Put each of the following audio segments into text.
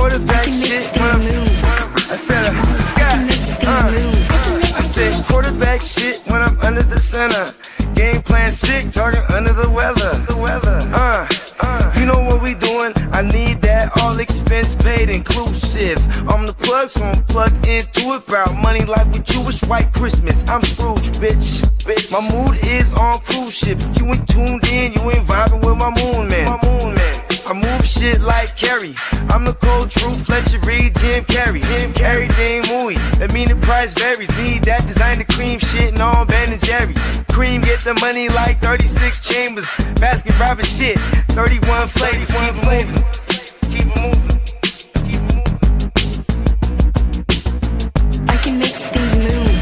quarterback shit when I'm I said I said quarterback shit when I'm under the center. Game plan sick, target under the weather. You know what we doing? I need that all expense paid inclusive. I'm the plug, so I'm plugged into it. About money like with Jewish white Christmas. I'm Scrooge, bitch. My mood is on cruise ship. If you ain't tuned in, you ain't vibing with my moon man. I move shit like Kerry. I'm the cold truth, Fletcher Reed, Jim Carrey. Everything movie, that mean the price varies. Need that designer cream shit and all Ben and Jerry's. Cream get the money like 36 chambers. Baskin Robbins shit, 31 flavors. Keep it moving. I can make things move.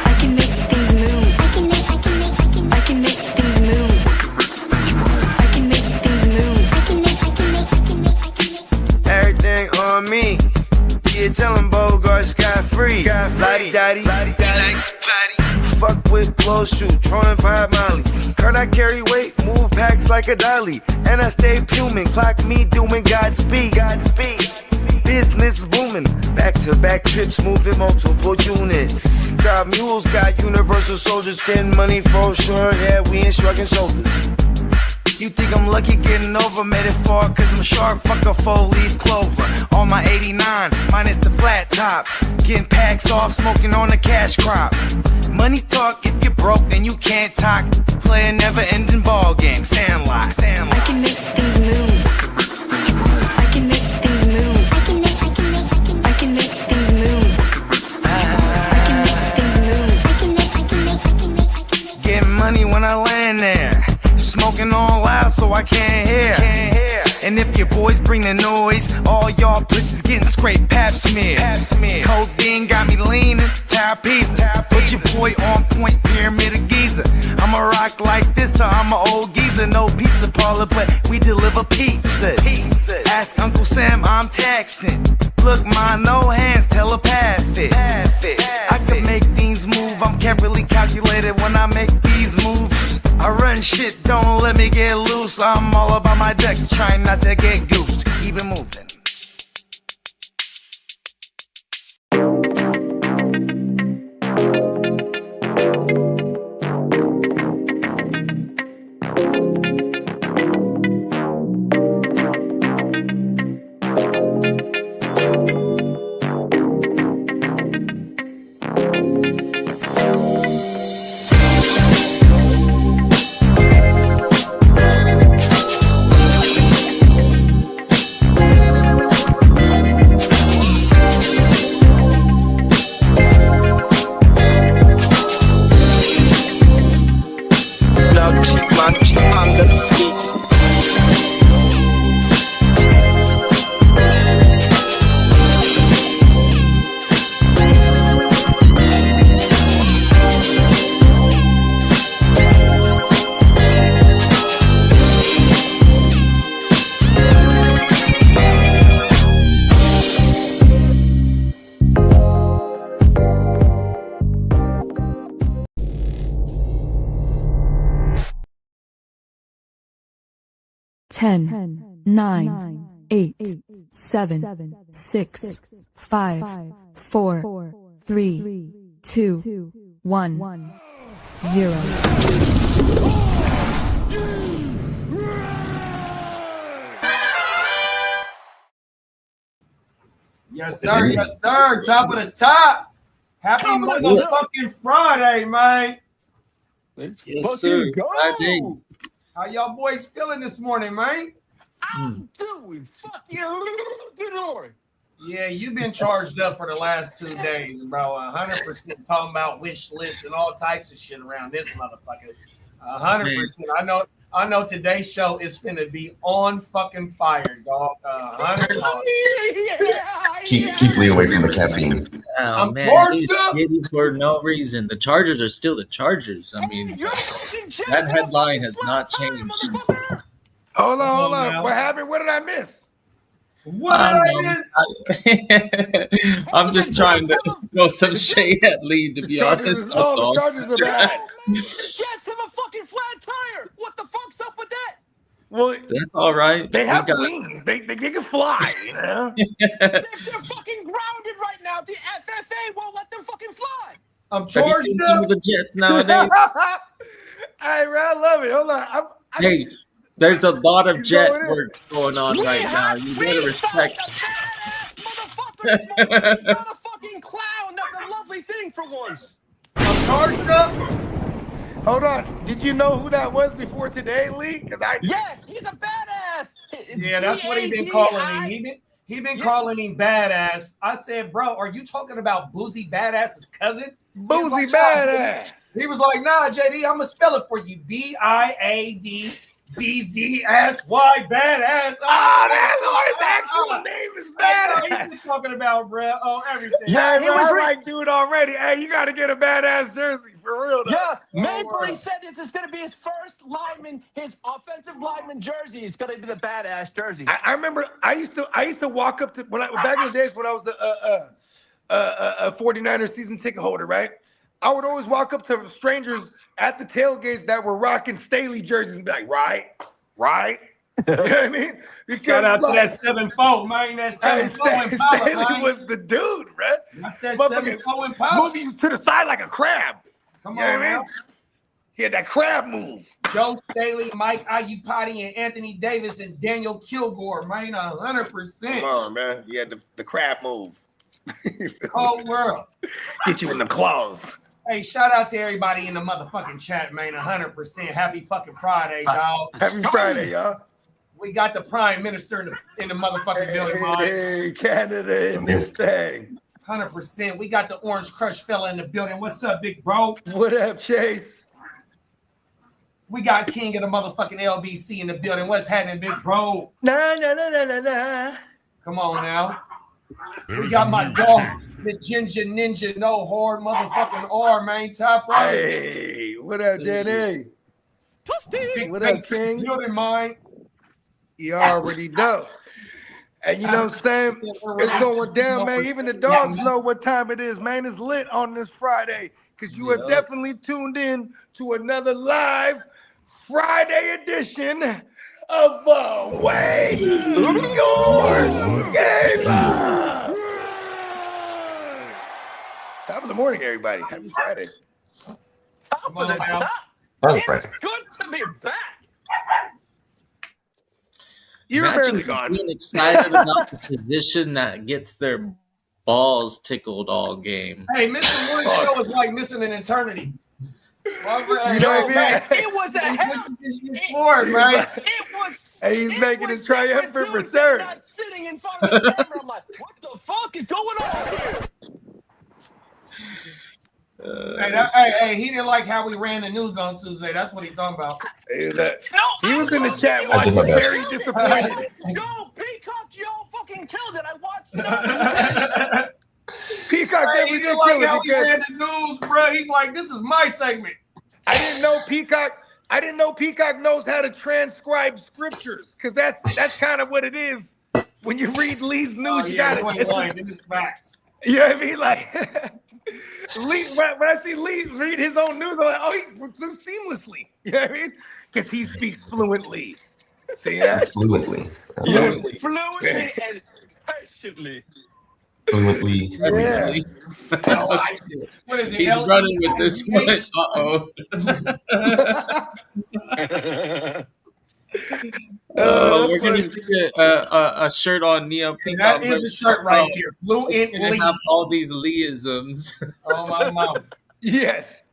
I can make things move. I can make things move. I can make things move. Everything on me. Yeah, tell him Bogart scot-free. Lottie-dottie. Like to potty. Fuck with clothes, shoot, trolling pop molly. Heard I carry weight, move packs like a dolly. And I stay fuming, clock me doing Godspeed. Business booming, back-to-back trips, moving multiple units. Got mules, got universal soldiers, getting money for sure. Yeah, we ain't shrugging shoulders. You think I'm lucky getting over, made it far, cause I'm sharp, fuck a 4-leaf clover. On my 89, minus the flat top. Getting packs off, smoking on the cash crop. Money talk, if you're broke, then you can't talk. Play a never-ending ball game, Sandlot. I can make things move. I can make things move. I can make things move. Getting money when I land there. Smoking all loud so I can't hear. And if your boys bring the noise, all y'all pussies getting scraped pap smear. Codeine got me leaning, pizza. Put your boy on point, pyramid of Giza. I'ma rock like this till I'm an old geezer. No pizza parlor, but we deliver pizzas. Ask Uncle Sam, I'm taxing. Look, ma, no hands, telepathic. I can make things move, I'm carefully calculated when I make these moves. I run shit, don't let me get loose. I'm all about my decks, trying not to get goosed. Keep it moving. Ten, 9, 8, 7, 6, 5, 4, 3, 2, 1, 0. Yes, sir. Yes, sir. Top of the top. Happy motherfucking Friday, man. Let's fucking go. Friday. How y'all boys feeling this morning, man? I'm doing fucking good. Yeah, you've been charged up for the last 2 days, bro. 100% talking about wish lists and all types of shit around this motherfucker. 100%. I know today's show is finna be on fucking fire, dog. 100%. Keep Lee away from the caffeine. I'm charged up for no reason. The Chargers are still the Chargers. I mean, that headline has not changed. Hold on. What happened? What did I miss? What did I miss? I'm just trying to throw some shade at Lee, to be honest. The Chargers are bad. The Jets have a fucking flat tire. What the fuck's up with that? Well, That's all right. they have We got- wings. They can fly, you know? They're fucking grounded right now. The FFA won't let them fucking fly. I'm Have you charged seen some up. of the Jets nowadays? Hey, man, I love it. Hold on. Hey, there's a lot of He's jet going in. work going on right now. You better respect. Motherfucker, he's not a fucking clown. That's a lovely thing for once. I'm charged up. Hold on. Did you know who that was before today, Lee? Yeah, he's a badass. It's Yeah, that's what he been calling him. He been Yeah. calling him badass. I said, bro, are you talking about Boozy Badass's cousin? Boozy Badass. He was like, nah, JD, I'm gonna spell it for you. BIADZZSY badass. Oh, that's what his actual name is, He Badass. was talking about, bro. Oh, everything. Yeah, he bro, was I like dude already. Hey, you got to get a badass jersey for real, though. Yeah, Mayberry said this is going to be his first lineman, his offensive lineman jersey. It's going to be the badass jersey. I remember I used to walk up to back in the days when I was the 49ers season ticket holder, right? I would always walk up to strangers at the tailgates that were rocking Staley jerseys and be like, right. You know what I mean? Because Shout out to that 7-4, man. That 7-4 Impala, Staley man. was the dude, right? That's that Motherfucker 7-4 Impala. Move you to the side like a crab. Come You know on, what I man. mean? He had that crab move. Joe Staley, Mike Iupati, and Anthony Davis and Daniel Kilgore, man, 100%. Come on, man. He had the crab move. Whole world. Get you in the claws. Hey, shout out to everybody in the motherfucking chat, man. 100%. Happy fucking Friday, dog. Happy Friday, y'all. We got the Prime Minister in the motherfucking building, man. Hey, Canada in this thing. 100%. We got the Orange Crush fella in the building. What's up, big bro? What up, Chase? We got King of the motherfucking LBC in the building. What's happening, big bro? Nah. Come on now. We got my dog, the Ginger Ninja, no hard motherfucking R, man. Top right. Hey, what up, Danny? Big What up, face King? building, mine. You already know. And you know what I'm saying? It's going down, man. Even the dogs know what time it is, man. It's lit on this Friday because you are definitely tuned in to another live Friday edition of the Way Your Game. Top of the morning, everybody. Happy Friday. Top of the top. Right. It's good to be back. You're Imagine barely gone. being excited about the position that gets their balls tickled all game. Hey, missing one show is like missing an eternity. You know what I mean? It was a hell. Forward, right? It was. And he's it making was his triumphant different tunes return. Not sitting in front of the camera. I'm like, what the fuck is going on here? Hey, he didn't like how we ran the news on Tuesday. That's what he's talking about. He was in the I chat love I did my watching, best. very disappointed. Go, Peacock, y'all fucking killed it. I watched it. Peacock Hey, definitely he did didn't like kill how it we because ran the news, bro. He's like, this is my segment. I didn't know Peacock knows how to transcribe scriptures because that's kind of what it is. When you read Lee's news, you got point it. blank. It is facts. You know what I mean? Like Lee, when I see Lee read his own news, I'm like, oh, he flew seamlessly. You know what I mean? Because he speaks fluently. See that? Fluently. Fluently. Fluently and patiently. Fluently. Yeah. I like it. What is it? He's running with this one. We're gonna see a shirt on Neo Peacock. That is a shirt right here. Blue It's and gonna Lee. have all these Leeisms. Oh my mouth. Yes.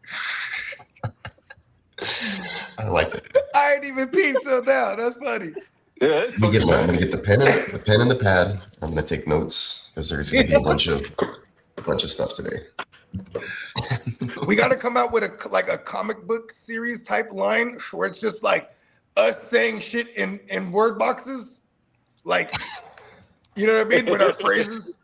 I like it. I ain't even peeped till now. That's funny. Yeah, I'm gonna get the pen and the pad. I'm gonna take notes because there's gonna be a bunch of stuff today. We got to come out with a comic book series type line where it's just like us saying shit in word boxes, like, you know what I mean, with our phrases. Speech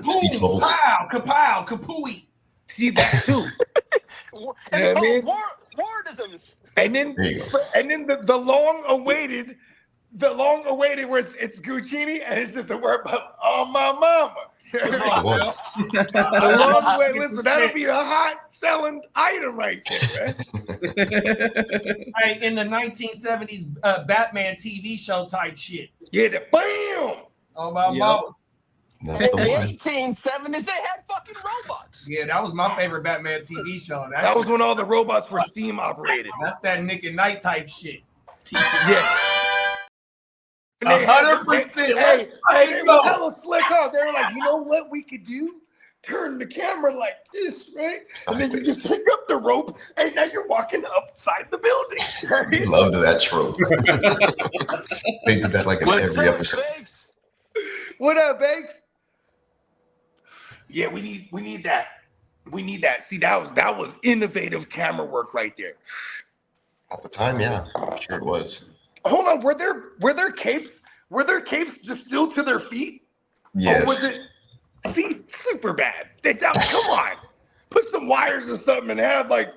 Boom, bubbles. pow, kapow, kapooey. See that too. It's You know what I mean? called wordisms. And then There you go. the long awaited where it's Guccini and it's just a word about oh my mama. Come on. The long way. Listen, that'll be a hot selling item right there, man. Hey, in the 1970s Batman TV show type shit. Yeah, the bam. Oh my Yep. mama. In That's the the one. 1870s, they had fucking robots. Yeah, that was my favorite Batman TV show. That was shit- when all the robots were steam operated. That's that Nick and Knight type shit. Yeah. 100%. Hey, they were hella slick up. They were like, you know what we could do? Turn the camera like this, right? And then you just pick up the rope, and now you're walking upside the building. I loved that trope. They did that like in What's every up, episode. Banks? What up, Banks? Yeah, we need that. We need that. See, that was innovative camera work right there. At the time, yeah, I'm sure it was. Hold on, were there capes? Were there capes just still to their feet? Yes. Or was it? See, super bad. Come on, put some wires or something and have like,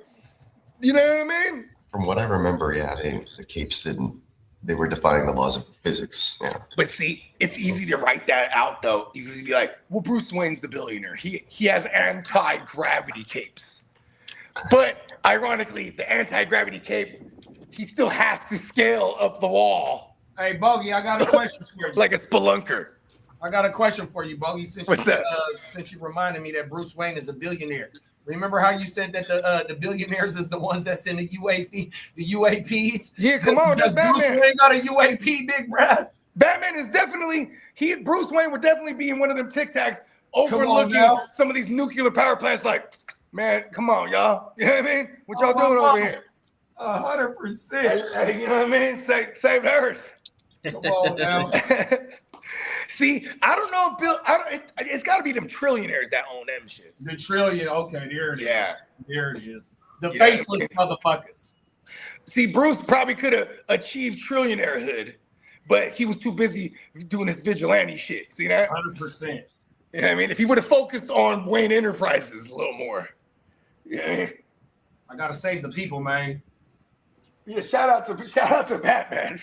you know what I mean? From what I remember, yeah, the capes didn't. They were defying the laws of physics. Yeah. But see, it's easy to write that out though. You can be like, well, Bruce Wayne's the billionaire. He has anti-gravity capes. But ironically, the anti-gravity cape, he still has to scale up the wall Hey, Bogey, I got a question for you. like a spelunker. I got a question for you, Bogey. What's that? Since you reminded me that Bruce Wayne is a billionaire. Remember how you said that the billionaires is the ones that's in the UAPs? Yeah, come on, Does that's Bruce Batman. Wayne got a UAP, big bruh? Batman is definitely Bruce Wayne would definitely be in one of them Tic Tacs on overlooking now. some of these nuclear power plants. Like, man, come on, y'all. You know what I mean? What y'all doing over here? 100%. Hey, you know what I mean? Save the Earth. Come on now. See, I don't know if Bill. It's got to be them trillionaires that own them shits. The trillion. Okay, there it is. Yeah. There it is. The Yeah. faceless motherfuckers. See, Bruce probably could have achieved trillionairehood, but he was too busy doing his vigilante shit. See that? 100%. You know what I mean? If he would have focused on Wayne Enterprises a little more. Yeah. I gotta save the people, man. Yeah, shout out to Batman.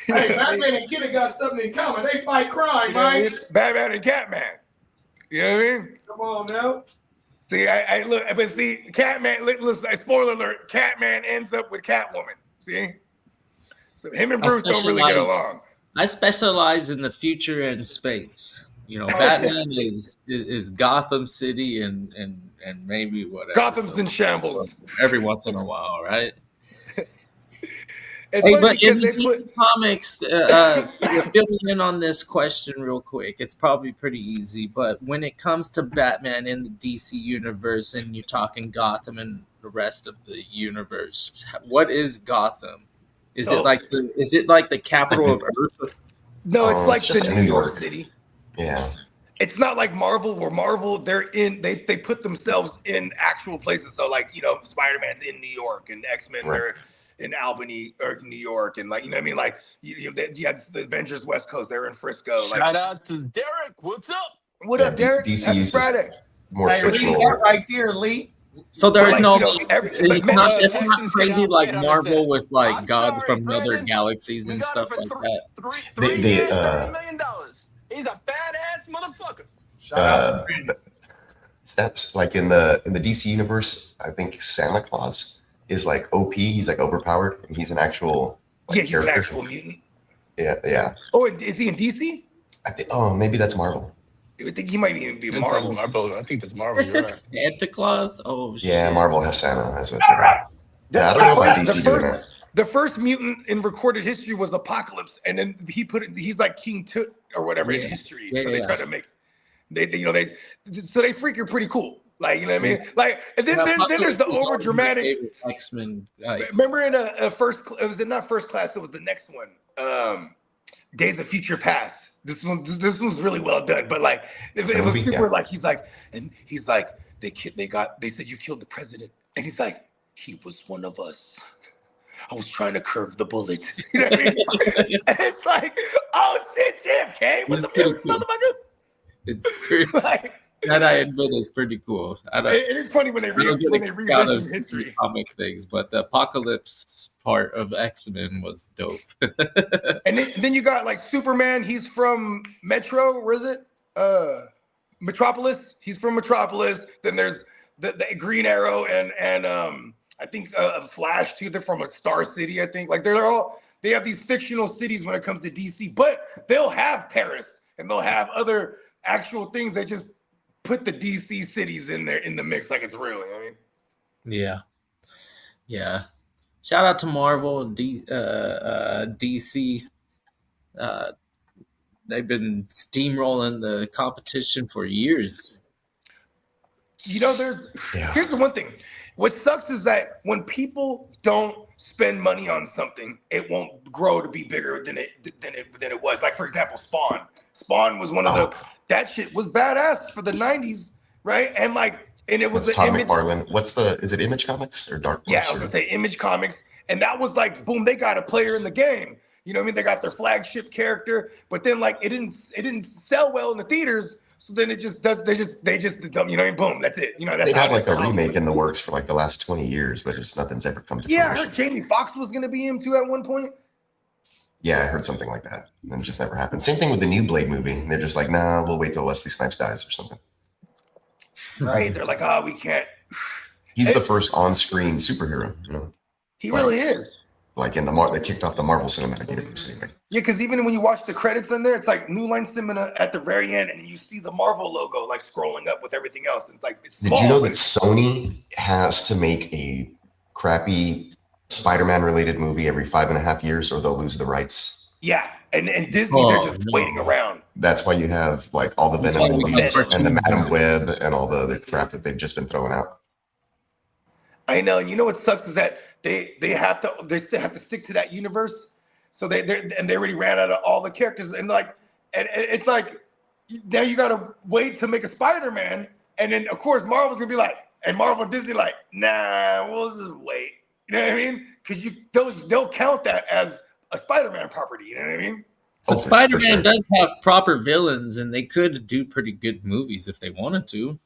Hey, Batman and Kitty got something in common. They fight crime, You know what I man. mean? Batman and Catman. You know what I mean? Come on now. See, I look, but see, Catman. Listen, spoiler alert: Catman ends up with Catwoman. See, so him and Bruce don't really get along. I specialize in the future and space. You know, Batman is Gotham City and maybe whatever. Gotham's in shambles. Every once in a while, right? It's Hey, funny but in because the they DC Comics, filling in on this question real quick, it's probably pretty easy. But when it comes to Batman in the DC universe, and you're talking Gotham and the rest of the universe, what is Gotham? Is it like the capital of Earth? No, it's like it's just the in New New York York. City. Yeah. It's not like Marvel, where Marvel they put themselves in actual places. So like, you know, Spider-Man's in New York and X-Men Right. are in Albany or New York, and like, you know what I mean? Like you had the Avengers West Coast, they're in Frisco. Like, Shout out to Derek. What's up? what Yeah, up, Derek? DC Happy uses Friday. more Hey, Lee, fictional. that right there, Lee. So there's Like, no, you know, it's not crazy like Marvel with like I'm gods sorry, from other Brandon. galaxies We and got stuff him like for that. three They, years, $30 million. He's a badass motherfucker. Shout out to Brandon. That's like in the DC universe. I think Santa Claus is like OP. He's like overpowered, and he's an actual like, Yeah, he's an character. actual mutant. Yeah. Oh, is he in DC? I think. Oh, maybe that's Marvel. I think he might even be Marvel. I think that's Marvel. You're right. Santa Claus? Oh shit! Yeah, Marvel has Santa as a. Yeah, I don't know about DC doing that. The first mutant in recorded history was Apocalypse, and then he's like King Tut or whatever in history. Yeah, so they try to make they freaking pretty cool. Like, you know what I mean? Like, and then there's the over dramatic X-Men. Remember in a first, it was not First Class, it was the next one. Days of Future Past. This one's really well done, but like it was super like he's like they said you killed the president, and he's like, he was one of us. I was trying to curve the bullet. You know what I mean? And it's like, oh shit, JFK was the motherfucker. It's pretty. Like, that I admit is pretty cool. it is funny when they revisit history. Comic things, but the Apocalypse part of X-Men was dope. And then you got like Superman. He's from Metro. Where is it? Metropolis. He's from Metropolis. Then there's the Green Arrow and I think Flash too. They're from a Star City, I think. Like they have these fictional cities when it comes to DC, but they'll have Paris and they'll have other actual things. They just put the DC cities in there in the mix like it's real. You know what I mean? Yeah. Shout out to Marvel and DC. They've been steamrolling the competition for years. You know, here's the one thing. What sucks is that when people don't spend money on something, it won't grow to be bigger than it was. Like, for example, Spawn. Spawn was one of that shit was badass for the 90s, right? And it was Todd McFarlane. Is it Image Comics or Dark Horse? Yeah, I was gonna say Image Comics. And that was like, boom, they got a player in the game. You know what I mean? They got their flagship character, but then it didn't sell well in the theaters. So then they just, you know what I mean? Boom, that's it. You know, that's they got a remake in the works for the last 20 years, but just nothing's ever come to fruition. Yeah, I heard Jamie Foxx was gonna be him too at one point. Yeah, I heard something like that. And it just never happened. Same thing with the new Blade movie. They're just like, nah, we'll wait till Wesley Snipes dies or something. Right? They're like, we can't. He's the first on-screen superhero, you know? He really is. Like they kicked off the Marvel Cinematic Universe anyway. Yeah, because even when you watch the credits in there, it's like New Line Cinema at the very end, and you see the Marvel logo scrolling up with everything else. And it's Did you know that Sony has to make a crappy Spider-Man related movie every 5.5 years, or they'll lose the rights? Yeah, and Disney, they're just waiting around. That's why you have all the Venom movies and the Madam Web and all the other crap that they've just been throwing out. I know. And you know what sucks is that they still have to stick to that universe. So they already ran out of all the characters, and it's like now you gotta wait to make a Spider-Man, and then of course Marvel's gonna be and Marvel and Disney nah, we'll just wait. You know what I mean? Because they'll count that as a Spider-Man property. You know what I mean? But Spider-Man does have proper villains, and they could do pretty good movies if they wanted to.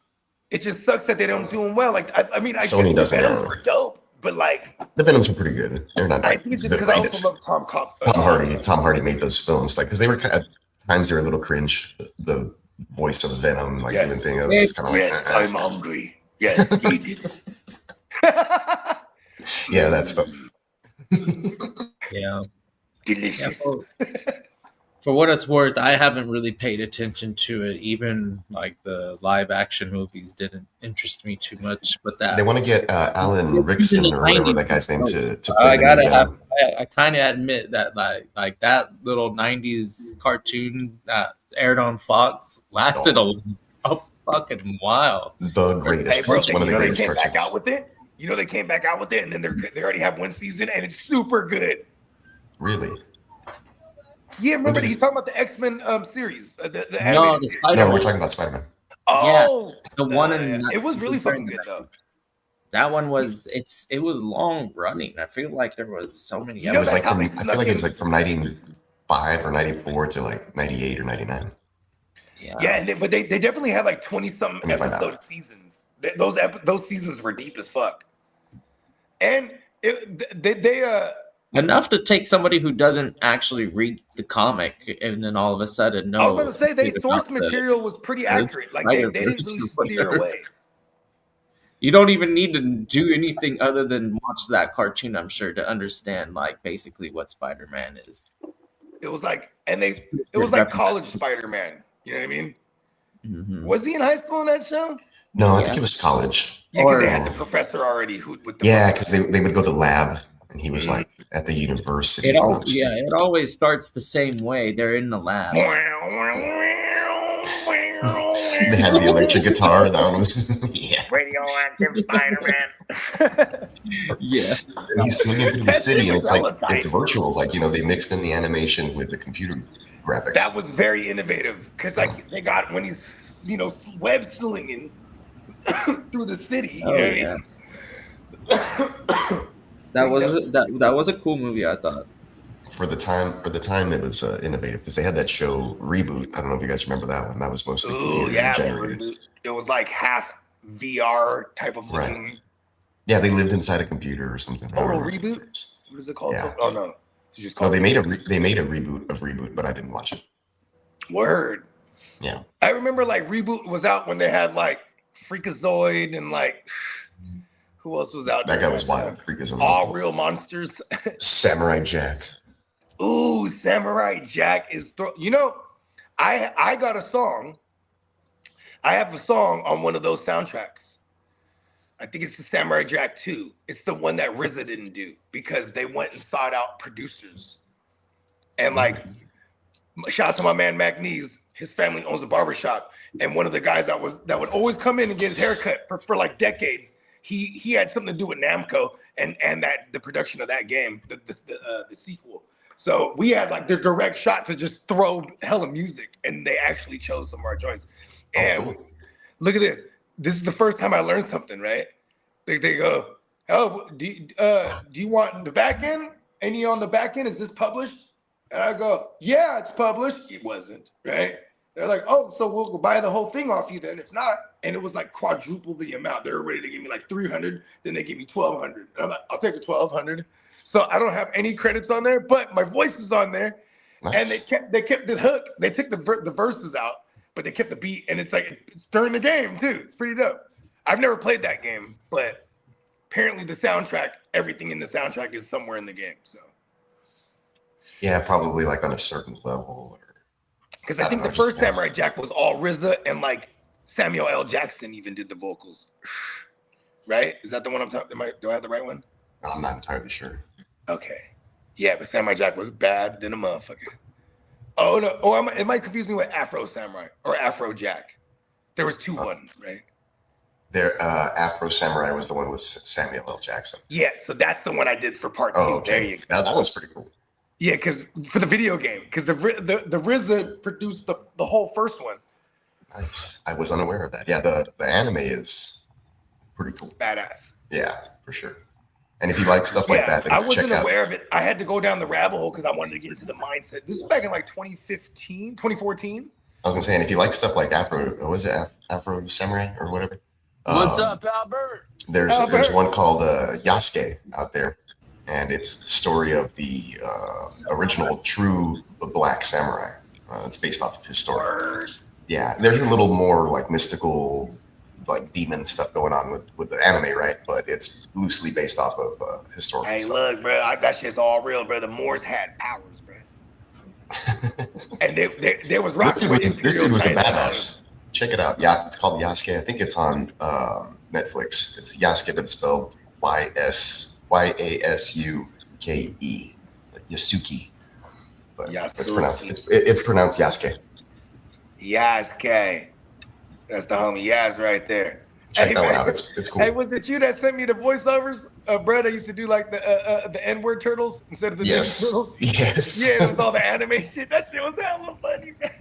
It just sucks that they don't do them well. I mean, Sony doesn't. Venoms were dope, but the Venoms are pretty good. They're not. I think it's just because I also love Tom Hardy. Tom Hardy made those films because they were at times they were a little cringe. The voice of Venom, doing things. It was kind of I'm hungry. Yes, eat it. Yeah, that stuff. Yeah. Delicious. For what it's worth, I haven't really paid attention to it. Even the live action movies didn't interest me too much. But they want to get Alan Rickson or whatever that guy's name to play. I kind of admit that that little '90s cartoon that aired on Fox lasted a fucking while. The greatest. Hey, bro, one of the greatest they came cartoons. back out with it. You know they came back out with it, and then they already have one season, and it's super good. Really? Yeah, remember he's talking about the X-Men series. The No, we're talking about Spider-Man. Oh, yeah, the one in it was really fucking good though. That one was it was long running. I feel like there was so many. It was I feel like it was from 95 or 94 to 98 or 99. Yeah, but they definitely had 20-something episode seasons. Those seasons were deep as fuck, and they enough to take somebody who doesn't actually read the comic and then all of a sudden know. I was going to say their source material was pretty accurate. They didn't really steer away. You don't even need to do anything other than watch that cartoon, I'm sure, to understand basically what Spider-Man is. It was it was like college Spider-Man. You know what I mean? Mm-hmm. Was he in high school in that show? No, I think it was college. Yeah, because they had the professor already because they would go to lab. And he was at the university. It always starts the same way. They're in the lab. They had the electric guitar. That one was radioactive Spider-Man. Yeah, and he's swinging through the city, and it's virtual. They mixed in the animation with the computer graphics. That was very innovative because they got when he's web slinging through the city. That was a cool movie, I thought. For the time, it was innovative because they had that show Reboot. I don't know if you guys remember that one. That was mostly generated. It was half VR type of looking. Right. Yeah, they lived inside a computer or something. Reboot. What is it called? Yeah. Oh no, they made a reboot of Reboot, but I didn't watch it. Word. Yeah. I remember like Reboot was out when they had like Freakazoid and like who else was out? That guy during was time? wild. Freakazoid. All Real Monsters. Samurai Jack. Ooh, Samurai Jack is. You know, I got a song. I have a song on one of those soundtracks. I think it's the Samurai Jack 2. It's the one that RZA didn't do because they went and sought out producers. And like, shout out to my man Mac Nees. His family owns a barbershop, and one of the guys that would always come in and get his haircut for like decades. He had something to do with Namco and that the production of that game, the sequel. So we had like the direct shot to just throw hella music, and they actually chose some of our joints. And look at this. This is the first time I learned something, right? They go, oh, do you want the back end? Any on the back end? Is this published? And I go, yeah, it's published. It wasn't, right? They're like, oh, so we'll buy the whole thing off you then. If not, and it was like quadruple the amount. They were ready to give me like 300. Then they give me 1,200. And I'm like, I'll take the 1,200. So I don't have any credits on there, but my voice is on there. Nice. And they kept the hook. They took the verses out, but they kept the beat, and it's like it's during the game too. It's pretty dope. I've never played that game, but apparently the soundtrack, everything in the soundtrack is somewhere in the game. So yeah, probably like on a certain level. Because I think the first Samurai Jack was all RZA, and like Samuel L. Jackson even did the vocals. Right? Is that the one I'm talking? Do I have the right one? I'm not entirely sure. Okay. Yeah, but Samurai Jack was bad than a motherfucker. Oh no! Oh, am I confusing with Afro Samurai or Afro Jack? There was two ones, right? There, Afro Samurai was the one with Samuel L. Jackson. Yeah, so that's the one I did for part 2. Okay. There you go. Now that one's pretty cool. Yeah, because for the video game, because the RZA produced the whole first one. Nice. I was unaware of that. Yeah, the anime is pretty cool. Badass. Yeah, for sure. And if you like stuff like that, then I wasn't check aware of it. I had to go down the rabbit hole because I wanted to get into the mindset. This was back in like 2015, 2014. I was gonna say, and if you like stuff like Afro, was it Afro Samurai or whatever? What's up, Albert? There's one called Yasuke out there, and it's the story of the original true black samurai. It's based off of his story. Yeah, there's a little more like mystical, like demon stuff going on with the anime, right? But it's loosely based off of historical Hey, stuff. look, bro, that shit's all real, bro. The Moors had powers, bro. And they was rocking with this dude was a badass. Check it out. Yeah, it's called Yasuke. I think it's on Netflix. It's Yasuke, but it's spelled Yasuke, like Yasuke. But it's pronounced Yasuke. Yasuke. That's the homie Yaz right there. Check that one out. It's cool. Hey, was it you that sent me the voiceovers? Bro, I used to do like the N-word turtles instead of the Ninja Turtles. Yes. Yeah, it was all the anime shit. That shit was hella funny, man.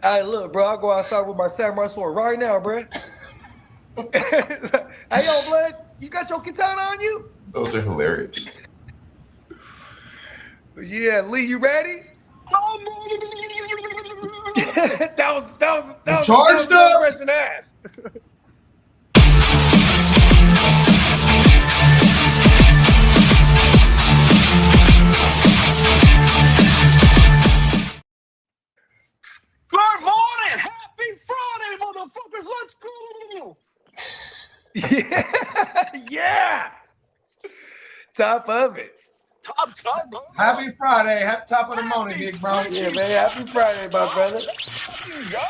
All right, look, bro, I'll go outside with my samurai sword right now, bro. Hey, yo, blood, you got your katana on you? Those are hilarious. Yeah, Lee, you ready? that was charged up. Pressing ass. Good morning! Happy Friday, motherfuckers! Let's go! Yeah. Top of it. Top, bro. Happy Friday. Happy top of the morning, big bro. Yeah, man. Happy Friday, my brother.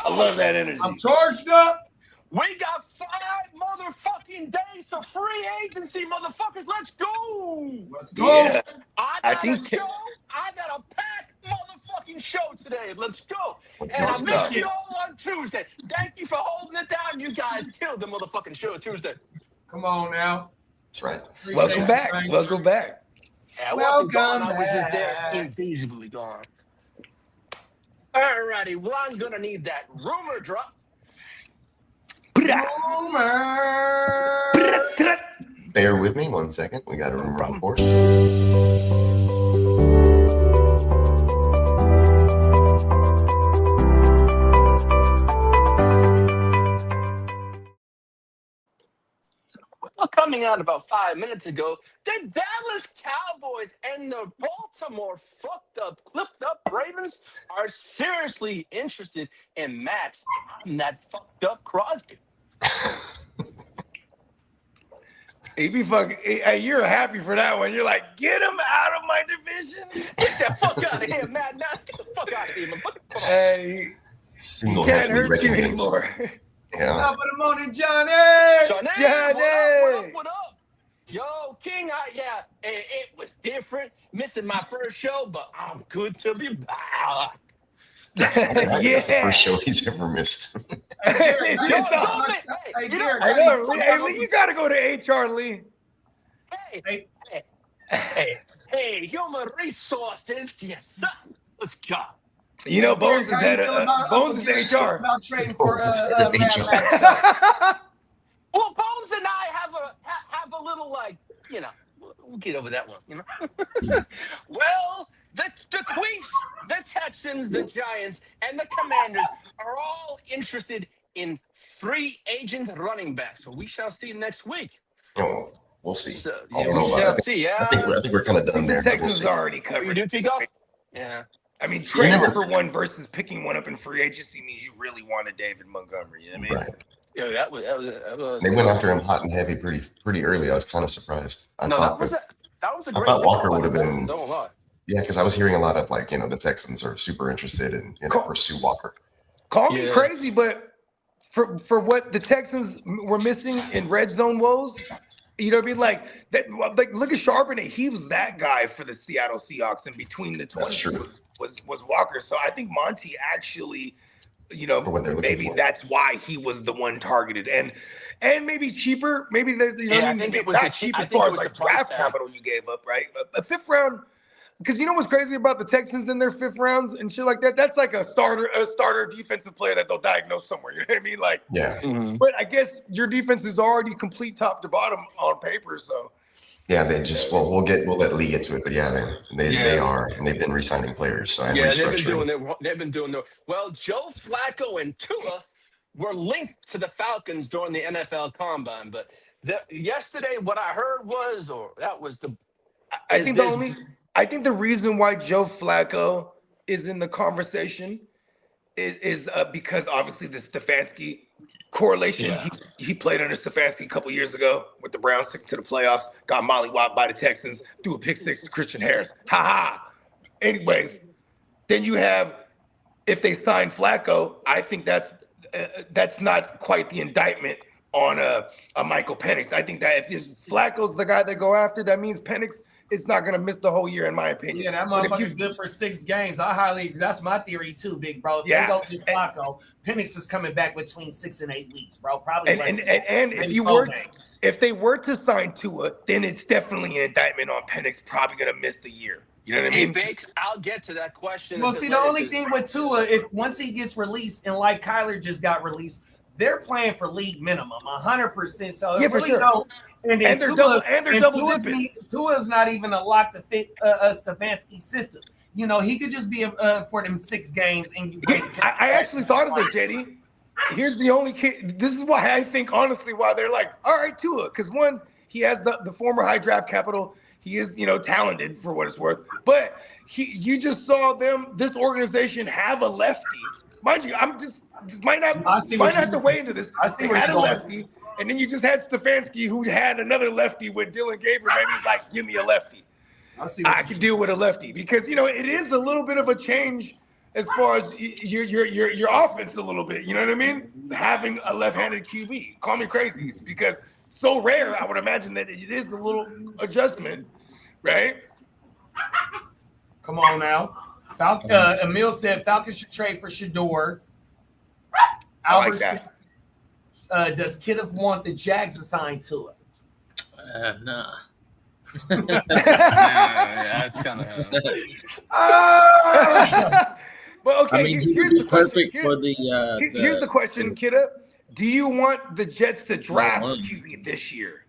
I love that energy. I'm charged up. We got 5 motherfucking days to free agency, motherfuckers. Let's go. Let's go. Yeah. I got a packed motherfucking show today. Let's go. And I missed you all on Tuesday. Thank you for holding it down. You guys killed the motherfucking show Tuesday. Come on now. That's right. Welcome back. Welcome back. Yeah, I wasn't gone. I was just there invisibly gone. Alrighty, well, I'm gonna need that rumor drop. Bear with me 1 second. We got a rumor report. Welcoming tweeting out about 5 minutes ago, the Dallas Cowboys and the Baltimore fucked up, clipped up Ravens are seriously interested in Max and that fucked up Crosby. He be fucking. Hey, you're happy for that one. You're like, get him out of my division. Get the fuck out of here, Matt. Now get the fuck out of here, motherfucker. Hey, he can't hurt you anymore. Yeah. Top of the morning, Johnny. Johnny! What up? Yo, King, it was different. Missing my first show, but I'm good to be back. That's the first show he's ever missed. Hey, Lee, you gotta go to HR, Lee. Hey, human resources, yes, sir. Let's go. You know, Bones is head of Bones is HR. About trading for Well, Bones and I have a little we'll get over that one, Well, the Queefs, the Texans, the Giants, and the Commanders are all interested in free agent running backs. So we shall see next week. Oh, we'll see. So, I don't know. shall see. Yeah, I think we're kind of done there. The Texans we'll already covered. You do pick up? Yeah. I mean, trading for one versus picking one up in free agency means you really wanted David Montgomery. You know what I mean? Right. Yeah, that was. They went after him hot and heavy pretty early. I was kind of surprised. That was a great. I thought Walker would have Texans, been. don't lie. Yeah, because I was hearing a lot of the Texans are super interested in pursue Walker. Call me crazy, but for what the Texans were missing in red zone woes, you know what I mean? Like look at Charbonnet. He was that guy for the Seattle Seahawks, and between the 20 was Walker. So I think Monty actually, maybe that's why he was the one targeted, and maybe cheaper. Maybe I think it was not cheap as far as like draft capital you gave up, right? A fifth round. Because you know what's crazy about the Texans in their fifth rounds and shit like that? That's like a starter defensive player that they'll diagnose somewhere. You know what I mean? Like, yeah. Mm-hmm. But I guess your defense is already complete top to bottom on paper. So yeah, they just we'll let Lee get to it, but they are, and they've been re-signing players. So they've been doing it. Well, Joe Flacco and Tua were linked to the Falcons during the NFL Combine, but yesterday what I heard was, I think the reason why Joe Flacco is in the conversation is because obviously the Stefanski correlation. Yeah. He played under Stefanski a couple years ago with the Browns, took to the playoffs, got mollywopped by the Texans, threw a pick six to Christian Harris. Ha ha. Anyways, then you have, if they sign Flacco, I think that's not quite the indictment on a Michael Penix. I think that if Flacco's the guy they go after, that means Penix is not going to miss the whole year, in my opinion. Yeah, that motherfucker's good for 6 games. I highly agree. That's my theory too, big bro. If they go get Flacco, Penix is coming back between 6 and 8 weeks, bro. Probably less. And if they were to sign Tua, then it's definitely an indictment on Penix. Probably going to miss the year. You know what I mean? Hey, Bakes, I'll get to that question. Well, see, the only thing with Tua, if once he gets released, and like Kyler just got released, they're playing for league minimum, 100%. So yeah, for sure. And they're double dipping. Tua's not even a lock to fit a Stefanski system. He could just be for them 6 games. And I actually thought of this, JD. Here's the only kid. This is why I think, honestly, why they're like, all right, Tua. Because one, he has the former high draft capital. He is, talented for what it's worth. But you just saw this organization have a lefty. Mind you, might not have to weigh into this. They had a lefty. And then you just had Stefanski, who had another lefty with Dylan Gabriel. Maybe he's like, give me a lefty. I can deal with a lefty because it is a little bit of a change as far as your offense a little bit. You know what I mean? Having a left-handed QB. Call me crazy because so rare. I would imagine that it is a little adjustment, right? Come on now. Emil said Falcons should trade for Shador. I like that. Does Kittle want the Jags assigned to it? Nah. That's kind of. Well, okay. I mean, here's the perfect for the. Here's the question, Kidda. Do you want the Jets to draft QB this year?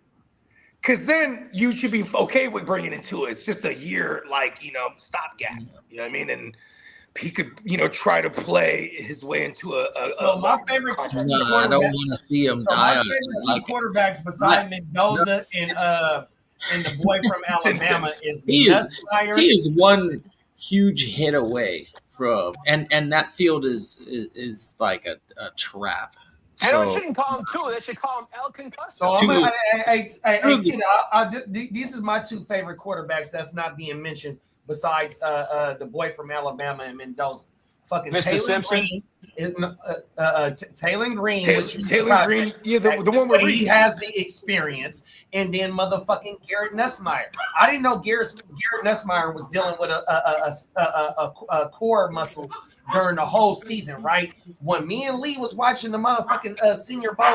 Because then you should be okay with bringing it to it. It's just a year, stopgap. You know what I mean? he could, try to play his way into a So my favorite No, I don't want to see him So die. my On favorite like, two quarterbacks beside Mendoza and the boy from Alabama is he Nussmeier. is one huge hit away from, and that field is like a trap. And they So shouldn't call him two. They should call him El Concusso. So I'm gonna, hey, Two. kid, these is my two favorite quarterbacks that's not being mentioned besides the boy from Alabama and Mendoza. Fucking Mr. Taylor Simpson? Green, Taylor Green, Taylor Green, the one where he has the experience, and then motherfucking Garrett Nussmeier. I didn't know Garrett Nussmeier was dealing with a core muscle during the whole season, right? When me and Lee was watching the motherfucking Senior Bowl,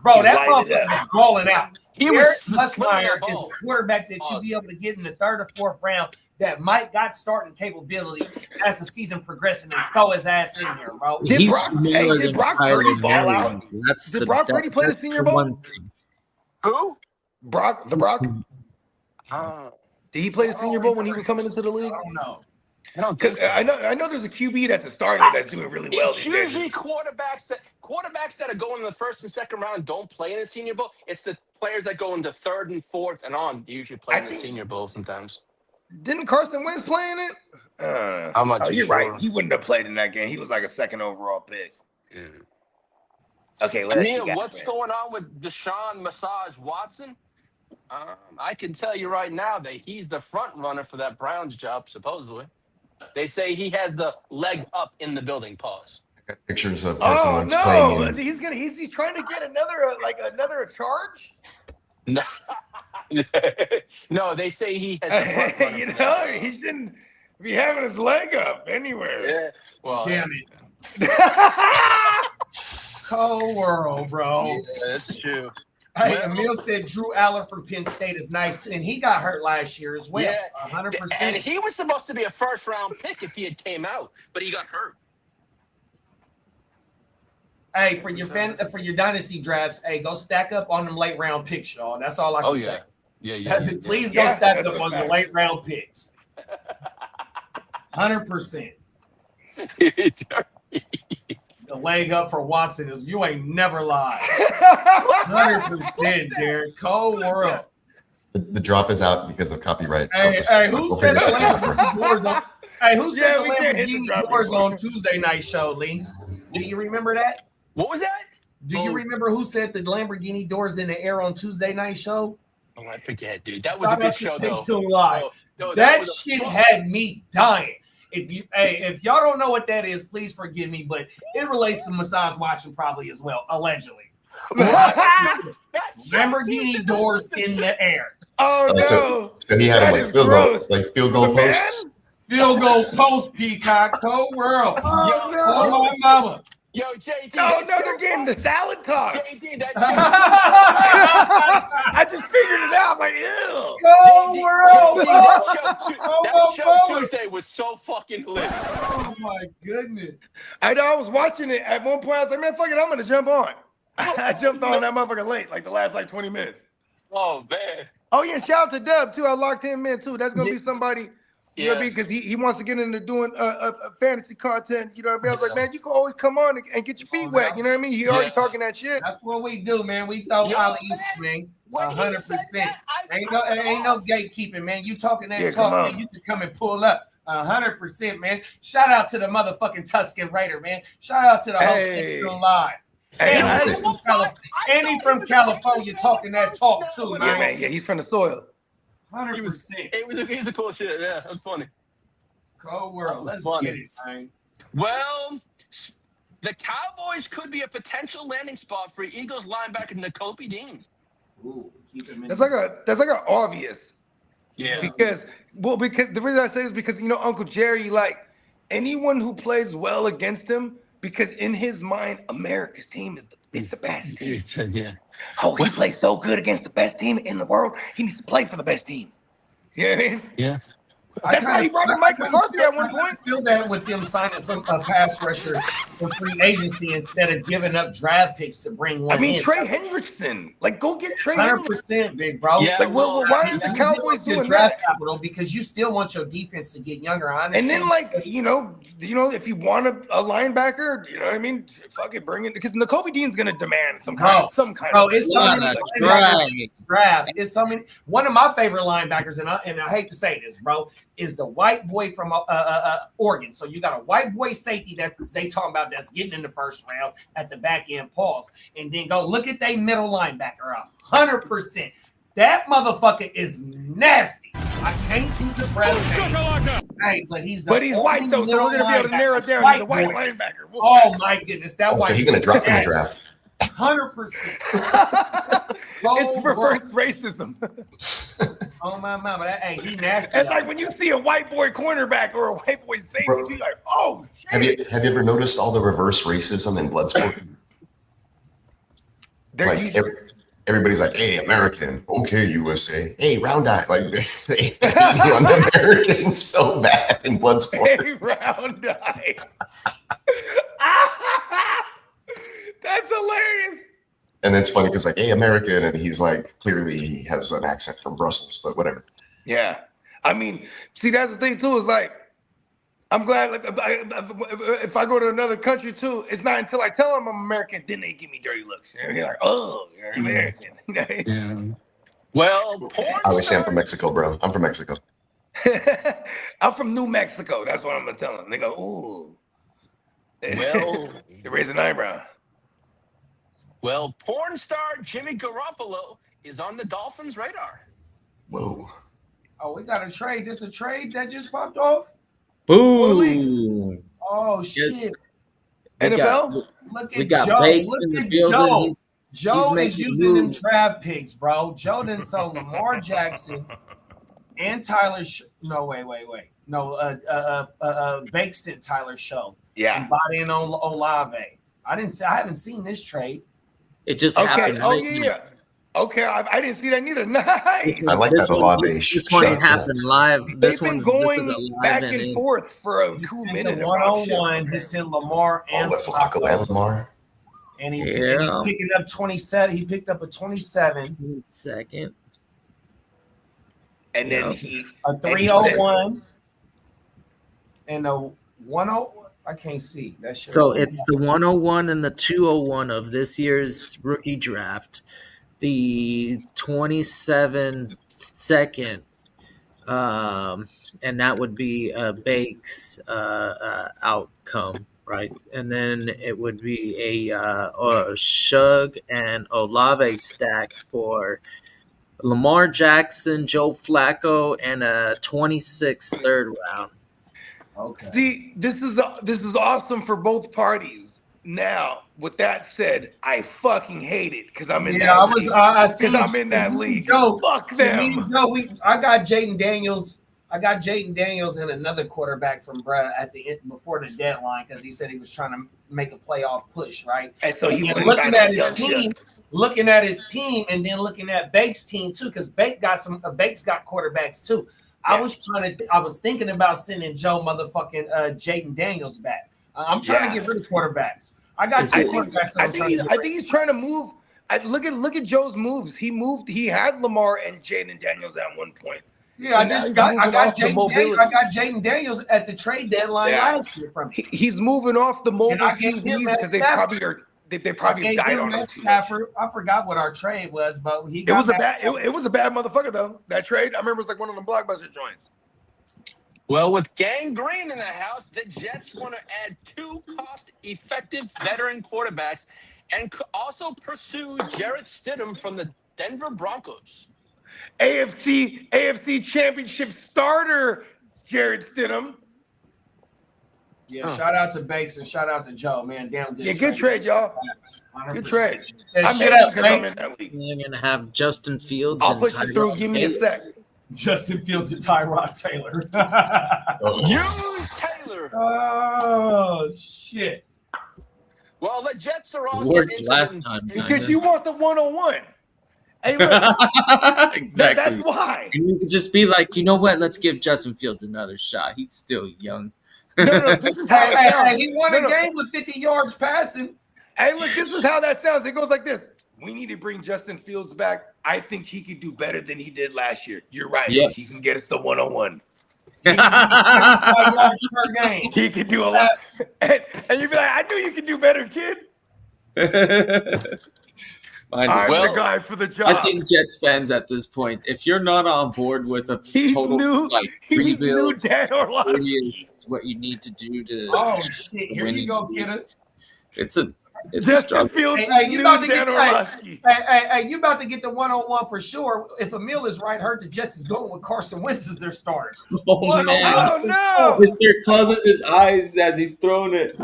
bro, that motherfucker was balling out. Garrett Nussmeier is a quarterback that you be able to get in the third or fourth round that might got starting capability as the season progressing and throw his ass in here, bro. Did Brock Purdy ball out? Did Brock Purdy play the Senior Bowl? Who? Brock? Did he play the Senior Bowl when he was coming into the league? I don't know. I don't think so. I know there's a QB that's a starter that's doing really well. It's usually quarterbacks that are going in the first and second round don't play in the Senior Bowl. It's the players that go into third and fourth and on usually play in the Senior Bowl sometimes. Didn't Carson Wentz play in it? I'm not too you're sure. right. He wouldn't have played in that game. He was like a second overall pick. Yeah. Okay, What's going on with Deshaun Massage Watson? I can tell you right now that he's the front runner for that Browns job, supposedly. They say he has the leg up in the building. Pause. Pictures of Carson Wentz playing in. He's trying to get another charge. No, no, they say he has the front runner. He shouldn't be having his leg up anywhere. Yeah. Well, Damn it. Cold world, bro. Yeah, that's true. Hey, Emil said Drew Allen from Penn State is nice, and he got hurt last year as well. Yeah, 100%. And he was supposed to be a first-round pick if he had came out, but he got hurt. Hey, for your dynasty drafts, hey, go stack up on them late round picks, y'all. That's all I can say. Yeah. Please go stack up on the late round picks. 100%. The leg up for Watson is you ain't never lied. 100%, Derek. Cold world. The drop is out because of copyright. Hey, who said the Lamborghini doors on? Hey, who said the Lamborghini doors on Tuesday night show, Lee? Do you remember that? What was that? Do you remember who said the Lamborghini doors in the air on Tuesday night show? Oh, I forget, dude. That was a good show, though. That shit had me dying. If y'all don't know what that is, please forgive me, but it relates to massage watching probably as well, allegedly. Lamborghini doors in the air. Oh no! So he had him field goal posts. Field goal post, Peacock, cold world. Oh no! Oh my mama. Yo, JD. Oh no, they're getting the salad toss. JD, that I just figured it out. I'm like, ew. Cold world. That show Tuesday was so fucking lit. Oh my goodness. I know. I was watching it at one point. I was like, man, fuck it, I'm gonna jump on. I jumped on that motherfucker late, like the last 20 minutes. Oh man. Oh yeah, and shout out to Dub too. I locked him in too. That's gonna be somebody. You know what I mean? Because he wants to get into doing fantasy content. You know what I mean? I was like, man, you can always come on and get your feet wet. You know what I mean? He already talking that shit. That's what we do, man. We throw alley-oops, man. 100%. Ain't no gatekeeping, man. You talking that talk, man. You just come and pull up. 100%, man. Shout out to the motherfucking Tuscan Raider, man. Shout out to the host still live. Andy from California talking that talk too, man. Yeah, man. Yeah, he's from the soil. 100%. He's a cool shit. Yeah, that's funny. Cold world. Let's get it, man. Well, the Cowboys could be a potential landing spot for Eagles linebacker Nakobe Dean. Ooh, that's like a obvious. Yeah. Because the reason I say is because Uncle Jerry, like anyone who plays well against him, because in his mind, America's team is the best team. Yeah. Oh, he plays so good against the best team in the world. He needs to play for the best team. You know what I mean? Yeah. That's why he brought in Mike McCarthy at one point. I feel that with them signing a pass rusher for free agency instead of giving up draft picks to bring one. I mean, in. Trey Hendrickson. Like, go get Trey 100%, big bro. Yeah, Like, well, why is the Cowboys doing draft that? capital? Because you still want your defense to get younger. I understand. And then, like, you know, if you want a linebacker, you know what I mean? Fucking bring it, because Nakobe Dean's gonna demand some kind of. It's so many draft. It's so many. One of my favorite linebackers, and I hate to say this, bro, is the white boy from Oregon. So you got a white boy safety that they talking about that's getting in the first round at the back end. Pause, and then go look at their middle linebacker. 100%. That motherfucker is nasty. I can't do the breath. Hey, but he's white though, so we're gonna be able to narrow it down. He's a white linebacker. Oh my goodness, that white. So he's gonna drop in the draft. 100%. It's reverse racism. Oh my mama, hey, he nasty. It's like when you see a white boy cornerback or a white boy safety, you're like, oh shit. Have you ever noticed all the reverse racism in Bloodsport? Like everybody's like, "Hey, American, okay, USA, hey, round eye." Like they on the Americans so bad in Bloodsport. Hey, round eye. That's hilarious. And it's funny because like, "Hey, American," and he's like, clearly he has an accent from Brussels, but whatever. Yeah, I mean, see, that's the thing too. Is like, I'm glad. Like, if I go to another country too, it's not until I tell them I'm American, then they give me dirty looks. You're like, oh, you're American. Yeah. Well, I always say I'm from Mexico, bro. I'm from Mexico. I'm from New Mexico. That's what I'm gonna tell them. They go, ooh. Well, they raise an eyebrow. Well, porn star Jimmy Garoppolo is on the Dolphins' radar. Whoa. Oh, we got a trade. This a trade that just popped off? Boom. Oh, shit. NFL? Look We at got Joe. Bates Look in the at building. Joe. Joe he's is using them moves. draft picks, bro. Joe done sold Lamar Jackson and Tyler. No, wait. No, Bakes sent Tyler Show. Yeah. And bought in on Olave. I haven't seen this trade. It just happened. Oh, right yeah, now. yeah. Okay, I didn't see that neither. Nice. I like that Olave. This one happened live. They've been going this is a live back and and in. forth for a 2 minute. 101. He sent Lamar and with Flacco and Lamar. And he's picking up 27. He picked up a 27. 1 second. And then a 301 and a 10. I can't see that shit. So it's the 101 and the 201 of this year's rookie draft. The 27 second, and that would be Bake's outcome, right? And then it would be a Shug and Olave stack for Lamar Jackson, Joe Flacco, and a 26 third round. Okay. See, this is awesome for both parties. Now, with that said, I fucking hate it because I'm in that league. Because I'm in that league. Joe, fuck them. Joe, I got Jaden Daniels. I got Jaden Daniels and another quarterback from Bruh at the end before the deadline because he said he was trying to make a playoff push, right? And so he was looking at his team, and then looking at Bake's team too, because Bake's got quarterbacks too. Yeah. I was thinking about sending Joe motherfucking Jaden Daniels back. I'm trying to get rid of quarterbacks. I think he's trying to move. Look at Joe's moves. He had Lamar and Jaden Daniels at one point. Yeah, I got Jaden Daniels at the trade deadline last year from him. He's moving off the mobile QBs because they probably died on it. I forgot what our trade was, but it was a bad motherfucker though. That trade, I remember it was like one of them blockbuster joints. Well, with Gang Green in the house, the Jets want to add 2 cost-effective veteran quarterbacks and also pursue Jarrett Stidham from the Denver Broncos. AFC Championship starter Jarrett Stidham. Yeah, shout out to Bakes and shout out to Joe, man. Damn good. Yeah, good trade, y'all. 100%. Good trade. I'm in that league. You're gonna have Justin Fields. I'll push it through. Give me a sec. Justin Fields and Tyrod Taylor. Use Taylor. Oh shit. Well, the Jets are also last time because you want the 101. Hey, look, Exactly. that's why. And you could just be like, you know what? Let's give Justin Fields another shot. He's still young. No, this is how it sounds. He won a game with 50 yards passing. Hey, look, this is how that sounds. It goes like this. We need to bring Justin Fields back. I think he could do better than he did last year. You're right. Yeah. He can get us the 101. He yards per game. He can do a lot. And you'd be like, I knew you could do better, kid. I'm the guy for the job. I think Jets fans at this point, if you're not on board with a total rebuild, Dan Orlovsky. is what you need to do to. Oh shit! Here you go, kiddo. It's a Justin Fields is new Dan Orlovsky. Hey, you about to get the 101 for sure. If Emil is right, heard the Jets is going with Carson Wentz as their starter. Oh man! Oh no! Mr. closes his eyes as he's throwing it.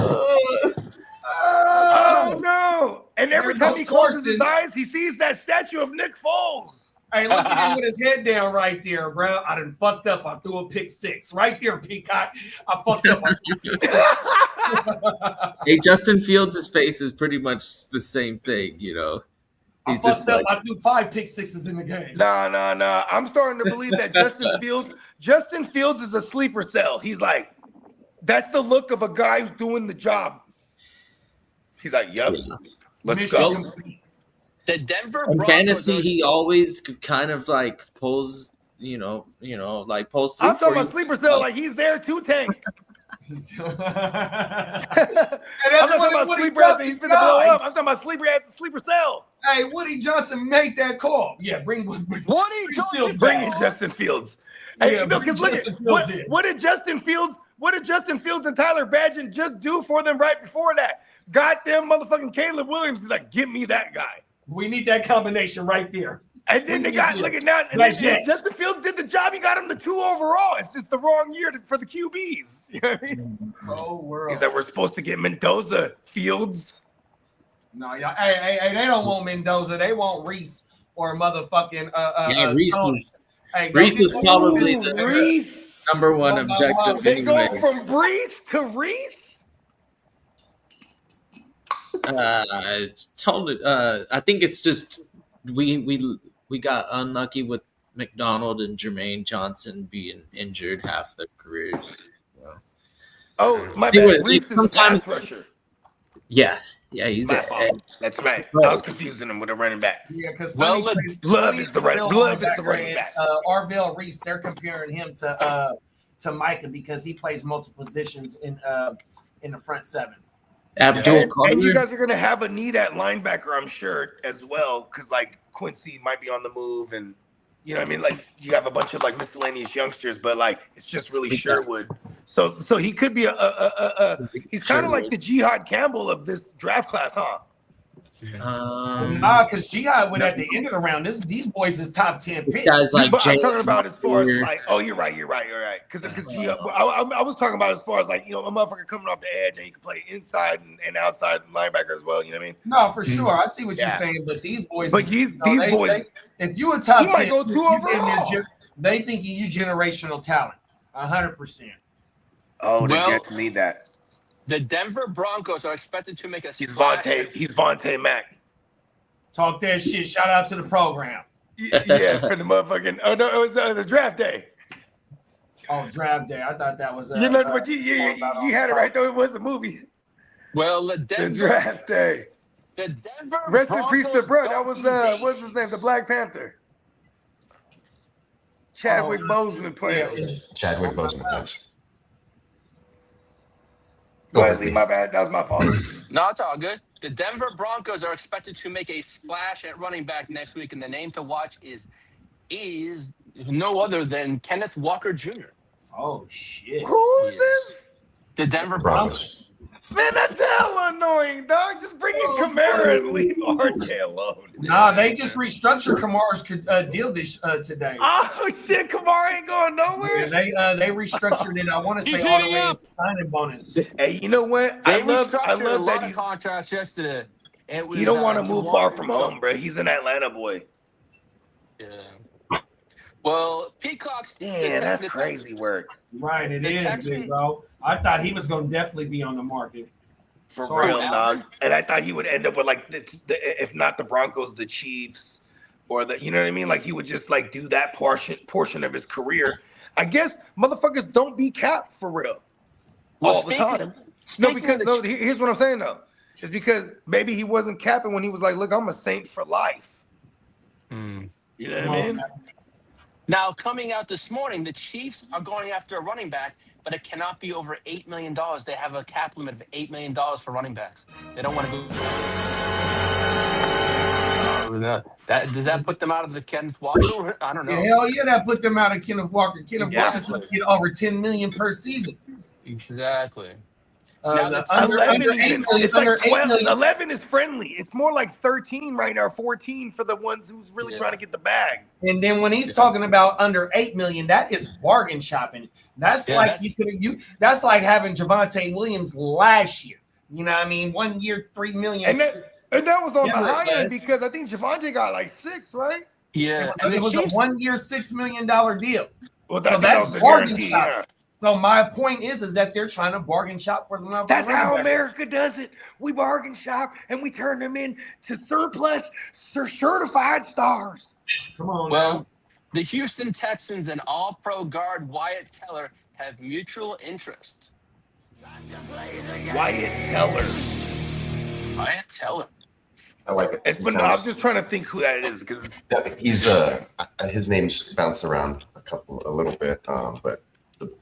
Oh no! And every time he closes his eyes, he sees that statue of Nick Foles. Hey, look at him with his head down right there, bro. I done fucked up. I threw a pick six right there, Peacock. I fucked up. Hey, Justin Fields' face is pretty much the same thing, you know. He's just like, I threw 5 pick sixes in the game. No. I'm starting to believe that Justin Fields is a sleeper cell. He's like, that's the look of a guy who's doing the job. He's like, yep, let's go. The Denver in Broncos fantasy, he always kind of like pulls, like pulls. I'm talking about sleeper cell, like he's there to tank. I'm talking about sleeper as he's gonna blow up. I'm talking about sleeper as a sleeper cell. Hey, Woody Johnson made that call. Yeah, bring Woody Johnson. Bring in Justin Fields. Hey, because look at what did Justin Fields and Tyler Badgett just do for them right before that? Got them motherfucking Caleb Williams. He's like, give me that guy. We need that combination right there. And then they got look at now. And then Justin Fields did the job. He got him the 2 overall. It's just the wrong year for the QBs. You know what I mean? Oh, world. He's like, we're supposed to get Mendoza, Fields. No, y'all. Hey, they don't want Mendoza. They want Reese or motherfucking Reese was probably the number one objective. They go from Brees to Reese. It's totally. I think it's just we got unlucky with McDonald and Jermaine Johnson being injured half their careers. So. Oh, my bad. Reese is a pass rusher. Yeah, he's my fault. That's right. I was confusing him with a running back. Yeah, because Love is the running back. Arvell Reese, they're comparing him to Micah because he plays multiple positions in the front seven. Abdul and you guys are going to have a need at linebacker, I'm sure, as well, because like Quincy might be on the move, and you know what I mean. Like you have a bunch of like miscellaneous youngsters, but like it's just really Sherwood. So he could be he's kind of like the Jihad Campbell of this draft class, huh? Because Jihad went at the end of the round. These boys is top 10 picks. Guys like I'm talking about as far as like, oh, you're right. Because Jihad, I was talking about as far as like, a motherfucker coming off the edge and you can play inside and outside linebacker as well. You know what I mean? No, for sure. I see what you're saying, but these boys. But these boys, if you a top 10, might go 2 overall. They think you generational talent, 100%. Oh, the Jets need that. The Denver Broncos are expected to make a splash. He's Vontae Mack. Talk that shit. Shout out to the program. Yeah, for the motherfucking. Oh no, it was the draft day. Oh, draft day. I thought that was. But you had it right though. It was a movie. Well, the draft day. The Denver. Rest Broncos in peace to Brett. That was what's his name? The Black Panther. Chadwick Boseman playing. Chadwick Boseman, yes. Go ahead, Lee. My bad. That was my fault. No, it's all good. The Denver Broncos are expected to make a splash at running back next week, and the name to watch is no other than Kenneth Walker Jr. Oh shit! Who is this? The Denver Broncos. Man, that's hella annoying, dog. Just bring in Kamara and leave RJ alone. Nah, they just restructured Kamara's deal this today. Oh shit, Kamara ain't going nowhere. Yeah, they restructured it. I want to say all the way to signing bonus. Hey, you know what? I love that he's contracts yesterday. You don't want to move far from home, bro. He's an Atlanta boy. Yeah. Well, Peacock's. Yeah, that's crazy work. Right, it is, big bro. I thought he was going to definitely be on the market. For real, dog. And I thought he would end up with like if not the Broncos, the Chiefs, or you know what I mean? Like he would just like do that portion of his career. I guess motherfuckers don't be capped for real all the time. Here's what I'm saying though. It's because maybe he wasn't capping when he was like, look, I'm a Saint for life. You know what I mean? Now, coming out this morning, the Chiefs are going after a running back, but it cannot be over $8 million. They have a cap limit of $8 million for running backs. They don't want to go. Does that put them out of the Kenneth Walker? I don't know. Hell yeah, that put them out of Kenneth Walker. Kenneth Walker get over $10 million per season. Exactly. Now that's under 11 is friendly. It's more like 13 right now, 14 for the ones who's really trying to get the bag. And then when he's talking about under 8 million, that is bargain shopping. That's that's like having Javonte Williams last year. You know what I mean? 1 year, 3 million. And that was on the high end because I think Javonte got like 6, right? Yeah. It was a 1 year, $6 million deal. Well, so that's bargain shopping. So my point is that they're trying to bargain shop for them. That's how America does it. We bargain shop and we turn them into surplus certified stars. Come on. Well, the Houston Texans and All-Pro guard Wyatt Teller have mutual interest. Wyatt Teller. Wyatt Teller. I like it. I'm just trying to think who that is because he's his name's bounced around a little bit, but.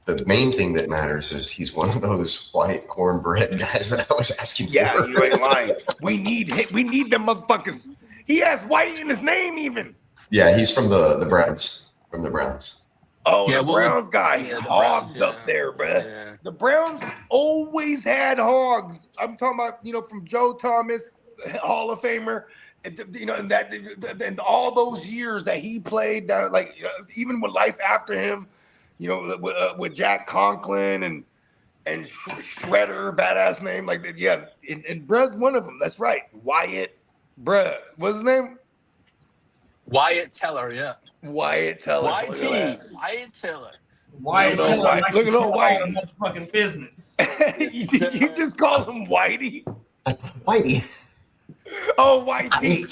The main thing that matters is he's one of those white cornbread guys that I was asking for. Yeah, you ain't lying. We need them motherfuckers. He has white in his name even. Yeah, he's from the Browns. From the Browns. Oh, yeah, the Browns guy. Hogs up there, bruh. Yeah. The Browns always had hogs. I'm talking about, from Joe Thomas, Hall of Famer, and all those years that he played, even with life after him. With Jack Conklin and Shredder, badass name, and Bruh's one of them. That's right, Wyatt. Bruh, what's his name? Wyatt Teller, yeah. Wyatt Teller. Wyatt Teller. Wyatt Teller. Look at old Whitey. Fucking business. you just call him Whitey? Whitey. Oh, Whitey.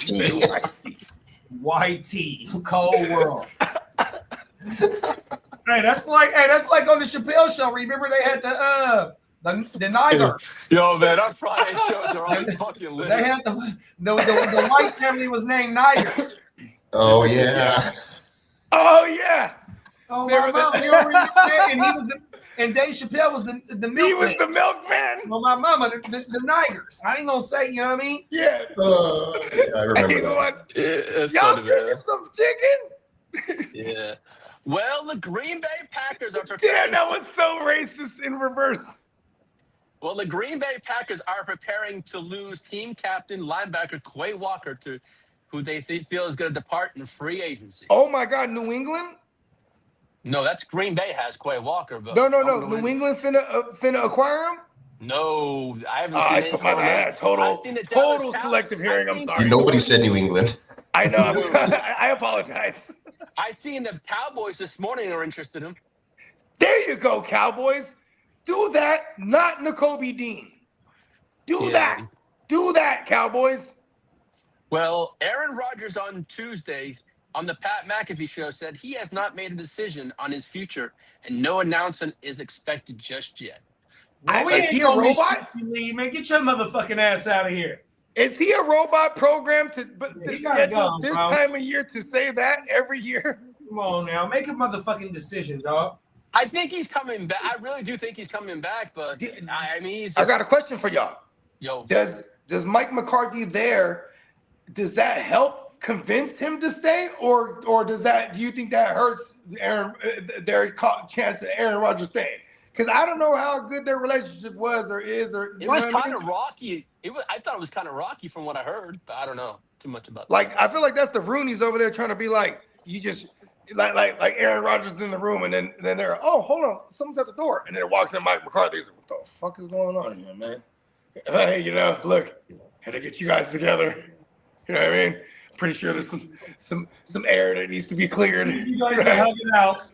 Whitey. Cold world. Hey, that's like on the Chappelle show. Remember they had the Niger. Yo, man, our Friday shows are always fucking lit. They had the white family was named Nigers. Oh yeah. Oh yeah. Oh my mama, you remember that? And Dave Chappelle was the milkman. He was the milkman. Well, my mama, the Nigers. I ain't gonna say, you know what I mean? Yeah. I remember that. Y'all bringing some chicken? Yeah. Well, the Green Bay Packers are preparing. Yeah, that was so racist in reverse. Well, the Green Bay Packers are preparing to lose team captain linebacker Quay Walker to who they feel is going to depart in free agency. Oh, my God. New England? No, that's Green Bay has Quay Walker. But no. New England finna acquire him? No, I haven't seen it. Total selective hearing. I'm sorry. Nobody said New England. I know. I apologize. I seen the Cowboys this morning are interested in him. There you go, Cowboys. Do that, not Nakobe Dean. Do that, Cowboys. Well, Aaron Rodgers on Tuesday on the Pat McAfee show said he has not made a decision on his future and no announcement is expected just yet. Well, we ain't gonna robot? Man, get your motherfucking ass out of here. Is he a robot program to schedule this bro. time of year to say that every year? Come on now, make a motherfucking decision, dog. I think he's coming back. I really do think he's coming back, but I mean, I got a question for y'all. Yo, does Mike McCarthy does that help convince him to stay, or do you think that hurts their chance of Aaron Rodgers staying? Because I don't know how good their relationship was or is, or it was kind of rocky. I thought it was kind of rocky from what I heard, but I don't know too much about that. Like, I feel like that's the Roonies over there trying to be like, you just like Aaron Rodgers in the room, and then they're, oh, hold on, someone's at the door, and then it walks in Mike McCarthy. He's like, what the fuck is going on here, man? Hey, look, had to get you guys together. You know what I mean? Pretty sure there's some air that needs to be cleared. You guys are hugging out.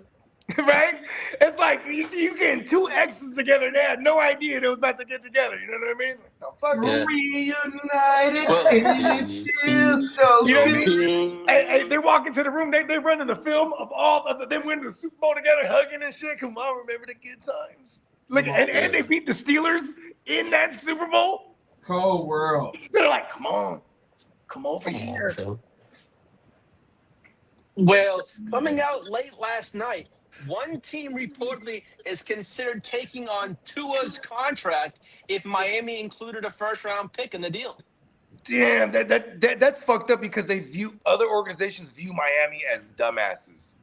Right? It's like you getting two exes together. They had no idea they was about to get together. You know what I mean? The fuck? Yeah. Reunited, Well, it feels so You know what I good. mean? Hey, they walk into the room. They run in the film of all of them winning the Super Bowl together, hugging and shit. Come on, remember the good times. Look, and they beat the Steelers in that Super Bowl. Cold world. They're like, come on over here. Phil. Well, coming out late last night, one team reportedly is considered taking on Tua's contract if Miami included a first-round pick in the deal. Damn, that's fucked up because other organizations view Miami as dumbasses.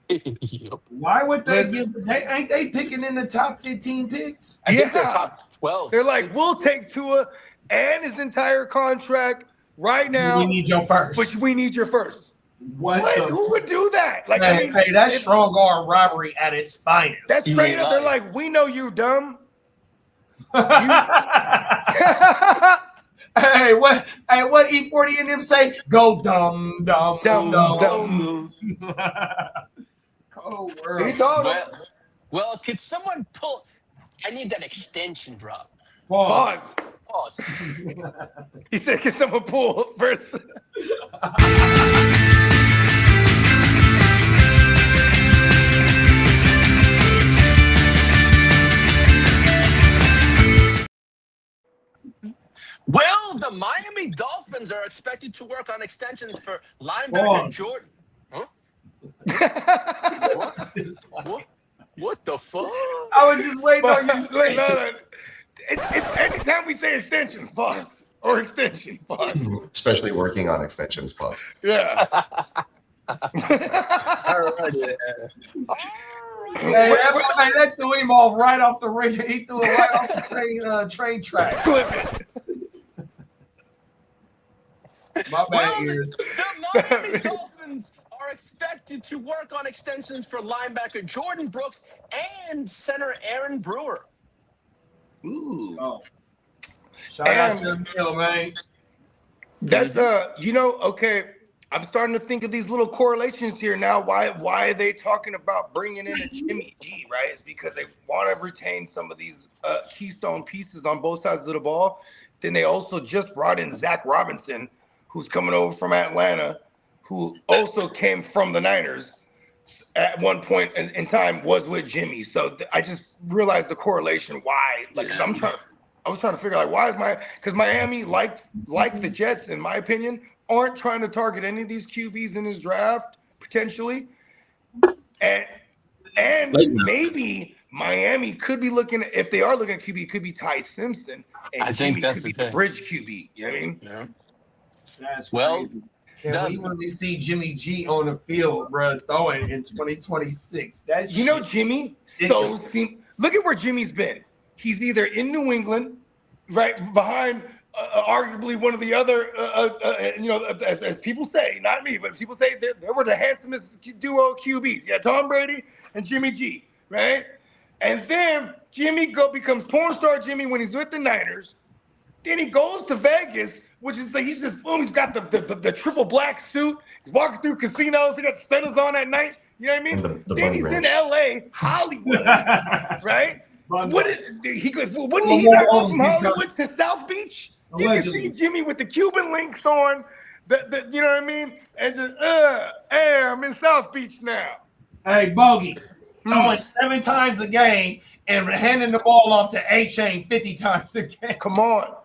Yep. Why would they ain't they picking in the top 15 picks? I think they're top 12. They're like, we'll take Tua and his entire contract right now. We need your first. But we need your first. What? Who would do that? Like, hey, that's strong arm robbery at its finest. That's straight up. They're like, we know you dumb. Hey, what E40 and them say? Go dumb. Oh, world. Well, could someone pull? I need that extension drop. Pause. He said, can someone pull first? Well, the Miami Dolphins are expected to work on extensions for linebacker Jordan. Huh? What the fuck? I was just waiting on you to say that. It's anytime we say extensions, pause. Or extension, pause. Especially working on extensions, pause. Yeah. All right. Hey, that threw him off right off the ring. He threw it right off the train track. Flip it. My bad ears. The Miami Dolphins are expected to work on extensions for linebacker Jordan Brooks and center Aaron Brewer. Ooh. Oh. Shout out to the deal, man. That's okay. I'm starting to think of these little correlations here now. Why are they talking about bringing in a Jimmy G, right? It's because they want to retain some of these keystone pieces on both sides of the ball. Then they also just brought in Zach Robinson, who's coming over from Atlanta, who also came from the Niners at one point in time, was with Jimmy. So I just realized the correlation why. Like, I was trying to figure out why because Miami, like the Jets, in my opinion, aren't trying to target any of these QBs in his draft potentially, and maybe Miami could be looking at, if they are looking at QB, it could be Ty Simpson, and I Jimmy think that's could be the the bridge QB. You know what I mean? Yeah. That's Well, crazy. Can we really see Jimmy G on the field, bro, throwing in 2026? That's Jimmy. Look at where Jimmy's been. He's either in New England, right behind arguably one of the other, as people say, not me, but people say they were the handsomest duo QBs. Yeah, Tom Brady and Jimmy G, right? And then Jimmy becomes porn star Jimmy when he's with the Niners. Then he goes to Vegas, which is like he's got the triple black suit. He's walking through casinos. He got the stunners on at night. You know what I mean? Then he's in LA, Hollywood, right? Wouldn't he not go from Hollywood to South Beach? You can see Jimmy with the Cuban links on, you know what I mean? And just, hey, I'm in South Beach now. Hey, Bogey, throwing 7 times a game and handing the ball off to A-Chain 50 times a game. Come on.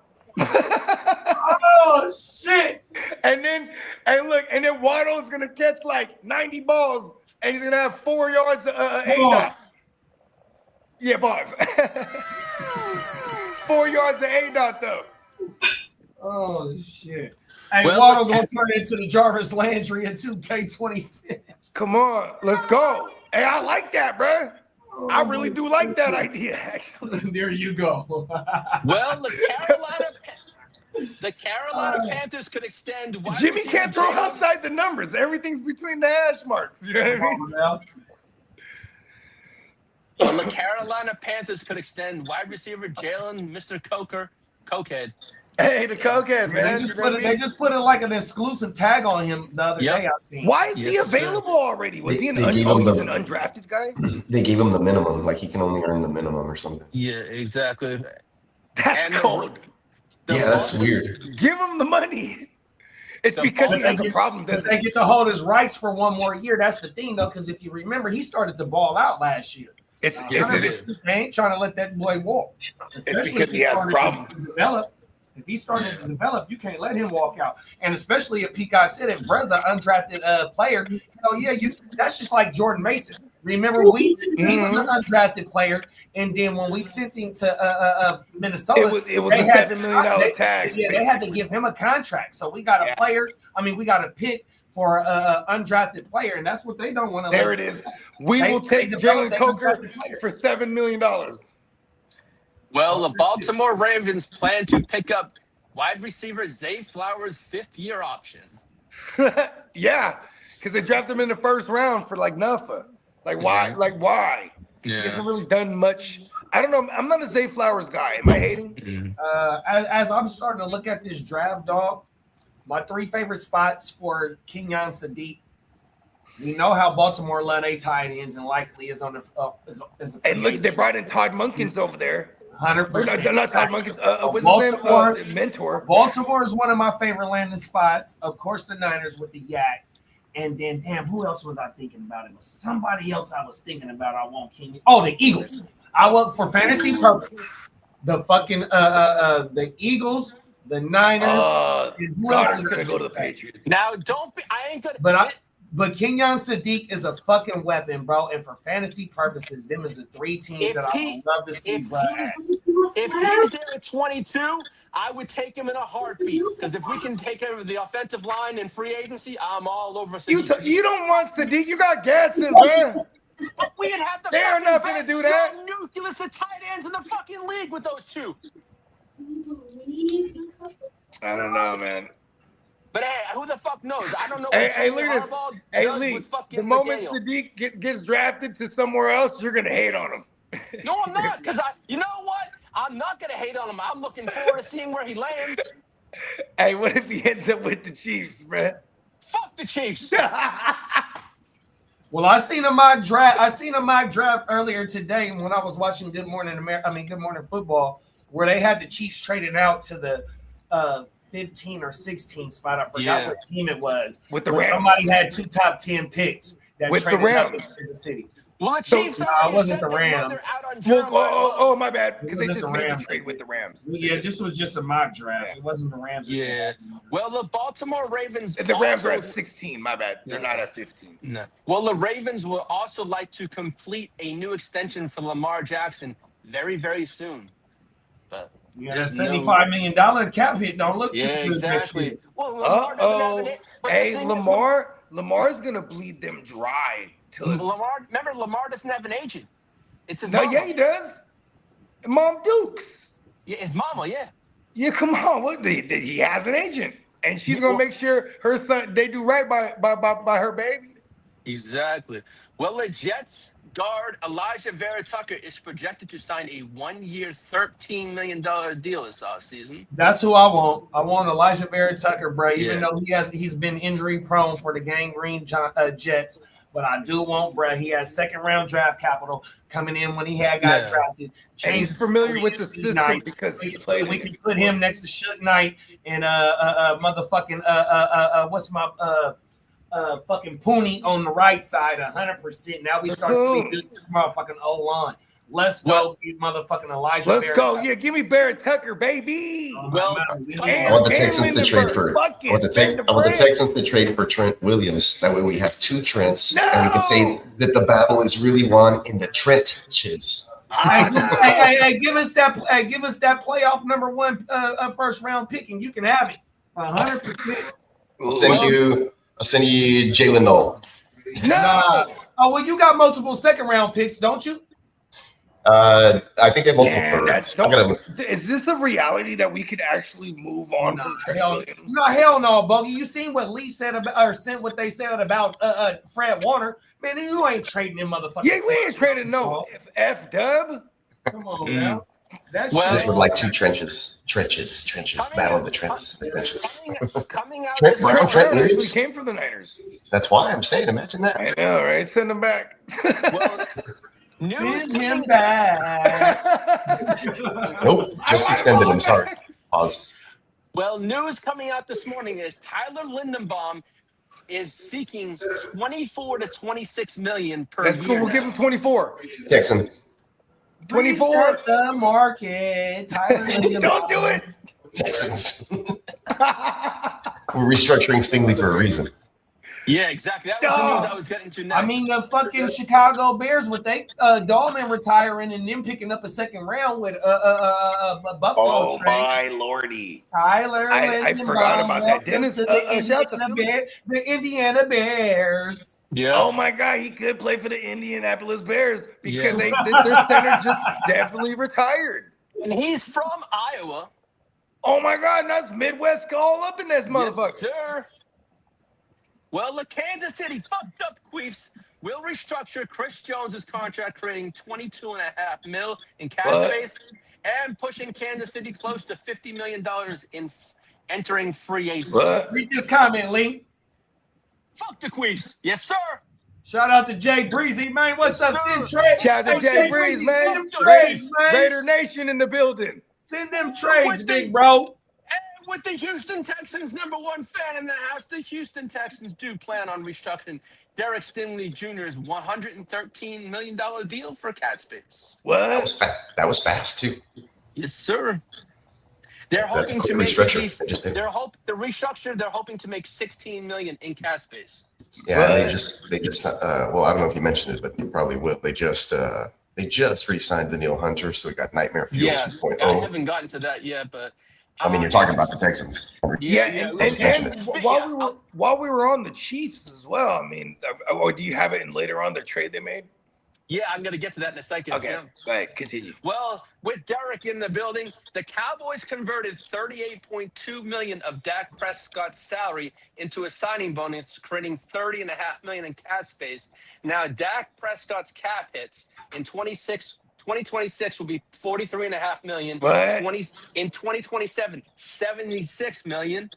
Oh, shit. And then Waddle's going to catch like 90 balls, and he's going to have 4 yards A-dots. Yeah, boss. 4 yards of A-dot, though. Oh, shit. Hey, Waddle going to turn into the Jarvis Landry in 2K26. Come on. Let's go. Hey, I like that, bro. I really do like that idea, actually. There you go. Well, the Carolina Panthers could extend. Jimmy can't throw outside the numbers. Everything's between the hash marks. You know what I mean? Well, the Carolina Panthers could extend wide receiver Jalen, Mr. Cokehead, Hey, the cokehead, man. They just put it like an exclusive tag on him the other day. I seen. Why is he Yes, sir. available already? Was he They gave him he's the- an undrafted guy? They gave him the minimum, like he can only earn the minimum or something. Yeah, exactly. That's And cold. Yeah, that's weird. Give him the money. It's The because he Bucks- has a problem, Because doesn't they he? get to hold his rights for one more year. That's the thing, though. Because if you remember, he started to ball out last year. It's They ain't trying to let that boy walk. Especially because if he has started problems. to develop. If he started to develop, you can't let him walk out. And especially if Peacock said if Brez's an undrafted player, hell yeah, that's just like Jordan Mason. Remember, he was an undrafted player, and then when we sent him to Minnesota, It was a $7 million tag. Yeah, they had to give him a contract. So we got a player. I mean, we got a pick for an undrafted player, and that's what they don't want to. There it is. We will take Jalen Coker for $7 million. Well, the Baltimore Ravens plan to pick up wide receiver Zay Flowers' 5th-year option. Yeah, because they drafted him in the first round for like nothing. Like why? Like why? He hasn't really done much. I don't know. I'm not a Zay Flowers guy. Am I hating? As I'm starting to look at this draft, dog, my 3 favorite spots for Kenyon Sadiq. We know how Baltimore love their tight ends, and likely is on the is a And look, they brought in Todd Munkins over there. 100%. Not Todd Munkins. What's his name? Mentor. Baltimore is one of my favorite landing spots. Of course, the Niners with the Yak. And then, damn, who else was I thinking about? It was somebody else I was thinking about. I want Kenyon. Oh, the Eagles. I want for fantasy purposes. The fucking the Eagles, the Niners. And who else is gonna go to the Patriots? Now, don't be. I ain't gonna. But Kenyon Sadiq is a fucking weapon, bro. And for fantasy purposes, them is the 3 teams that I would love to see. If he's there at 22, I would take him in a heartbeat. Because if we can take care of the offensive line in free agency, I'm all over Sadiq. You don't want Sadiq. You got Gadsden, man. But we'd have the They're not gonna do that. nucleus of tight ends in the fucking league with those two. I don't know, man. But hey, who the fuck knows? I don't know. Hey, look at this. Hey, Lee, the moment Sadiq gets drafted to somewhere else, you're gonna hate on him. No, I'm not. Because you know what? I'm not gonna hate on him. I'm looking forward to seeing where he lands. Hey, what if he ends up with the Chiefs, man? Fuck the Chiefs. Well, I seen a mock draft earlier today when I was watching Good Morning Football, where they had the Chiefs traded out to the 15 or 16 spot. I forgot what team it was. With the Rams. Somebody had 2 top 10 picks that with the traded out Rams. to the city. Well, the Chiefs it wasn't the Rams. Oh, my bad. Because they just made Rams. the trade with the Rams. Yeah, this was just a mock draft. It wasn't the Rams. Yeah. Well, the Baltimore Ravens. The Rams are at 16. My bad. They're not at 15. No. Well, the Ravens will also like to complete a new extension for Lamar Jackson very, very soon. But yeah, that $75 million cap hit don't look too good. Exactly. Well, Lamar doesn't have it. Hey, Lamar's gonna bleed them dry. Lamar doesn't have an agent. It's his No, mama. yeah, he does. Mom Dukes. Yeah, his mama, yeah. Yeah, come on. Look, he has an agent. And she's gonna make sure her son they do right by her baby. Exactly. Well, the Jets guard Elijah Vera Tucker is projected to sign a 1-year, $13 million deal this offseason. That's who I want. I want Elijah Vera Tucker, bro. Even though he's been injury prone for the gangrene Jets, but I do want, bro. He has 2nd-round draft capital coming in when he got drafted. And he's familiar with the system because he played. We can put him next to Suge Knight and motherfucking what's my fucking Pooney on the right side, 100%. Now we start to do this motherfucking O-line. Let's go, motherfucking Elijah. Let's go. Yeah, give me Barrett Tucker, baby. I want the Texans to trade for. I want the Texans to trade for Trent Williams. That way we have 2 Trents, and we can say that the battle is really won in the Trenches. Hey, give us that playoff number 1 first round pick, and you can have it 100%. I'll send you Jalen Noel. No. Oh well, you got multiple 2nd-round picks, don't you? I think I have multiple firsts. Is this a reality that we could actually move on from Trent Williams? Hell no, Bogey. You seen what Lee said about, or sent what they said about Fred Warner? Man, you ain't trading him, motherfucker. Yeah, we ain't trading no F-Dub. Come on, now. That Well, This shit. would like two trenches. Battle of the Trents. coming out Trent this Brown, morning. Trent Brown actually Williams. came for the Niners. That's why I'm saying, imagine that. I know, right? Send him back. Well, news Send him coming. back. Nope, just I extended. want I'm sorry. Pause. Well, news coming out this morning is Tyler Lindenbaum is seeking 24 to 26 million per That's year. cool. We'll give him 24. Texan. 24. Reset the market. Tyler Lindenbaum. Don't do it. Texans. We're restructuring Stingley for a reason. Yeah, exactly. That was the news I was getting to next. I mean, the fucking Chicago Bears with they Dahlman retiring and then picking up a second round with Buffalo Oh trade. my lordy. Tyler I Lindenbaum. forgot about that. Welcome Dennis, to the shout out to the Indiana Bears. yeah. Oh my God, he could play for the Indianapolis Bears because Yeah. their center just definitely retired. And he's from Iowa. Oh my God, that's Midwest all up in this motherfucker. Yes, sir. Well, the Kansas City fucked up Queefs will restructure Chris Jones's contract, creating $22.5 million in cap What? space and pushing Kansas City close to $50 million in entering free agency. What? Read this comment, Lee. Fuck the Queefs. Yes, sir. Shout out to Jay Breezy, man. What's Yes, up, sir. send trades? Shout out to Hey, Jay Breeze, Breezy, man. Send them trades, man. Raider Nation in the building. Send them trades, With the- big bro. And with the Houston Texans' #1 fan in the house, the Houston Texans do plan on restructuring Derek Stingley Jr.'s $113 million deal for cap space. What? That was fast too. Yes, sir. They're That's a hoping quick to make restructure. at least, Just- the restructure. They're hoping to make $16 million in cap space. Yeah, What? they just well, I don't know if you mentioned it, but they probably will. They just re-signed Daniil Hunter, so we got Nightmare Fuel Yeah, 2.0. I haven't gotten to that yet, but I mean, you're talking about the Texans. Yeah, Just mention and it. while we were on the Chiefs as well, I mean, or do you have it in later on the trade they made? yeah, I'm gonna get to that in a second. Okay, Yeah. go ahead, continue. Well, with Derek in the building, the Cowboys converted $38.2 million of Dak Prescott's salary into a signing bonus, creating $30.5 million in cap space. Now, Dak Prescott's cap hits in 2026 will be $43.5 million. What? In 2027, $76 million.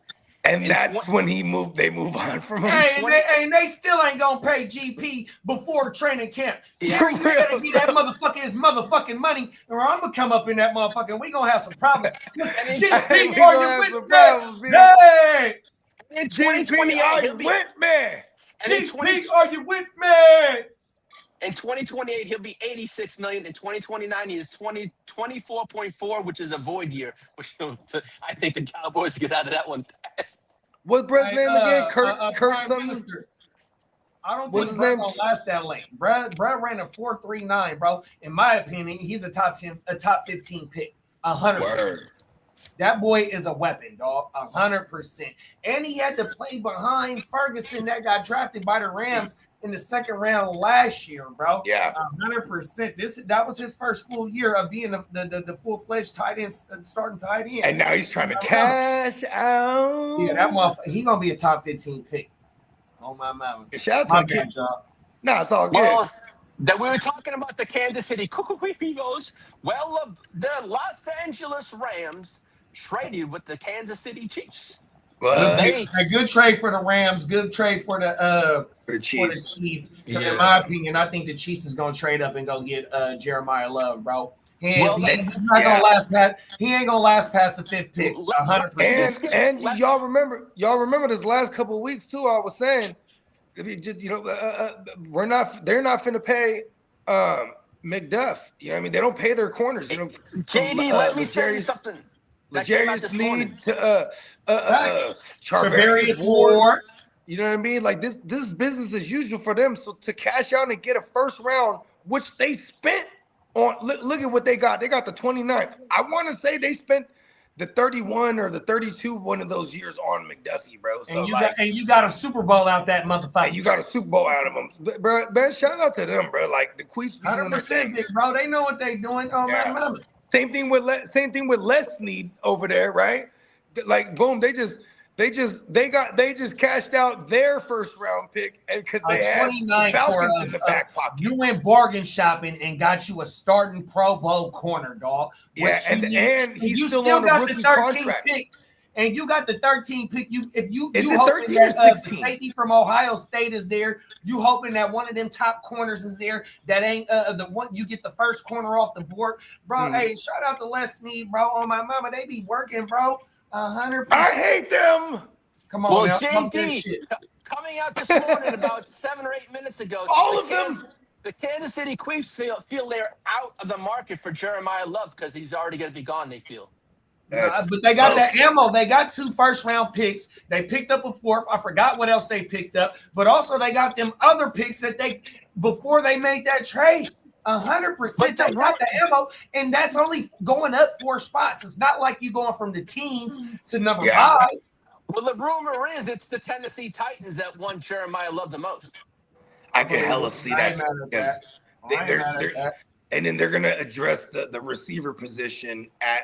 And In that's when they move on from him. Hey, they still ain't gonna pay GP before training camp. Yeah. Jerry, you better get that motherfucker his motherfucking money, or I'm gonna come up in that motherfucker and we gonna have some problems. in GP, We are gonna you have with some me? problems, man. Hey, In GP, 2028, are he'll you be. with me? And in GP, are you with me? In 2028, he'll be $86 million. In 2029, he is 24.4, which is a void year. Which I think the Cowboys get out of that one fast. What's Brett's name again? Kurt Prime something? Minister. I don't What's think his Brett name? gonna last that late. Brett ran a 4.39, bro. In my opinion, he's a top 15 pick. 100%. Word. That boy is a weapon, dog. 100%. And he had to play behind Ferguson that got drafted by the Rams in the second round last year, bro. Yeah. 100%. That was his first full year of being the full-fledged tight end, starting tight end. And now he's trying to cash out. Yeah, that motherfucker, he gonna be a top 15 pick. Oh my mama. Shout My out to the bad, kid. y'all. No, it's all good. Well, that we were talking about the Kansas City Cuckoo-Weevils. Well, the Los Angeles Rams traded with the Kansas City Chiefs. Well, They- A good trade for the Rams. Good trade for the for the Chiefs. Because Yeah. in my opinion, I think the Chiefs is gonna trade up and go get Jeremiah Love, bro. He's not gonna last past. He ain't gonna last past the 5th pick. 100%. And y'all remember this last couple of weeks too. I was saying, if you just they're not finna pay McDuff. You know what I mean? They don't pay their corners. You know, JD, let me say something. That came out Legarius this Need morning. to Travarius Ward. You know what I mean? Like this is business as usual for them. So to cash out and get a first round, which they spent on, look at what they got. They got the 29th. I want to say they spent the 31 or the 32 one of those years on McDuffie, bro. So And you got a Super Bowl out that motherfucker. and you got a Super Bowl out of them, bro. Man, shout out to them, bro. Like the Queefs be doing their 100%, thing. big bro. They know what they doing. Oh Yeah. my mama. Same thing with Les Need over there, right? Like boom, they just They just cashed out their first round pick, and because they had the 29 Falcons in the back pocket. You went bargain shopping and got you a starting Pro Bowl corner, dog. Yeah, and he's you still on a got rookie the 13th contract. pick, and you got the 13th pick. If you Is it hoping 13 or that the 16? safety from Ohio State is there, you hoping that one of them top corners is there. That ain't the one you get the first corner off the board, bro. Hey, shout out to Les Snead, bro. On my mama, they be working, bro. 100%. I hate them. Come on, Well, now, talk that JD, shit. coming out this morning about 7 or 8 minutes ago, All of them. The Kansas City Chiefs feel they're out of the market for Jeremiah Love because he's already going to be gone, they feel. But they got that ammo. They got 2 first-round picks. They picked up a 4th. I forgot what else they picked up. But also they got them other picks that they before they made that trade. 100%. They got the ammo, and that's only going up 4 spots. It's not like you going from the teens to number 5. Well, the rumor is it's the Tennessee Titans that want Jeremiah Love the most. I can hella see that. And then they're gonna address the receiver position at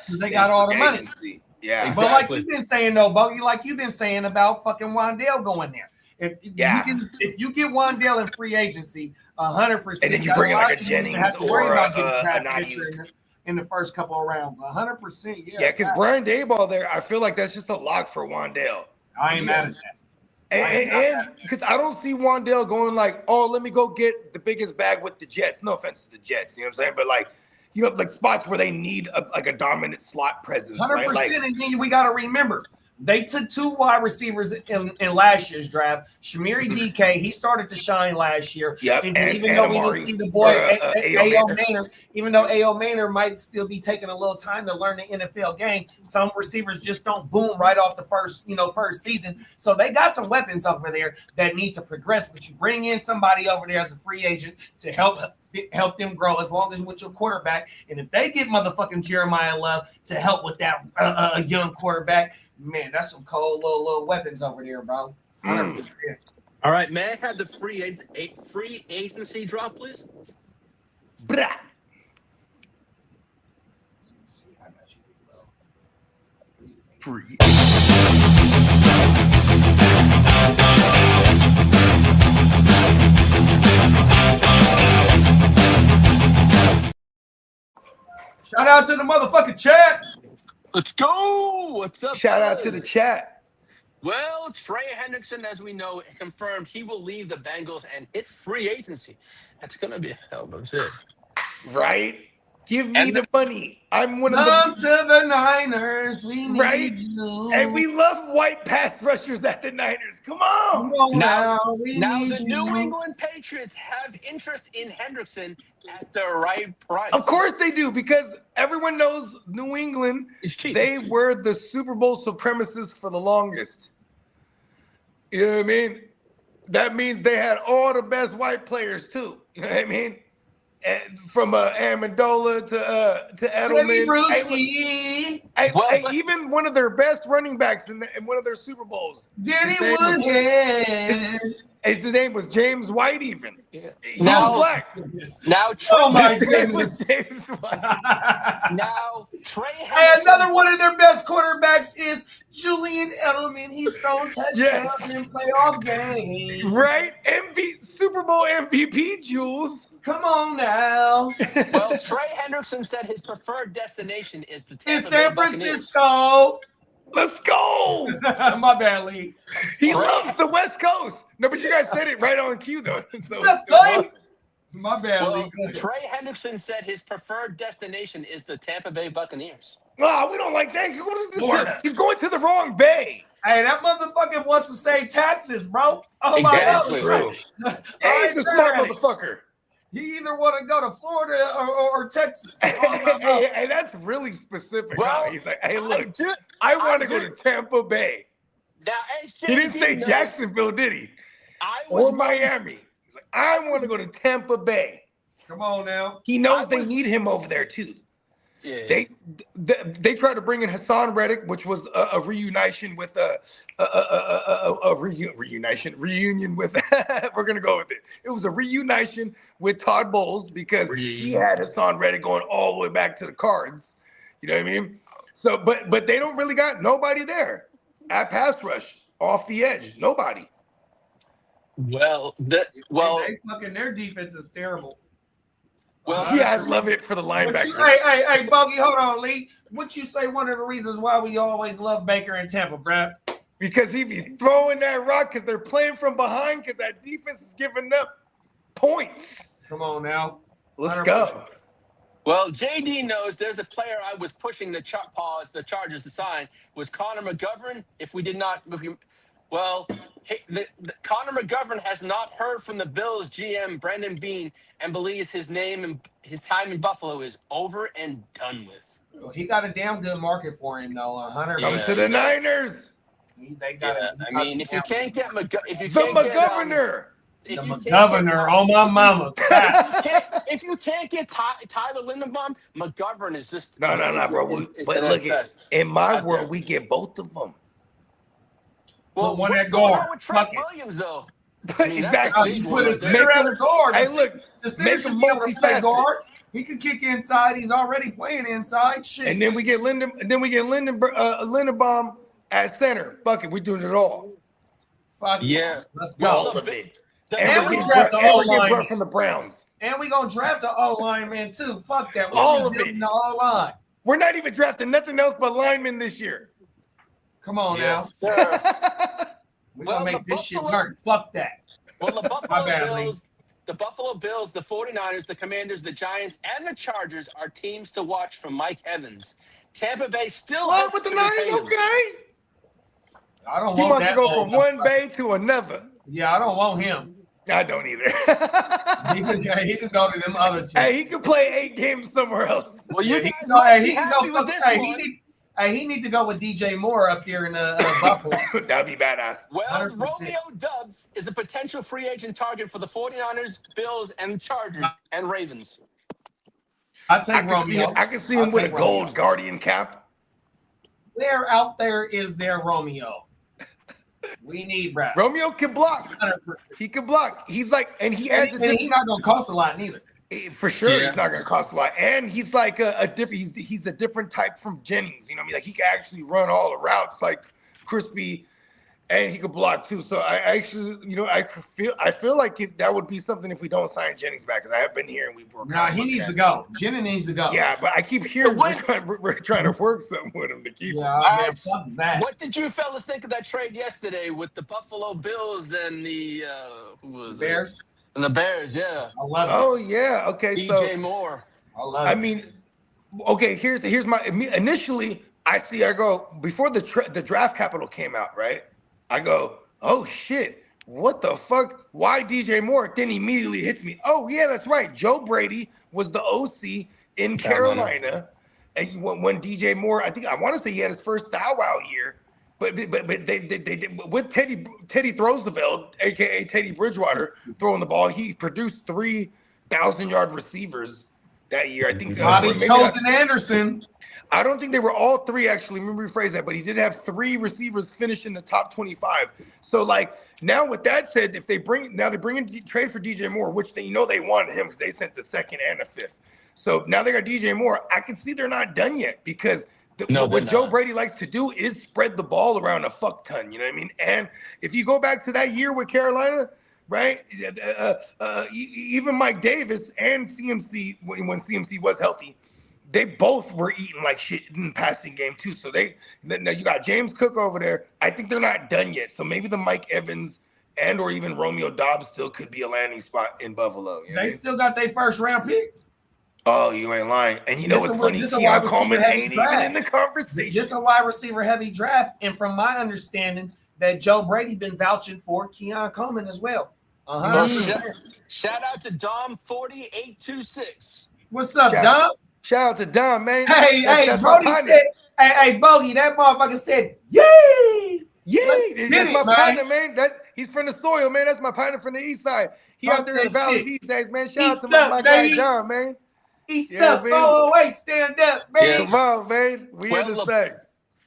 because they got all the money. Agency. Yeah, Exactly. But like you've been saying though, Bo, like you've been saying about fucking Wandale going there. If you get Wandale in free agency, 100%, and then you bring in like a Jennings or in the first couple of rounds, 100%. Yeah, because Brian Daboll there, I feel like that's just a lock for Wandale. I ain't mad at that. And because I don't see Wandale going like, oh, let me go get the biggest bag with the Jets. No offense to the Jets, you know what I'm saying? But like, you know, like spots where they need a dominant slot presence. 100%. Right? Like, And then we got to remember, they took 2 wide receivers in last year's draft. Shamiri DK, he started to shine last year. Yep. And even though we didn't see the boy A.O. Maynard, even though A.O. Maynard might still be taking a little time to learn the NFL game, some receivers just don't boom right off the first season. So they got some weapons over there that need to progress. But you bring in somebody over there as a free agent to help them grow as long as with your quarterback. And if they get motherfucking Jeremiah Love to help with that young quarterback, man, that's some cold little weapons over there, bro. 100%. All right, may I have the free agency drop, please? brah. Free. Shout out to the motherfucking chat. Let's go. What's up? Shout out fellas? to the chat. Well, Trey Hendrickson, as we know, confirmed he will leave the Bengals and hit free agency. That's going to be a hell of a fit. Right? Give me the money. I'm one of Come the to the Niners. We need right. you. And we love white pass rushers at the Niners. Come on. Come on Now we the need New you. England Patriots have interest in Hendrickson at the right price. Of course they do, because everyone knows New England, It's cheap. they were the Super Bowl supremacists for the longest. You know what I mean? That means they had all the best white players too. You know what I mean? And from Amendola to Teddy Edelman. Bruschi. Even one of their best running backs in one of their Super Bowls. Danny His name was- Woodhead. His name was James White even. Yeah. He Now- was black. Now, Oh my His name was goodness. James White. now Trey Hey, Hendrickson. another one of their best quarterbacks is Julian Edelman. He's thrown touchdowns Yes. in playoff games. Right? Super Bowl MVP, Jules. Come on now. Well, Trey Hendrickson said his preferred destination is the In Tampa Bay San Buccaneers. Francisco. Let's go. My bad, Lee. He loves the West Coast. No, but you guys said it right on cue, though. So, That's right. My bad, Well, Lee. Go ahead. Trey Hendrickson said his preferred destination is the Tampa Bay Buccaneers. Oh, we don't like that. Florida. He's going to the wrong bay. Hey, that motherfucker wants to save taxes, bro. Oh, Exactly. my God. Hey, All he's a right, smart Trey. motherfucker. You either want to go to Florida or Texas. Hey, that's really specific. Well, huh? He's like, hey, look, Dude, I want to I go do- to Tampa Bay. now, as He didn't say JD knows, Jacksonville, did he? I was Or Miami. He's like, I want to go to Tampa Bay. Come on now. He knows I they was- need him over there too. Yeah. They tried to bring in Hassan Reddick, which was a reunion with reunion with. We're gonna go with it. It was a reunion with Todd Bowles because he had Hassan Reddick going all the way back to the Cards. You know what I mean? So, but they don't really got nobody there. at pass rush off the edge? Nobody. Well, They fucking their defense is terrible. Well, Yeah, I love it for the Hey, linebackers. Bogey, hold on, Lee. What you say? One of the reasons why we always love Baker in Tampa, bruh? Because he be throwing that rock because they're playing from behind because that defense is giving up points. Come on now. Let's 100%. go. well, JD knows there's a player I was pushing the Chargers to sign was Connor McGovern. Connor McGovern has not heard from the Bills GM Brandon Beane and believes his name and his time in Buffalo is over and done with. Well, he got a damn good market for him, though. 100%. Come Yeah, to the he does. Niners. They got If you can't get McGovernor. if the you can't governor on my mama. if you can't get Tyler Linderbaum, McGovern is just No, bro. But look, in my world, we get both of them. Well, one what's at going guard. on with Trent Fuck it. Williams, though? Exactly. You put a center at the guard. Hey, look, the center make should him be able to play multifaceted. guard. He can kick inside. He's already playing inside. Shit. And then we get Lindenbaum at center. Fuck it, we're doing it all. Fuck it. Yeah. Let's All go. of it. And And we we draft the get O-line. Brett from the Browns. And we gonna draft the O-lineman too. Fuck that. We're All of rebuilding it. the O-line. We're not even drafting nothing else but linemen this year. Come on Yes, sir. now. We're Well, gonna make the this shit Buffalo- work. Fuck that. Well, the My bad, Lee. Buffalo Bills, the 49ers, the Commanders, the Giants, and the Chargers are teams to watch from Mike Evans. Tampa Bay still What hopes with the to Niners? retain him. Okay. I don't He want wants that. to go from old one motherfucker. bay to another. Yeah, I don't want him. I don't either. He can go to them other two. Hey, he could play 8 games somewhere else. Well, you Yeah, he guys can go- might hey, be he can happy go with fuck- this hey, one. he need to go with DJ Moore up there in Buffalo. That'd be badass. Well, 100%. Romeo Dubs is a potential free agent target for the 49ers, Bills, and Chargers, and Ravens. I take I Romeo. can see him I'll with a take gold Romeo. Guardian cap. Where out there is their Romeo? We need Brad. Romeo can block. 100%. He can block. He's like, and he And, adds a and he's different. not gonna cost a lot neither. For sure, Yeah. he's not going to cost a lot, and he's like a different. He's a different type from Jennings. You know what I mean? Like he can actually run all the routes like crispy, and he could block too. So I actually, I feel like that would be something if we don't sign Jennings back, because I have been here and we were. Nah, he needs to go. Jennings needs to go. Yeah, but I keep hearing What- we're trying to work something with him to keep. Yeah, him. man, fuck that. What did you fellas think of that trade yesterday with the Buffalo Bills and the who was it? Bears? And the Bears? Yeah, I love it. Oh yeah, okay. DJ So Moore. I love I it. mean, okay. Here's my initially. I go before the draft capital came out, right? I go, oh shit, what the fuck? Why DJ Moore? Then immediately hits me. Oh yeah, that's right. Joe Brady was the OC in Carolina, and when DJ Moore, I want to say he had his first Bow Wow year, but they with Teddy Roosevelt, aka Teddy Bridgewater, throwing the ball. He produced 3,000-yard receivers that year. I think. Bobby maybe Chosen Anderson. I don't think they were all 3 actually. Let me rephrase that, but he did have 3 receivers finish in the top 25. So like now, with that said, if they bring in trade for DJ Moore, which they wanted him because they sent the 2nd and the 5th. So now they got DJ Moore. I can see they're not done yet because what Joe Brady likes to do is spread the ball around a fuck ton. You know what I mean? And if you go back to that year with Carolina, right? Even Mike Davis and CMC, when CMC was healthy, they both were eating like shit in the passing game too. So now you got James Cook over there. I think they're not done yet. So maybe the Mike Evans and or even Romeo Dobbs still could be a landing spot in Buffalo. You know what I They mean? still got their first round pick. Oh, you ain't lying. And you know what's funny? This a Keon wide Coleman receiver ain't heavy even draft. in the conversation. Just a wide receiver heavy draft. And from my understanding, that Joe Brady been vouching for Keon Coleman as well. Shout out to Dom 4826. What's up, Shout- Dom? Shout out to Don, man. Hey, That's my Brody partner. said, hey, Bogey, that motherfucker said, yay! Yeah, Let's get that's it, my man. partner, man. He's from the soil, man. That's my partner from the east side. He Fuck out there in the that valley shit. these days, man. Shout out East to up, my guy baby. John, man. East Yeah, up, man. 408, stand up, baby. Come on, man. We Well, in the look- same.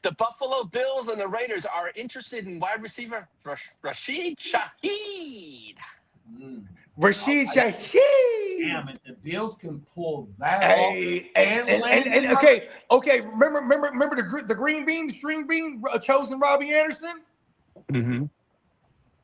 The Buffalo Bills and the Raiders are interested in wide receiver Rashid Shaheed. Rashid Shaheed. Damn it, the Bills can pull that Hey, off. and okay. Remember the green bean, string bean, chosen Robbie Anderson. Mm-hmm.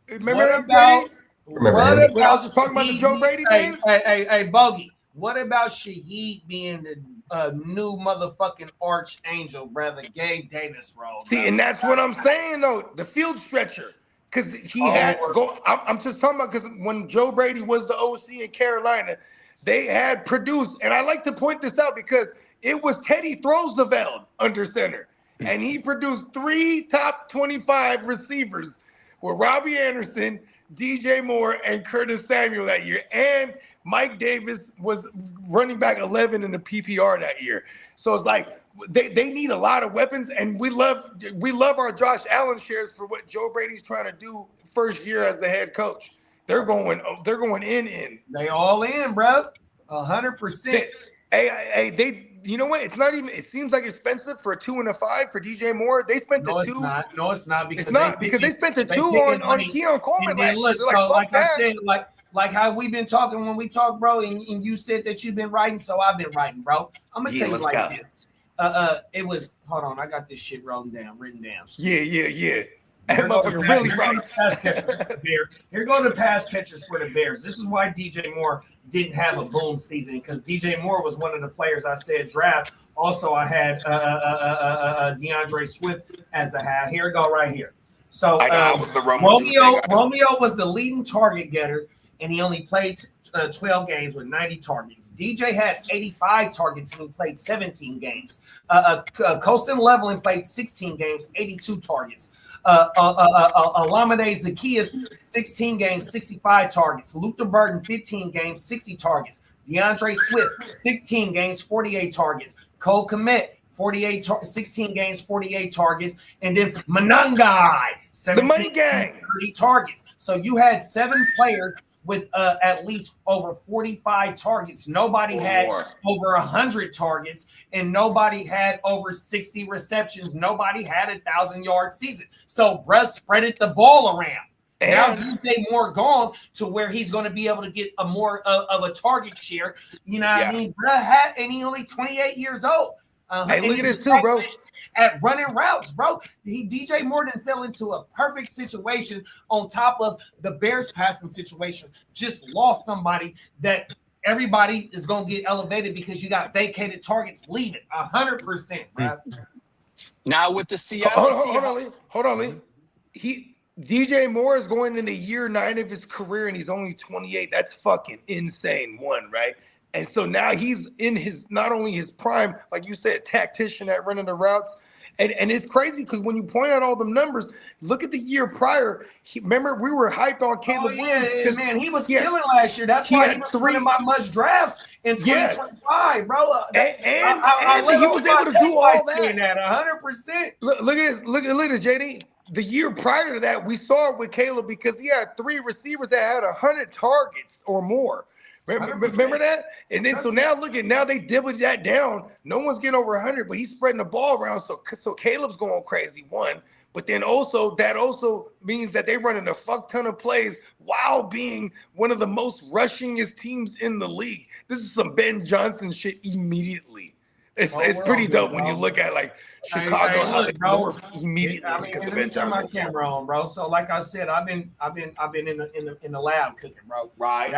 Remember What him, about Brady? Remember him? When I was just talking about the Joe Brady thing. Hey, Bogey. What about Shaheed being the new motherfucking archangel, brother? Gabe Davis role. See, and that's what I'm saying though. The field stretcher, because he had go. I'm just talking about because when Joe Brady was the OC in Carolina, they had produced, and I like to point this out because it was Teddy Roosevelt under center, and he produced 3 top 25 receivers with Robbie Anderson, DJ Moore, and Curtis Samuel that year, and Mike Davis was running back 11 in the PPR that year. So it's like they need a lot of weapons, and we love our Josh Allen shares for what Joe Brady's trying to do first year as the head coach. They're going in. They all in, bro. 100%. Hey, you know what? It's not even. It seems like expensive for a 2 and a 5 for DJ Moore. They spent the 2. No, it's not because they spent the 2 on Keon Coleman last year. So like I said, like how we've been talking when we talk, bro, and you said that you've been writing, so I've been writing, bro. I'm gonna tell you like this. It was. Hold on, I got this shit written down. Yeah. That motherfucker really right. Here go the pass catchers for the Bears. This is why DJ Moore didn't have a boom season, because DJ Moore was one of the players I said draft. Also, I had DeAndre Swift as a hat. Here we go, right here. So Romeo was the leading target getter, and he only played 12 games with 90 targets. DJ had 85 targets, and he played 17 games. Colston Leveling played 16 games, 82 targets. Olamide Zacchaeus, 16 games, 65 targets. Luther Burden, 15 games, 60 targets. DeAndre Swift, 16 games, 48 targets. Cole Kmet, 16 games, 48 targets. And then Manangai, 17 games, 30 targets. So you had 7 players with at least over 45 targets. Nobody had over 100 targets, and nobody had over 60 receptions. Nobody had 1,000-yard season. So Russ spreaded the ball around. And now DJ Moore gone to where he's going to be able to get a more of a target share. You know what I mean? And he only 28 years old. Hey, look at this too, bro. At running routes, bro. DJ Moore fell into a perfect situation on top of the Bears passing situation. Just lost somebody that everybody is going to get elevated because you got vacated targets leaving. 100%, bro. Now with the Seattle Hold on, Lee. DJ Moore is going into year 9 of his career, and he's only 28. That's fucking insane, right? And so now he's in his, not only his prime, like you said, tactician at running the routes. And it's crazy because when you point out all the numbers, look at the year prior. Remember, we were hyped on Caleb Williams. Man, he was killing last year. That's why he was winning by much drafts in 2025, bro. And he was able to do all that. 100%. Look at this. Look at this, JD. The year prior to that, we saw it with Caleb because he had 3 receivers that had 100 targets or more. Remember that? And then so now now they dibbled that down. No one's getting over 100, but he's spreading the ball around. So Caleb's going crazy, one. But then that also means that they're running a fuck ton of plays while being one of the most rushingest teams in the league. This is some Ben Johnson shit immediately. It's pretty dope when you look at like Chicago immediately. I mean, let me turn my camera on, bro. So like I said, I've been in the lab cooking, bro. Right.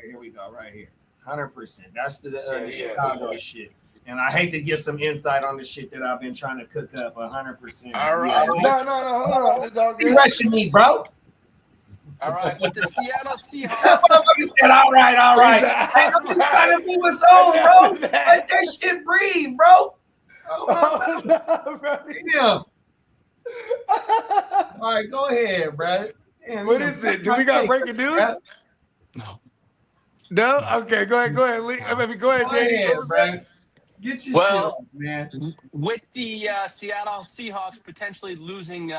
Here we go, right here. 100%. That's the Chicago shit. And I hate to give some insight on the shit that I've been trying to cook up. 100%. All right. No. Hold on. It's all good. You rushing me, bro. All right. With the Seattle Seahawks. That motherfucker said, all right. Hey, I'm just trying to be what's on, bro. Let that shit breathe, bro. Oh, no, bro. Yeah. All right, go ahead, bro. Damn, what is it? Do we got breaking news? No? Okay, go ahead, Lee. I mean, go ahead, JD. Bro. Get your shit on, man. With the Seattle Seahawks potentially losing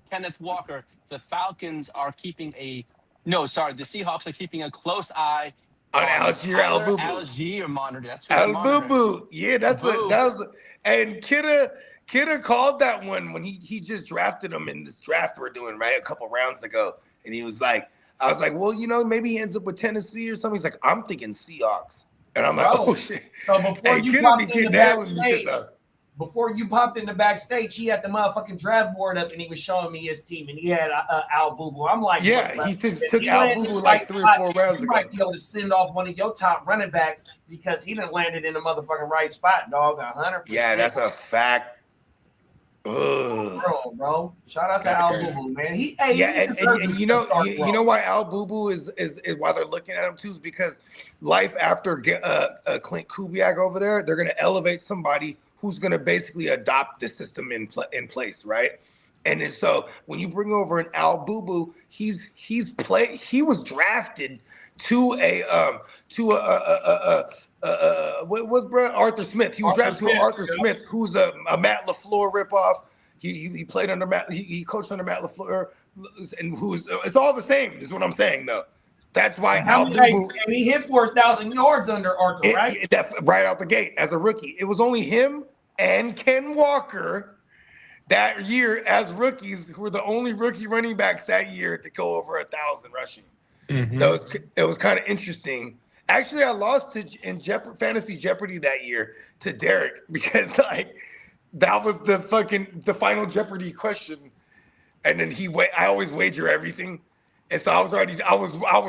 Kenneth Walker, the Falcons are keeping the Seahawks are keeping a close eye on Algier monitor. That's what Al-Boo-Boo. Yeah, that was and Kidda called that one when he just drafted him in this draft we're doing, right, a couple rounds ago. And he was like, I was like, well, maybe he ends up with Tennessee or something. He's like, I'm thinking Seahawks. And I'm like, oh, shit. So before Hey, you couldn't popped be in the kidding Allen and backstage, shit, though. before you popped in the backstage, he had the motherfucking draft board up and he was showing me his team and he had Al Boo. I'm like, Yeah, look, he just if took he Al landed Boo in like the 3 or right 4 spot, rounds you ago. might be able to send off one of your top running backs because he done landed in the motherfucking right spot, dog. 100%. Yeah, that's a fact. Ugh. Bro. Shout out to Al Boo, man. He deserves and a you know starting you role. know why Al Boo is why they're looking at him too is because life after Clint Kubiak over there, they're gonna elevate somebody who's gonna basically adopt the system in place, right? And then, so when you bring over an Al Boo, he was drafted to what was Arthur Smith. He was drafted to Arthur Smith, who's a Matt LaFleur ripoff. He played under Matt. He coached under Matt LaFleur, and it's all the same. Is what I'm saying though. That's why Al Boo. And he hit 4,000 yards under Arthur, right? Right out the gate as a rookie. It was only him and Ken Walker that year as rookies, who were the only rookie running backs that year to go over 1,000 rushing. Mm-hmm. So it was kind of interesting. Actually, I lost in Fantasy Jeopardy that year to Derek because that was the final Jeopardy question, and then I always wager everything, and so I was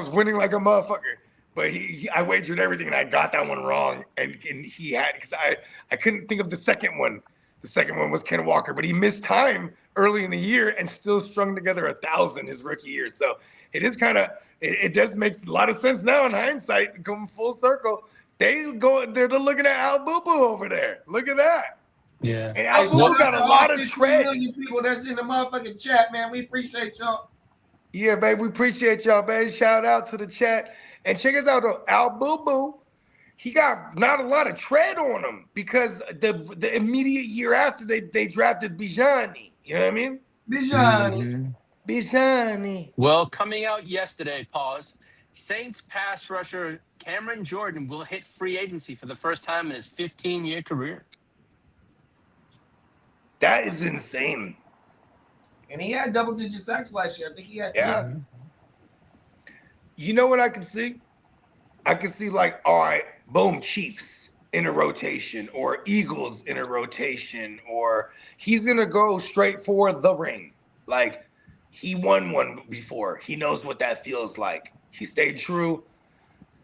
winning like a motherfucker. But I wagered everything and I got that one wrong, and he had because I couldn't think of the second one. The second one was Ken Walker, but he missed time early in the year and still strung together 1,000 his rookie year. So it is it does make a lot of sense now in hindsight, coming full circle. They're looking at Al Boo over there. Look at that. Yeah. And Al Boo got a lot of tread. Million people that's in the motherfucking chat, man. We appreciate y'all. Yeah, babe, we appreciate y'all, babe. Shout out to the chat. And check us out, though. Al Boo, he got not a lot of tread on him because the immediate year after they drafted Bijani. You know what I mean? Bijani. Well, coming out yesterday, Saints pass rusher Cameron Jordan will hit free agency for the first time in his 15-year career. That is insane. And he had double-digit sacks last year. I think he had 10. You know what I can see? I can see all right, boom, Chiefs in a rotation or Eagles in a rotation, or he's going to go straight for the ring. He won one before. He knows what that feels like. He stayed true.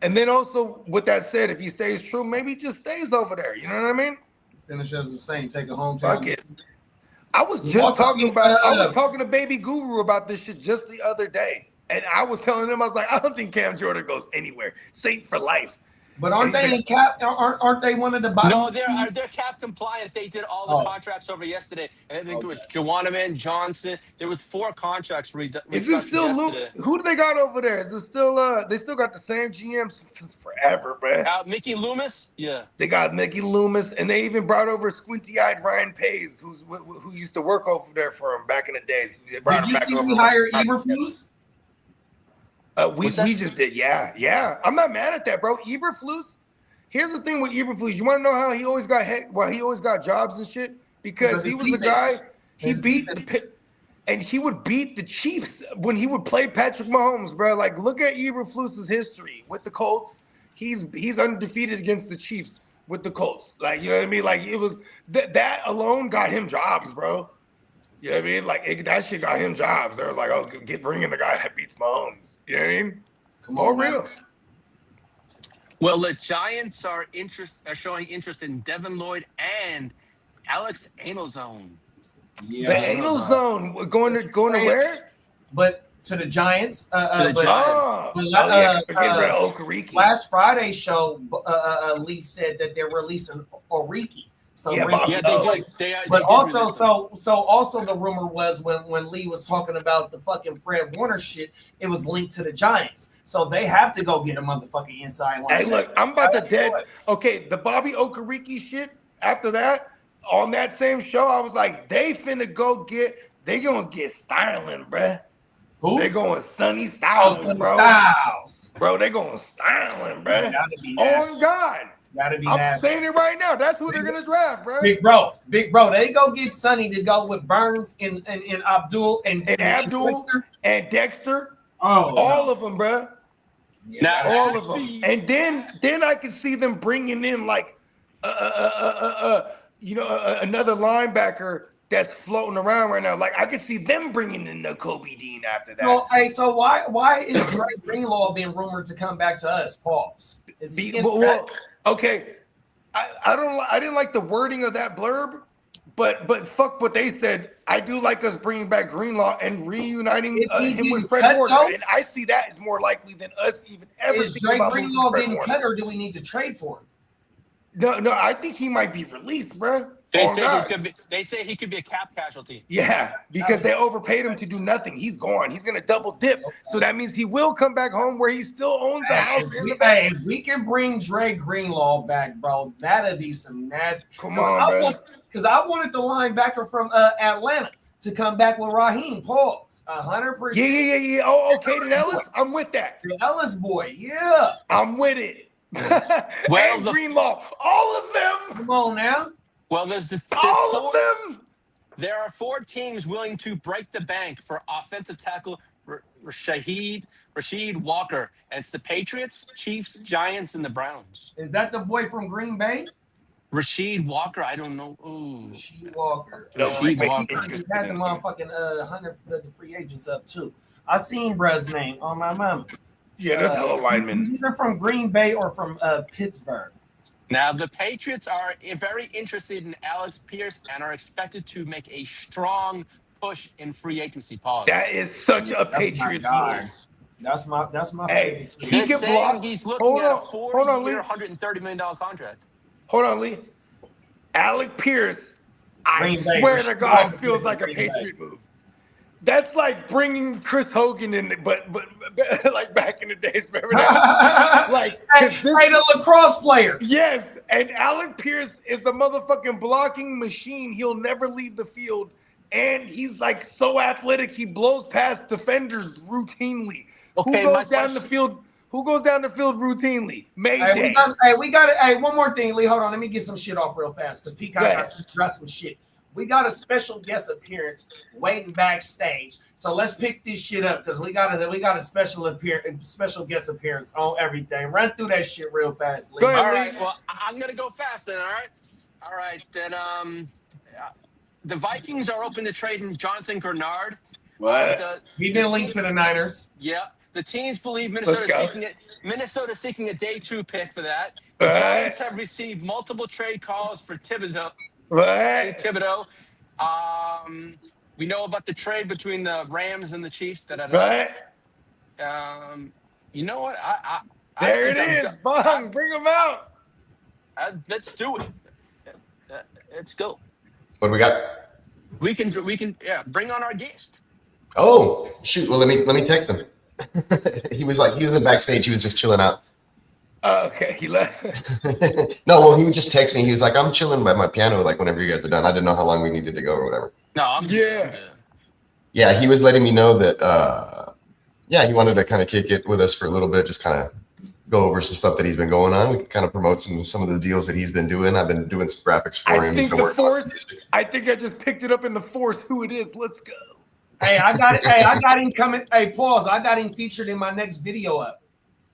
And then also, with that said, if he stays true, maybe he just stays over there. You know what I mean? Finish as the same. Take a hometown. Fuck it. I was talking to Baby Guru about this shit just the other day. And I was telling him, I was like, I don't think Cam Jordan goes anywhere. Saint for life. But aren't they in cap? Aren't they one of the bottom? No, they're cap compliant. They did all the contracts over yesterday, and I think there was Jawanaman, Johnson. There was 4 contracts. Is it still Luke? Who do they got over there? Is it still? They still got the same GMs forever, man. Mickey Loomis, yeah. They got Mickey Loomis, and they even brought over squinty-eyed Ryan Pace, who used to work over there for him back in the days. Did you see me hire Eberflus? We just did, yeah. I'm not mad at that, bro. Eberflus. Here's the thing with Eberflus. You want to know how he always got jobs and shit? Because he was the guy. He beat and he would beat the Chiefs when he would play Patrick Mahomes, bro. Look at Eberflus's history with the Colts. He's undefeated against the Chiefs with the Colts. You know what I mean? It was that alone got him jobs, bro. You know what I mean? That shit got him jobs. They was like, oh, bring in the guy that beats Mahomes. You know what I mean? Come on, real. Well, the Giants are showing interest in Devin Lloyd and Alex Anelzone. Yeah, the Anal Zone going to where? But to the Giants. To the Giants. Last Friday's show, Lee said that they're releasing Oriki. So they did. But also, also the rumor was when Lee was talking about the fucking Fred Warner shit, it was linked to the Giants. So they have to go get a motherfucking inside line. Hey, look, I'm about to dead. Okay, the Bobby Okereke shit. After that, on that same show, I was like, they gonna get Sterling, bruh. Who? They're going Sonny Styles, bro. Bro, they're going Sterling, bruh. On God. Gotta be I'm nasty. saying it right now. That's who they're gonna draft, bro. Big bro. They go get Sonny to go with Burns and Abdul and Dexter. All of them, bro. Yeah, Now, All as of them. the- And then I can see them bringing in like another linebacker that's floating around right now. Like I could see them bringing in the Kobe Dean after that. So why is Dre Greenlaw being rumored to come back to us? Pause. Is he Okay. I didn't like the wording of that blurb, but fuck what they said. I do like us bringing back Greenlaw and reuniting him with Fred Warner, and I see that as more likely than us even ever is thinking Dre about Greenlaw Fred getting Warner. cut, or do we need to trade for him? No, I think he might be released, bro. They say he could be a cap casualty. Yeah, because they overpaid him to do nothing. He's gone. He's gonna double dip. So that means he will come back home where he still owns a house in the Bay. If we can bring Dre Greenlaw back, bro, that'd be some nasty. Come on, bro. Because I wanted the linebacker from Atlanta to come back with Raheem. Pause. 100%. Yeah. Oh, Caden Ellis, I'm with that. The Ellis boy, yeah. I'm with it. Well, and Greenlaw, all of them. Come on now. Well, there's all of them. There are 4 teams willing to break the bank for offensive tackle Rashid Walker, and it's the Patriots, Chiefs, Giants, and the Browns. Is that the boy from Green Bay? Rashid Walker, I don't know. Ooh. Rashid Walker. Rashid Walker. He had the motherfucking 100 the free agents up too. I seen Bruh's name on my mama. Yeah, there's hella linemen. Either from Green Bay or from Pittsburgh. Now, the Patriots are very interested in Alex Pierce and are expected to make a strong push in free agency. Pause. That is such a Patriots move. That's my hey, favorite. he can block. He's looking at a 4-year, $130 million contract. Hold on, Lee. Alec Pierce, I swear to God, feels like a Patriot move. That's like bringing Chris Hogan in, but like back in the days, remember that? Like, the lacrosse player. Yes, and Alec Pierce is a motherfucking blocking machine. He'll never leave the field, and he's like so athletic. He blows past defenders routinely. Okay, Who goes down the field? Who goes down the field routinely? Mayday. We got it. Hey, one more thing, Lee. Hold on. Let me get some shit off real fast because Peacock got some dress with shit. We got a special guest appearance waiting backstage. So let's pick this shit up because we got a special guest appearance on everything. Run through that shit real fast, Lee. Go ahead, all right. Well, I'm gonna go fast then. All right. Then the Vikings are open to trading Jonathan Grenard. What? He been linked to the Niners. Yeah. The teams believe Minnesota seeking a day 2 pick for that. The Giants have received multiple trade calls for Thibodeau. We know about the trade between the Rams and the Chiefs. You know what? There it is. Bong, bring them out. Let's do it. Let's go. What do we got? We can bring on our guest. Oh shoot! Well, let me text him. he was in the backstage. He was just chilling out. Okay, he left. No, well, he would just text me. He was like, "I'm chilling by my piano. Like whenever you guys are done." I didn't know how long we needed to go or whatever. No, I'm good. Yeah, he was letting me know that. He wanted to kind of kick it with us for a little bit, just kind of go over some stuff that he's been going on. We can kind of promote some of the deals that he's been doing. I've been doing some graphics for him. I think I just picked it up in the Force. Who it is? Let's go. Hey, I got it. Hey, I got him coming. Hey, pause. I got him featured in my next video up.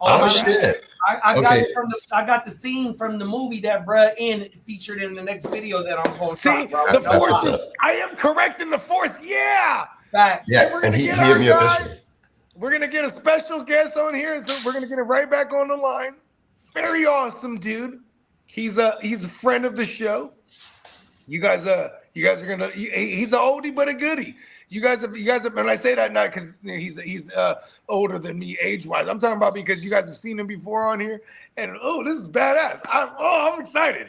Oh shit! I got it from I got the scene from the movie that bruh featured in the next video that I'm going to see. The Force. I am correct in the Force. Yeah. Facts. Yeah, and he hit me up. We're gonna get a special guest on here, so we're gonna get it right back on the line. Very awesome, dude. He's a friend of the show. You guys are gonna. He's an oldie but a goodie. You guys have, and I say that not because he's older than me age-wise. I'm talking about because you guys have seen him before on here, and this is badass. I'm excited.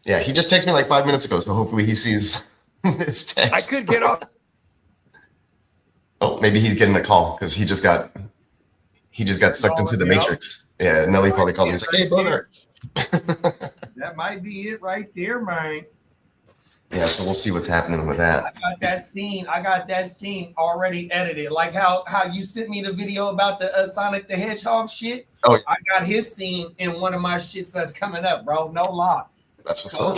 Yeah, he just texted me like 5 minutes ago, so hopefully he sees this text. I could get off. Oh, maybe he's getting a call because he just got sucked into the Matrix. Yeah, Nelly probably called him. He's like, "Hey, brother." That might be it right there, man. Yeah, so we'll see what's happening with that. I got that scene already edited. Like how you sent me the video about the Sonic the Hedgehog shit. Oh, yeah. I got his scene in one of my shits that's coming up, bro. No lie. That's what's up.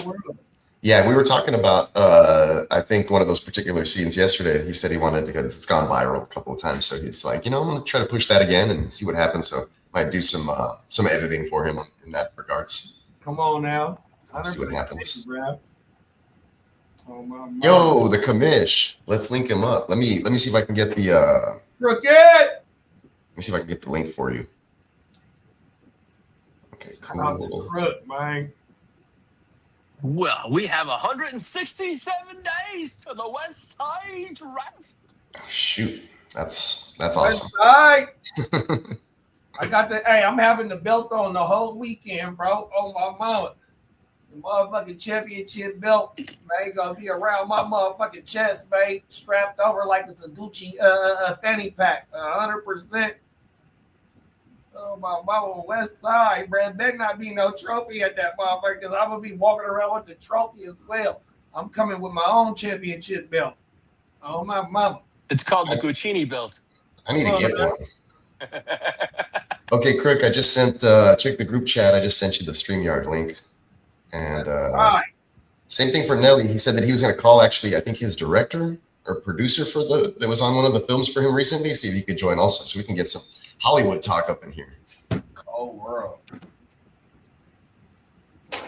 Yeah, we were talking about I think one of those particular scenes yesterday. He said he wanted to, because it's gone viral a couple of times. So he's like, I'm gonna try to push that again and see what happens. So might do some editing for him in that regards. Come on now. I'll see what happens. Bro. Oh my God. Yo, the commish. Let's link him up. Let me see if I can get the Crooked. let me see if I can get the link for you. Okay, Out the cool. crook, man. Well, we have 167 days to the West Side draft. Oh, shoot. That's West awesome. Side. I got the. Hey, I'm having the belt on the whole weekend, bro. Oh my mama. The motherfucking championship belt, man, gonna be around my motherfucking chest, man, strapped over like it's a Gucci fanny pack, 100%. Oh my mama, West Side, bro. There not be no trophy at that motherfucker, because I'm gonna be walking around with the trophy as well. I'm coming with my own championship belt. Oh my mama. It's called the Guccini belt. I need to get one. Okay, Crook, I just sent check the group chat. I just sent you the StreamYard link. And same thing for Nelly. He said that he was going to call, actually, I think his director or producer that was on one of the films for him recently, see if he could join also, so we can get some Hollywood talk up in here. Cold world.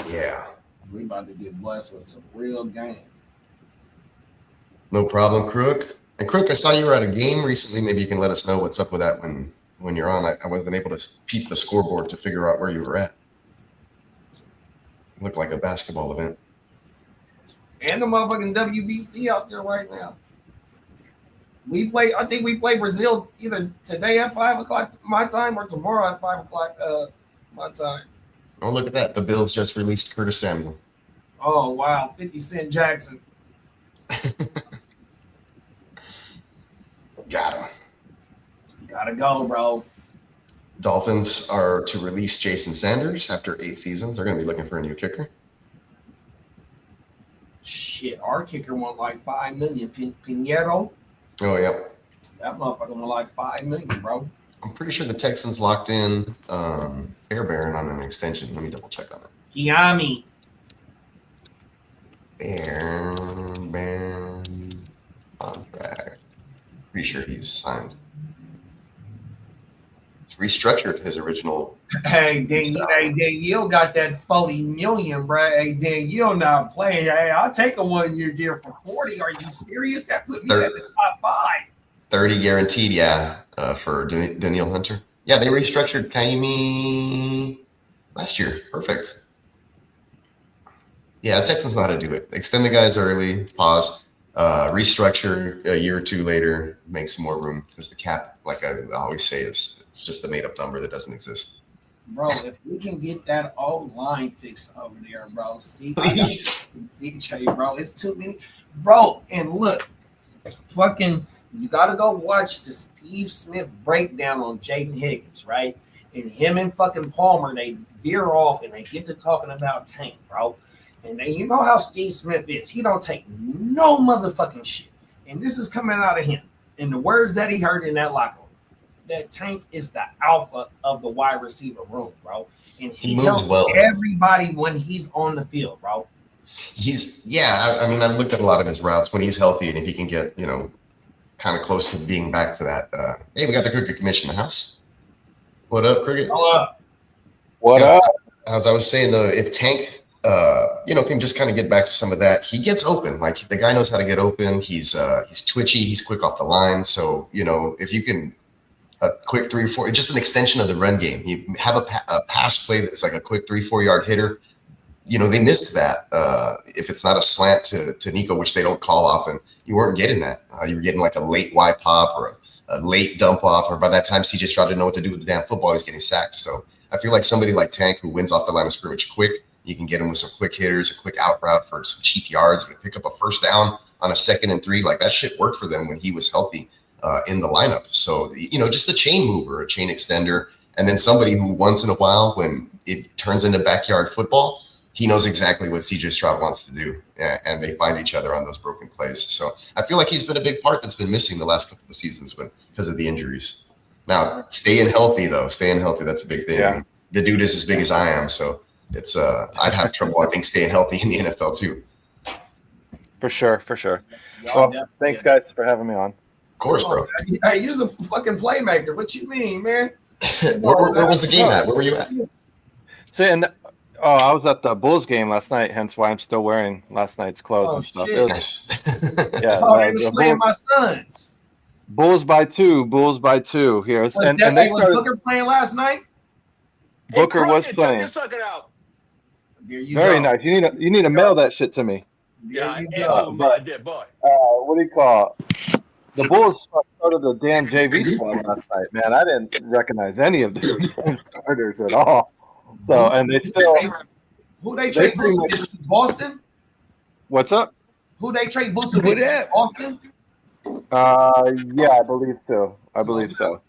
Yeah. We about to get blessed with some real game. No problem, Crook. And Crook, I saw you were at a game recently. Maybe you can let us know what's up with that when you're on. I wasn't able to peep the scoreboard to figure out where you were at. It looked like a basketball event. And the motherfucking WBC out there right now. I think we play Brazil either today at 5 o'clock my time or tomorrow at 5 o'clock my time. Oh, look at that. The Bills just released Curtis Samuel. Oh, wow. 50 Cent Jackson. Got him. Gotta go, bro. Dolphins are to release Jason Sanders after 8 seasons. They're going to be looking for a new kicker. Shit, our kicker want like $5 million. Pinheiro. Oh, yeah. That motherfucker want like $5 million, bro. I'm pretty sure the Texans locked in Fairbairn on an extension. Let me double check on that. Kiami. Fairbairn contract. Pretty sure he's signed. He's restructured his original. Hey, Danielle got that 40 million, bro. Hey, Danielle not playing. Hey, I'll take a 1 year deal for 40. Are you serious? That put me at the top 5. 30 guaranteed, yeah, for Danielle Hunter. Yeah, they restructured Kaimi last year. Perfect. Yeah, Texans know how to do it. Extend the guys early, pause, restructure a year or two later, make some more room, because the cap, like I always say, it's just a made-up number that doesn't exist. Bro, if we can get that old line fixed over there, bro, CJ, bro, it's too many. Bro, and look, fucking, you got to go watch the Steve Smith breakdown on Jaden Higgins, right? And him and fucking Palmer, they veer off and they get to talking about Tank, bro. And then you know how Steve Smith is. He don't take no motherfucking shit. And this is coming out of him. And the words that he heard in that locker room, that Tank is the alpha of the wide receiver room, bro. And he moves helps well. everybody when he's on the field, bro. I mean, I've looked at a lot of his routes when he's healthy, and if he can get, kind of close to being back to that. Hey, we got the Cricket Commission in the house. What up, Cricket? What up? As I was saying, though, if Tank, can just kind of get back to some of that, he gets open. Like, the guy knows how to get open. He's twitchy. He's quick off the line. So, if you can a quick 3 or 4, just an extension of the run game. You have a pass play that's like a quick 3-4 yard hitter. They missed that. If it's not a slant to Nico, which they don't call often, you weren't getting that. You were getting like a late wide pop or a late dump off, or by that time CJ Stroud didn't know what to do with the damn football. He was getting sacked. So I feel like somebody like Tank, who wins off the line of scrimmage quick, you can get him with some quick hitters, a quick out route for some cheap yards, and pick up a first down on a 2nd and 3. Like, that shit worked for them when he was healthy in the lineup. So, just a chain mover, a chain extender, and then somebody who once in a while, when it turns into backyard football, he knows exactly what CJ Stroud wants to do, and they find each other on those broken plays. So I feel like he's been a big part that's been missing the last couple of seasons because of the injuries. Now, staying healthy, that's a big thing. Yeah. I mean, the dude is as big as I am, so it's I'd have trouble, I think, staying healthy in the NFL too. For sure. Y'all Well, definitely- thanks guys for having me on. Of course, bro. Hey, you're a fucking playmaker. What you mean, man? Where was the game at? Where were you at? See, and I was at the Bulls game last night, hence why I'm still wearing last night's clothes Oh, and stuff. shit. It was, Nice. yeah, Oh, they was the playing my sons. Bulls by two here. Was And that they was started. Booker playing last night? Booker was Crockett, playing. Turn your sucker out. There you Very go. nice. You need to mail that shit to me. Yeah, There you and go. over my dead boy. What do you call it? The Bulls started the damn JV squad last night, man. I didn't recognize any of the starters at all. So, and they still. Who they They trade pretty Vucevic to? Boston? What's up? Who they trade What Vucevic to? that? Boston? Yeah, I believe so.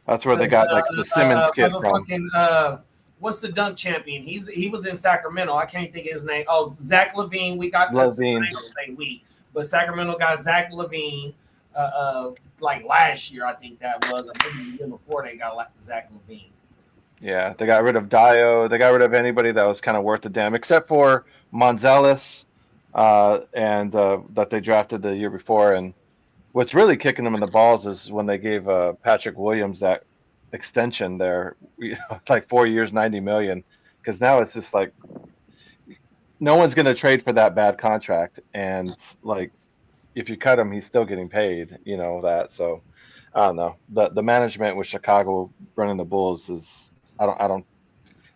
That's where they got like the Simmons kid from. Motherfucking, what's the dunk champion? He was in Sacramento. I can't think of his name. Oh, Zach LaVine. We got LaVine. I don't say we, but Sacramento got Zach LaVine. Like last year, I think that was. Or maybe the year before they got Zach LaVine. Yeah, they got rid of Dio. They got rid of anybody that was kind of worth a damn, except for Monzelis, and that they drafted the year before. And what's really kicking them in the balls is when they gave Patrick Williams that extension there, like 4 years, $90 million, because now it's just like no one's going to trade for that bad contract, and like if you cut him, he's still getting paid. You know that, so I don't know. The management with Chicago running the Bulls is. I don't.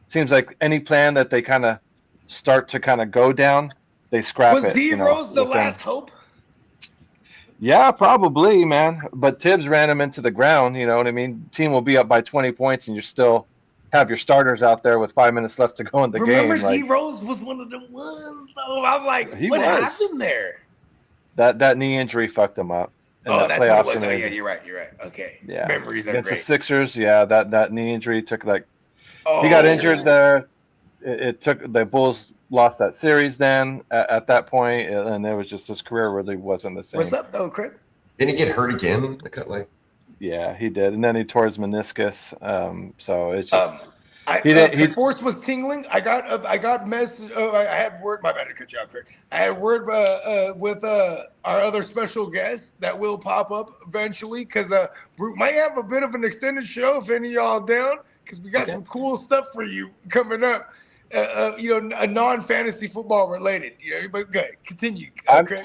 Seems like any plan that they kind of start to kind of go down, they scrap Was it. D Rose the within- last hope? Yeah, probably, man. But Tibbs ran him into the ground. You know what I mean? Team will be up by 20 points, and you still have your starters out there with 5 minutes left to go in the Remember game. Like, D Rose was one of the ones, though. I'm like, He what was. happened there? that knee injury fucked him up. In Oh, that that's what it playoff was. Oh, series. yeah, you're right. Okay. Yeah. Memories are Against great. the Sixers, yeah, that knee injury took like. Oh. He got injured there. It took the Bulls lost that series then at that point, and it was just his career really wasn't the same. What's up, though, Craig? Didn't he get hurt again? Like, Yeah, he did, and then he tore his meniscus. So it's just The force was tingling. I got message. I had word. My bad to cut you out, Craig. I had word with our other special guest that will pop up eventually because we might have a bit of an extended show if any of y'all down because we got some cool stuff for you coming up. A non-fantasy football related. But good. Continue, Craig.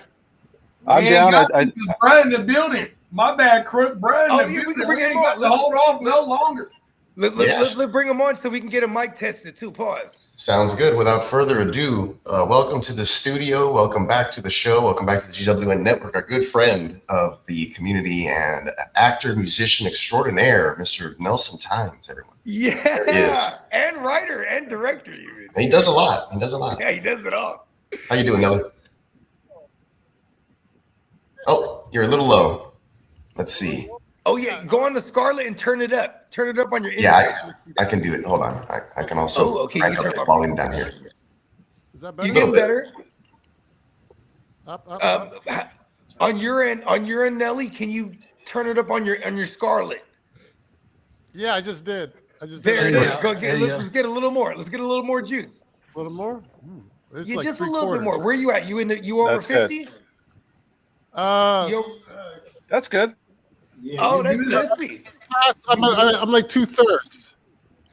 I'm down. It's Brian in the building. My bad, Crook. Brian in the We building. can bring We him ain't got on. to hold off no longer. Let's bring him on so we can get a mic tested too. Pause. sounds good. Without further ado, welcome to the studio. Welcome back to the show. Welcome back to the GWN Network. Our good friend of the community and actor, musician extraordinaire, Mr. Nelson Tynes, everyone. There he Yeah, is. and writer and director even. He does a lot. Yeah, he does it all. How you doing, Nelly? Oh, you're a little low. Let's see. Oh yeah, go on to Scarlet and turn it up. Turn it up on your Yeah, interface. Let's see I that. can do it. Hold on. I can also Oh, okay, crank you up turn the up. volume down here. Is that better? You getting bit. better? Up. On your end, Nelly, can you turn it up on your Scarlet? Yeah, I just did. There it is. Yeah. Let's get a little more. Let's get a little more juice. A little more? It's Yeah, like just a 3/4. little bit more. Where you at? You over That's good. 50? That's good. Oh, that's crispy. I'm like 2/3.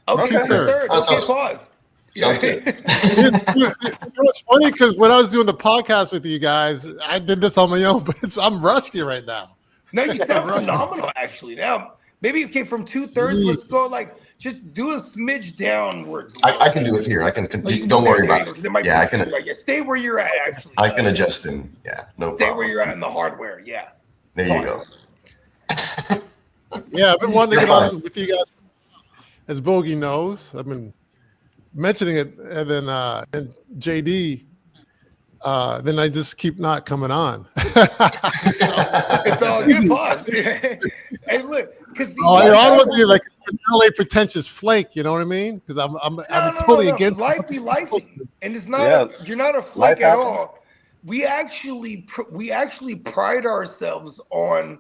Okay, 2/3. two-thirds. That Okay, sounds- pause. Sounds good. It's funny because when I was doing the podcast with you guys, I did this on my own, but I'm rusty right now. No, you sound phenomenal, actually. Now, maybe it came from 2/3. Let's go just do a smidge downwards. I can do it here. I can. Oh, you can Don't do worry that. There about you go, 'cause it. might Yeah, I be- can. Yeah, stay where you're at, actually. I can adjust in. Yeah, no Stay problem. where you're at in the hardware. Yeah. There you go. Yeah, I've been wanting to get on with you guys. As Bogey knows, I've been mentioning it, and then and JD, then I just keep not coming on. It's all good, boss. Hey, look, because I don't want to be like an LA pretentious flake, you know what I mean? Because I'm totally against life be life, and it's not. Yeah. You're not a Life flake at happens. all. We actually pride ourselves on,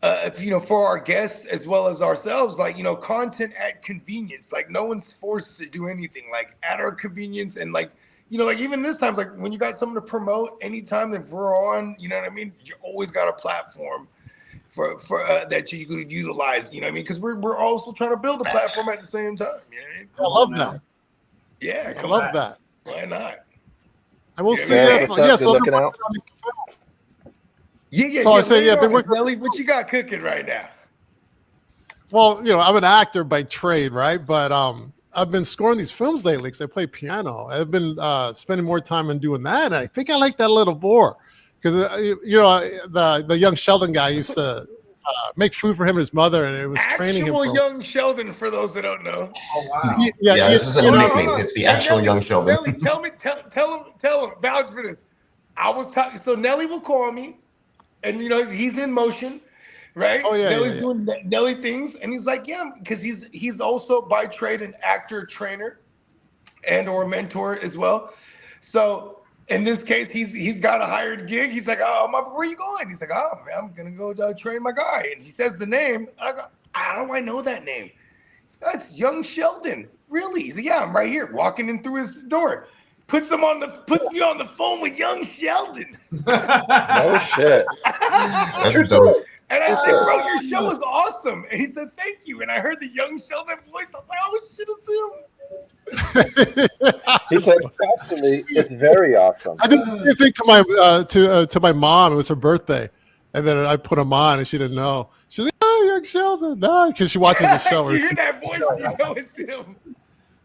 for our guests as well as ourselves, content at convenience. Like no one's forced to do anything. Like at our convenience, and like even this time, like when you got something to promote, anytime that we're on, you know what I mean? You always got a platform for that you could utilize, you know what I mean? Because we're also trying to build a platform at the same time. You know what I mean? I love that. Yeah, I love that. Why not? And we'll Yeah, see. man. What's up? Good So I've been looking out. working on the film. Yeah. So I say, yeah, I've been Nelly, working. what you got cooking right now? Well, I'm an actor by trade, right? But I've been scoring these films lately because I play piano. I've been spending more time on doing that, and I think I like that a little more because the young Sheldon guy used to make food for him and his mother, and it was training him. Actual young Sheldon, for those that don't know. Oh wow. Yeah, this is a Hold on, nickname. hold on. It's the Hey, actual Nelly, young Sheldon. Nelly, tell him, vouch for this. I was talking, so Nelly will call me, and he's in motion, right? Oh, yeah, Nelly's yeah. doing Nelly things, and he's like, yeah, because he's also by trade an actor trainer and or mentor as well. So in this case, he's got a hired gig. He's like, oh, where are you going? He's like, oh, man, I'm gonna go train my guy, and he says the name. I go, how do I know that name? That's young Sheldon. Really? He's like, yeah, I'm right here, walking in through his door. Puts me on the phone with young Sheldon. No shit. That's dope. And I said, bro, your show is awesome. And he said, thank you. And I heard the young Sheldon voice. I was like, oh, shit, it's him. He said, actually, it's very awesome. I did the same thing to my mom. It was her birthday, and then I put him on, and she didn't know. She's like, "Oh, young Sheldon," no, because she watches the show. You hear that voice, you know it's him.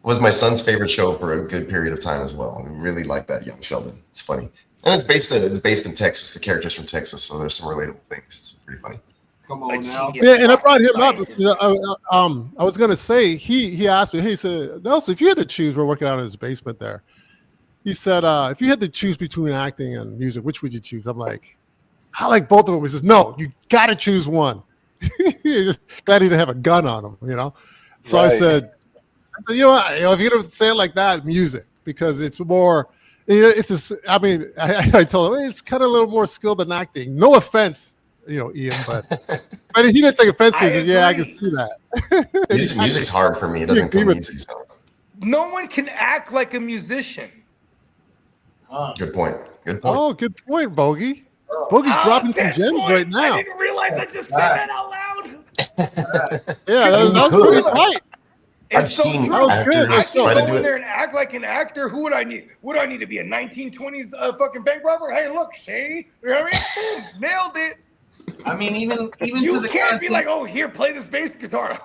Was my son's favorite show for a good period of time as well. I really like that young Sheldon. It's funny, and it's based in Texas. The character's from Texas, so there's some relatable things. It's pretty funny. Come on now. Yeah, and I brought him up because I was gonna say he asked me. He said, "Nelson, if you had to choose, we're working out in his basement there." He said, "If you had to choose between acting and music, which would you choose?" I'm like, "I like both of them." He says, "No, you got to choose one." Glad he didn't have a gun on him, So Right. I said, if you're gonna say it like that, music, because it's more. It's just. I mean, I told him it's kind of a little more skilled than acting. No offense. Ian, but he didn't take offense. He said, "Yeah, I can see that." Music's hard for me. It doesn't come easy. So. No one can act like a musician. Good point. Good point. Oh, good point, Bogey. Bogey's dropping some gems right now. I didn't realize I just said that out loud. Yeah, that was pretty tight. I've seen actors I can try to go do in there it. and act like an actor. Who would I need? Would I need to be a 1920s fucking bank robber? Hey, look, Shay. You know what I mean? Boom, nailed it. I mean, even You to the can't content, be like, oh, here, play this bass guitar.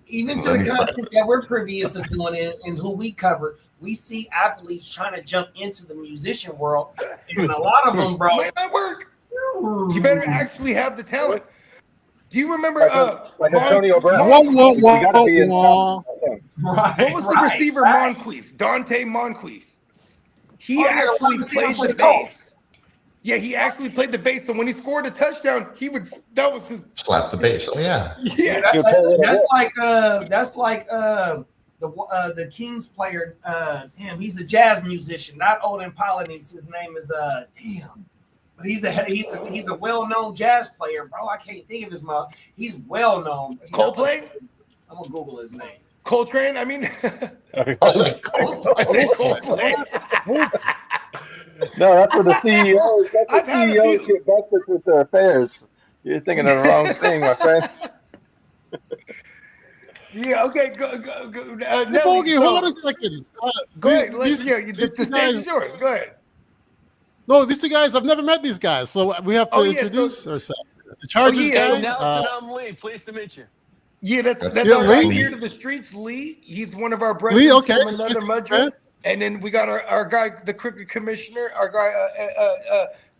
even to the content that we're previous to doing and who we cover, we see athletes trying to jump into the musician world, and a lot of them, bro. Might not work. You better actually have the talent. Do you remember Like Antonio Brown. Whoa. You gotta be in Whoa. Right, what was the right, receiver right. Moncrief? Dante Moncrief. He Oh, yeah, actually the receiver played for the the Colts. bass. Yeah, he actually played the bass. So when he scored a touchdown, that was his. Slap the bass. Oh yeah. Yeah. That's like the Kings player. He's a jazz musician, not Odin Polynice. His name is but he's a well-known jazz player, bro. I can't think of his mouth. He's well-known. Coldplay? I'm gonna Google his name. Coltrane? I mean, I said Coldplay. No, that's for the CEOs. That's I've the had a CEOs few- get busted with their affairs. You're thinking of the wrong thing, my friend. Yeah, okay, go. Hey, Nelly, Bogey, so- hold on a second. Go ahead. These The stage is yours. Go ahead. No, these two guys, I've never met these guys, so we have to Oh, yeah, introduce ourselves. The Chargers yeah, guy. Nelson, I'm Lee. Pleased to meet you. Yeah, that's Yeah, our guy Lee. here to the streets, Lee. He's one of our brothers Lee, okay. from another Nice mud to meet you, drip. And then we got our guy, the cricket commissioner, our guy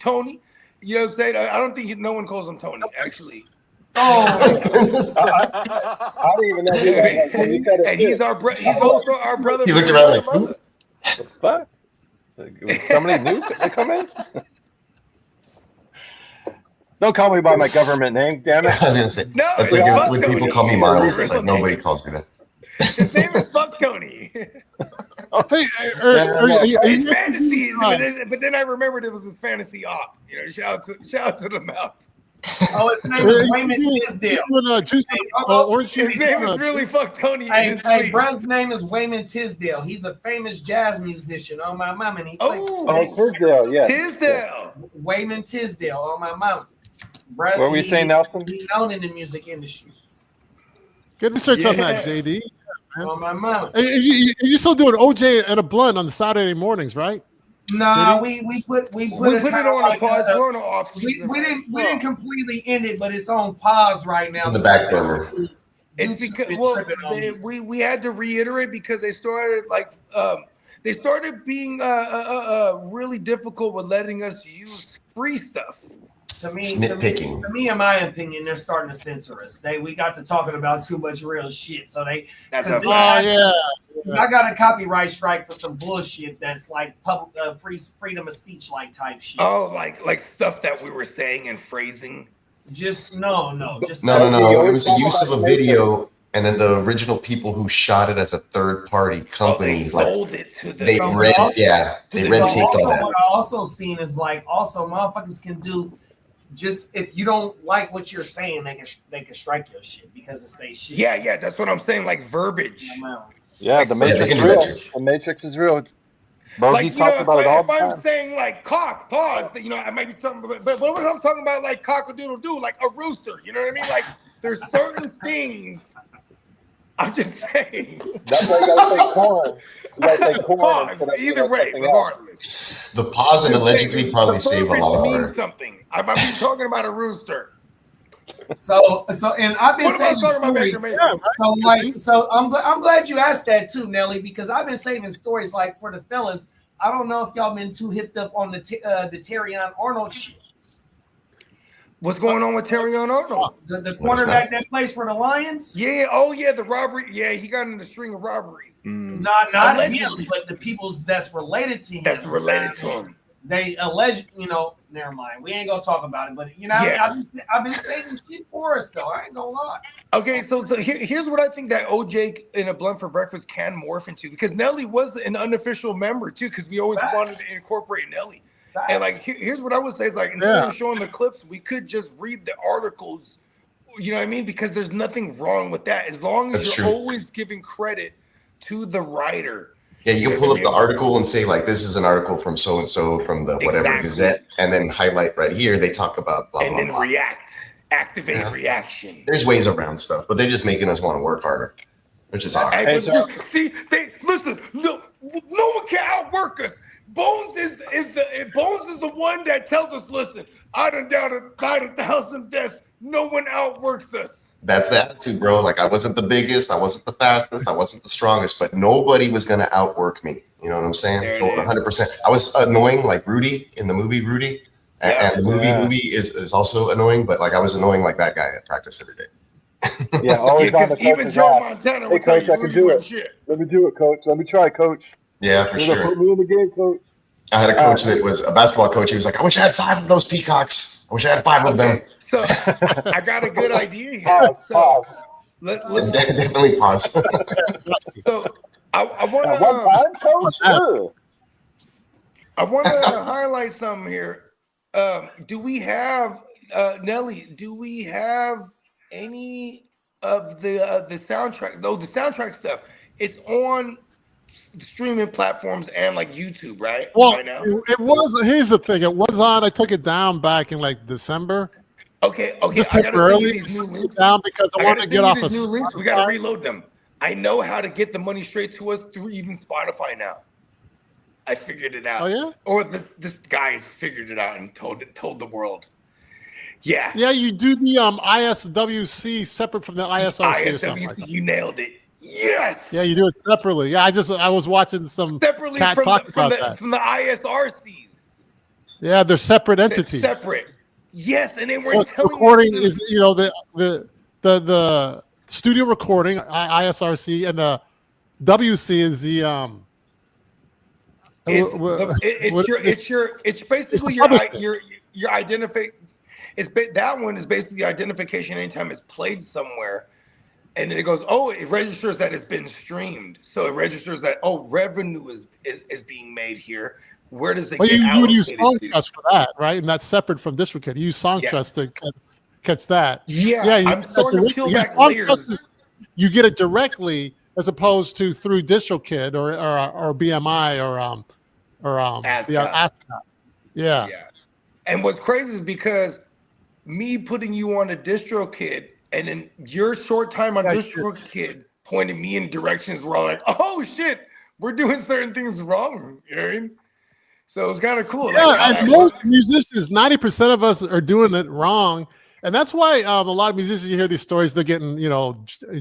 Tony. You know what I'm saying? I don't think no one calls him Tony, actually. I don't even know who that was. You said it And he's too. he's also our brother. He looked from around like, another mother. What? Somebody new to come in? Don't call me by my government name, damn it. I was gonna say. No, That's it's like Fuck when people Tony. call me Miles. It's like Real name. nobody calls me that. His name is Fuck Tony. Hey, It's fantasy, but then I remembered it was his fantasy op. Shout out to the mouth. Oh, his name is Wayman Tisdale. Orange His juice. name is really fuck Tony. in Hey, his hey, sleep. brother's name is Wayman Tisdale. He's a famous jazz musician on my mama. And he played Tisdale, yeah. Tisdale. Wayman Tisdale on my mama. Brother, What were you saying, Nelson? He's known in the music industry. Get research on that, JD. On my mama. And you still doing OJ and a blunt on the Saturday mornings, right? No, we put it on a pause. We're on an off we season. didn't completely end it, but it's on pause right now. It's in the back burner. It's because we had to reiterate because they started being really difficult with letting us use free stuff. To me, Nitpicking. to me, in my opinion, they're starting to censor us. We got to talking about too much real shit. So I got a copyright strike for some bullshit that's like public freedom of speech like type shit. Oh, like stuff that we were saying and phrasing. No. It was the use of a video, and then the original people who shot it as a third-party company, they sold it to the. They red taped all that. What I also seen is motherfuckers can do. Just if you don't like what you're saying, they can strike your shit because it's they shit. Yeah, that's what I'm saying. Like verbiage. Yeah, the Matrix is real. The Matrix is real. Bro, he talks about it all the time. If I'm saying like cock, pause, I might be talking about, but what I'm talking about like cock-a-doodle-doo, like a rooster, you know what I mean? Like there's certain things. I'm just saying. That's why you gotta say corn. You gotta say corn. Pause. Either way, regardless. The pause and allegedly probably save a lot of means something. I might be talking about a rooster. So, and I've been saving stories. So I'm glad you asked that too, Nelly, because I've been saving stories like for the fellas. I don't know if y'all been too hipped up on the Terrion Arnold shit. What's going on with Terrion Arnold? The cornerback that plays for the Lions? Yeah. Oh yeah, the robbery. Yeah, he got in a string of robberies. Not him, but the people's that's related to him. That's related to him. They allege, never mind. We ain't gonna talk about it, but I've been saving shit for us though. I ain't gonna lie. Okay, so here's what I think that OJ in a blunt for breakfast can morph into, because Nelly was an unofficial member too, because we always wanted to incorporate Nelly. And like here's what I would say is like instead of showing the clips, we could just read the articles. You know what I mean? Because there's nothing wrong with that as long as you're always giving credit to the writer. Yeah, you can pull up the article and say like, this is an article from so and so from the whatever Gazette, and then highlight right here. They talk about blah, and blah, then blah. activate reaction. There's ways around stuff, but they're just making us want to work harder, which is awesome. Listen, no one can outwork us. Bones is the one that tells us, listen, I done died 1,000 deaths. No one outworks us. That's the attitude, bro. Like I wasn't the biggest, I wasn't the fastest, I wasn't the strongest, but nobody was gonna outwork me. You know what I'm saying? 100%. I was annoying, like Rudy in the movie Rudy, and the movie is also annoying, but like I was annoying like that guy at practice every day. Yeah, always on the even Joe Montana. Hey, coach, I can do it. Shit. Let me do it, coach. Let me try, coach. Yeah, for sure. Put me in the game, coach. I had a coach that was a basketball coach. He was like, I wish I had 5 of those peacocks. I wish I had 5 of them. So I got a good idea here. So let's definitely pause. So I want to highlight something here. Do we have Nelly? Do we have any of the soundtrack? Though the soundtrack stuff, it's on streaming platforms and like YouTube, right? Well, right now? it was. Here's the thing. It was on. I took it down back in like December. Okay. Just temporarily down because I wanted to get off of new links. We got to reload them. I know how to get the money straight to us through even Spotify now. I figured it out. Oh yeah? Or this guy figured it out and told the world. Yeah. Yeah, you do the ISWC separate from the ISRC or something like that. You nailed it. Yes. Yeah, you do it separately. Yeah, I was watching some separately cat talk about that. From the ISRCs. Yeah, they're separate entities. They're separate. Yes, and they weren't so recording is the studio recording ISRC, and the WC is the it's basically your identify. That one is basically the identification anytime it's played somewhere, and then it goes, oh, it registers that it's been streamed, so it registers that revenue is being made here. Where does it? Well, you would use Songtrust for that, right? And that's separate from DistroKid. You use Songtrust to catch that. Yeah, you I'm get that starting to directly. peel Yeah, back Song Trust layers. you get it directly as opposed to through DistroKid or BMI or the ASCAP. Ascot. Yeah. Yeah. And what's crazy is because me putting you on a DistroKid and then your short time on Yeah, DistroKid pointed me in directions where I'm like, oh shit, we're doing certain things wrong. You know what I mean? So it's kind of cool. Yeah, Like how and that most works. musicians, 90% of us are doing it wrong. And that's why a lot of musicians, you hear these stories, they're getting,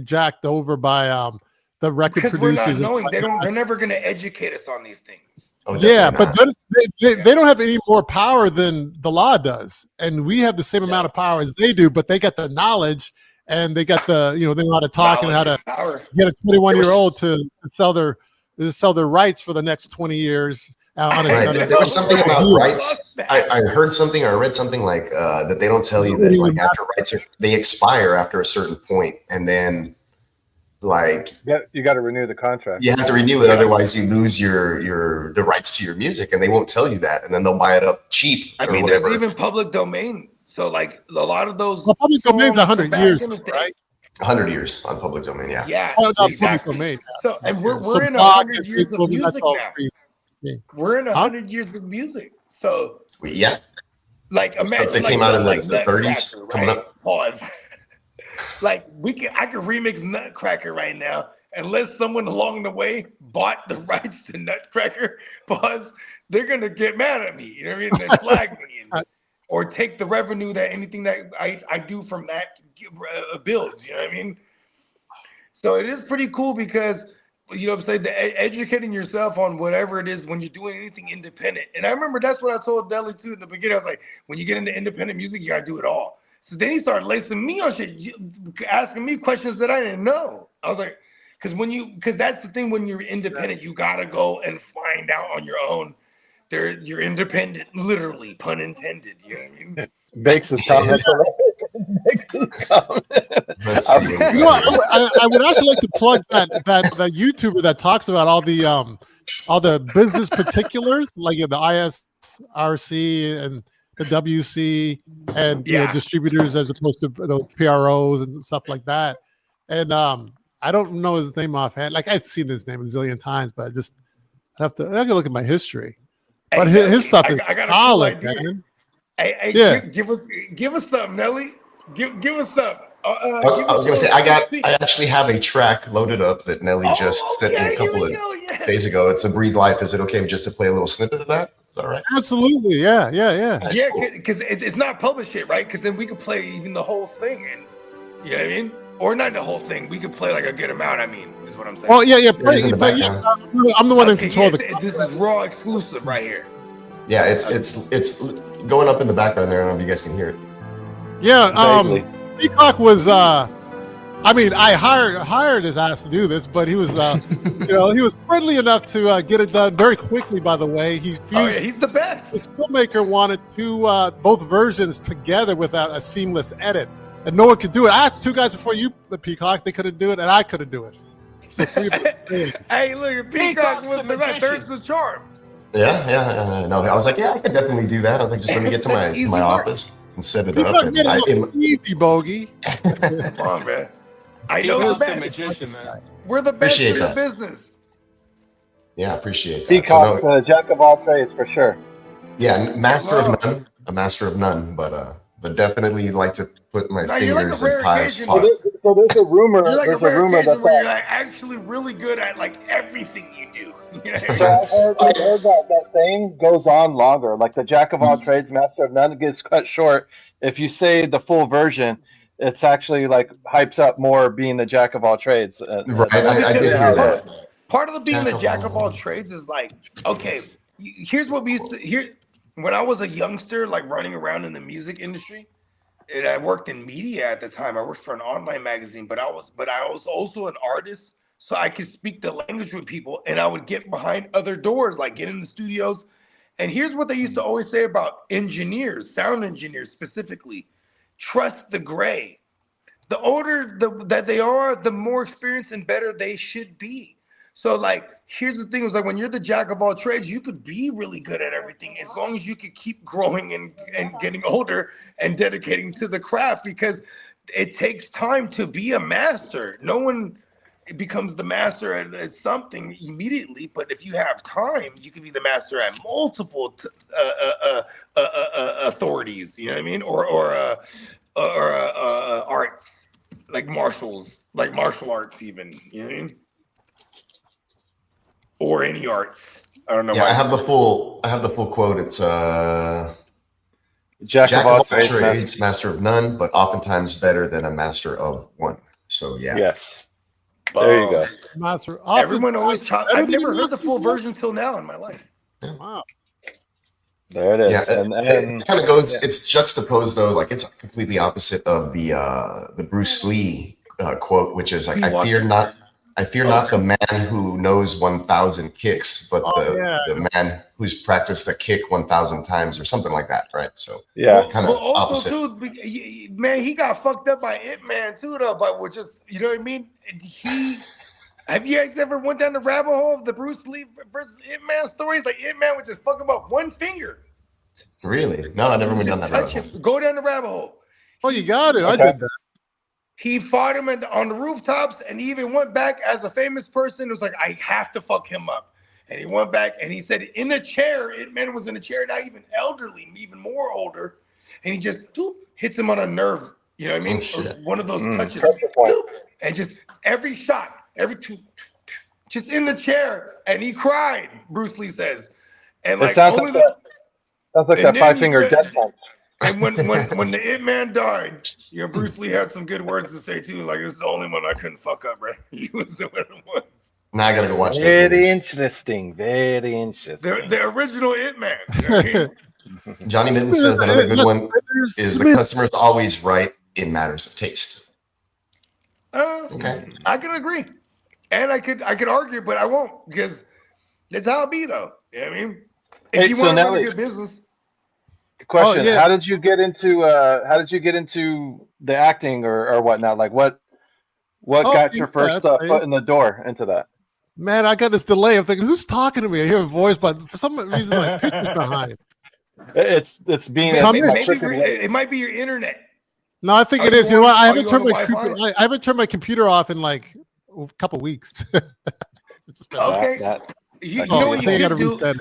jacked over by the record Because we're not producers. knowing. They're never gonna educate us on these things. Oh, Yeah, definitely but not. then they don't have any more power than the law does. And we have the same amount of power as they do, but they got the knowledge and they got they know how to talk and how to Power. get a 21-year-old There to sell their rights for the next 20 years. Right. There was something about rights. I heard something or I read something like that they don't tell you that like after rights they expire after a certain point, and then like You got to renew the contract. you have to renew it, otherwise you lose the rights to your music, and they won't tell you that, and then they'll buy it up cheap I or mean, whatever. there's even public domain. So like a lot of those public domain's songs 100 back years, in the day- right? 100 years on public domain, yeah. Yeah, Oh, no, exactly. public domain. So and we're So in blog 100 and years of Facebook, that's music all now. free. Yeah. We're in Huh? 100 years of music. So Yeah. like Stuff imagine that like, came out in like the 30s Nutcracker, coming right? up. Pause. Like I could remix Nutcracker right now, unless someone along the way bought the rights to Nutcracker. Pause. They're gonna get mad at me. You know what I mean? They flag me or take the revenue that anything that I do from that builds. You know what I mean? So it is pretty cool because you know what I'm saying, educating yourself on whatever it is when you're doing anything independent. And I remember that's what I told Deli too in the beginning. I was like, when you get into independent music, you gotta do it all. So then he started lacing me on shit, asking me questions that I didn't know. I was like, because that's the thing when you're independent, you gotta go and find out on your own. You're independent, literally, pun intended. You know what I mean? Bakes his comment. Let's see. You know, I would actually like to plug that YouTuber that talks about all the business particulars, like the ISRC and the WC and distributors as opposed to the PROs and stuff like that. And I don't know his name offhand. Like I've seen his name a zillion times, but I have to look at my history. But his stuff is solid, man. Hey, give us something, Nelly. Give us something. I was gonna say I actually have a track loaded up that Nelly just sent me a couple of days ago. It's a Breathe Life. Is it okay just to play a little snippet of that? Is that all right? Absolutely, yeah. Yeah, because it's not published yet, right? Because then we could play even the whole thing, and you know what I mean, or not the whole thing. We could play like a good amount. I mean, is what I'm saying. Well, yeah. I'm the one in Okay, control. This is raw exclusive right here. Yeah, it's going up in the background there. I don't know if you guys can hear it. Yeah, Peacock was I mean, I hired his ass to do this, but he was he was friendly enough to get it done very quickly, by the way. He's the best. This filmmaker wanted both versions together without a seamless edit. And no one could do it. I asked two guys before you, the Peacock, they couldn't do it, and I couldn't do it. So hey, look, Peacock was there's the charm. Yeah. No, I was like, yeah, I could definitely do that. I was like, just let me get to my office and set it up. Made it easy, Bogey. Come on, man. I know the best. Magician, man. We're the best Appreciate in the that. business. Yeah, appreciate that. Peacock, jack of all trades for sure. Yeah, master of none, a master of none, but definitely like to put my fingers in pies. So there's a rumor. You're like there's a rumor that where you're like actually really good at like everything you do. You know? So I've heard that saying goes on longer. Like the jack of all trades, master of none gets cut short. If you say the full version, it's actually like hypes up more being the jack of all trades. Right, I did hear that. Part of the being the jack of all trades is like, okay, here's what we used to here when I was a youngster, like running around in the music industry. And I worked in media at the time. I worked for an online magazine, but I was also an artist, so I could speak the language with people, and I would get behind other doors, like get in the studios. And here's what they used to always say about engineers, sound engineers specifically: trust the gray. The older that they are, the more experienced and better they should be. So like, here's the thing: is like when you're the jack of all trades, you could be really good at everything as long as you could keep growing and getting older and dedicating to the craft, because it takes time to be a master. No one becomes the master at something immediately, but if you have time, you can be the master at multiple authorities. You know what I mean? Or arts, like martial arts, even. You know what I mean? Or any arts. I don't know. Yeah, why. I have the full quote. It's Jack Jack of all of all trades, trades, master of none, but oftentimes better than a master of one. So yeah. Yes. There you go. Master. Everyone always better I've than never a heard the master full of version till now in my life. Wow. There it is. Yeah, and it kind of goes. It's juxtaposed though, like it's completely opposite of the Bruce Lee quote, which is like, I fear not the man who knows 1,000 kicks, but the man who's practiced the kick 1,000 times, or something like that, right? So yeah, kind of opposite. Too, man, he got fucked up by Ip Man too, though. But we're just, you know what I mean? Have you guys ever went down the rabbit hole of the Bruce Lee versus Ip Man stories? Like Ip Man would just fuck him up one finger. Really? No, I never went down that rabbit hole. Go down the rabbit hole. Oh, you got it. Okay. I did that. He fought him on the rooftops, and he even went back as a famous person. It was like, I have to fuck him up. And he went back, and he said, in the chair, Ip Man was in a chair, not even elderly, even more older. And he just hits him on a nerve. You know what I mean? Oh, or one of those touches. And just every shot, every two, just in the chair. And he cried, Bruce Lee says. And like, sounds like that five-finger death punch. And when the Ip Man died, you know, Bruce Lee had some good words to say too. Like, it's the only one I couldn't fuck up, right? He was the one. Now I gotta go watch. Very interesting. Very interesting. The original Ip Man. You know what I mean? Johnny Mitten says another good one is the customer's always right in matters of taste. Okay, I can agree, and I could argue, but I won't, because that's how it be, though. You know what I mean? If you want to run a good business. Question: How did you get into the acting or whatnot? Like what got your first foot in the door into that? Man, I got this delay. I'm thinking, who's talking to me? I hear a voice, but for some reason, my picture's behind. It's being. It might be your internet. No, I think it is. You know what? I haven't turned my computer off in like a couple weeks. Okay. You know what you can do?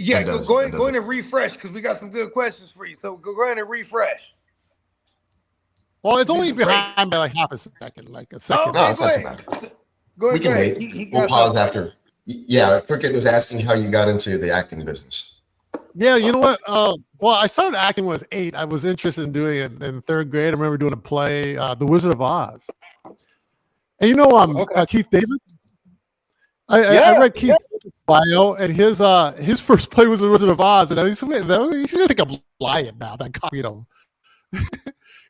Yeah, go ahead and refresh, because we got some good questions for you. So go ahead and refresh. Well, it's only behind by like half a second, like a second. No, it's not too bad. We can wait. We'll pause after. Yeah, Cricket was asking how you got into the acting business. Yeah, you know what? Well, I started acting when I was 8. I was interested in doing it in 3rd grade. I remember doing a play, The Wizard of Oz. And you know, Keith David? I read Keith David's bio, and his first play was The Wizard of Oz. And I used to think I'm lying now. That you know.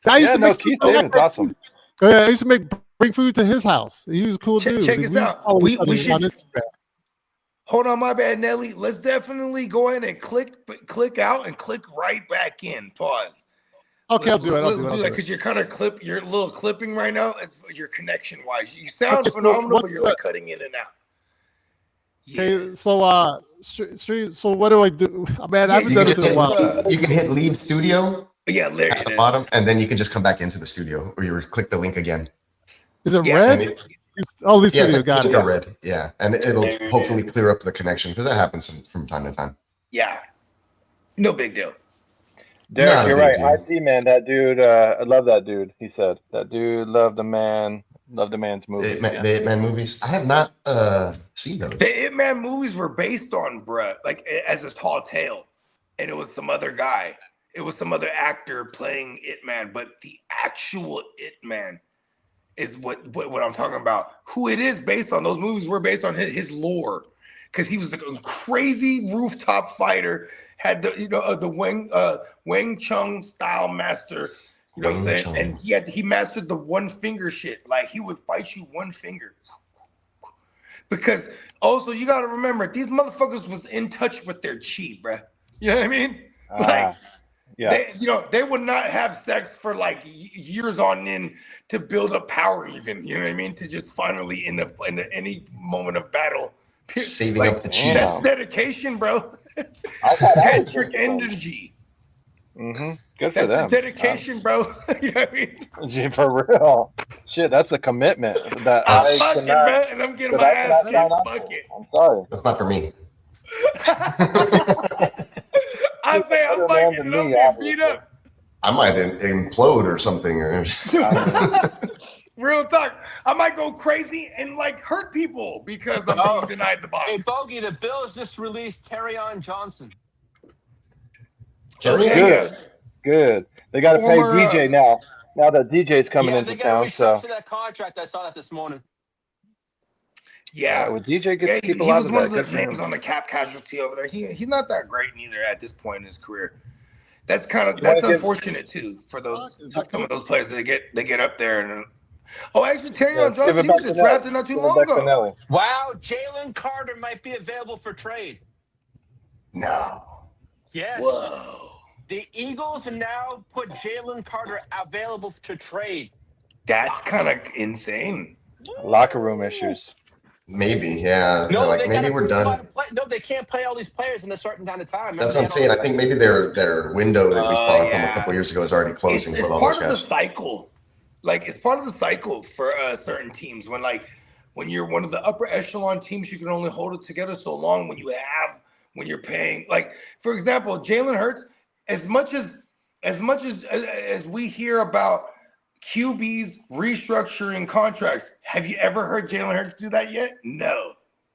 So I used to make Keith David's awesome. I used to bring food to his house. He was a cool dude. Check this out. We should. Hold on, my bad, Nelly. Let's definitely go ahead and click out and click right back in. Pause. Okay, I'll do it. I'll do it. Because you're kind of you're a little clipping right now. It's your connection wise. You sound phenomenal, but you're like cutting in and out. Yeah. Okay, so what do I do? Man, I haven't done this in a while. You can hit leave studio. Yeah, there at the bottom, and then you can just come back into the studio, or you click the link again. Is it red? Leave studio. It's got it. Red. Yeah, and it'll hopefully clear up the connection, because that happens from time to time. Yeah, no big deal. Derek, you're right. IT man, that dude. I love that dude. He said that dude loved the man's movies. The Ip Man movies. I have not seen those. The Ip Man movies were based on like as a tall tale, and it was some other guy. It was some other actor playing Ip Man, but the actual Ip Man is what I'm talking about. Who it is based on. Those movies were based on his lore, because he was the crazy rooftop fighter. Had the Wang Chung style master, you know what I'm saying? And he mastered the one finger shit. Like, he would fight you one finger. Because also you got to remember, these motherfuckers was in touch with their chi, bruh. You know what I mean? Like, Yeah. They would not have sex for like years on end to build up power, even. You know what I mean? To just finally in any moment of battle, Saving up the chi. That's dedication, bro. I thought I was Tantric energy. Mm-hmm. Good That's for them. the dedication, bro. You know what I mean? Gee, for real. Shit, that's a commitment that I'm I fucking, cannot. bro, and I'm getting that my I ass cannot sign kicked. on Fuck to. it. I'm sorry. That's not for me. I say I'm Better man fucking, than and I'm me, getting obviously. beat up. I might implode or something. Or Real talk. I might go crazy and like hurt people because I'm being denied the box. Hey, Bogey, the Bills just released Terrion Johnson. Good. Good. They got to pay Former, DJ now. Now that DJ's coming into they got to town, so restructure that contract. I saw that this morning. Yeah, well, DJ gets to keep a he lot was of one that. of the Good for him. names on the cap casualty over there. He's not that great neither at this point in his career. That's unfortunate too for some of those players that get up there and actually Terrion Johnson, he was just drafted not too long ago. Wow, Jalen Carter might be available for trade. No. Yes. Whoa. The Eagles have now put Jalen Carter available to trade. That's kind of insane. Locker room issues. Maybe, yeah. No, like maybe we're done. No, they can't play all these players in a certain kind of time. That's what I'm saying. I think maybe their window that we saw from a couple years ago is already closing It's for all part those of the guys. cycle. Like it's part of the cycle for certain teams. When you're one of the upper echelon teams, you can only hold it together so long. When you're paying, like for example, Jalen Hurts. As much as we hear about QBs restructuring contracts, have you ever heard Jalen Hurts do that yet? No.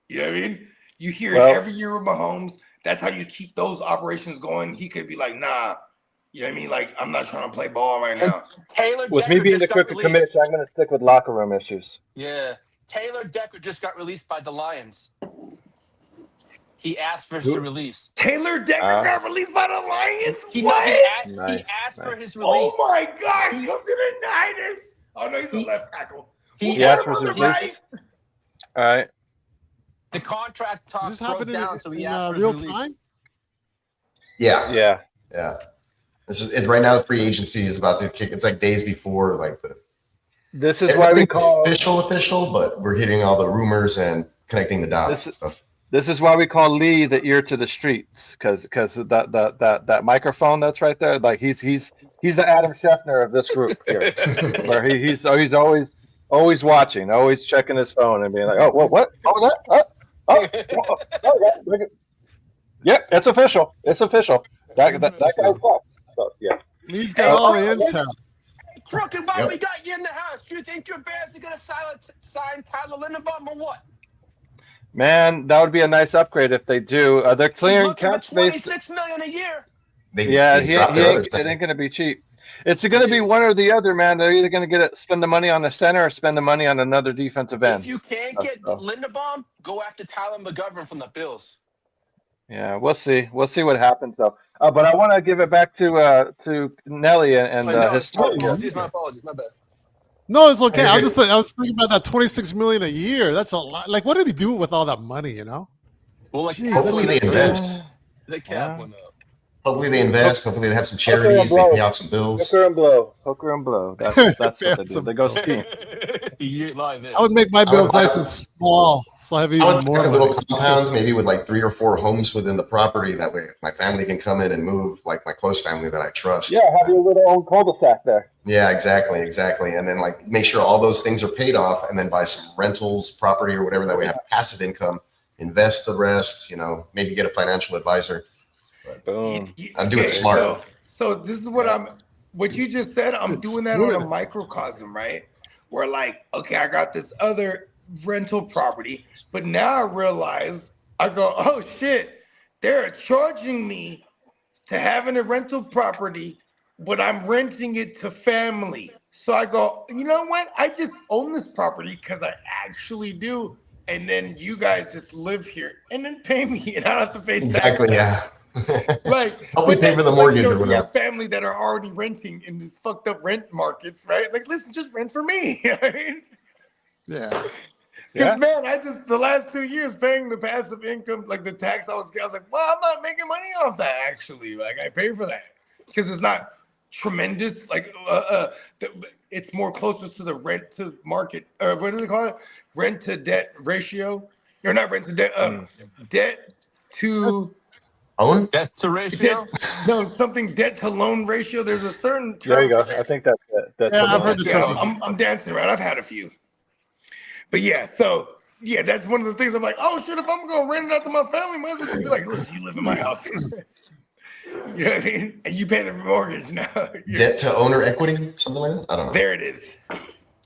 You know what I mean? You hear it every year with Mahomes. That's how you keep those operations going. He could be like, nah. You know what I mean? Like, I'm not trying to play ball right now. Taylor With Decker me being the just got quick to commit, released. I'm going to stick with locker room issues. Yeah. Taylor Decker just got released by the Lions. He asked for his release. Taylor Decker got released by the Lions? He asked for his release. Oh my God, come to the Niners. Oh no, he's a left tackle. He asked for his release. All right. The contract talks broke down, so he in asked for his real release. time? Yeah. It's right now the free agency is about to kick. It's like days before like this is why we call official, but we're hitting all the rumors and connecting the dots and stuff. This is why we call Lee the ear to the streets, because that microphone that's right there, like he's the Adam Scheffner of this group here, where he's always watching, always checking his phone and being like, oh, what was that? Yep, it's official. It's official. That guy fucked. So yeah, Lee's got all the intel. Hey, Crooked, why we got you in the house? Do you think your Bears are gonna sign Tyler Linderbaum or what? Man, that would be a nice upgrade if they do. They're clearing cap space. $26 million a year. It ain't going to be cheap. It's going to be one or the other, man. They're either going to spend the money on the center or spend the money on another defensive end. If you can't get Linderbaum, go after Tyler McGovern from the Bills. Yeah, we'll see. We'll see what happens though. But I want to give it back to Nelly and his story. My apologies. My bad. No, it's okay. I was thinking about that $26 million a year. That's a lot. Like, what did he do with all that money? You know? Well, like hopefully they invest. The cap went up. Hopefully they invest. Hopefully they have some charities. They pay off some bills. Hooker and blow. That's what they do. They go ski. I would make my bills nice and small, so I have even more a money. little compound, maybe with like 3 or 4 homes within the property. That way, my family can come in and move, like my close family that I trust. Yeah, have your little own cul-de-sac there. Yeah, exactly. And then like make sure all those things are paid off, and then buy some rentals, property, or whatever. That way, have passive income. Invest the rest. Maybe get a financial advisor. Boom. I'm doing smart. So this is what you just said. I'm doing that on a microcosm, right? Where like, okay, I got this other rental property, but now I realize I go, oh shit, they're charging me to having a rental property, but I'm renting it to family. So I go, you know what? I just own this property because I actually do. And then you guys just live here and then pay me and I don't have to pay taxes. Exactly, yeah. Right. Help me pay for the mortgage or You whatever. have family that are already renting in these fucked up rent markets, right? Like, listen, just rent for me. You know what I mean? Yeah. Because man, the last 2 years paying the passive income, like the tax I was like, well, I'm not making money off that actually. Like I pay for that. because it's not tremendous. Like it's more closer to the rent to market, or what do they call it? Rent to debt ratio, or not rent to debt, debt to Own? Death to ratio. something debt to loan ratio. There's a certain term. There you go. For that. I think that's it. That's Yeah, the I've one. heard the Yeah, term. I'm dancing around. I've had a few, but yeah. So yeah, that's one of the things. I'm like, oh shit, if I'm gonna rent it out to my family, might as well just be like, listen, you live in my house. You know what I mean? And you pay the mortgage now. Debt to owner equity, something like that. I don't know. There it is.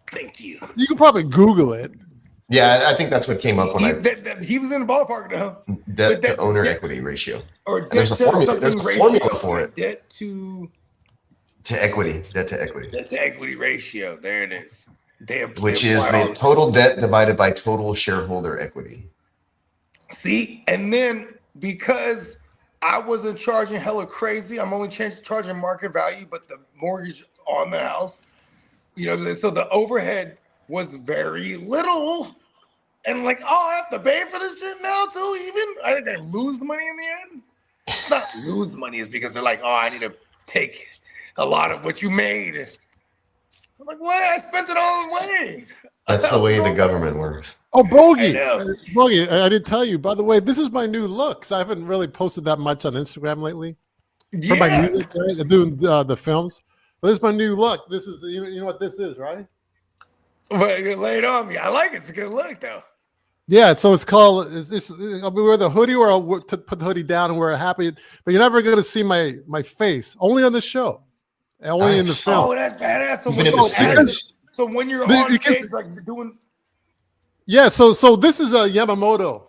Thank you. You can probably Google it. Yeah, I think that's what came up when He was in the ballpark now. debt to owner equity ratio. Or And there's a debt to formula. There's a something formula ratio. for it. Debt to Equity. Debt to equity. Debt to equity ratio. There it is. Which is the total debt divided by total shareholder equity. See, and then because I wasn't charging hella crazy, I'm only charging market value, but the mortgage on the house, you know what I'm saying? So the overhead was very little. And like, oh, I have to pay for this shit now too, even? I think I lose money in the end. It's not lose money, it's because they're like, oh, I need to take a lot of what you made. I'm like, what? I spent it all away. That's the way the government works. Oh, Bogey. I know. Bogey, I didn't tell you. By the way, this is my new look. 'Cause I haven't really posted that much on Instagram lately. For my Yeah. music, right? I'm doing the films. But this is my new look. This is, you know what this is, right? But you laid on me. I like it. It's a good look, though. Yeah, so it's called, I'll wear the hoodie, or I'll put the hoodie down and wear a happy, but you're never going to see my face, only on the show, only in the Nice. film. Oh, that's badass. So Even when, in the series. so when you're Because- on stage, like doing... Yeah, so this is a Yamamoto.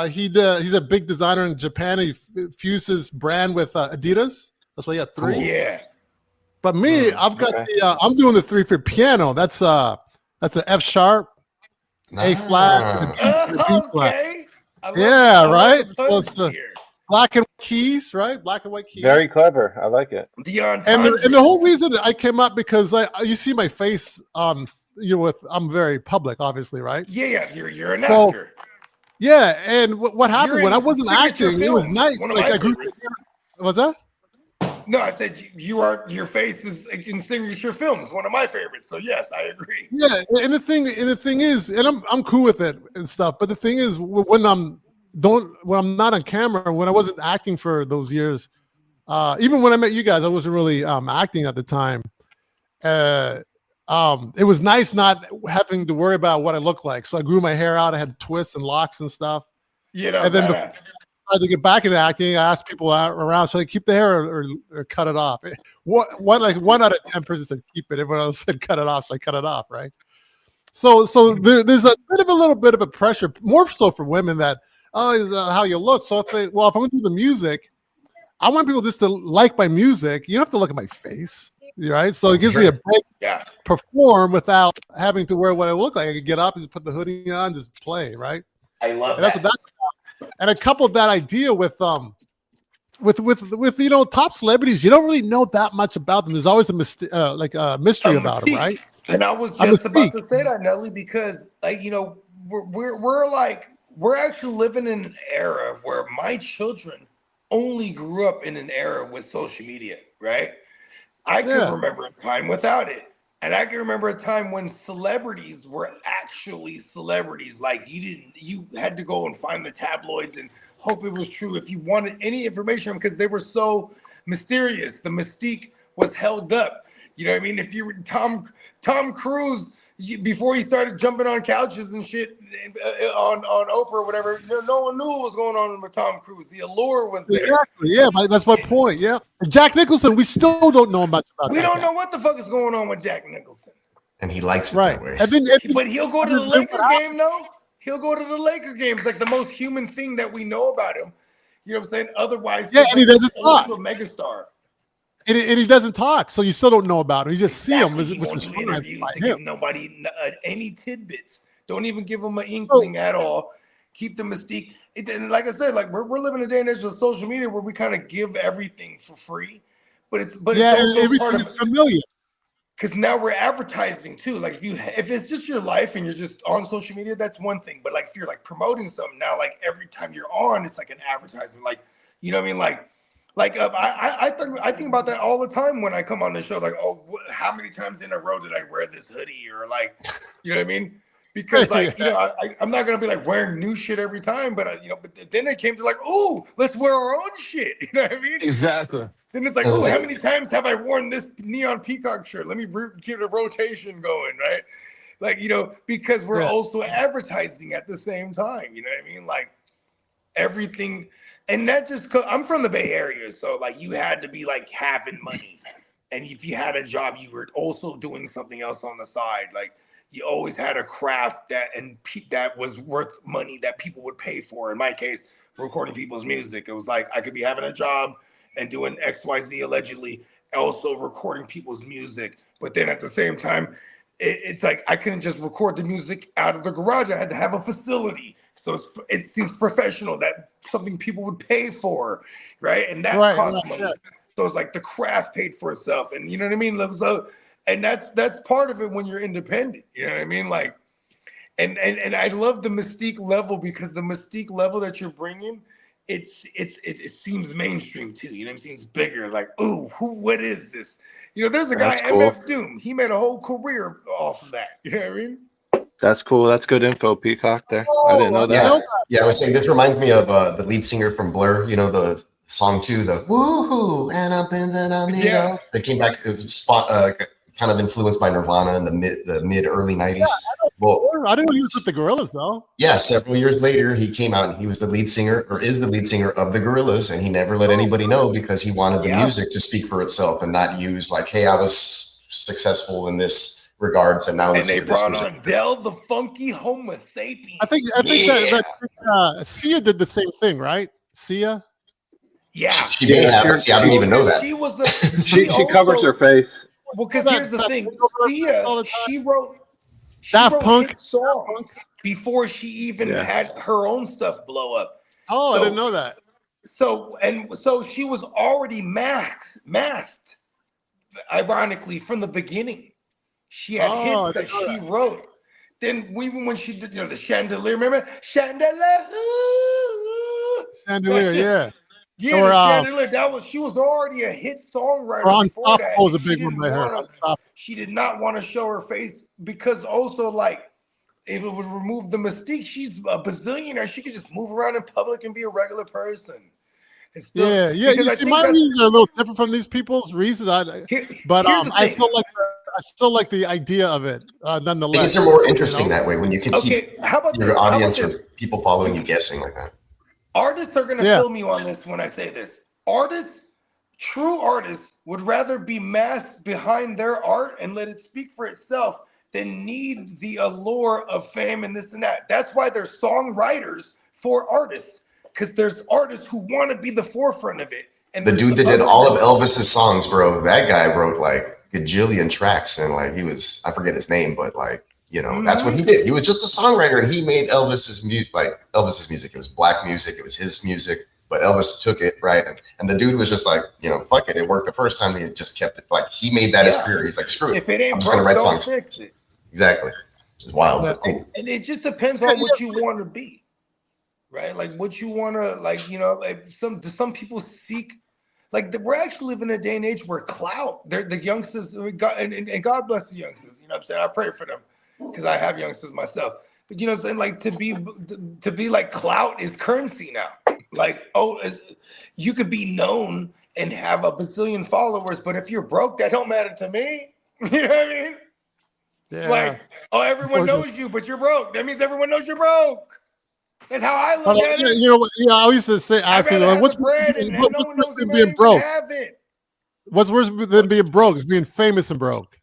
He's a big designer in Japan. He fuses brand with Adidas. That's why he got 3. Cool. Yeah. But me, I've got okay. I'm doing the 3 for piano. That's an F sharp, A flat, and a B flat. Okay. I love Yeah, I love right? the So it's puns the- here. Black and white keys, right? Black and white keys. Very clever. I like it. Dion And the Tandri. whole reason that I came up because you see my face, I'm very public, obviously, right? Yeah, you're an So, actor. Yeah, and what happened You're when in I wasn't signature acting, it was films, nice. one of Like my I grew. favorites. Was that? No, I said your face is in signature films, one of my favorites. So yes, I agree. Yeah, and the thing is, and I'm cool with it and stuff. But the thing is, when I'm not on camera, when I wasn't acting for those years, even when I met you guys, I wasn't really acting at the time. It was nice not having to worry about what I looked like. So I grew my hair out. I had twists and locks and stuff. You know, And then badass. I had to get back into acting. I asked people around, should I keep the hair or cut it off? One out of 10 persons said keep it. Everyone else said cut it off, so I cut it off, right? So there's a little bit of a pressure, more so for women, that is how you look. So if I'm going to do the music, I want people just to like my music. You don't have to look at my face, right? So it gives me a break Yeah. to perform without having to wear what I look like. I can get up and just put the hoodie on, just play, right? I love And that's that. what that. And I coupled that idea with top celebrities. You don't really know that much about them. There's always a mystery about them, right? And I was I'm just a about geek. to say that, Nelly, because we're actually living in an era where my children only grew up in an era with social media, right? I can Yeah. remember a time without it. And I can remember a time when celebrities were actually celebrities. Like you had to go and find the tabloids and hope it was true if you wanted any information, because they were so mysterious. The mystique was held up. You know what I mean? If you were Tom Cruise, before he started jumping on couches and shit on Oprah or whatever, no one knew what was going on with Tom Cruise. The allure was there. Exactly. Yeah, that's my point. Yeah. Jack Nicholson, we still don't know much about. We that don't guy. know what the fuck is going on with Jack Nicholson. And he likes it Right. that way. And then, But he'll go to the Laker game, though. He'll go to the Laker games, like the most human thing that we know about him. You know what I'm saying? Otherwise, Yeah, he's and he like doesn't talk. a megastar. and he doesn't talk, so you still don't know about him. You just see him, Exactly. He which won't is do fine interviews by to give him. nobody any tidbits. Don't even give them an inkling at all. Keep the mystique. And like I said, like we're living in a day and age of social media where we kind of give everything for free, but it's And also everything part is of, familiar. because now we're advertising too. Like if it's just your life and you're just on social media, that's one thing. But like if you're like promoting something now, like every time you're on, it's like an advertisement. Like, you know what I mean? Like Like I think about that all the time when I come on the show. Like, oh, how many times in a row did I wear this hoodie? Or like, you know what I mean? Because like, you know, I'm not gonna be like wearing new shit every time, but you know, but then it came to like, oh, let's wear our own shit. You know what I mean? Exactly. Then it's like, oh, how many times have I worn this neon peacock shirt? Let me keep the rotation going, right? Like, you know, because we're also advertising at the same time. You know what I mean? Like everything. And that just, cause I'm from the Bay Area, so like you had to be like having money, and if you had a job, you were also doing something else on the side. Like you always had a craft that was worth money that people would pay for. In my case, recording people's music, it was like I could be having a job and doing XYZ allegedly, also recording people's music, but then at the same time, it's like I couldn't just record the music out of the garage. I had to have a facility. So it seems professional, that something people would pay for, right? And that costs money. Yeah. So it's like the craft paid for itself, and you know what I mean. So, and that's part of it when you're independent. You know what I mean? Like, and I love the mystique level, because the mystique level that you're bringing, it seems mainstream too. You know, it seems bigger. Like, ooh, what is this? You know, there's a guy, MF Doom. He made a whole career off of that. You know what I mean? That's cool. That's good info, Peacock. There, I didn't know that. Yeah, I was saying this reminds me of the lead singer from Blur. You know the song too, the woohoo and up in the needles. They came back. It was kind of influenced by Nirvana in the mid early 90s. Yeah, well, I didn't know he was with the Gorillaz though. Yeah, several years later, he came out and he was the lead singer, or is the lead singer of the Gorillaz, and he never let anybody know because he wanted the music to speak for itself and not use like, hey, I was successful in this regards, and now they brought on Del the Funky Homo Sapien. I think that Sia did the same thing, right? Sia. Yeah, she may have. See, I didn't even know that. She was the. She covers her face. Well, because here's the thing, Sia, she wrote Punk songs before she even had her own stuff blow up. Oh, I didn't know that. So she was already masked, ironically, from the beginning. She had hits that she wrote. Then even when she did, you know, the Chandelier, remember? Chandelier. Chandelier, yeah. Yeah, or, Chandelier. She was already a hit songwriter before that. Was a big one by her. She did not want to show her face, because also like if it would remove the mystique. She's a bazillionaire. She could just move around in public and be a regular person. Still, You see, my reasons are a little different from these people's reasons. I still like the idea of it, nonetheless. Things are more interesting that way when you can keep how about your audience or people following you guessing like that. Artists are going to fill me on this when I say this. True artists would rather be masked behind their art and let it speak for itself than need the allure of fame and this and that. That's why there's songwriters for artists, because there's artists who want to be the forefront of it. And the dude that did all of Elvis's songs, bro, that guy wrote like gajillion tracks, and like I forget his name, but like, you know, that's what he did. He was just a songwriter, and he made Elvis's music. It was black music. It was his music, but Elvis took it, right? And the dude was just like, you know, fuck it. It worked the first time. He just kept it. Like, he made that his career. He's like, screw it. If it ain't I'm just going to write songs. Fix it. Exactly. Which is wild. Cool. And it just depends on what you want to be, right? Like what you want to, like, you know, like some people seek, like we're actually living in a day and age where clout, they're the youngsters, and God bless the youngsters, you know what I'm saying? I pray for them, because I have youngsters myself. But you know what I'm saying? Like to be like clout is currency now. Like, you could be known and have a bazillion followers, but if you're broke, that don't matter to me. You know what I mean? Yeah. Like, everyone knows you, but you're broke. That means everyone knows you're broke. That's how I look at it. You know, I used to ask me, what's worse than being broke? What's worse than being broke? Is being famous and broke.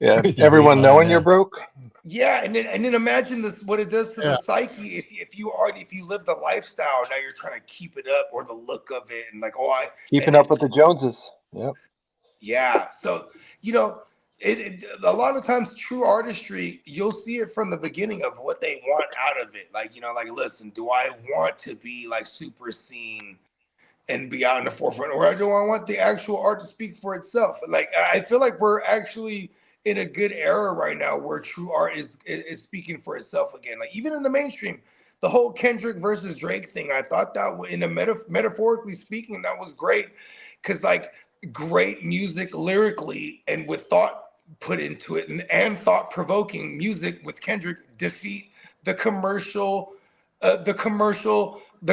Yeah, everyone knowing you're broke. Yeah, and then imagine this, what it does to the psyche if you live the lifestyle. Now you're trying to keep it up, or the look of it, and like keeping up with the Joneses. Yep. Yeah, so you know, a lot of times true artistry, you'll see it from the beginning of what they want out of it. Like, you know, like, listen, do I want to be like super seen and be out in the forefront, or do I want the actual art to speak for itself? Like, I feel like we're actually in a good era right now where true art is speaking for itself again. Like, even in the mainstream, the whole Kendrick versus Drake thing. I thought that in a metaphorically speaking, that was great because like great music lyrically and with thought put into it and thought provoking music with Kendrick defeat the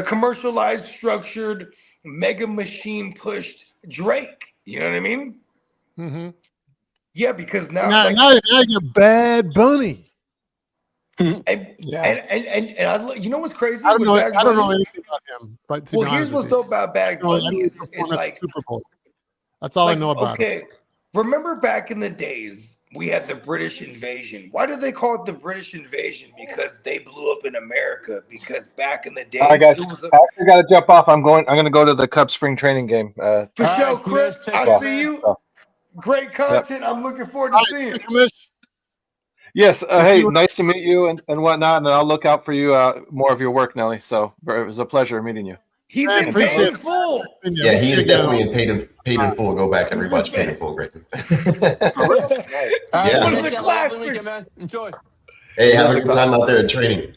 commercialized structured mega machine pushed Drake. You know what I mean? Mm-hmm. Yeah, because now Now you're Bad Bunny. and I, you know what's crazy? I don't know. Bad I don't know Bunny? anything about him. But to be Well, here's honest with what's you, dope about Bad I know Bunny he is performed at the like Super Bowl. That's all I know about him. okay. Remember back in the days we had the British invasion. Why did they call it the British invasion? Because they blew up in America. Because back in the days, I got. it was I actually got to jump off. I'm going to go to the Cubs spring training game. for All sure, right, Chris. Commish, take I care, see man. you. Great content. I'm looking forward to seeing. Commish, Yes. We'll see Hey, what- nice to meet you and whatnot. And I'll look out for you more of your work, Nelly. So it was a pleasure meeting you. He's Man, in appreciate paid it. in full. Yeah, he is Big, definitely in paid in full. Go back and rewatch Paid in Full. Great. All right, Yeah. One of Commish, the have a lovely classics. weekend, man. Enjoy. Hey, have a good time out there in training.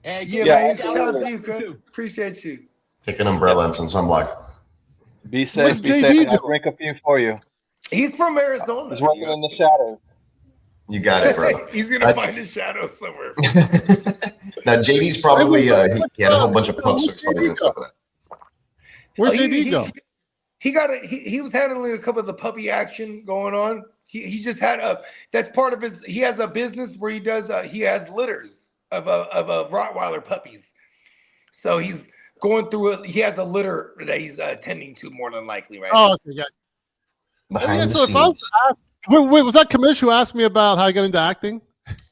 Hey, Yeah, good man. luck. Shout out to you, You Chris. too. Appreciate you. Take an umbrella and some sunblock. Be safe. What's Be JD safe. doing? I'll drink a few for you. He's from Arizona. He's working in the shadows. You got it, bro. He's gonna find his shadow somewhere. Now, JD's probably he had a whole bunch of pups, so he's probably doing stuff with that. Where'd JD go? He was handling a couple of the puppy action going on. He just had that's part of his. He has a business where he does he has litters of Rottweiler puppies. So he's going through he has a litter that he's attending to more than likely right now. Oh, okay, got it. Behind the So if I was scenes. to ask, wait, was that Commish who asked me about how I got into acting?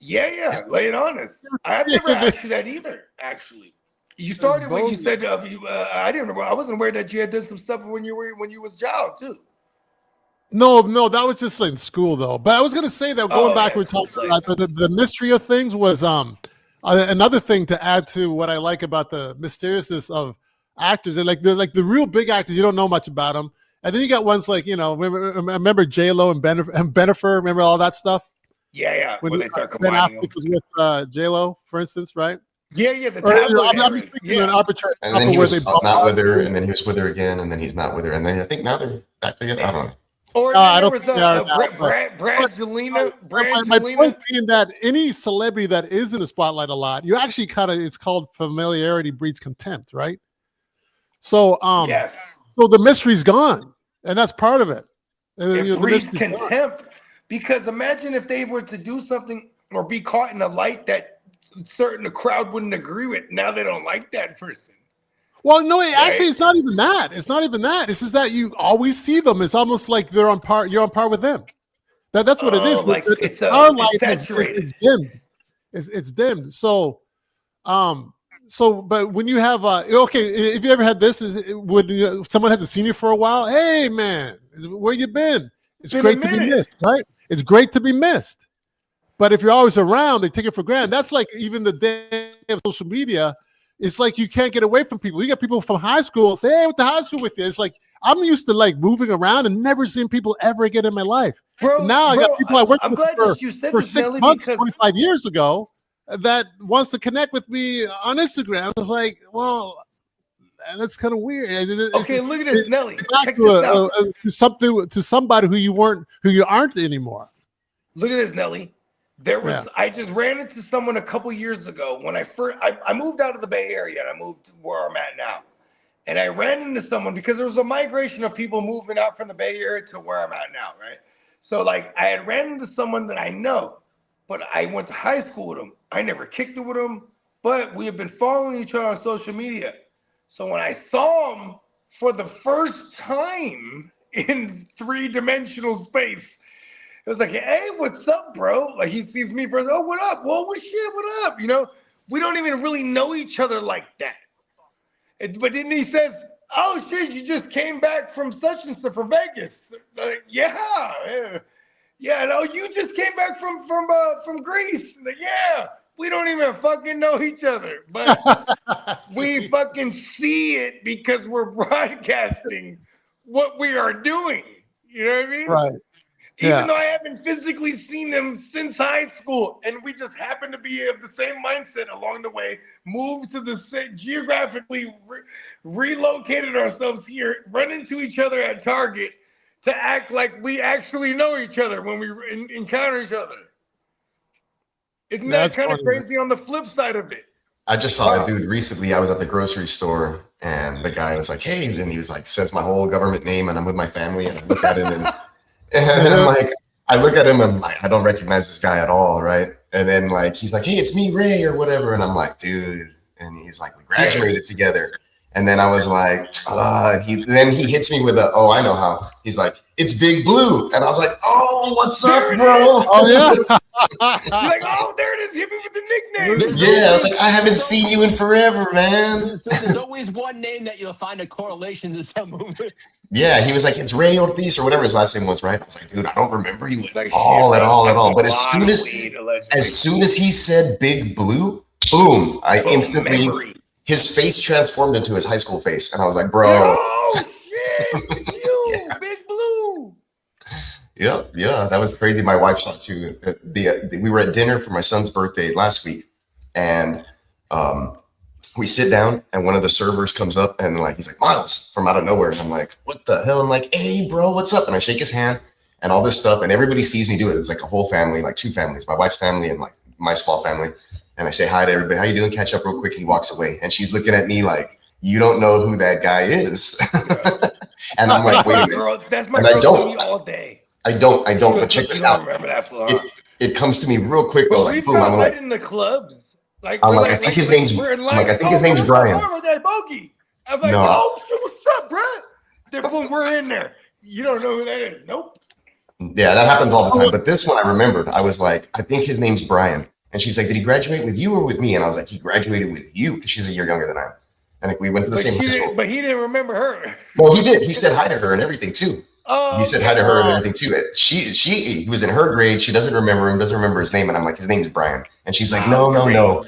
Yeah, lay it on us. I've never asked you that either, actually. You started when you said I didn't remember. I wasn't aware that you had done some stuff when you was child too. No, that was just in school though. But I was gonna say that going back, we're talking about the mystery of things was another thing to add to what I like about the mysteriousness of actors. And like the real big actors, you don't know much about them. And then you got ones like remember J-Lo and Bennifer. Remember all that stuff? Yeah. When they start Ben combining Affleck was with J-Lo, for instance, right? Yeah. The I'm just thinking an arbitrary And then couple he where was they both not with her, and then he was with her again, and then he's not with her, and then I think now they're back together. I don't know. Or I don't there was think they are now, Brangelina. My point being that any celebrity that is in the spotlight a lot, you actually it's called familiarity breeds contempt, right? So yes. So the mystery's gone, and that's part of it. It breeds contempt because imagine if they were to do something or be caught in a light that the crowd wouldn't agree with. Now they don't like that person. Well, no, actually, it's not even that. It's not even that. It's just that you always see them. It's almost like they're on par. You're on par with them. That's what it is. Like it's dimmed. It's dimmed. So, but when you have okay, if you ever had this, someone hasn't seen you for a while? Hey, man, where you been? It's great to be missed, right? It's great to be missed. But if you're always around, they take it for granted. That's like even the day of social media. It's like you can't get away from people. You got people from high school say, "Hey, I went to high school with you." It's like I'm used to like moving around and never seeing people ever again in my life. Bro, now I got people I worked with for 6 months, 25 years ago, that wants to connect with me on Instagram. It's like, well, that's kind of weird. Okay, look at this, Nelly. Check this out. To somebody who you aren't anymore. Look at this, Nelly. I just ran into someone a couple years ago when I moved out of the Bay Area and I moved to where I'm at now. And I ran into someone because there was a migration of people moving out from the Bay Area to where I'm at now, right? So like I had ran into someone that I know, but I went to high school with him. I never kicked it with him, but we have been following each other on social media. So when I saw him for the first time in 3-dimensional space, it was like, hey, what's up, bro? Like he sees me first. Oh, what up? Well, what shit? What up? You know, we don't even really know each other like that. But then he says, oh shit, you just came back from such and such from Vegas. Like, yeah. No, you just came back from Greece. Like, yeah. We don't even fucking know each other, but we fucking see it because we're broadcasting what we are doing. You know what I mean? Right. Even though I haven't physically seen them since high school, and we just happen to be of the same mindset along the way, moved to the same, geographically relocated ourselves here, run into each other at Target to act like we actually know each other when we encounter each other. Isn't that kind of crazy on the flip side of it? I just saw a dude recently. I was at the grocery store, and the guy was like, "Hey," and he was like, says my whole government name, and I'm with my family, and I look at him, and I'm like, I look at him, and like, I don't recognize this guy at all, right? And then like, he's like, "Hey, it's me, Ray," or whatever, and I'm like, "Dude," and he's like, "We graduated together." And then I was like, then he hits me with "Oh, I know how." He's like, "It's Big Blue," and I was like, "Oh, what's up, bro?" Oh yeah. You're like, "Oh, there it is. Hit me with the nickname." Yeah, I was like, "I haven't seen you in forever, man." There's always one name that you'll find a correlation to some movie. Yeah, he was like, "It's Ray Ortiz," or whatever his last name was, right? I was like, "Dude, I don't remember you at Like, all. But as as soon as he said Big Blue, boom, I instantly, his face transformed into his high school face. And I was like, bro. Oh, shit, you, Big Blue. Yeah, that was crazy. My wife saw it too. We were at dinner for my son's birthday last week, and we sit down, and one of the servers comes up, and like he's like, "Miles," from out of nowhere, and I'm like, "What the hell?" I'm like, "Hey, bro, what's up?" And I shake his hand, and all this stuff, and everybody sees me do it. It's like a whole family, like two families, my wife's family and like my small family. And I say hi to everybody. "How you doing?" Catch up real quick. He walks away, and she's looking at me like, "You don't know who that guy is." And I'm like, "Wait a minute." Girl, that's my and girl I don't all day. I don't. But check this out. Remember that for It comes to me real quick though. Like, boom, I'm like, in the clubs. Like, I'm like, I think his name's Brian. Bogey. I was like, No. "Oh, what's up, bro?" Then boom, we're in there. You don't know who that is. Nope. Yeah, that happens all the time. But this one I remembered. I was like, I think his name's Brian. And she's like, "Did he graduate with you or with me?" And I was like, "He graduated with you," because she's a year younger than I am. And like, we went to the same high school. But he didn't remember her. Well, he did. He said hi to her and everything too. Oh, He said hi to her and everything too. He was in her grade. She doesn't remember him, doesn't remember his name. And I'm like, "His name's Brian." And she's like, no.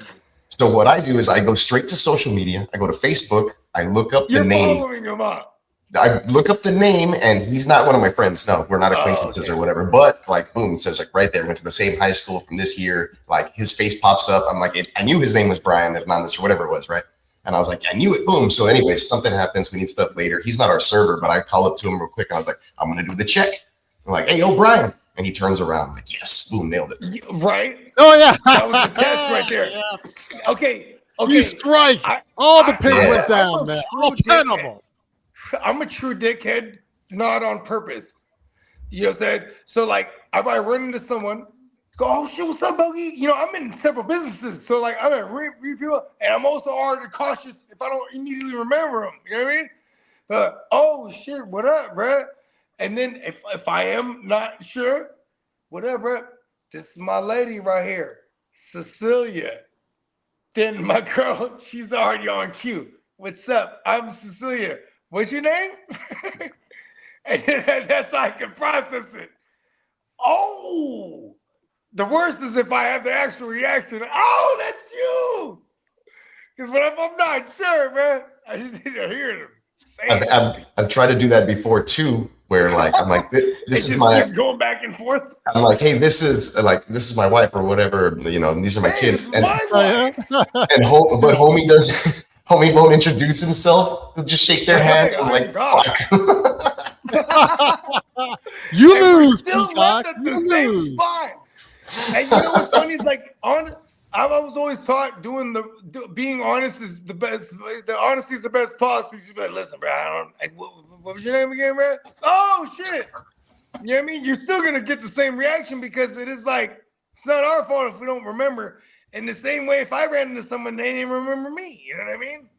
So what I do is I go straight to social media. I go to Facebook. I look up the name. You're following him up. I look up the name, and he's not one of my friends. No, we're not acquaintances or whatever. But like, boom, it says like right there, went to the same high school from this year. Like his face pops up. I'm like, I knew his name was Brian Hernandez or whatever it was, right? And I was like, I knew it. Boom. So anyways, something happens. We need stuff later. He's not our server, but I call up to him real quick, and I was like, "I'm gonna do the check." I'm like, "Hey, yo, Brian," and he turns around. I'm like, "Yes, boom, nailed it." Right? Oh yeah. That was the test right there. Yeah. Okay. You strike. All the pins went down, I'm a man. true All 10 of them. I'm a true dickhead, not on purpose. You know what I'm saying? So like, I might run into someone, go, "Oh shit, what's up, Bogey?" You know, I'm in several businesses, so like, I'm gonna read people, and I'm also already cautious if I don't immediately remember them. You know what I mean? But "Oh shit, what up, bro?" And then if I am not sure, "What up, bro? This is my lady right here, Cecilia." Then my girl, she's already on cue. "What's up? I'm Cecilia. What's your name?" And then that's how I can process it. Oh, the worst is if I have the actual reaction. "Oh, that's you." Because when I'm not sure, man, I just need to hear them. I've tried to do that before too, where like I'm like, this is my keeps going back and forth. I'm like, "Hey, this is my wife or whatever, you know, and these are my kids." And My wife. but homie won't introduce himself. He'll just shake their hand. I'm like, "Fuck." You lose, Still Peacock. left at the You same lose. spot. And you know what's funny is like I was always taught being honest is the best. The honesty is the best policy. You'd be like, "Listen, bro, what was your name again, bro?" "Oh shit." You know what I mean? You're still gonna get the same reaction because it is like, it's not our fault if we don't remember. In the same way, if I ran into someone, they didn't remember me. You know what I mean?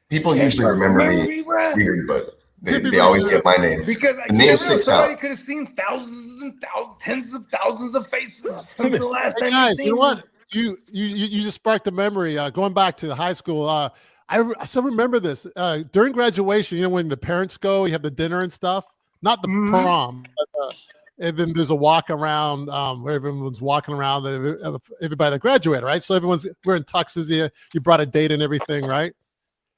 People usually remember me. bro? It's weird, but they always get my name. Because the name sticks somebody out. could have seen thousands and thousands, tens of thousands of faces since the last Hey time guys, seen you know what? them. You just sparked a memory. Going back to high school, I still remember this. During graduation, you know, when the parents go, you have the dinner and stuff. Not the prom, but, and then there's a walk around where everyone's walking around. Everybody that graduated, right? So everyone's wearing tuxes. You brought a date and everything, right?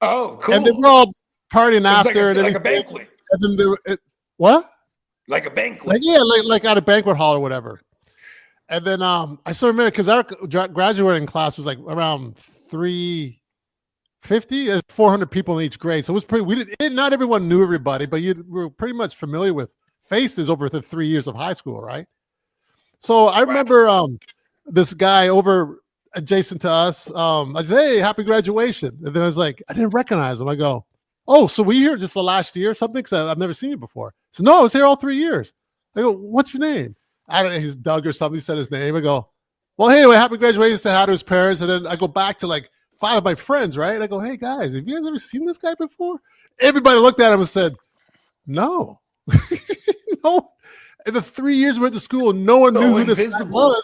Oh, cool. And then we're all partying after, like and a banquet. And then what? Like a banquet. Like at a banquet hall or whatever. And then I still remember because our graduating class was like around 350, 400 people in each grade. So it was pretty. Not everyone knew everybody, but we were pretty much familiar with faces over the 3 years of high school, right? So I remember this guy over adjacent to us. I said, "Hey, happy graduation!" And then I was like, I didn't recognize him. I go, "Oh, so were you here just the last year or something?" Because I've never seen you before. So no, I was here all 3 years. I go, "What's your name?" I don't know, he's Doug or something. He said his name. I go, "Well, anyway, happy graduation." Say hi to his parents, and then I go back to like 5 of my friends, right? And I go, "Hey guys, have you guys ever seen this guy before?" Everybody looked at him and said, "No." No. In the 3 years we went to school, no one knew who this guy was.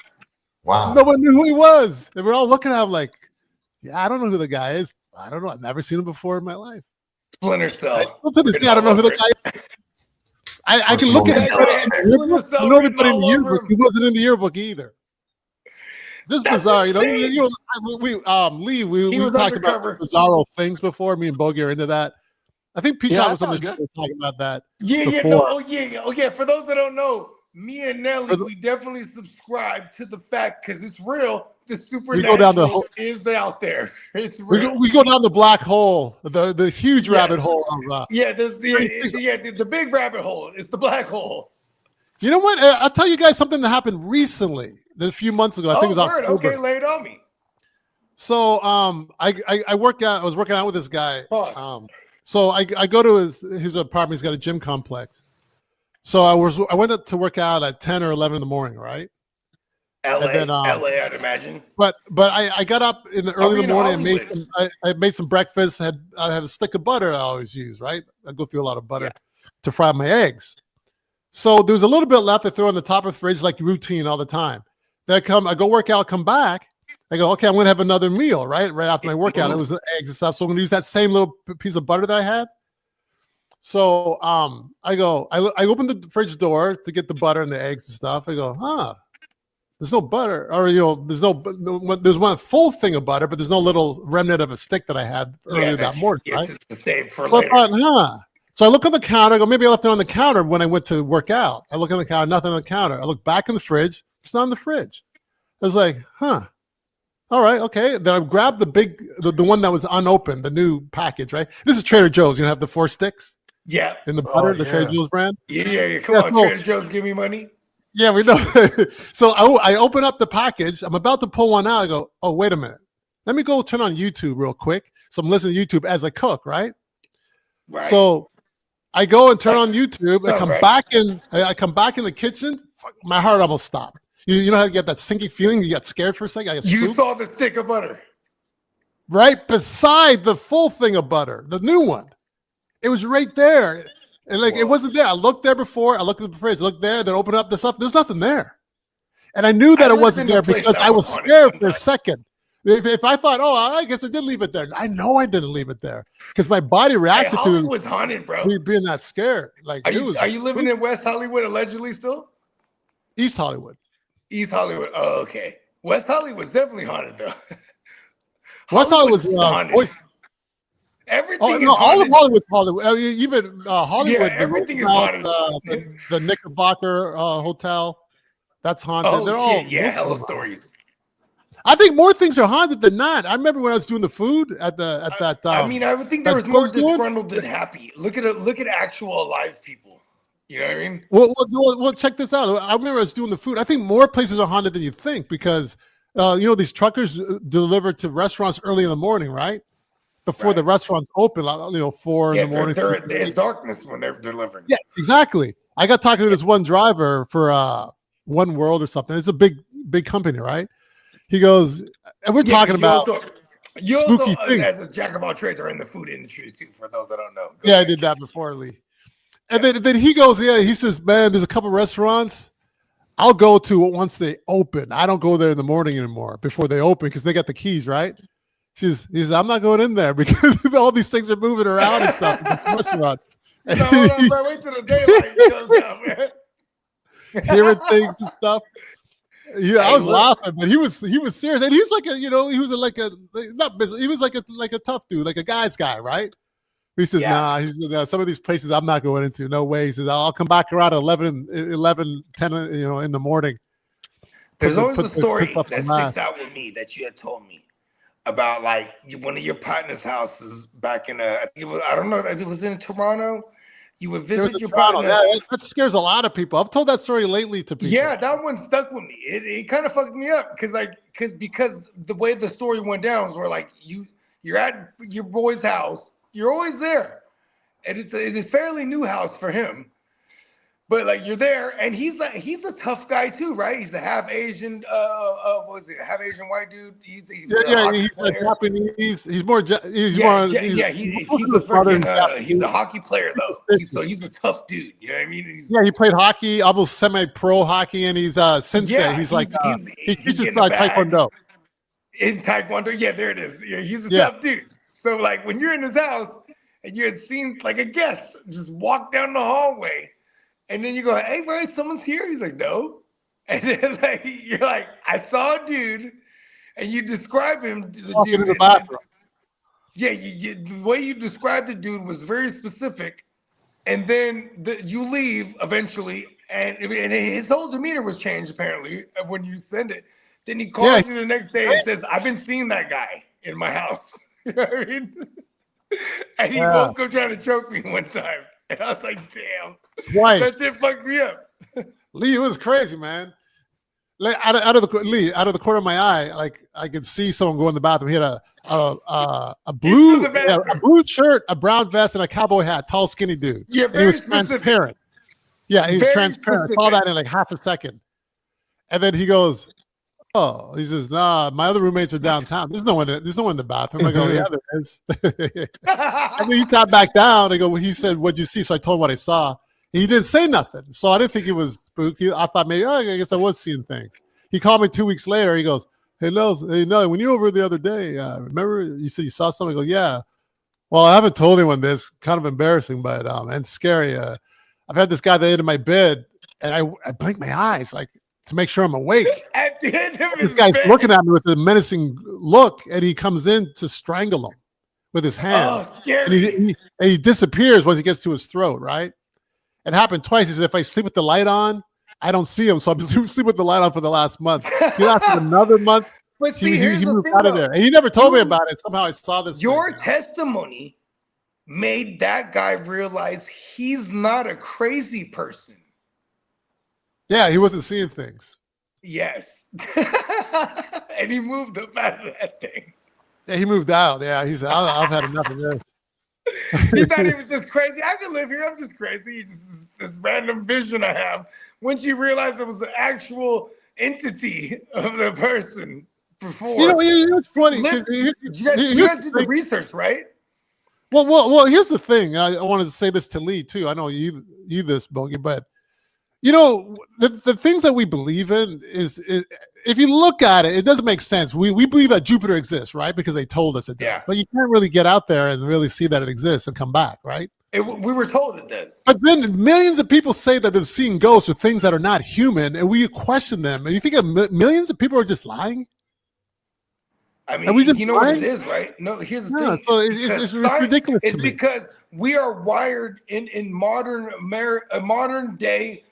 Wow. No one knew who he was. And we're all looking at him like, "Yeah, I don't know who the guy is. I don't know. I've never seen him before in my life." Splinter Cell. To this day, I don't know who the guy is. I can look at it. I know everybody in the yearbook. He wasn't in the yearbook either. This is bizarre, we talked about bizarro things before. Me and Bogey are into that. I think Peacock was on the show talking about that. Yeah. For those that don't know, me and Nelly, we definitely subscribe to the fact because it's real. The supernatural is out there. It's real. We go down the black hole, the huge rabbit hole. There's the big rabbit hole. It's the black hole. You know what? I'll tell you guys something that happened recently, a few months ago. I think it was October. Okay, lay it on me. So I work out. I was working out with this guy. So I go to his apartment. He's got a gym complex. So I went up to work out at 10 or 11 in the morning, right? LA, I'd imagine. But I got up in the early in the morning and I made some breakfast. I had a stick of butter I always use, right? I go through a lot of butter to fry my eggs. So there was a little bit left. I throw on the top of the fridge like routine all the time. Then I go work out, come back. I go, okay, I'm gonna have another meal, right? Right after my workout. It was the eggs and stuff. So I'm gonna use that same little piece of butter that I had. So I open the fridge door to get the butter and the eggs and stuff. I go, there's no butter, or there's one full thing of butter, but there's no little remnant of a stick that I had earlier that morning, right? It's the same for so later. I thought, So I look on the counter. I go, maybe I left it on the counter when I went to work out. I look on the counter, nothing on the counter. I look back in the fridge. It's not in the fridge. I was like, all right, okay. Then I grabbed the one that was unopened, the new package, right? This is Trader Joe's. You have the 4 sticks. Yeah. In the butter, the Trader Joe's brand. Yeah. Come on, Trader Joe's, give me money. Yeah, we know. So I open up the package. I'm about to pull one out. I go, oh, wait a minute. Let me go turn on YouTube real quick. So I'm listening to YouTube as I cook, right? Right. So I go and turn on YouTube. I come back in the kitchen. My heart almost stopped. You know how you get that sinking feeling? You got scared for a second. You saw the stick of butter. Right beside the full thing of butter, the new one. It was right there. And it wasn't there. I looked there before. I looked at the fridge, looked there, then opened up the stuff. There's nothing there. And I knew that it wasn't there because I was scared for a second. If I thought, I guess I did leave it there. I know I didn't leave it there because my body reacted to Hollywood's haunted, bro. Me being that scared. Are you living in West Hollywood allegedly still? East Hollywood. East Hollywood. Oh, okay. West Hollywood's definitely haunted though. West Hollywood's haunted. Everything is all of Hollywood's Hollywood. Even Hollywood, everything is haunted. The Knickerbocker Hotel, that's haunted. Oh, They're all hella stories. I think more things are haunted than not. I remember when I was doing the food at that. I would think there was more disgruntled than happy. Look at actual alive people. You know what I mean? Well, check this out. I remember I was doing the food. I think more places are haunted than you think because these truckers deliver to restaurants early in the morning, right? Before the restaurants open, 4 in the morning. It's darkness when they're delivering. Yeah, exactly. I got talking to this one driver for One World or something. It's a big company, right? He goes, and we're talking about spooky things. As a jack of all trades, are in the food industry too. For those that don't know, I did that before, Lee. And then he goes, he says, man, there's a couple restaurants I'll go to once they open. I don't go there in the morning anymore before they open because they got the keys, right? He says, I'm not going in there because all these things are moving around and stuff. It's a restaurant. Hold on, man. Wait till the daylight comes out, man. Hearing things and stuff. Yeah, I was laughing, but he was serious, and he's like he was like a tough dude, like a guy's guy, right? He says, Yeah. nah. He says, some of these places I'm not going into. No way. He says, I'll come back around 11, 10, in the morning. There's always a put story stuff that on sticks mask. out with me that you had told me about, like, one of your partner's houses back in, I think it was, I don't know, it was in Toronto. You would It was visit in your Toronto. partner. Yeah, that scares a lot of people. I've told that story lately to people. Yeah, that one stuck with me. It kind of fucked me up because the way the story went down was where, like, you're at your boy's house, you're always there, and it's a fairly new house for him, but like you're there, and he's a tough guy too, right? He's the half Asian, what was it? Half Asian white dude. He's He's hockey like player. Japanese. He's more. He's a hockey player though. He's a tough dude. You know what I mean? He played hockey, almost semi-pro hockey, and he's sensei. Yeah, he teaches getting the bag. taekwondo. In taekwondo, yeah, there it is. Yeah, he's a Yeah. tough dude. So like when you're in his house and you had seen like a guest just walk down the hallway, and then you go, "Hey, bro, someone's here." He's like, "No," and then like you're like, "I saw a dude," and you describe him to the Walking dude in the bathroom. Yeah, the way you described the dude was very specific, and then you leave eventually, and his whole demeanor was changed apparently when you send it. Then he calls you the next day and says, "I've been seeing that guy in my house." You know what I mean? And he woke up trying to choke me one time, and I was like, "Damn, that shit fucked me up." Lee, it was crazy, man. Like out of the corner of my eye, like I could see someone go in the bathroom. He had a blue shirt, a brown vest, and a cowboy hat. Tall, skinny dude. Yeah, and he was transparent. Yeah, he was transparent. I saw that in like half a second. And then he goes, "Oh," he says, "Nah, my other roommates are downtown. There's no one in the bathroom." I go, "Yeah, there is." And then he got back down. I go, "He said, what'd you see?" So I told him what I saw. He didn't say nothing. So I didn't think it was spooky. I thought maybe, I guess I was seeing things. He called me 2 weeks later. He goes, "Hey, no, when you were over the other day, remember you said you saw something?" I go, "Yeah." "Well, I haven't told anyone this. Kind of embarrassing, but and scary. I've had this guy at the end of my bed, and I blink my eyes like to make sure I'm awake. At the end of This guy's looking at me with a menacing look, and he comes in to strangle him with his hands. Oh, scary. And he disappears once he gets to his throat, right? It happened twice. He said, if I sleep with the light on, I don't see him. So I'm sleeping with the light on for the last month. He lasted another month. But see, he moved out of there. And he never told me about it. Somehow I saw this. Your testimony made that guy realize he's not a crazy person. Yeah, he wasn't seeing things. Yes. And he moved up out of that thing. Yeah, he moved out. Yeah, he said, I've had enough of this. He thought he was just crazy. I can live here. I'm just crazy. Just this random vision I have. Once you realize it was an actual entity of the person before. You know it's funny. You guys did the research, right? Well, here's the thing. I wanted to say this to Lee too. I know you this, Bogey, but you know, the things that we believe in is if you look at it, it doesn't make sense. We believe that Jupiter exists, right? Because they told us it does. Yeah. But you can't really get out there and really see that it exists and come back, right? We were told it does. But then millions of people say that they've seen ghosts or things that are not human, and we question them. And you think millions of people are just lying? I mean, you know what it is, right? No, here's the thing. So it's ridiculous. It's because we are wired in modern day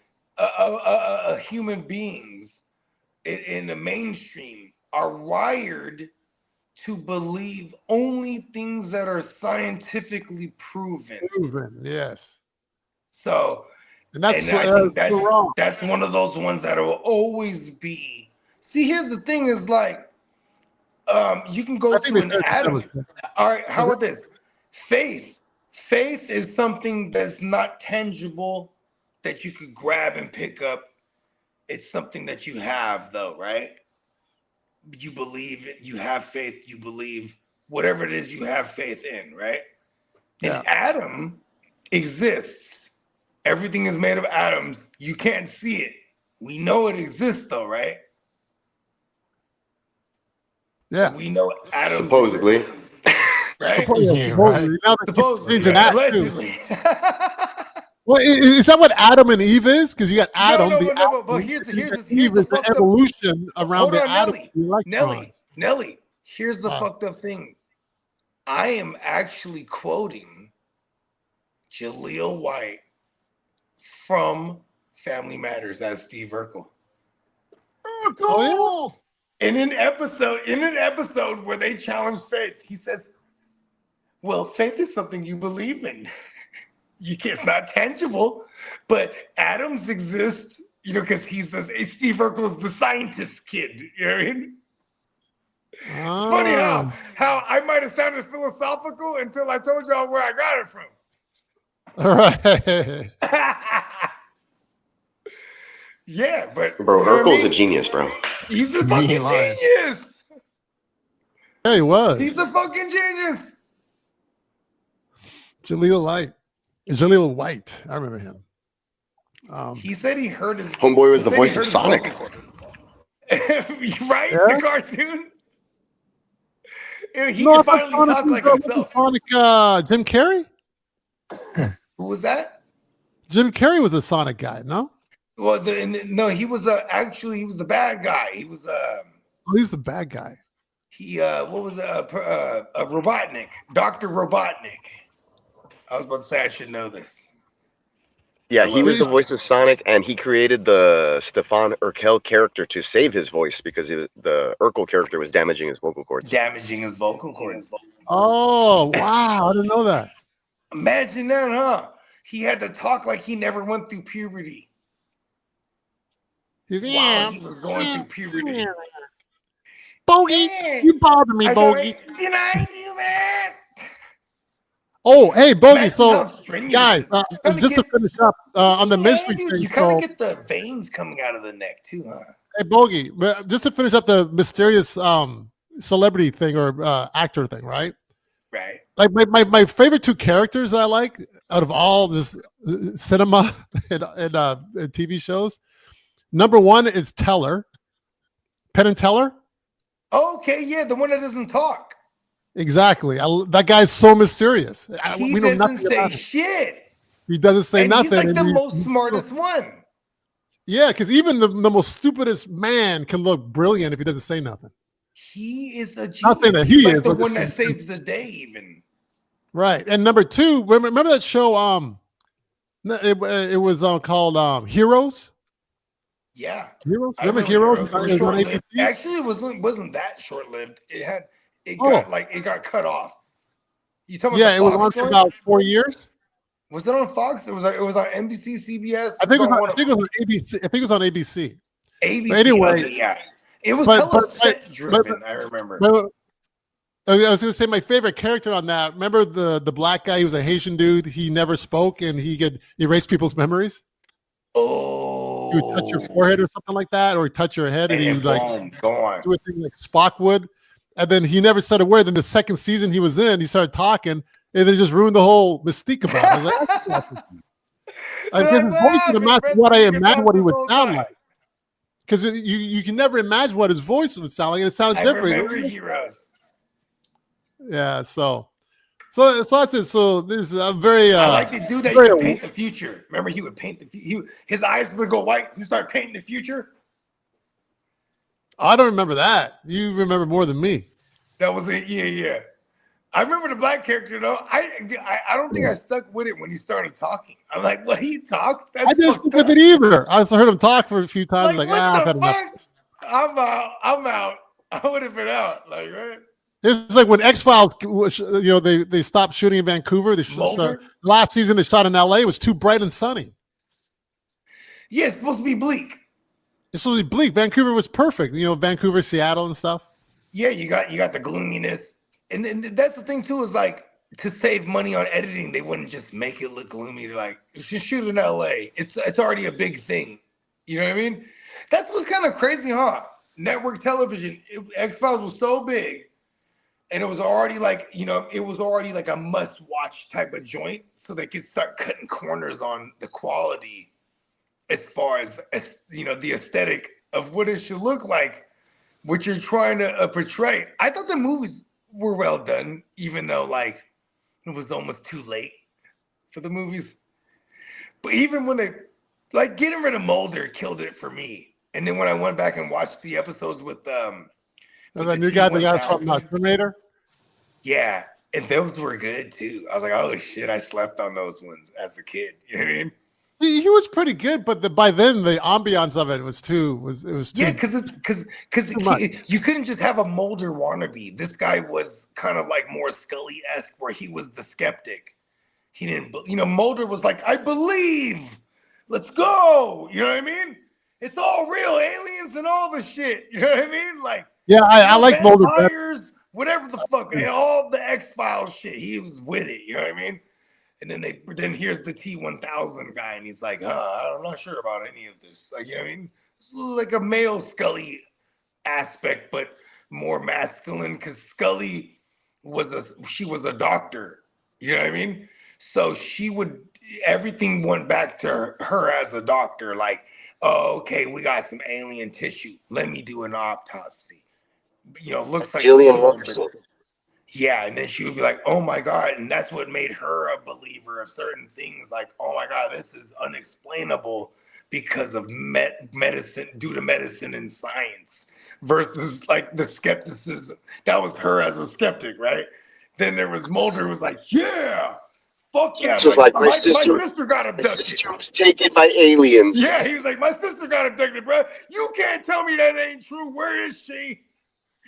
human beings in the mainstream are wired to believe only things that are scientifically proven. Yes. So, I think that's one of those ones that will always be. See, here's the thing: is like, you can go to an atom. All right, how about this? Faith is something that's not tangible that you could grab and pick up. It's something that you have, though, right? You believe it, you have faith, you believe whatever it is you have faith in, right? Yeah. An atom exists. Everything is made of atoms. You can't see it. We know it exists, though, right? Yeah. We know atoms supposedly. Exist, right? Supposedly. Allegedly. Well, is that what Adam and Eve is? Because you got Adam, but here's Eve is the evolution around the atom. Nelly, here's the fucked up thing. I am actually quoting Jaleel White from Family Matters as Steve Urkel. Oh, In an episode where they challenge faith, he says, "Well, faith is something you believe in. It's not tangible, but atoms exist, because Steve Urkel's the scientist kid. You know what I mean? yeah. It's funny how I might have sounded philosophical until I told y'all where I got it from. All right. Yeah, but Bro, you know what I Urkel's a mean? genius, bro. He's a fucking genius. Yeah, he was. He's a fucking genius. Jaleel White. I remember him. He said he heard his Homeboy was he the said he voice heard of his Sonic. vocal cord. Right? Yeah? The cartoon. He No, can finally talk like himself. Sonic, Jim Carrey? Who was that? Jim Carrey was a Sonic guy, no? Well, no, he was actually he was the bad guy. He was Oh, he's the bad guy. what was Robotnik, Dr. Robotnik. I was about to say I should know this. Yeah, he was the voice of Sonic, and he created the Stefan Urkel character to save his voice because the Urkel character was damaging his vocal cords. Damaging his vocal cords. Oh, wow. I didn't know that. Imagine that, huh? He had to talk like he never went through puberty. While he was going through puberty. Bogey, you bother me, Bogey. Did I do that? Oh, hey, Bogey. Imagine So, how strenuous guys, it is. just to finish up on the mystery Dude, thing. you kind of get the veins coming out of the neck too, huh? Hey, Bogey, just to finish up the mysterious celebrity thing or actor thing, right? Right. Like my favorite two characters that I like out of all this cinema and TV shows. Number one is Teller, Penn and Teller. Okay, yeah, the one that doesn't talk. Exactly. That guy's so mysterious. He We know doesn't nothing say about him. shit. He doesn't say And nothing. he's like the and most smartest one. Yeah, because even the most stupidest man can look brilliant if he doesn't say nothing. He is a genius. Not saying that he He's like is, the but one that saves the day, even. Right. And number two, remember that show? It was called Heroes. Yeah. Heroes. I Remember Heroes? It was It was on short-lived. ABC? Actually, it wasn't that short lived. It got cut off. You talking about Yeah, it was on for about 4 years. Was it on Fox? It was on NBC, CBS. I think it was on ABC. I think it was on ABC. ABC. But anyway, okay, yeah. It was set driven. I remember. I was going to say my favorite character on that. Remember the black guy? He was a Haitian dude. He never spoke, and he could erase people's memories. Oh, he would touch your forehead or something like that, or he'd touch your head, and he would do a thing like Spock would. And then he never said a word. Then the second season he was in, he started talking, and then it just ruined the whole mystique about it. I was like, I guess his voice would match what I imagined what he would sound like. Because you can never imagine what his voice would sound like, and it sounded different. I remember Heroes. Yeah, so that's it. So this is a very. I like the dude that could paint the future. Remember, he would paint his eyes would go white. He start painting the future. I don't remember that. You remember more than me. That was it. Yeah. I remember the black character though. I don't think I stuck with it when he started talking. I'm like, what he talked? I didn't stick with it either. I also heard him talk for a few times. Like, I've what had the enough. fuck? I'm out. I would have been out. Like, right? It was like when X-Files, they stopped shooting in Vancouver. Last season they shot in LA. It was too bright and sunny. Yeah, it's supposed to be bleak. It's supposed to be bleak. Vancouver was perfect. Vancouver, Seattle, and stuff. Yeah, you got the gloominess, and that's the thing too. Is like to save money on editing, they wouldn't just make it look gloomy. They're like, just shoot in LA. It's already a big thing. You know what I mean? That's what's kind of crazy, huh? Network television, X-Files was so big. And it was already like, a must-watch type of joint. So they could start cutting corners on the quality as far as the aesthetic of what it should look like, what you're trying to portray. I thought the movies were well done, even though, like, it was almost too late for the movies. But even when like, getting rid of Mulder killed it for me. And then when I went back and watched the episodes with the new guy that got from Terminator. Yeah, And those were good too. I was like, oh shit, I slept on those ones as a kid. You know what I mean? He was pretty good, but by then the ambiance of it was too Yeah, too because much. you couldn't just have a Mulder wannabe. This guy was kind of like more Scully-esque, where he was the skeptic. He didn't, Mulder was like, I believe. Let's go. You know what I mean? It's all real, aliens and all the shit. You know what I mean? Like, Yeah, I like Mulder better. vampires, whatever the fuck, and all the X-Files shit. He was with it. You know what I mean? And then here's the T-1000 guy, and he's like, I'm not sure about any of this. Like, you know what I mean? It's like a male Scully aspect, but more masculine, because Scully was a doctor. You know what I mean? So everything went back to her as a doctor. Like, oh, okay, we got some alien tissue. Let me do an autopsy. Looks like Gillian Anderson. Yeah, and then she would be like, oh my God. And that's what made her a believer of certain things. Like, oh my God, this is unexplainable because of medicine, due to medicine and science, versus like the skepticism. That was her as a skeptic, right? Then there was Mulder, who was like, yeah, fuck yeah. Just like my sister got abducted. My sister was taken by aliens. Yeah, he was like, my sister got abducted, bro. You can't tell me that ain't true. Where is she?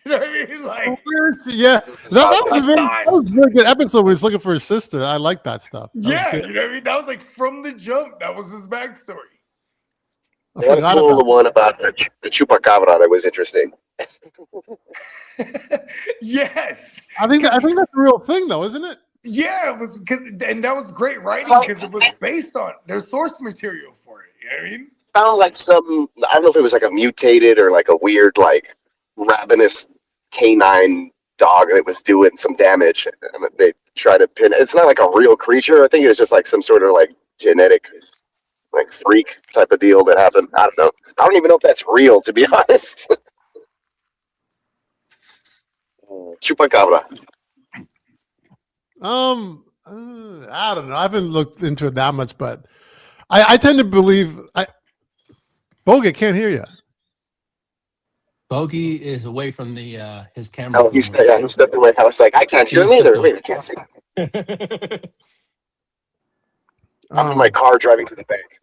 You know what I mean? Like, yeah, that was a very good episode when he's looking for his sister. I like that stuff. Yeah, you know what I mean? That was like from the jump. That was his backstory. They had a cool one about the chupacabra that was interesting. Yes, I think that's a real thing, though, isn't it? Yeah, it was, and that was great writing because it was based on there's source material for it. You know what I mean? Found like I don't know if it was like a mutated or like a weird like ravenous canine dog that was doing some damage, and they try to pin it's not like a real creature. I think it was just like some sort of like genetic like freak type of deal that happened. I don't know. I don't even know if that's real, to be honest. Chupacabra. I don't know. I haven't looked into it that much, but I tend to believe Boga can't hear you. Bogey is away from the his camera. Oh, he stepped away. I was like, I can't hear him either. Wait, I can't see. I'm in my car driving to the bank.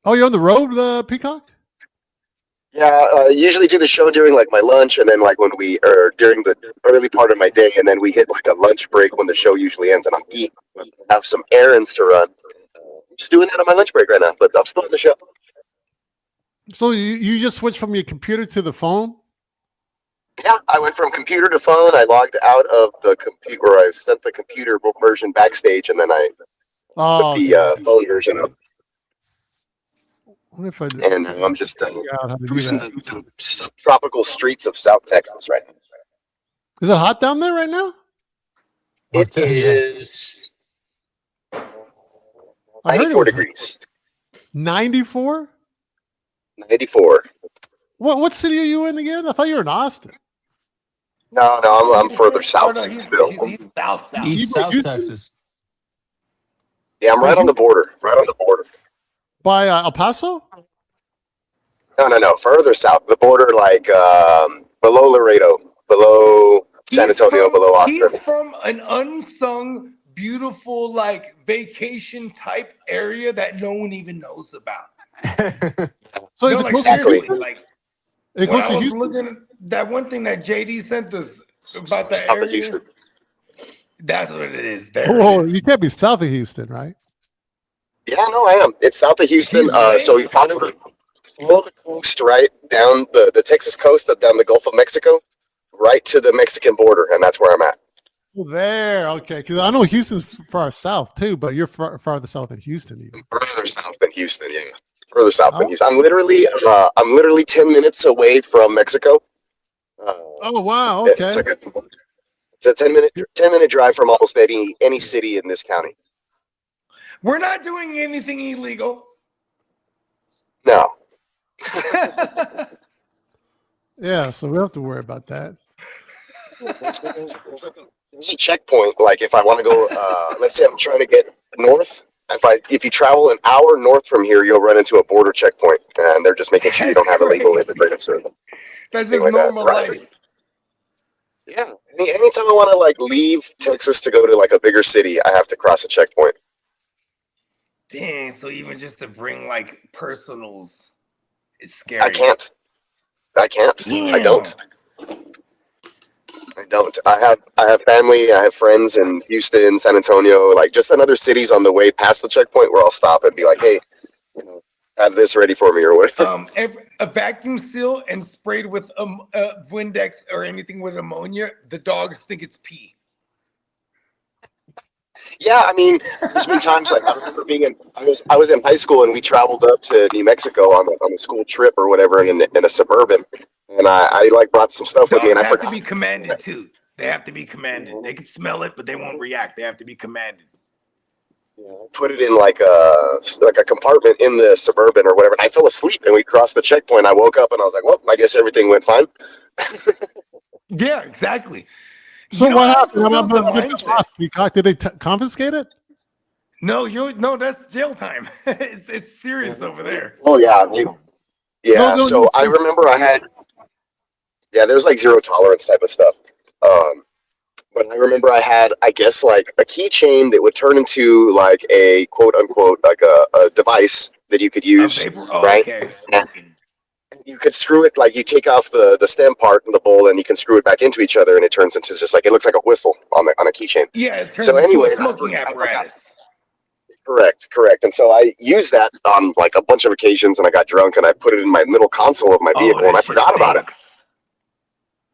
Oh, you're on the road, Peacock? Yeah, usually do the show during like my lunch, and then like when during the early part of my day, and then we hit like a lunch break when the show usually ends, and I'm eating, have some errands to run. I'm just doing that on my lunch break right now, but I'm still in the show. So you just switched from your computer to the phone? Yeah, I went from computer to phone. I logged out of the computer, or I sent the computer version backstage, and then I put the phone version up. And I'm just cruising the subtropical streets of South Texas right now. Is it hot down there right now? It is 94 degrees. 94? 94. What city are you in again? I thought you were in Austin. No, I'm further south. He's south. East South Texas. Yeah, I'm right on the border. By El Paso? No, further south. The border, like below Laredo, below San Antonio, below Austin. He's from an unsung, beautiful, like vacation type area that no one even knows about. So is it like, close seriously, to like when I was looking at that one thing that JD sent us about that South of area. Houston. That's what it is. There. Oh, you can't be south of Houston, right? Yeah, no, I am. It's south of Houston. So you follow the coast right down the Texas coast, down the Gulf of Mexico, right to the Mexican border, and that's where I'm at. Oh, there, okay. Because I know Houston's far south too, but you're farther south than Houston, even. Further south than Houston, yeah. Further south than Houston. I'm literally 10 minutes away from Mexico. Oh wow, okay. It's a 10 minute drive from almost any city in this county. We're not doing anything illegal. No. Yeah, so we don't have to worry about that. There's a checkpoint. Like if I want to go, let's say I'm trying to get north. If you travel an hour north from here, you'll run into a border checkpoint, and they're just making sure you don't have illegal immigrants. Or that's just normal life. Yeah. Anytime I want to like leave Texas to go to like a bigger city, I have to cross a checkpoint. Dang, so even just to bring like personals, it's I scary. can't. I can't. I Damn. don't. I don't. I have family. I have friends in Houston, San Antonio, like just in other cities on the way past the checkpoint where I'll stop and be like, hey, you know, have this ready for me or whatever. A vacuum seal and sprayed with Windex or anything with ammonia, the dogs think it's pee. Yeah, I mean, there's been times like I remember being in. I was in high school and we traveled up to New Mexico on a school trip or whatever in a suburban, and I like brought some stuff with me and Dogs I have to forgot. be commanded too. They have to be commanded. They can smell it, but they won't react. They have to be commanded. Put it in like a compartment in the suburban or whatever. And I fell asleep and we crossed the checkpoint. I woke up and I was like, well, I guess everything went fine. Yeah, exactly. So You know, what I happened? also feel it's the mindset. Did they confiscate it? No, no, that's jail time. It's serious over there. Oh yeah, yeah. No, So I remember there's like zero tolerance type of stuff. But I remember I had, I guess, like a keychain that would turn into like a quote unquote like a device that you could use, right? Okay. And you could screw it, like you take off the stem part of the bowl and you can screw it back into each other and it turns into just like, it looks like a whistle on a keychain. Yeah, it turns So into anyway, a smoking apparatus. correct. And so I used that on like a bunch of occasions and I got drunk and I put it in my middle console of my vehicle and I forgot about it.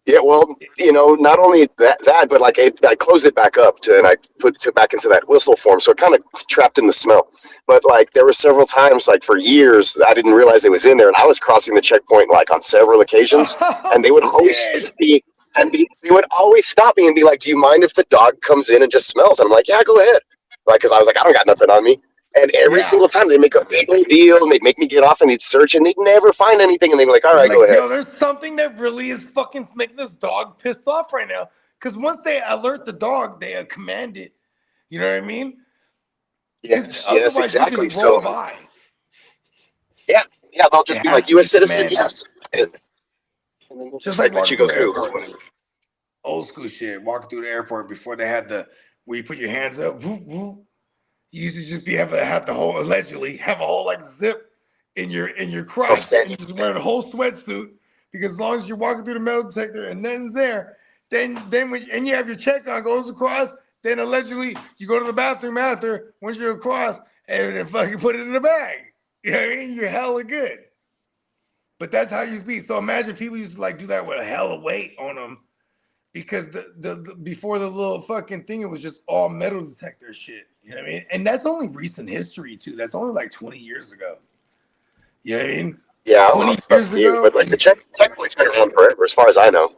Yeah, well, you know, not only that, but like I closed it back up and I put it back into that whistle form, so it kind of trapped in the smell. But like there were several times, like for years, I didn't realize it was in there, and I was crossing the checkpoint like on several occasions, and they would always stop me, and they would always stop me and be like, "Do you mind if the dog comes in and just smells?" And I'm like, "Yeah, go ahead," like because I was like, "I don't got nothing on me." And every single time they make a big deal and they'd make me get off and they'd search and they'd never find anything and they'd be like, all right, go ahead. Yo, there's something that really is fucking making this dog pissed off right now. Because once they alert the dog, they command it. You know what I mean? Yes, exactly. So, yeah, they'll just be like, U.S. citizen, yes. And then they'll just like let you go through. Old school shit, walking through the airport before they had where you put your hands up, whoop, whoop. You used to just have the whole, allegedly, have a whole like zip in your crotch and you just wear a whole sweatsuit because as long as you're walking through the metal detector and nothing's there, then when you have your check on goes across, then allegedly you go to the bathroom after once you're across and then fucking put it in the bag. You know what I mean? You're hella good. But that's how you used to be. So imagine people used to like do that with a hella weight on them because the before the little fucking thing, it was just all metal detector shit. You know what I mean? And that's only recent history too. That's only like 20 years ago. You know what I mean? Yeah, 20 years ago. But like the checkpoint's been around forever, as far as I know.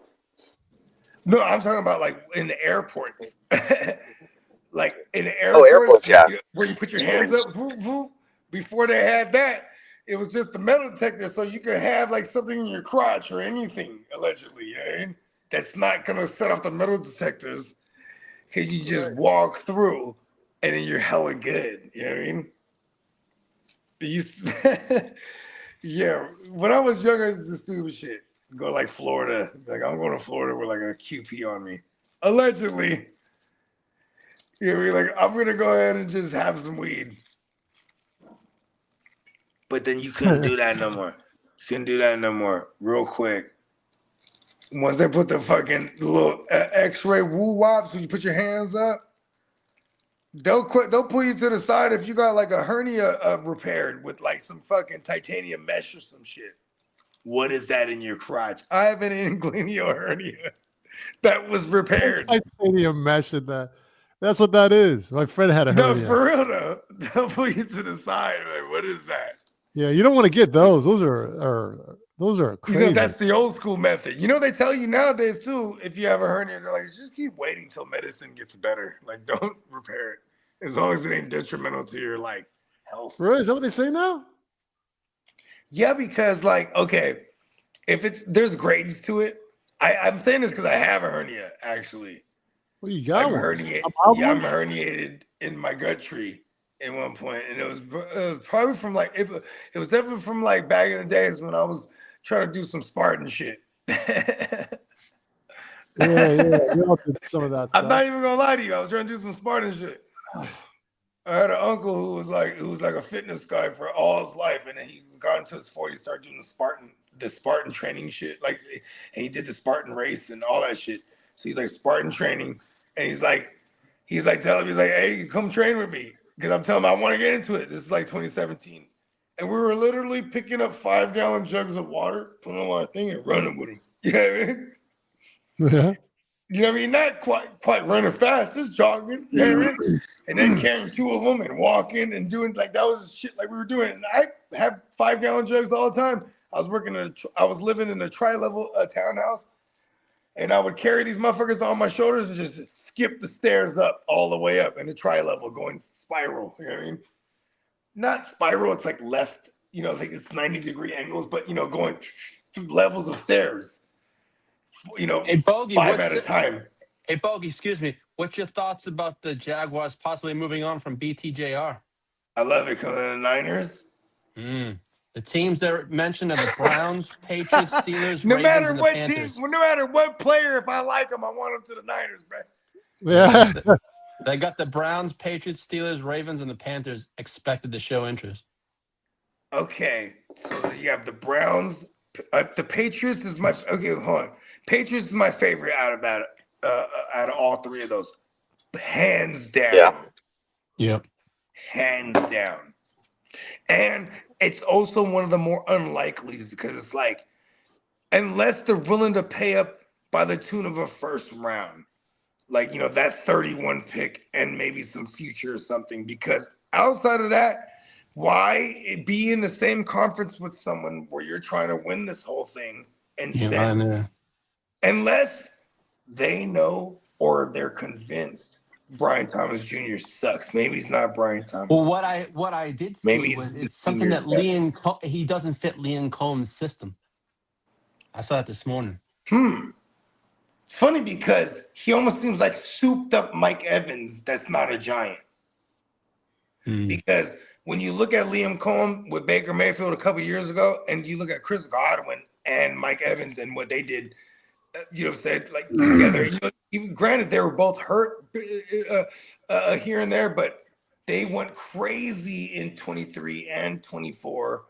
No, I'm talking about like in the airports. Like in the airports. Oh, airports, yeah. Where you put your hands up. Whoop, whoop. Before they had that, it was just the metal detector, so you could have like something in your crotch or anything, allegedly. You know what I mean? That's not gonna set off the metal detectors because you just walk through and then you're hella good. You know what I mean? Yeah, when I was younger, it's the stupid shit. Go like Florida. Like I'm going to Florida with like a QP on me. Allegedly. You know what I mean? Like I'm gonna go ahead and just have some weed. But then you couldn't do that no more. You couldn't do that no more. Real quick. Once they put the fucking little X-ray woo wops, when you put your hands up, they'll pull you to the side if you got like a hernia repaired with like some fucking titanium mesh or some shit. What is that in your crotch? I have an inguinal hernia that was repaired. Titanium mesh in that. That's what that is. My friend had a hernia. No, for real though. They'll pull you to the side. Like, what is that? Yeah, you don't want to get those. Those are crazy. You know, that's the old school method. You know, they tell you nowadays too, if you have a hernia, they're like, just keep waiting till medicine gets better. Like, don't repair it. As long as it ain't detrimental to your like health. Really? Is that what they say now? Yeah, because like, okay, if there's grades to it. I'm saying this because I have a hernia, actually. Well, you got one. I'm herniated in my gut tree at one point, and it was probably from like it was definitely from like back in the days when I was trying to do some Spartan shit. Yeah. We all did some of that I'm stuff. not even gonna lie to you. I was trying to do some Spartan shit. I had an uncle who was like a fitness guy for all his life, and then he got into his 40s, started doing the Spartan training shit, like, and he did the Spartan race and all that shit. So he's like Spartan training, and he's like telling me, he's like, hey, come train with me, because I'm telling him I want to get into it. This is like 2017, and we were literally picking up 5-gallon jugs of water, putting them on a thing, and running with them. You know what I mean? Yeah. You know what I mean? Not quite running fast, just jogging. You know what I mean? And then carrying 2 of them and walking and doing like that was shit like we were doing. And I had 5-gallon jugs all the time. I was living in a tri-level townhouse, and I would carry these motherfuckers on my shoulders and just skip the stairs up all the way up in a tri-level, going spiral. You know what I mean? Not spiral. It's like left. You know, like it's 90-degree angles, but going through levels of stairs. Hey, Bogey, 5 at a time. Hey, Bogey, excuse me. What's your thoughts about the Jaguars possibly moving on from BTJR? I love it coming in the Niners. The teams that are mentioned are the Browns, Patriots, Steelers, No Ravens, matter and the what Panthers. team, no matter what player, if I like them, I want them to the Niners, bro. Yeah. They got the Browns, Patriots, Steelers, Ravens, and the Panthers expected to show interest. Okay, so you have the Browns. The Patriots is my okay. Hold on, Patriots is my favorite out of all 3 of those, hands down. Yeah. Yep. Hands down. And it's also one of the more unlikelies because it's like, unless they're willing to pay up by the tune of a first round, like, that 31 pick and maybe some future or something, because outside of that, why be in the same conference with someone where you're trying to win this whole thing unless they know or they're convinced Brian Thomas Jr. sucks. Maybe he's not Brian Thomas. Well, what I did see Maybe was it's something that he doesn't fit Liam Combs' system. I saw that this morning. It's funny because he almost seems like souped up Mike Evans that's not a Giant. Because when you look at Liam Combs with Baker Mayfield a couple years ago, and you look at Chris Godwin and Mike Evans and what they did, said like together. Even granted, they were both hurt here and there, but they went crazy in 23 and 24.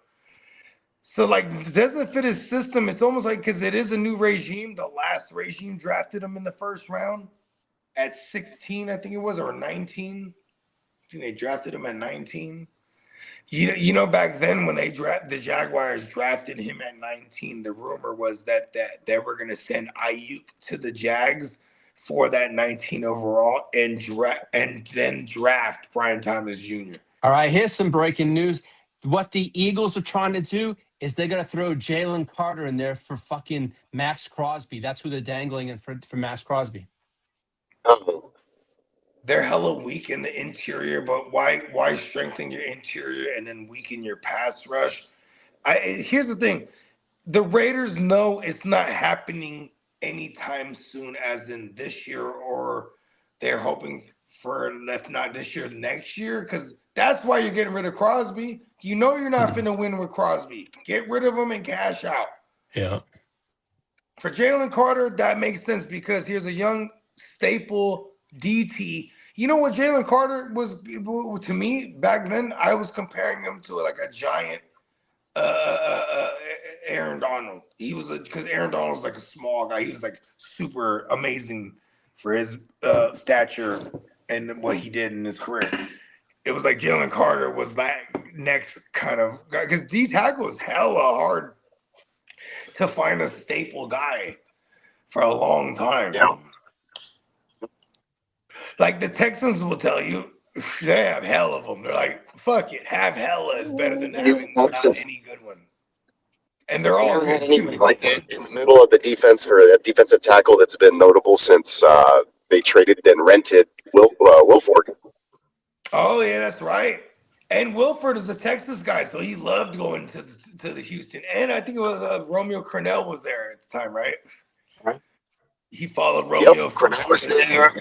So, like, doesn't fit his system. It's almost like, because it is a new regime. The last regime drafted him in the first round at 16, I think it was, or 19. I think they drafted him at 19. Back then when the Jaguars drafted him at 19, the rumor was that they were going to send Ayuk to the Jags for that 19 overall and then draft Brian Thomas Jr. All right, here's some breaking news. What the Eagles are trying to do is they're going to throw Jalen Carter in there for fucking Max Crosby. That's who they're dangling in for Max Crosby. Oh. They're hella weak in the interior, but why strengthen your interior and then weaken your pass rush? Here's the thing. The Raiders know it's not happening anytime soon, as in this year, or they're hoping for, if not this year, next year, because that's why you're getting rid of Crosby. You know you're not finna win with Crosby. Get rid of him and cash out. Yeah. For Jalen Carter, that makes sense because here's a young staple DT. You know what Jalen Carter was to me back then? I was comparing him to like a giant Aaron Donald. He was because Aaron Donald was like a small guy. He was like super amazing for his stature and what he did in his career. It was like Jalen Carter was that next kind of guy, because D tackle is hella hard to find a staple guy for a long time. Yeah. Like the Texans will tell you, they have hell of them. They're like, fuck it, have hella is better than having not any good one. And they're all good too. Like in the middle of the defense for a defensive tackle that's been notable since they traded and rented Wilford. Oh yeah, that's right. And Wilford is a Texas guy, so he loved going to the Houston. And I think it was Romeo Crennel was there at the time, right? Right. He followed Romeo. Yep, Crennel was there.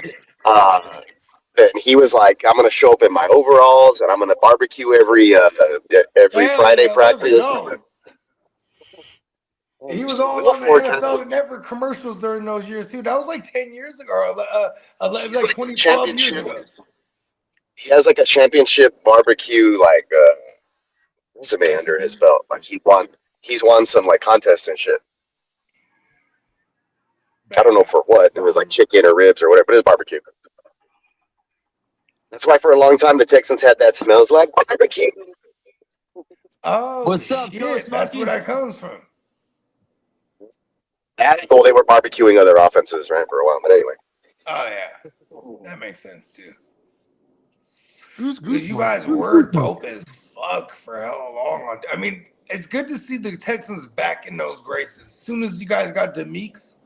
And he was like, "I'm going to show up in my overalls, and I'm going to barbecue every Friday practice." He was So all Will on the Ford has NFL Network commercials during those years too. That was like 10 years ago, or he's like like a 2012 years championship. ago. He has like a championship barbecue like resume under his belt. Like he's won some like contests and shit. I don't know for what. It was like chicken or ribs or whatever, but it was barbecue. That's why for a long time the Texans had that smells like barbecue. Oh What's up, shit, Ghost that's where Monkey? that comes from. Well, they were barbecuing other offenses, right, for a while. But anyway, Oh yeah, that makes sense too. Goose Because you monk. guys were dope as fuck for hell long. I mean, it's good to see the Texans back in those graces. As soon as you guys got Demeeks,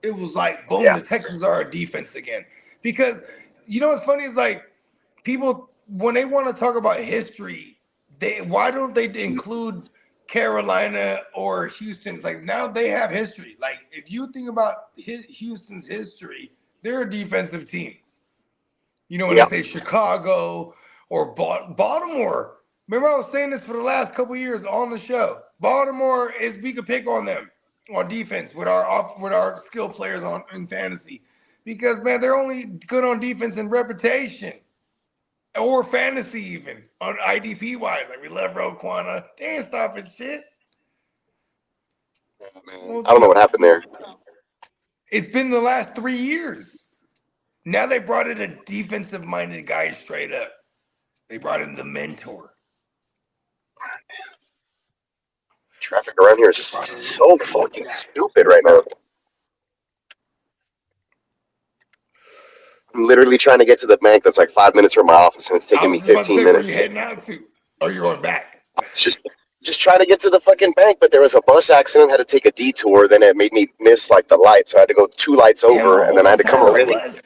it was like boom, yeah, the Texans are a defense again. Because you know what's funny is like people when they want to talk about history, why don't they include Carolina or Houston? It's like now they have history. Like if you think about Houston's history, they're a defensive team. You know, when yeah. they say Chicago or Baltimore. Remember, I was saying this for the last couple of years on the show. Baltimore is we could pick on them on defense with our skill players on in fantasy, because man, they're only good on defense and reputation or fantasy even on IDP wise. Like we love Roquana, they ain't stopping shit. Well, I don't know what happened there. it's been the last 3 years. Now they brought in a defensive-minded guy straight up. They brought in the mentor. Traffic around here is so fucking stupid right now. I'm literally trying to get to the bank that's like 5 minutes from my office, and it's I taking was me just about to 15 say, where you minutes. heading out to? Or you're going back? It's just trying to get to the fucking bank, but there was a bus accident. Had to take a detour. Then it made me miss like the light, so I had to go 2 lights Damn, over, a and then I whole had to come entire around. bus?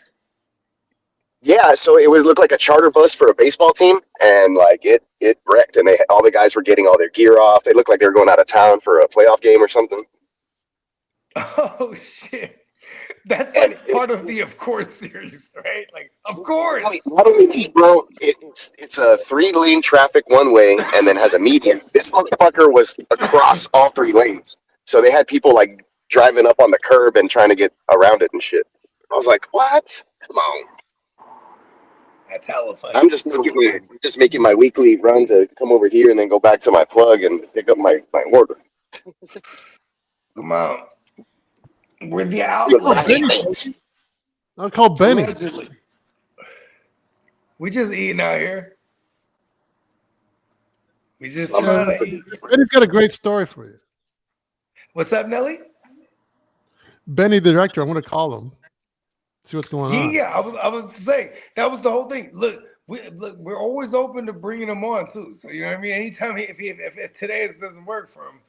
Yeah, so it would look like a charter bus for a baseball team, and like it wrecked, and all the guys were getting all their gear off. They looked like they were going out of town for a playoff game or something. Oh, shit. That's And like part of the Of Course series, right? Like, of course. not only that, bro, it's a 3-lane traffic one way, and then has a median. This motherfucker was across all 3 lanes, so they had people like driving up on the curb and trying to get around it and shit. I was like, what? Come on. That's hella funny. I'm just making my weekly run to come over here and then go back to my plug and pick up my order. Come on. We're the Things. I'll call Benny. Allegedly. We just eating out here. We just trying to eat. Benny's got a great story for you. What's up, Nelly? Benny, the director, I'm going to call him. See what's going on. Yeah, I was saying that was the whole thing. Look, we're always open to bringing him on too. So you know what I mean. Anytime if today doesn't work for him,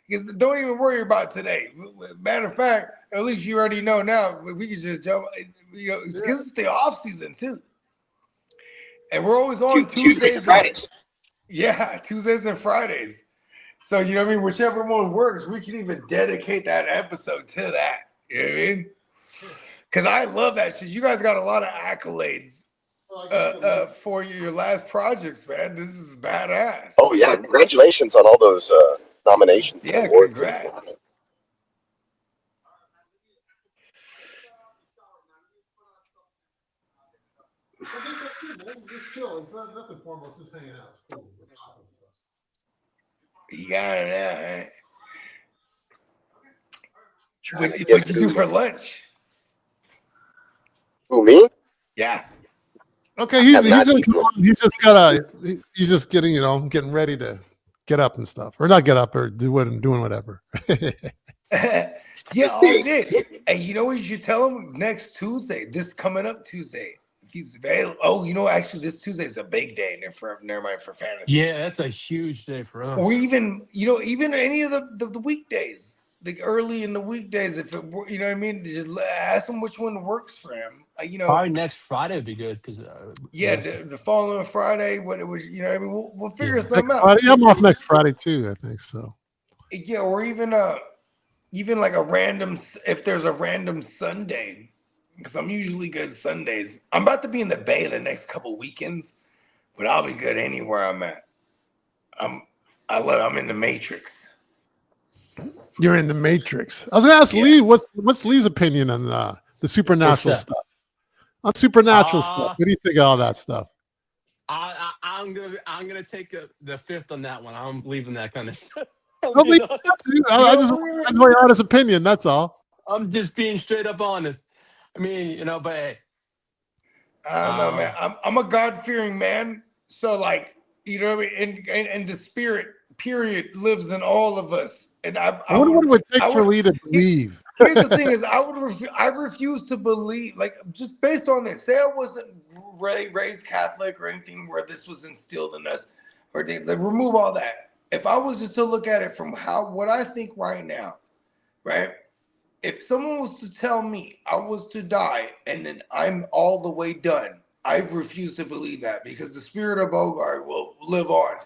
because don't even worry about today. Matter of fact, at least you already know now. We can just jump. You know, because it's the off season too, and we're always on Tuesdays and Fridays. Yeah, Tuesdays and Fridays. So you know what I mean. Whichever one works, we can even dedicate that episode to that. You know what I mean? Because I love that shit. You guys got a lot of accolades for your last projects, man. This is badass. Oh yeah, congratulations on all those nominations. Yeah, and awards. congrats. Just chill. It's nothing formal. It's just hanging out. It's cool. You got it now, right? What'd you do for lunch? Who, me? Yeah. Okay, he's just gotta he's just getting ready to get up and stuff, or not get up, or doing whatever. Yeah, all good. And you know what you should tell him? Next Tuesday, this coming up Tuesday, if he's available. Oh, you know, actually, this Tuesday is a big day. Never mind for fantasy. Yeah, that's a huge day for us. Or even any of the weekdays, like early in the weekdays. If it, you know what I mean, just ask him which one works for him. Probably next Friday would be good because the following Friday. What it was, you know what I mean. We'll figure something out. Friday, I'm off next Friday too. I think so. Yeah, or even like a random, if there's a random Sunday, because I'm usually good Sundays. I'm about to be in the Bay the next couple weekends, but I'll be good anywhere I'm at. I'm in the Matrix. You're in the Matrix. I was gonna ask Lee, what's Lee's opinion on the supernatural stuff? On supernatural stuff. What do you think of all that stuff? I'm gonna take the fifth on that one. I'm leaving that kind of stuff. I just that's my honest opinion. That's all. I'm just being straight up honest. I mean, but hey, I don't know, man. I'm a God-fearing man, so like, you know what I mean. And the spirit, period, lives in all of us. And I wonder what it would take for Lee to believe. Here's the thing: is I refuse to believe, like, just based on this. Say I wasn't raised Catholic or anything where this was instilled in us, or they remove all that. If I was just to look at it from what I think right now, right? If someone was to tell me I was to die and then I'm all the way done, I refuse to believe that, because the spirit of Bogart will live on,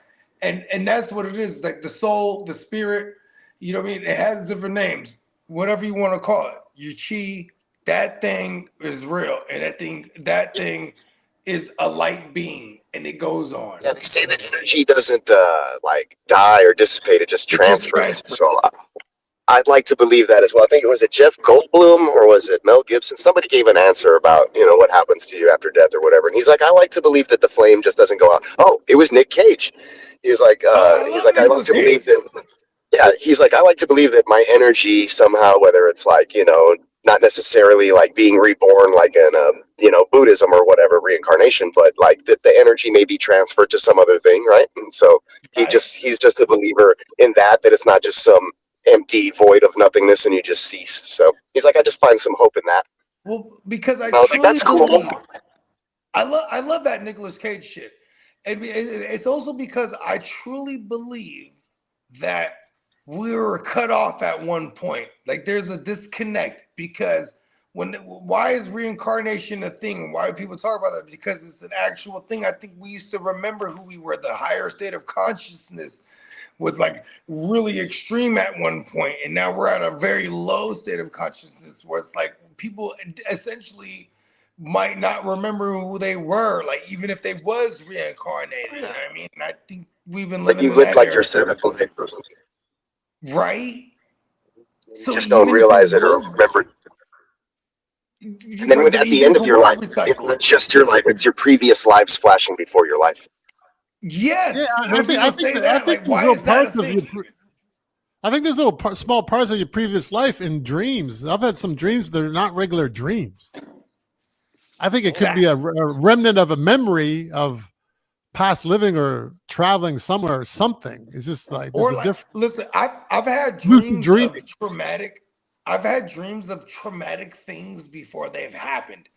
and that's what it is. Like the soul, the spirit. You know what I mean? It has different names, whatever you want to call it. Your chi, that thing is real, and that thing is a light being, and it goes on. Yeah, they say that energy doesn't like die or dissipate; it just transfers. So I'd like to believe that as well. I think it was Jeff Goldblum or was it Mel Gibson? Somebody gave an answer about what happens to you after death or whatever, and he's like, I like to believe that the flame just doesn't go out. Oh, it was Nick Cage. He was like, I like to believe that. Yeah, he's like, I like to believe that my energy somehow, whether it's like, not necessarily like being reborn like in Buddhism or whatever, reincarnation, but like that the energy may be transferred to some other thing, right? And so he's just a believer in that it's not just some empty void of nothingness and you just cease. So he's like, I just find some hope in that. Well, because I was truly like, that's cool. believe, I love that Nicolas Cage shit. And it's also because I truly believe that we were cut off at one point. Like there's a disconnect, because why is reincarnation a thing? Why do people talk about that? Because it's an actual thing. I think we used to remember who we were. The higher state of consciousness was like really extreme at one point, and now we're at a very low state of consciousness where it's like people essentially might not remember who they were, like even if they was reincarnated. You know what I mean? And I think we've been living. Like you lived like your seventh life or something. Right? You just don't realize it or remember it. And then at the end of your life, it's not just your life, it's your previous lives flashing before your life. Yes. Yeah, I think there's little small parts of your previous life in dreams. I've had some dreams that are not regular dreams. I think it could be a remnant of a memory of past living or traveling somewhere or something. It's just like there's a difference. Listen, I've had dreams of traumatic. I've had dreams of traumatic things before they've happened.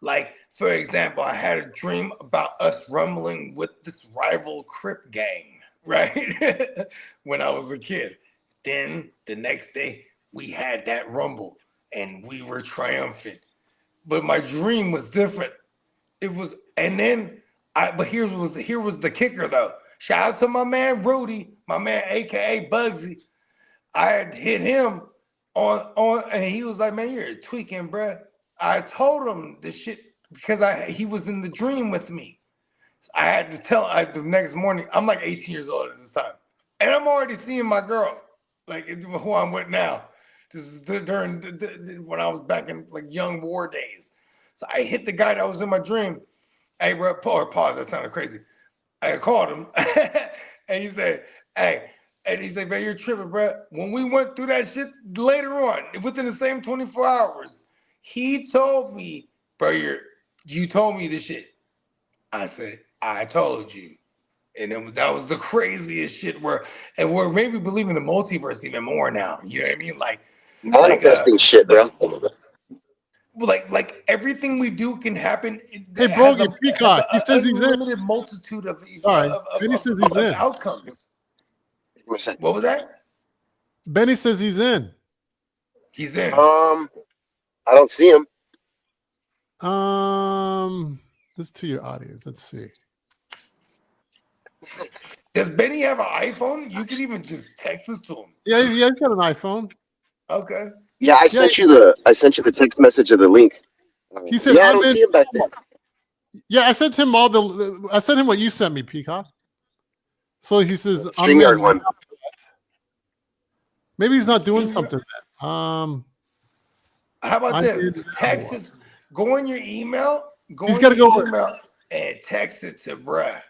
Like, for example, I had a dream about us rumbling with this rival Crip gang, right? When I was a kid. Then the next day we had that rumble and we were triumphant. But my dream was different. It was, and then but here was the kicker though. Shout out to my man Rudy, my man AKA Bugsy. I had hit him on and he was like, man, you're tweaking, bruh. I told him this shit because he was in the dream with me. So I had to tell the next morning. I'm like 18 years old at this time, and I'm already seeing my girl, like who I'm with now. This is during when I was back in like young war days. So I hit the guy that was in my dream. Hey, bro, pause. That sounded crazy. I called him, and he said, "Hey," and he said, "Man, you're tripping, bro." When we went through that shit later on, within the same 24 hours, he told me, "Bro, you told me this shit." I said, "I told you," and that was the craziest shit. We're maybe believing the multiverse even more now. You know what I mean? Like manifesting shit, bro. Like everything we do can happen. Hey, Brogy, Peacock, he says he's in. Unlimited multitude of Benny says he's in. Outcomes. What was that? Benny says he's in. He's in. I don't see him. This is to your audience. Let's see. Does Benny have an iPhone? You can even just text this to him. Yeah, he's got an iPhone. Okay. Yeah, I sent you the text message of the link. He said, "Yeah, I don't see him back there." Yeah, I sent him I sent him what you sent me, Peacock. So he says, StreamYard one. Maybe he's not doing something then. How about I this? did Text it. Go in your email. He's got to go. Email and text it to bruh.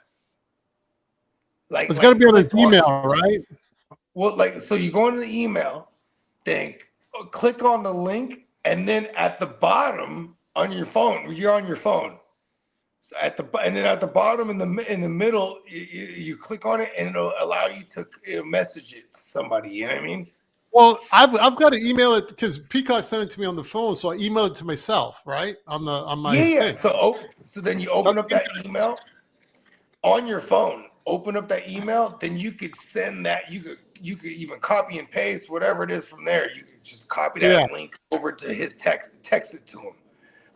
It's got to be on his email, right? Well, so you go into the email, then click on the link, and then at the bottom on your phone, you're on your phone. So and then at the bottom in the middle, you click on it, and it'll allow you to message it to somebody. You know what I mean? Well, I've got to email it because Peacock sent it to me on the phone, so I emailed it to myself, right? On my thing. So then you open up that email on your phone. Open up that email, then you could send that. You could even copy and paste whatever it is from there. You could just copy that link over to his text it to him.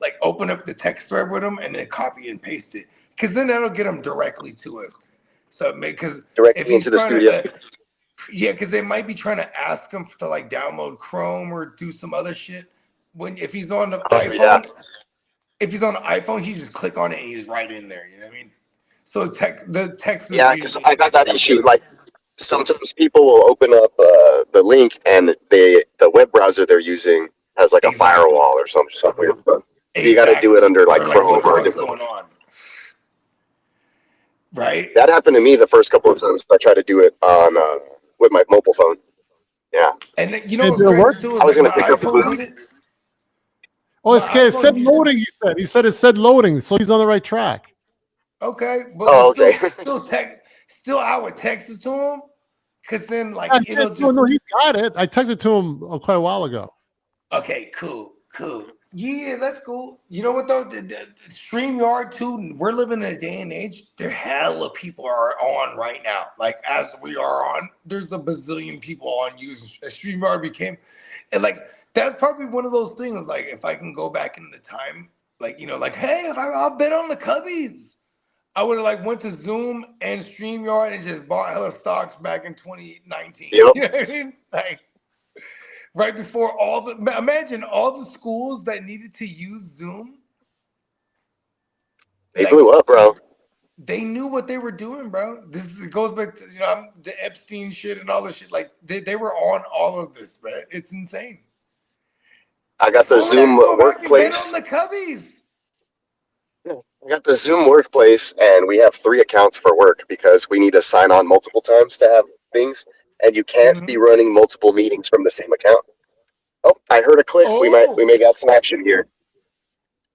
Like open up the text thread with him and then copy and paste it, because then that'll get him directly to us. So because directly into the studio. Because they might be trying to ask him to like download Chrome or do some other shit. If he's on the iPhone, if he's on the iPhone, he just click on it and he's right in there. You know what I mean? So the text. Yeah, because I got that issue. Like sometimes people will open up the link and the web browser they're using has like a firewall or something weird. So you got to do it under like Chrome or different. Going on. Right. That happened to me the first couple of times. I tried to do it on with my mobile phone. Yeah. And you know what's crazy too? I was gonna pick up the boot. Oh, it said loading. He said it said loading, so he's on the right track. Okay, but still, I would text it to him, because then it'll just. No, he's got it. I texted to him quite a while ago. Okay, cool. Yeah, that's cool. You know what though? The StreamYard too. We're living in a day and age. There hella people are on right now. Like as we are on, there's a bazillion people on using StreamYard became, and that's probably one of those things. Like if I can go back in the time, hey, if I'll bet on the Cubbies, I would have went to Zoom and StreamYard and just bought hella stocks back in 2019. Yep. You know what I mean? Right before imagine all the schools that needed to use Zoom. They blew up, bro. They knew what they were doing, bro. It goes back to the Epstein shit and all this shit. They were on all of this, man. It's insane. I got the Zoom workplace. On the Cubbies. I got the Zoom workplace, and we have 3 accounts for work because we need to sign on multiple times to have things. And you can't be running multiple meetings from the same account. Oh, I heard a click. We may got some action here.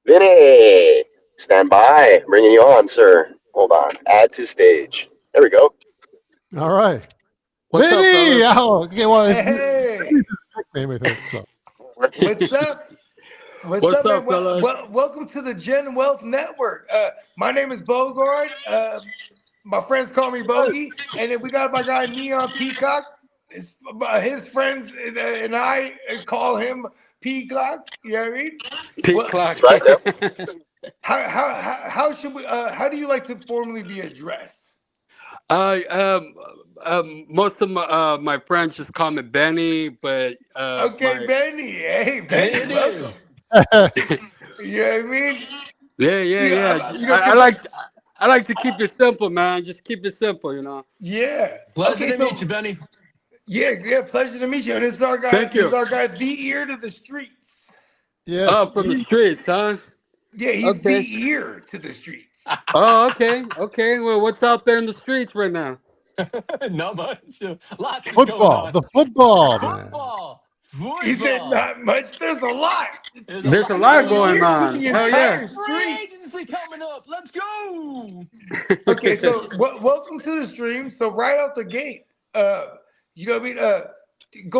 Vinny, stand by. Bringing you on, sir. Hold on. Add to stage. There we go. All right. Vinny! Okay, well, hey. Name, I think, so. What's up? What's up, man? Welcome to the Gen Wealth Network. My name is Bogart. My friends call me Bogey, and then we got my guy Neon Peacock. His friends and I call him Peacock. You know what I mean? Peacock. Right. How should we? How do you like to formally be addressed? Most of my friends just call me Benny, but Benny. Hey, Benny, welcome. You know what I mean? Yeah. I like to keep it simple, man. Just keep it simple, you know. Yeah. Pleasure to meet you, Benny. Yeah, pleasure to meet you. And this is our guy. Thank you. This is our guy, the ear to the streets. Yes. Oh, from the streets, huh? Yeah, he's the ear to the streets. Oh, okay. Well, what's out there in the streets right now? Not much. Lots of football. The football, man. Football. He said not much. There's a lot. There's a lot going on. Hell yeah. Free agency coming up. Let's go. Okay, so welcome to the stream. So right out the gate, you know what I mean?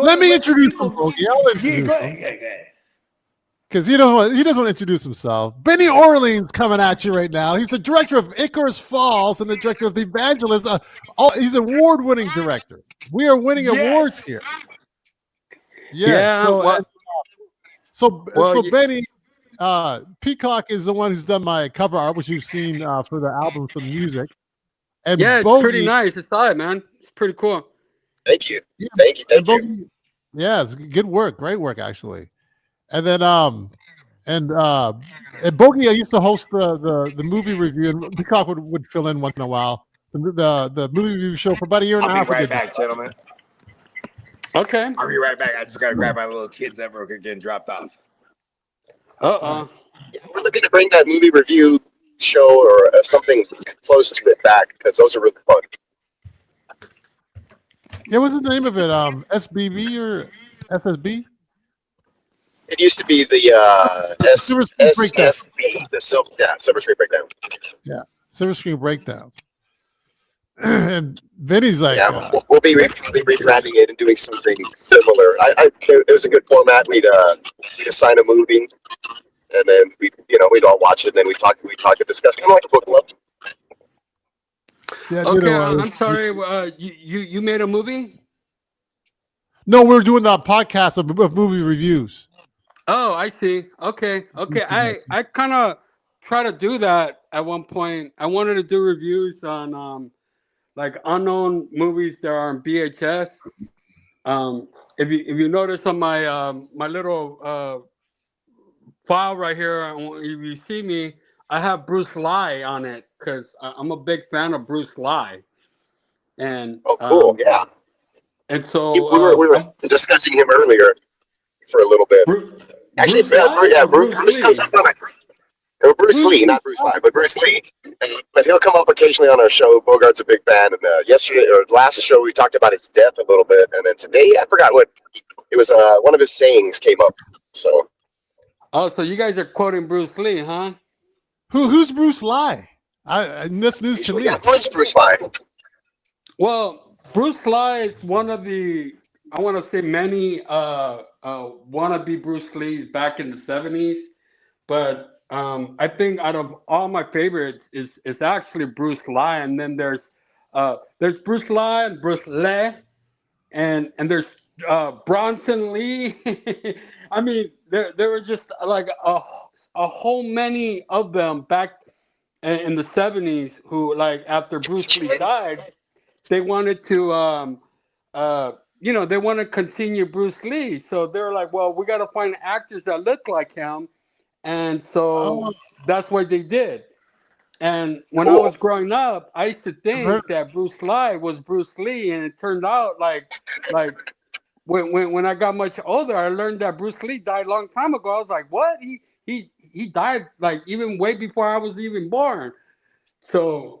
Let me introduce him, Bogey. I'll introduce him. Because he doesn't want to introduce himself. Benny Orleans coming at you right now. He's the director of Icarus Falls and the director of The Evangelist. He's an award-winning director. We are winning awards here. Yes. So Benny, Peacock is the one who's done my cover art, which you've seen for the album, for the music. And yeah, it's Bogey, pretty nice. I saw it, man. It's pretty cool. Thank you. Yeah, Thank you. Bogey, yeah, it's good work. Great work, actually. And then and Bogey, I used to host the movie review, and Peacock would fill in once in a while. The movie review show for about a year and a half. I'll be right back, gentlemen. Okay. I'll be right back. I just gotta grab my little kids that were getting dropped off. Yeah, we're looking to bring that movie review show or something close to it back because those are really fun. Yeah, what's the name of it? SBB or SSB? It used to be the Silver Screen Breakdown. SSB, the Silver Screen Breakdown. Yeah, Silver Screen Breakdowns. And Vinny's like, we'll be probably rebranding it and doing something similar. It was a good format. We'd assign a movie, and then we'd all watch it, and then we talk and discuss, kind of like a book club. Yeah, Okay, I'm sorry. You made a movie? No, we're doing the podcast of movie reviews. Oh, I see. Okay. I kind of try to do that at one point. I wanted to do reviews on like unknown movies that are on VHS. If you notice on my my little file right here, if you see me, I have Bruce Lee on it because I'm a big fan of Bruce Lee. And cool, yeah. And so we were discussing him earlier for a little bit. Actually, Bruce comes up on it. Bruce Lee, not Bruce Lee, but Bruce Lee. But he'll come up occasionally on our show. Bogart's a big fan, and yesterday or last show we talked about his death a little bit, and then today I forgot what it was. One of his sayings came up. So. Oh, so you guys are quoting Bruce Lee, huh? Who's Bruce Lee? That's news to me. Yeah, who's Bruce Lee? Well, Bruce Lee is one of the, I want to say many wannabe Bruce Lees back in the 70s, but I think out of all my favorites is actually Bruce Lee, and then there's Bruce Lee and Bruce Lee, and there's Bronson Lee. I mean, there were just like a whole many of them back in the 70s who, like, after Bruce Lee died, they wanted to they want to continue Bruce Lee. So they're like, well, we got to find actors that look like him. And so that's what they did. And when I was growing up, I used to think that Bruce Lee was Bruce Lee, and it turned out like when I got much older, I learned that Bruce Lee died a long time ago. I was like, what? He died like even way before I was even born. So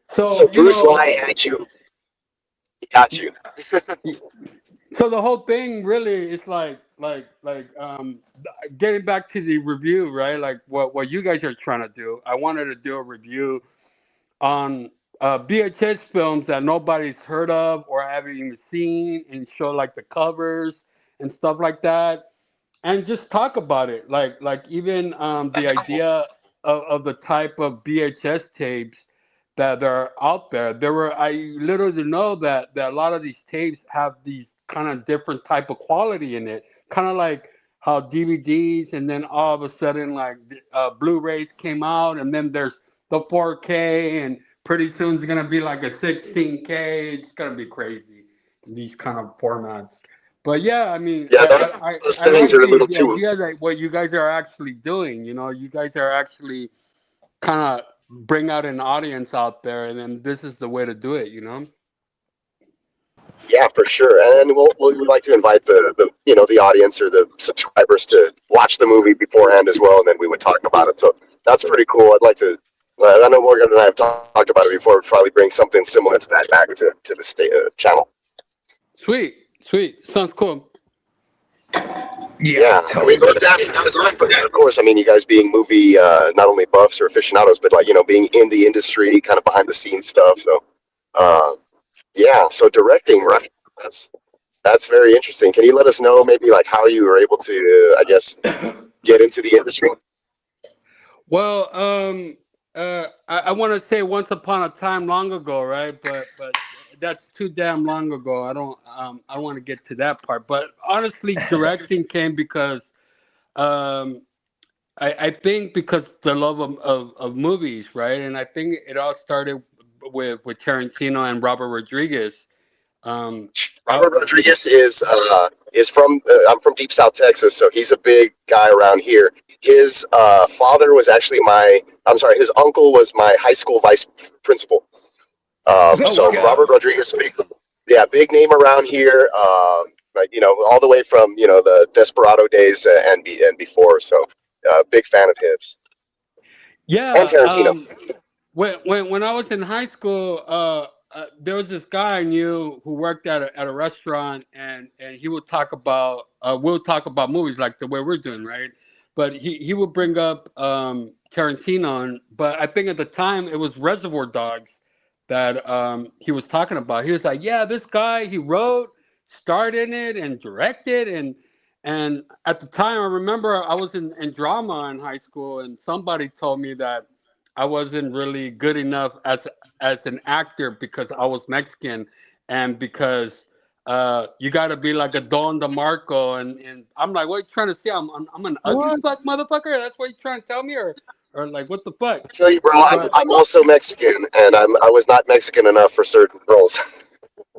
so Bruce Lee had you. He got you. So the whole thing really is like getting back to the review, right? Like what you guys are trying to do. I wanted to do a review on VHS films that nobody's heard of or haven't even seen, and show like the covers and stuff like that, and just talk about it. Like even the idea of the type of VHS tapes that are out there. I little to know that a lot of these tapes have these kind of different type of quality in it, kind of like how DVDs, and then all of a sudden like Blu-rays came out, and then there's the 4K, and pretty soon it's gonna be like a 16K. It's gonna be crazy, these kind of formats. But yeah, I mean, those things are a little too. What you guys are actually doing. You guys are actually kind of bring out an audience out there, and then this is the way to do it. Yeah, for sure. And we'd like to invite the audience or the subscribers to watch the movie beforehand as well, and then we would talk about it. So that's pretty cool. I'd like to. I know Morgan and I have talked about it before. We'd probably bring something similar to that back to the channel. Sweet, sounds cool. Yeah, of course. I mean, you guys being movie not only buffs or aficionados, but like being in the industry, kind of behind the scenes stuff. So, so directing, right? That's very interesting. Can you let us know maybe like how you were able to, I guess, get into the industry? Well, I want to say once upon a time long ago, right? But that's too damn long ago. I don't want to get to that part. But honestly, directing came because I think because the love of movies, right? And I think it all started with Tarantino and Robert Rodriguez. Robert Rodriguez is from I'm from Deep South Texas, so he's a big guy around here. His father was actually his uncle was my high school vice principal. So wow. Robert Rodriguez, yeah, big name around here. Like, all the way from the Desperado days and before. So, big fan of his and Yeah. Tarantino. When I was in high school, there was this guy I knew who worked at a restaurant, and he would talk about we'll talk about movies like the way we're doing, right? But he would bring up Tarantino, but I think at the time it was Reservoir Dogs that he was talking about. He was like, "Yeah, this guy he wrote, starred in it, and directed." And at the time, I remember I was in drama in high school, and somebody told me that I wasn't really good enough as an actor because I was Mexican, and because you got to be like a Don DeMarco, and I'm like, what are you trying to say? I'm an ugly What? fuck motherfucker. That's what you're trying to tell me, or like what the fuck? I feel you, bro. But I'm also Mexican, and I was not Mexican enough for certain roles.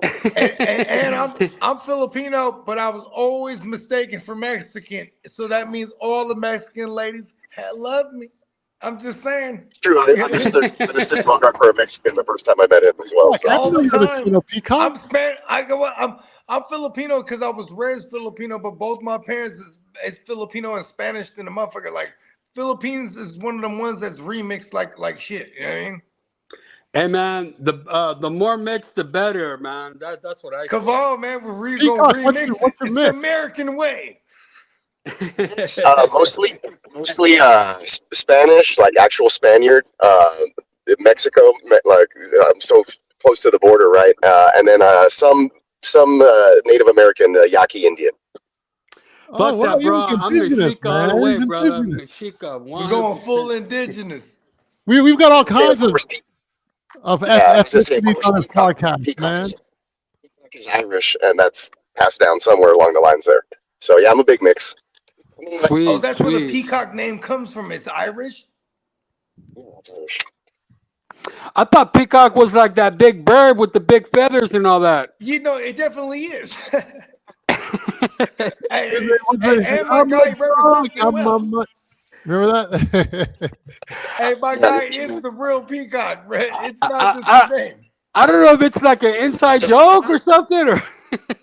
And I'm Filipino, but I was always mistaken for Mexican. So that means all the Mexican ladies love me. I'm just saying. It's true. I understood Bogart for a Mexican the first time I met him as well. Like, So. I All didn't the know you're the time. Chino Peacock. I'm Filipino because I was raised Filipino, but both my parents is Filipino and Spanish than a motherfucker. Like Philippines is one of them ones that's remixed like shit. You know what I mean? hey man, the more mixed the better, man. That's what I Come say. on, man. We're gonna Peacock, what's remix your it. It's the mix? American way. Mostly Spanish, like actual Spaniard. In Mexico, like I'm so close to the border, right? And then some Native American Yaqui Indian. Oh, Fuck well, that, he bro. was I'm indigenous, Mexica all the man. way, He's brother. indigenous. Mexica, We're going full 100%. indigenous. We've got all Say, of kinds of course, I was gonna say, of ethnicities course, on this podcast, man. Peacock is Irish, and that's passed down somewhere along the lines there. So yeah, I'm a big mix. Oh, Sweet, that's where the sweet. peacock name comes from. It's Irish. Yeah, it's Irish. I thought peacock was like that big bird with the big feathers and all that. It definitely is. Hey, Remember and my guy represents it well. that? Hey, my guy is the real peacock, Brett. It's not I, just I, his name. I don't know if it's like an inside joke or something, or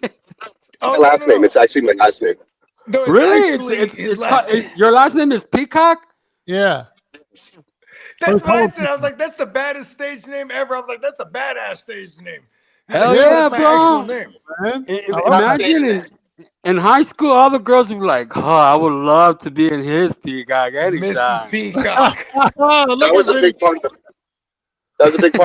It's my last name. It's actually my last name. No, it's really, actually his it's last name. your last name is Peacock. Yeah. That's what I said. I was like, that's the baddest stage name ever. I was like, that's a badass stage name. Hell Like, yeah, that's my actual bro! name. Man. Imagine in high school, all the girls would be like, "Oh, I would love to be in his peacock Mrs. anytime." Peacock. That was a big part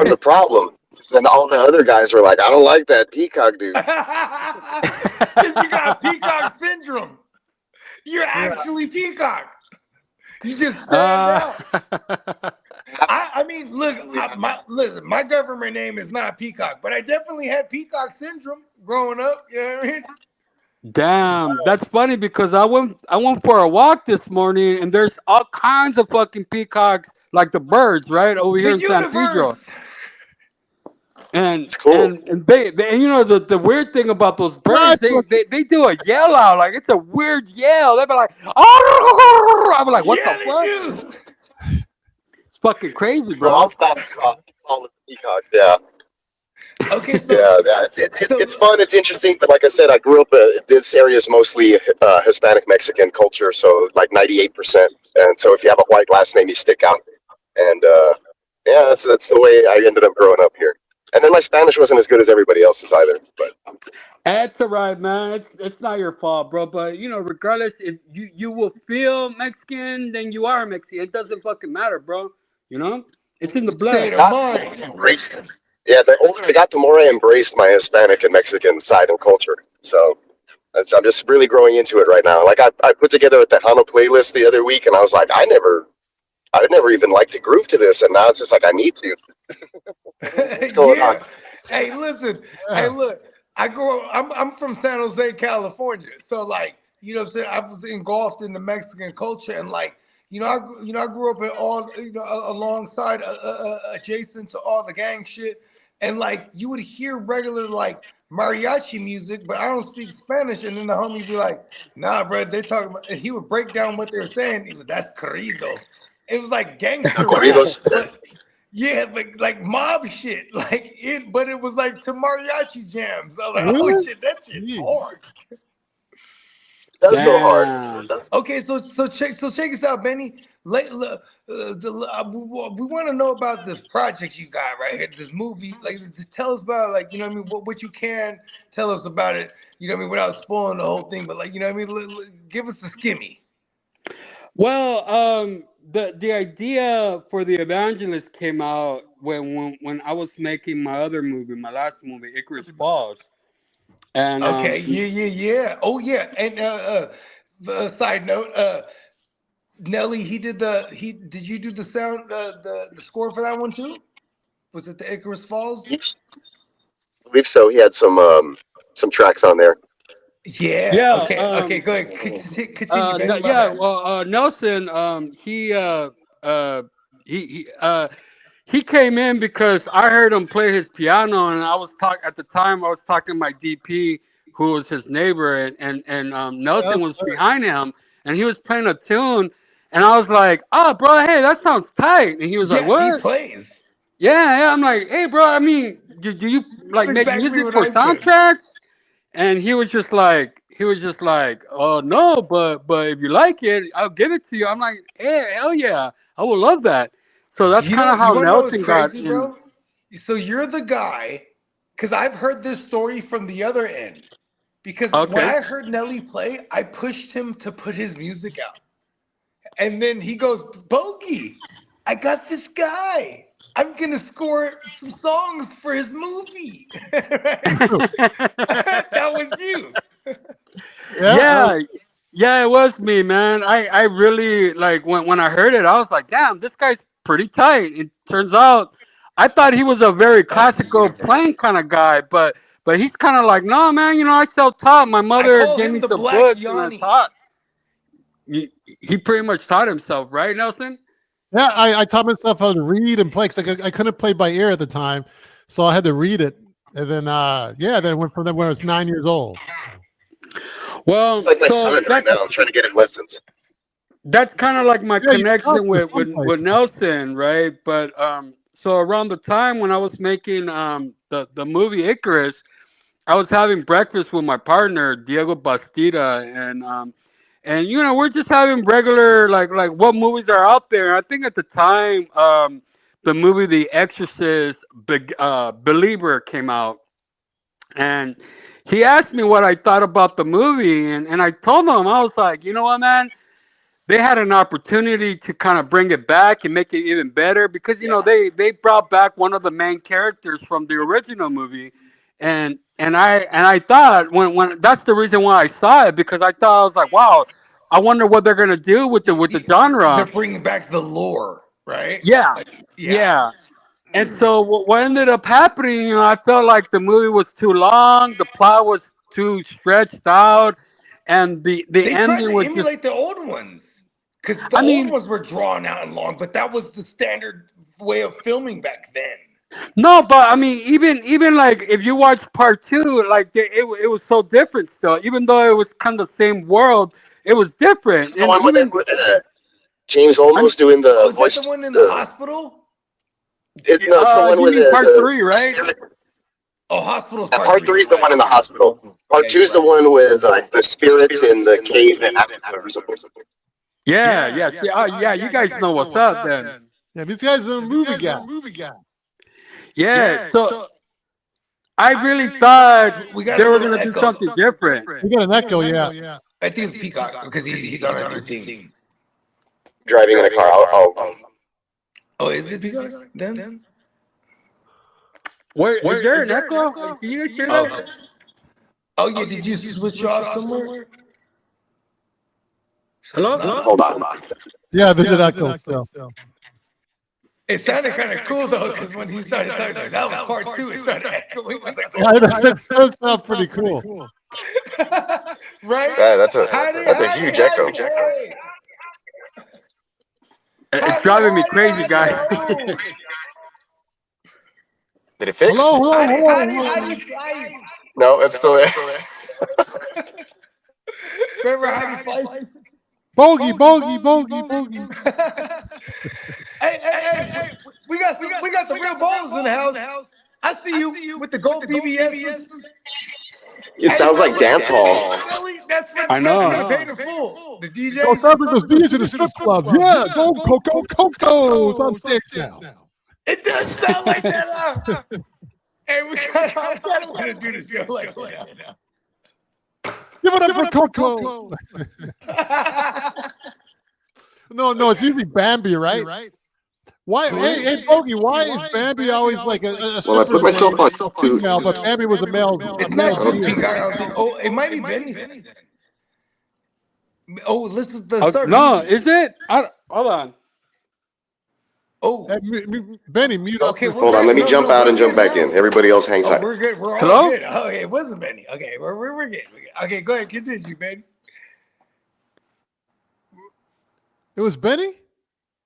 of the problem. And all the other guys were like, I don't like that peacock dude. Because you got peacock syndrome. You're actually peacock. You just stand out. I mean, look, listen, my government name is not Peacock, but I definitely had peacock syndrome growing up. You know what I mean? Damn, that's funny because I went for a walk this morning and there's all kinds of fucking peacocks, like the birds, right over here in San Pedro. And it's cool. And they the weird thing about those birds, they do a yell out, like it's a weird yell. They'll be like, oh, I'm like, what the fuck? It's fucking crazy, bro. I'll call it peacock. Yeah. Okay. So, yeah. It's fun. It's interesting. But like I said, I grew up. This area is mostly Hispanic Mexican culture, so like 98%. And so if you have a white last name, you stick out. And yeah, that's the way I ended up growing up here. And then my Spanish wasn't as good as everybody else's either. But that's all right, man. It's not your fault, bro. But regardless, if you will feel Mexican, then you are Mexican. It doesn't fucking matter, bro. It's in the blood. Embraced it. Yeah, the older I got, the more I embraced my Hispanic and Mexican side and culture. So I'm just really growing into it right now. Like I put together a Tejano playlist the other week, and I was like, I never even liked to groove to this, and now it's just like I need to. What's going on? Hey, listen. Hey, look. I'm from San Jose, California. So like, you know what I'm saying? I was engulfed in the Mexican culture, and like, I grew up in all, alongside, adjacent to all the gang shit, and like, you would hear regular like mariachi music, but I don't speak Spanish, and then the homie would be like, "Nah, bro, they talking about." And he would break down what they were saying. He said, "That's corrido." It was like gangster rap, Yeah, like mob shit, but it was like to mariachi jams. I was like, oh Really? shit, that shit's Jeez. hard. Does go hard. Damn. Okay, so check this out, Benny. We want to know about this project you got right here, this movie. Like, just tell us about, like, you know what I mean, what you can tell us about it. You know what I mean, without spoiling the whole thing. But like, you know what I mean, give us a skimmy. Well, the idea for the Evangelist came out when I was making my other movie, my last movie, Icarus Falls, and Okay, yeah. Oh yeah, and side note, Nelly, did you do the sound, the score for that one too? Was it the Icarus Falls? I believe so. He had some tracks on there. Yeah. yeah, Okay. Go ahead. Continue, Benny. My yeah. bad. Well, Nelson, he came in because I heard him play his piano, and I was talking to my DP, who was his neighbor, and Nelson was behind him, and he was playing a tune, and I was like, "Oh, bro, hey, that sounds tight," and he was like, Yeah, "What?" he plays. Yeah. I'm like, "Hey, bro, I mean, do you like That's make exactly music what for I said. soundtracks?" And he was just like, "Oh no, but if you like it, I'll give it to you." I'm like, "Hey, hell yeah, I would love that." So that's You kind know, of you how want to know what's Nelson got crazy, in. bro? So you're the guy, because I've heard this story from the other end. Because when Okay. I heard Nelly play, I pushed him to put his music out. And then he goes, Bogey, I got this guy. I'm going to score some songs for his movie. That was you. Yeah, yeah, it was me, man. I really like when I heard it, I was like, damn, this guy's pretty tight. It turns out I thought he was a very classical playing kind of guy, but he's kind of like, no, man, I self-taught. My I mother call gave him me the some Black books and I Yanni. taught. He pretty much taught himself, right, Nelson? Yeah, I taught myself how to read and play because I couldn't play by ear at the time, so I had to read it. And then, then it went from there when I was 9 years old. Well, It's like my so son right now. I'm trying to get him lessons. that's kind of like my Yeah, you connection talk with, to with some with Nelson, right? But so around the time when I was making the movie Icarus, I was having breakfast with my partner Diego Bastida, and we're just having regular like what movies are out there. I think at the time the movie The Exorcist Believer came out, and he asked me what I thought about the movie, and I told him, I was like, you know what, man, they had an opportunity to kind of bring it back and make it even better because they brought back one of the main characters from the original movie, and I thought when that's the reason why I saw it, because I thought, I was like, wow, I wonder what they're gonna do with the They're genre. bringing back the lore, right? Yeah, Yeah. yeah. And so what ended up happening, I felt like the movie was too long, the plot was too stretched out, and the They tried ending to was just. emulate the old ones because the I old mean, ones were drawn out and long, but that was the standard way of filming back then. no, but I mean, even like if you watch part two, like it was so different still. Even though it was kind of the same world, it was Is different. it the And one with even James I'm, Olmos doing Oh, the is that voice? the one in the hospital? No, it's the one you with mean part the three, right? spirit. Oh, hospital's Yeah, part part three. three You're is the right. one in the hospital. Part Yeah, two you're is the right. one with the spirits in the cave in Africa or something. Yeah, yeah. See, yeah, you guys know what's up then. Yeah, these guys are a movie guy. Yeah, so I really thought We got they a were little gonna do echo. something different. We got an echo, yeah. I think it's Peacock because he's on a new thing. Driving in a car. I'll Oh, is it Peacock then? Where is there an echo? Can you guys hear that? Oh yeah, did you switch off somewhere? Hello? hold on. Yeah, there's an echo still. It sounded kind of cool though, because when he started talking, that was part two. It started echoing. I was like, Yeah, that does sound pretty cool. right? Yeah, that's a huge echo. Hey. It's driving me crazy, guys. Did it fix? Howdy, Slice. No, it's still there. Remember Howdy Slice? Bogey. Hey, we got some real balls in the house. I see you with the gold BBS. It sounds like dance hall. That's for I know. the paid in full. The DJ. Go celebrate those DJs at the strip clubs. Yeah, go Coco's on stage now. It does sound like that. Hey, I kind of want to do the show like that. Give it up for Coco. No, it's usually Bambi, right? Why? Hey, Bogey, why is Bambi always like a Well, I put myself on female, but Bambi was a male? It's not Oh, it might be Benny then. Oh, listen to the start. No, is it? Hold on. Oh, Benny, mute up. Okay, hold on. Let me jump out and jump back in. Everybody else hang tight. We're good. We're all good. Oh, it wasn't Benny. Okay, we're good. Okay, go ahead. Continue, Benny. It was Benny?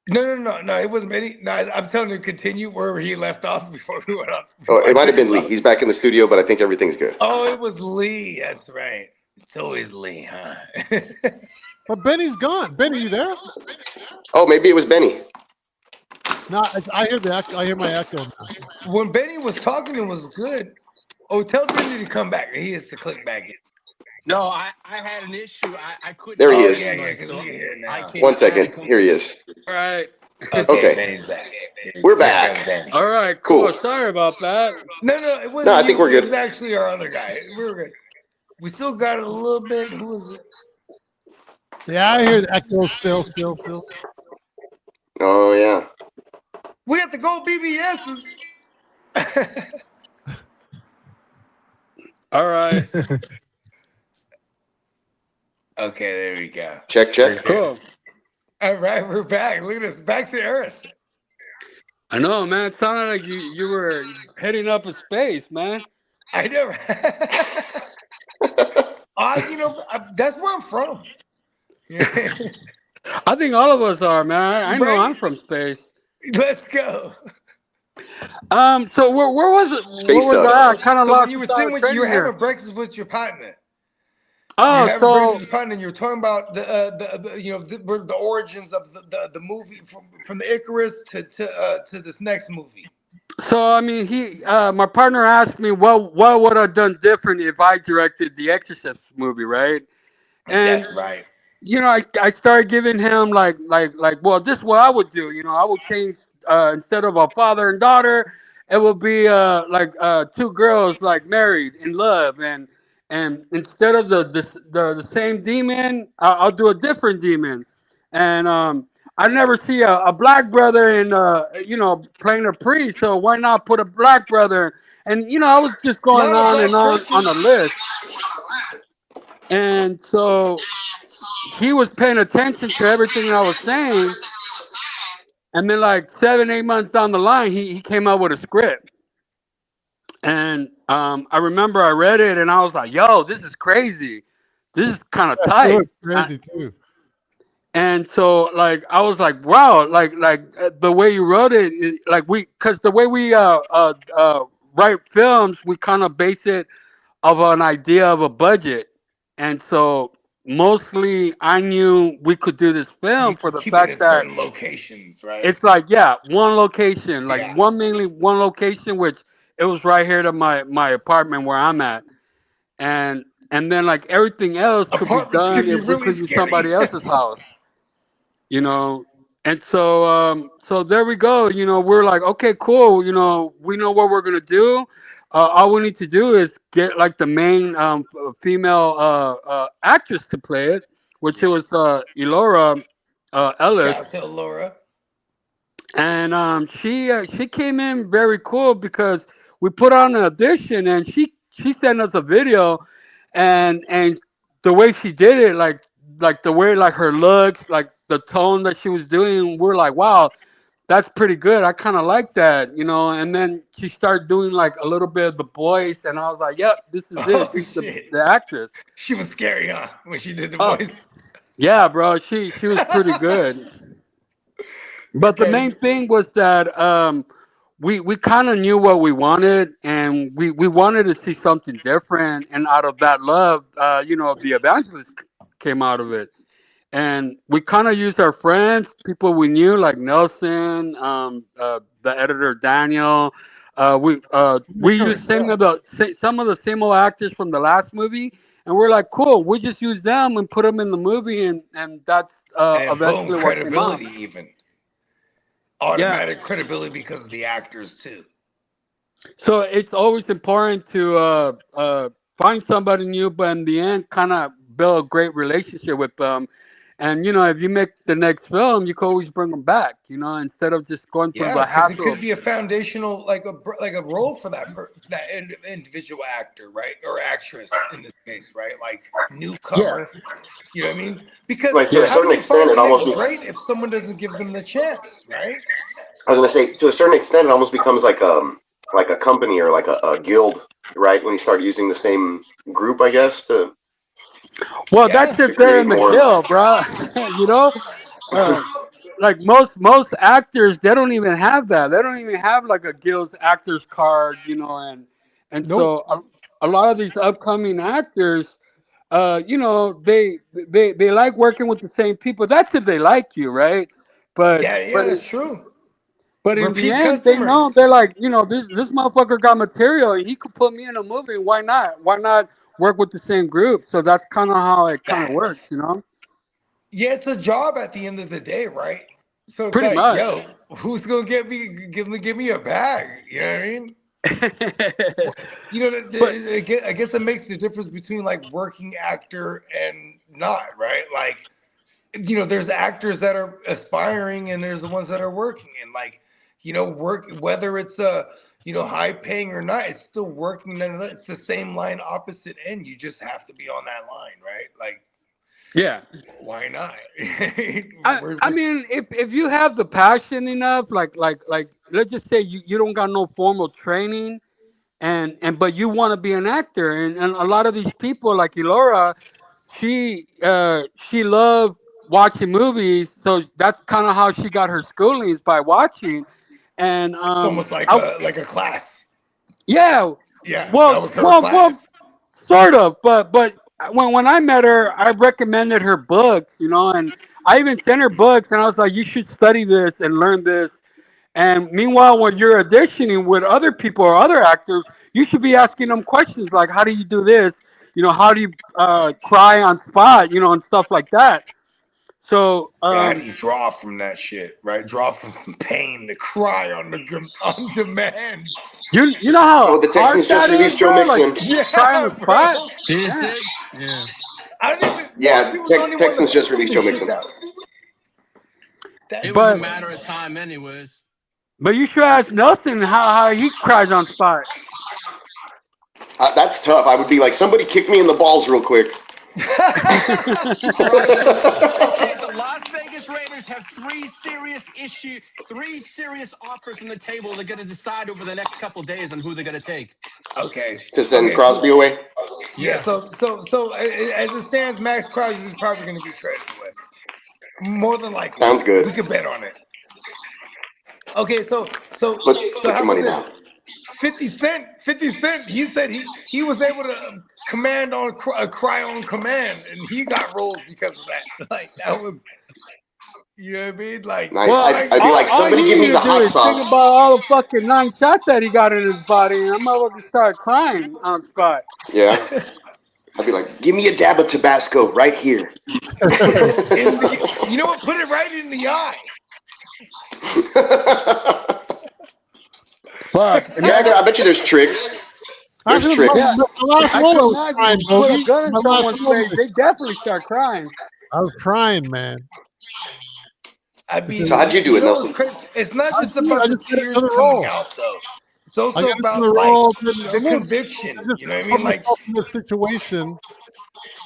No. It wasn't Benny. No, I'm telling you, continue wherever he left off before we went off. Oh, it might have been Lee. He's back in the studio, but I think everything's good. Oh, it was Lee. That's right. It's always Lee, huh? But Benny's gone. Benny, you there? Oh, maybe it was Benny. No, I hear I hear my echo. When Benny was talking, it was good. Oh, tell Benny to come back. He has to click back in. No, I had an issue. I couldn't. There he is. Yeah, 1 second. Here he is. All right. Okay. Benny's back. We're back. All right. Cool. Sorry about that. No, it wasn't. No, I think we're good. It was actually our other guy. We were good. We still got it a little bit. Who is it? Yeah, I hear the echo still. Oh, yeah. We got the gold BBSs. All right. Okay, there we go. Check. Cool. All right, we're back. Look at us, back to Earth. I know, man. It sounded like you were heading up in space, man. I know. That's where I'm from. I think all of us are, man. I know I'm from space. Let's go. So where was it? Space where was dust. I kind of lost. You were saying when you were having breakfast with your partner. Oh, so and you were talking about the origins of the movie from the Icarus to this next movie. So I mean, my partner asked me, what would I have done different if I directed the Exorcist movie, right? And that's right. I started giving him like, well, this is what I would do. I would change instead of a father and daughter, it would be two girls like married in love, and instead of the same demon, I'll do a different demon, and I never see a black brother in playing a priest, so why not put a black brother? And I was just going on and on a list, and so he was paying attention to everything I was saying, and then like 7-8 months down the line, he came out with a script. And I remember I read it and I was like, yo, this is crazy. This is kind of tight. It was crazy too. And so like I was like, wow, like the way you wrote it, because the way we write films, we kind of base it of an idea of a budget. And so mostly I knew we could do this film for the fact that locations, right? it's like, one location, mainly one location, which it was right here to my apartment where I'm at, and then like everything else could be done if we could use somebody else's house, And so there we go. We're like, okay, cool. We know what we're gonna do. All we need to do is get like the main female actress to play it, which it was Elora Ellis. Shout out to Elora. And she came in very cool because we put on an audition and she sent us a video, and the way she did it, like the way like her looks, like the tone that she was doing, we're like, wow, that's pretty good. I kind of like that, And then she started doing like a little bit of the voice, and I was like, yep, this is it. She's the actress. She was scary, huh? When she did the voice. Yeah, bro. She was pretty good. But the main thing was that we kind of knew what we wanted, and we wanted to see something different. And out of that love, the evangelist came out of it. and we kind of use our friends, people we knew, like Nelson, the editor Daniel. We use some of the same old actors from the last movie, and we're like, cool. We just use them and put them in the movie, and that's And boom, eventually what came out. credibility even. Automatic credibility because of the actors too. So it's always important to find somebody new, but in the end, kind of build a great relationship with them. And if you make the next film, you can always bring them back. Instead of just going through the Yeah, because it hassle. could be a foundational, like a role for that individual actor, right, or actress in this case, right? Like newcomer, you know what I mean? Because Like, to a certain extent, it almost great if someone doesn't give them the chance, right? I was gonna say, to a certain extent, it almost becomes like a company or like a guild, right? When you start using the same group, I guess. Well, that's just there in the kill, bro. Like most actors, they don't even have that. They don't even have like a guild's actors card, and so a lot of these upcoming actors, they like working with the same people. That's if they like you, right? But that's true. But in Repeat the end, customers. they're like, this motherfucker got material. He could put me in a movie. Why not? Why not work with the same group? So that's kind of how it kind of works, Yeah, it's a job at the end of the day, right? So it's Pretty like, much. yo, who's gonna give me a bag? You know what I mean? I guess it makes the difference between like working actor and not, right? Like, there's actors that are aspiring and there's the ones that are working, and like, work, whether it's high paying or not, it's still working. It's the same line, opposite end. You just have to be on that line, right? Like, yeah, why not? I mean, if you have the passion enough, like let's just say you don't got no formal training, and but you want to be an actor, and a lot of these people like Elora, she loved watching movies, so that's kind of how she got her schoolings, by watching. And almost like a class. Yeah. Yeah. Well, that was her class. sort of, but when I met her, I recommended her books, and I even sent her books, and I was like, you should study this and learn this. And meanwhile, when you're auditioning with other people or other actors, you should be asking them questions like, how do you do this? How do you cry on spot? And stuff like that. So how do you draw from that shit, right? Draw from some pain to cry on demand. You know how the Texans just released Joe Mixon. Like, cry on the spot. Yeah. I don't even. Texans just released Joe Mixon. It was a matter of time, anyways. But you should ask Nelson how he cries on spot. That's tough. I would be like, somebody kick me in the balls real quick. Okay, the Las Vegas Raiders have three serious offers on the table. They're going to decide over the next couple of days on who they're going to take. Okay. To send Crosby away? Yeah. So as it stands, Max Crosby is probably going to be traded away. More than likely. Sounds good. We could bet on it. Okay, so put your money down. 50 Cent, he said he was able to cry on command, and he got roles because of that. Like, that was, you know what I mean? Like, nice. I'd be like, somebody give me the hot sauce. Think about all the fucking 9 shots that he got in his body, and I'm about to start crying on spot. Yeah. I'd be like, give me a dab of Tabasco right here. You know what? Put it right in the eye. Fuck. Yeah, I bet you there's tricks. There's tricks. They definitely start crying. I was crying, man. I mean, so how'd you do it, Nelson? It's not just about the tears coming out, though. It's also about the conviction. You know what I mean? Like, in this situation,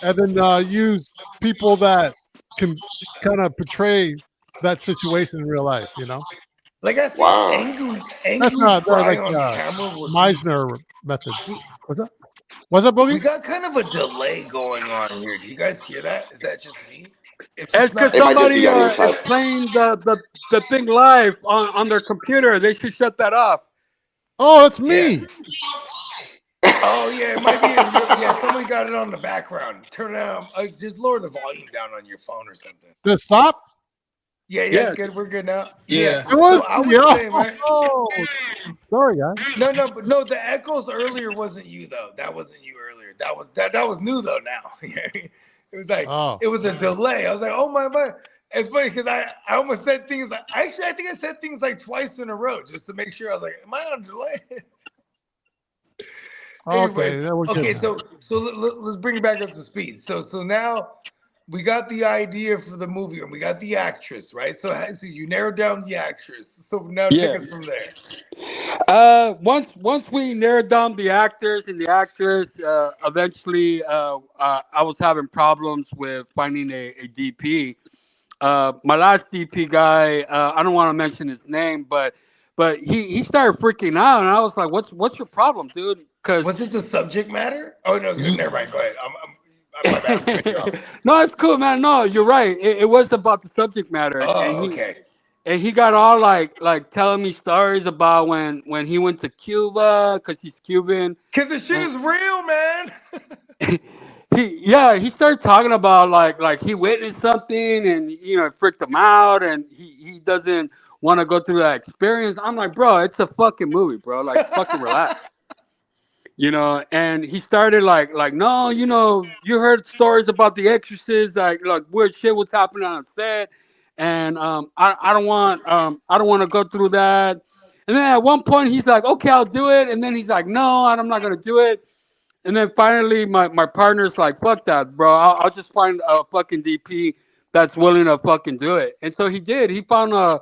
and then use people that can kind of portray that situation in real life. Like, I think angry That's not crying like on camera was Meisner method. What's that, Boogie? We got kind of a delay going on here. Do you guys hear that? Is that just me? It's because somebody is playing the thing live on their computer. They should shut that off. Oh, it's me. Oh yeah, it might be. Yeah, somebody got it on the background. Turn it on. Just lower the volume down on your phone or something. Did it stop? Yeah, Yes. it's good. We're good now. Yeah. It was. So I was Yeah. saying, right? Oh, sorry, guys. No. The echoes earlier wasn't you though. That wasn't you earlier. That was new though. Now it was like Oh. it was a delay. I was like, oh my. It's funny because I almost said things like I think I said things like twice in a row just to make sure. I was like, am I on a delay? Okay, Anyways, then we're okay, good. so let's bring it back up to speed. So now we got the idea for the movie and we got the actress, right? So you narrowed down the actress. So now take Yeah. us from there. Once we narrowed down the actors and the actress, eventually, I was having problems with finding a DP. My last DP guy, I don't want to mention his name, but he started freaking out, and I was like, "What's your problem, dude?" Because Was it the subject matter? Oh no, never mind. Go ahead. I'm my bad. I'm cutting you off. no, it's cool, man. No, you're right. It was about the subject matter, and Oh, he okay. and he got all like telling me stories about when he went to Cuba because he's Cuban. Because the shit is real, man. He started talking about like he witnessed something and it freaked him out and he doesn't want to go through that experience. I'm like, bro, it's a fucking movie, bro. Like, fucking relax. And he started like no, you heard stories about the exorcist, like weird shit was happening on set, and I don't want to go through that. And then at one point he's like, okay, I'll do it, and then he's like, no, I'm not gonna do it. And then finally my partner's like, fuck that, bro. I'll just find a fucking DP that's willing to fucking do it. And so he did. He found a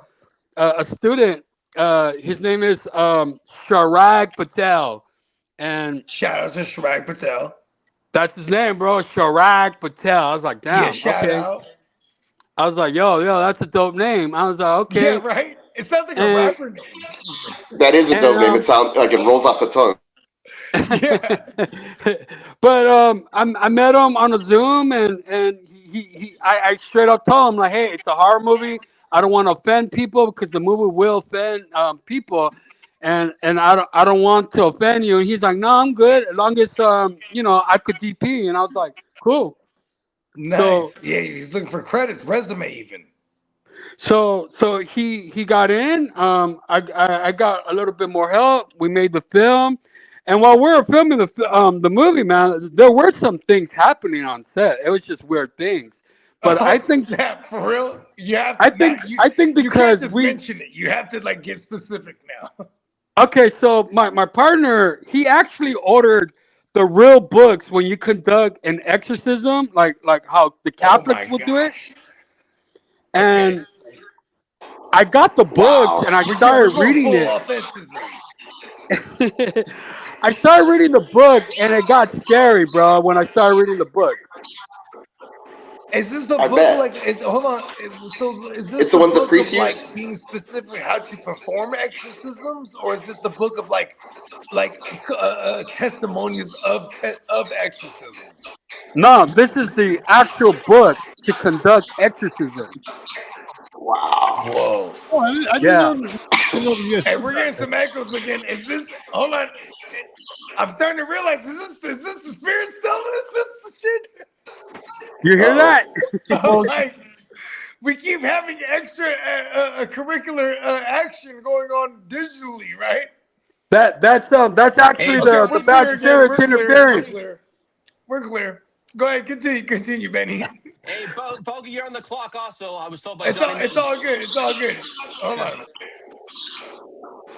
student. His name is Sharag Patel. And shout out to Sharag Patel. That's his name, bro. Sharag Patel. I was like, damn. Yeah, shout out. I was like, yo, that's a dope name. I was like, okay. Yeah, right. It sounds like a rapper name. That is a dope name. It sounds like it rolls off the tongue. But I met him on a Zoom, and I straight up told him like, hey, it's a horror movie. I don't want to offend people because the movie will offend people, and I don't want to offend you. And he's like, no, I'm good as long as I could DP. And I was like, cool. Nice. So, yeah, he's looking for credits, resume even. So he got in. I got a little bit more help. We made the film. And while we were filming the movie, man, there were some things happening on set. It was just weird things. But I think for real, you have to, I think you because can't just we mention it. You have to like get specific now. okay, so my partner, he actually ordered the real books when you conduct an exorcism, like how the Catholics would do it. And I got the books and I started reading it. I started reading the book and it got scary, bro. When I started reading the book. Is this the book? Like, hold on. Is this it's the ones the book priests of, like use? being specific how to perform exorcisms, or is this the book of like testimonies of exorcisms? No, this is the actual book to conduct exorcism. Wow. Whoa. Oh, I didn't know Hey, we're getting some echoes again. Is this? Hold on. I'm starting to realize is this the spirit telling us this shit? You hear that? Like, we keep having extra curricular action going on digitally, right? That's actually the Baptist interference. We're clear. Go ahead, continue, Benny. Hey, Bogey, you're on the clock. Also, I was told by It's Johnny. all good. It's all good. Hold on.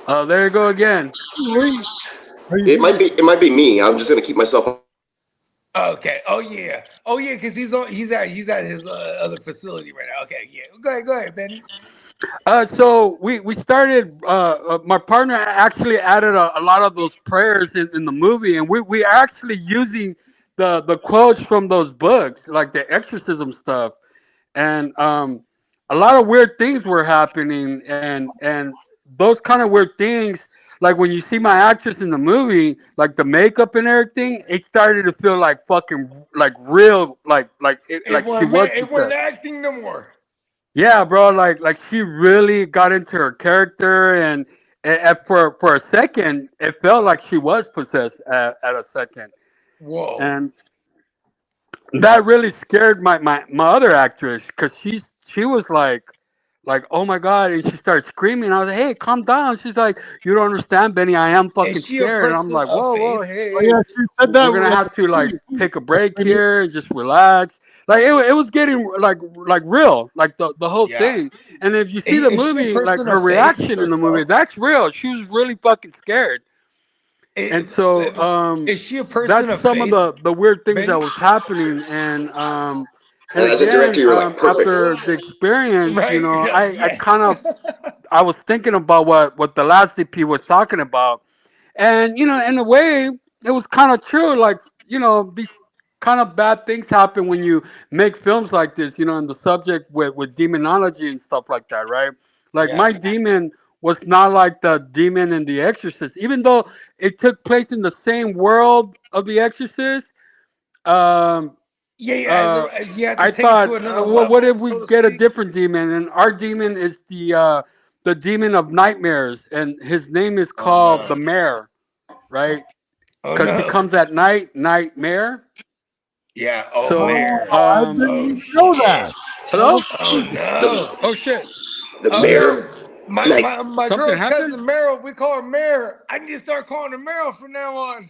Oh, there you go again. It might be me. I'm just gonna keep myself. Okay. Oh yeah. Because he's at his other facility right now. Okay. Yeah. Go ahead, Benny. So we started. My partner actually added a lot of those prayers in the movie, and we actually using the quotes from those books, like the exorcism stuff, and a lot of weird things were happening, and those kind of weird things. Like when you see my actress in the movie, like the makeup and everything, it started to feel like fucking like real, like she was. It weren't acting no more. Yeah, bro. Like she really got into her character, and for a second, it felt like she was possessed at a second, Whoa. and that really scared my other actress because she was like oh my god, and she started screaming. I was like, hey, calm down. She's like, you don't understand, Benny. I am fucking Is she a scared. And I'm person like, of whoa, faith? hey, Oh hey, yeah, she said that. we're gonna Like, have to like take a break here and just relax. Like it was getting like real, like the whole Yeah. thing. And if you see the Is she a movie, like person her of faith reaction in the movie, herself? that's real. She was really fucking scared. And so Is she a person that's of some of faith, the weird things that Benny? was happening. And And as a director, again, you're like perfect. after the experience, Right? I Yes. kind of I was thinking about what the last DP was talking about, and in a way, it was kind of true. Like these kind of bad things happen when you make films like this. And the subject with demonology and stuff like that, right? Like Yeah. my demon was not like the demon in The Exorcist, even though it took place in the same world of The Exorcist. Um, Yeah, uh, yeah. You have to I take it to thought, another what if level, we so to get a speak. different demon? And our demon is the demon of nightmares, and his name is Oh called no. the Mare, right? Oh Because he no. comes at night, nightmare. Yeah. Oh So, oh, Mare. I Oh didn't know shit. that. hello? Oh The no. Oh shit! the Yo, mayor. Night. my Something girl's happened? cousin Meryl, we call her Mare. I need to start calling her Meryl from now on.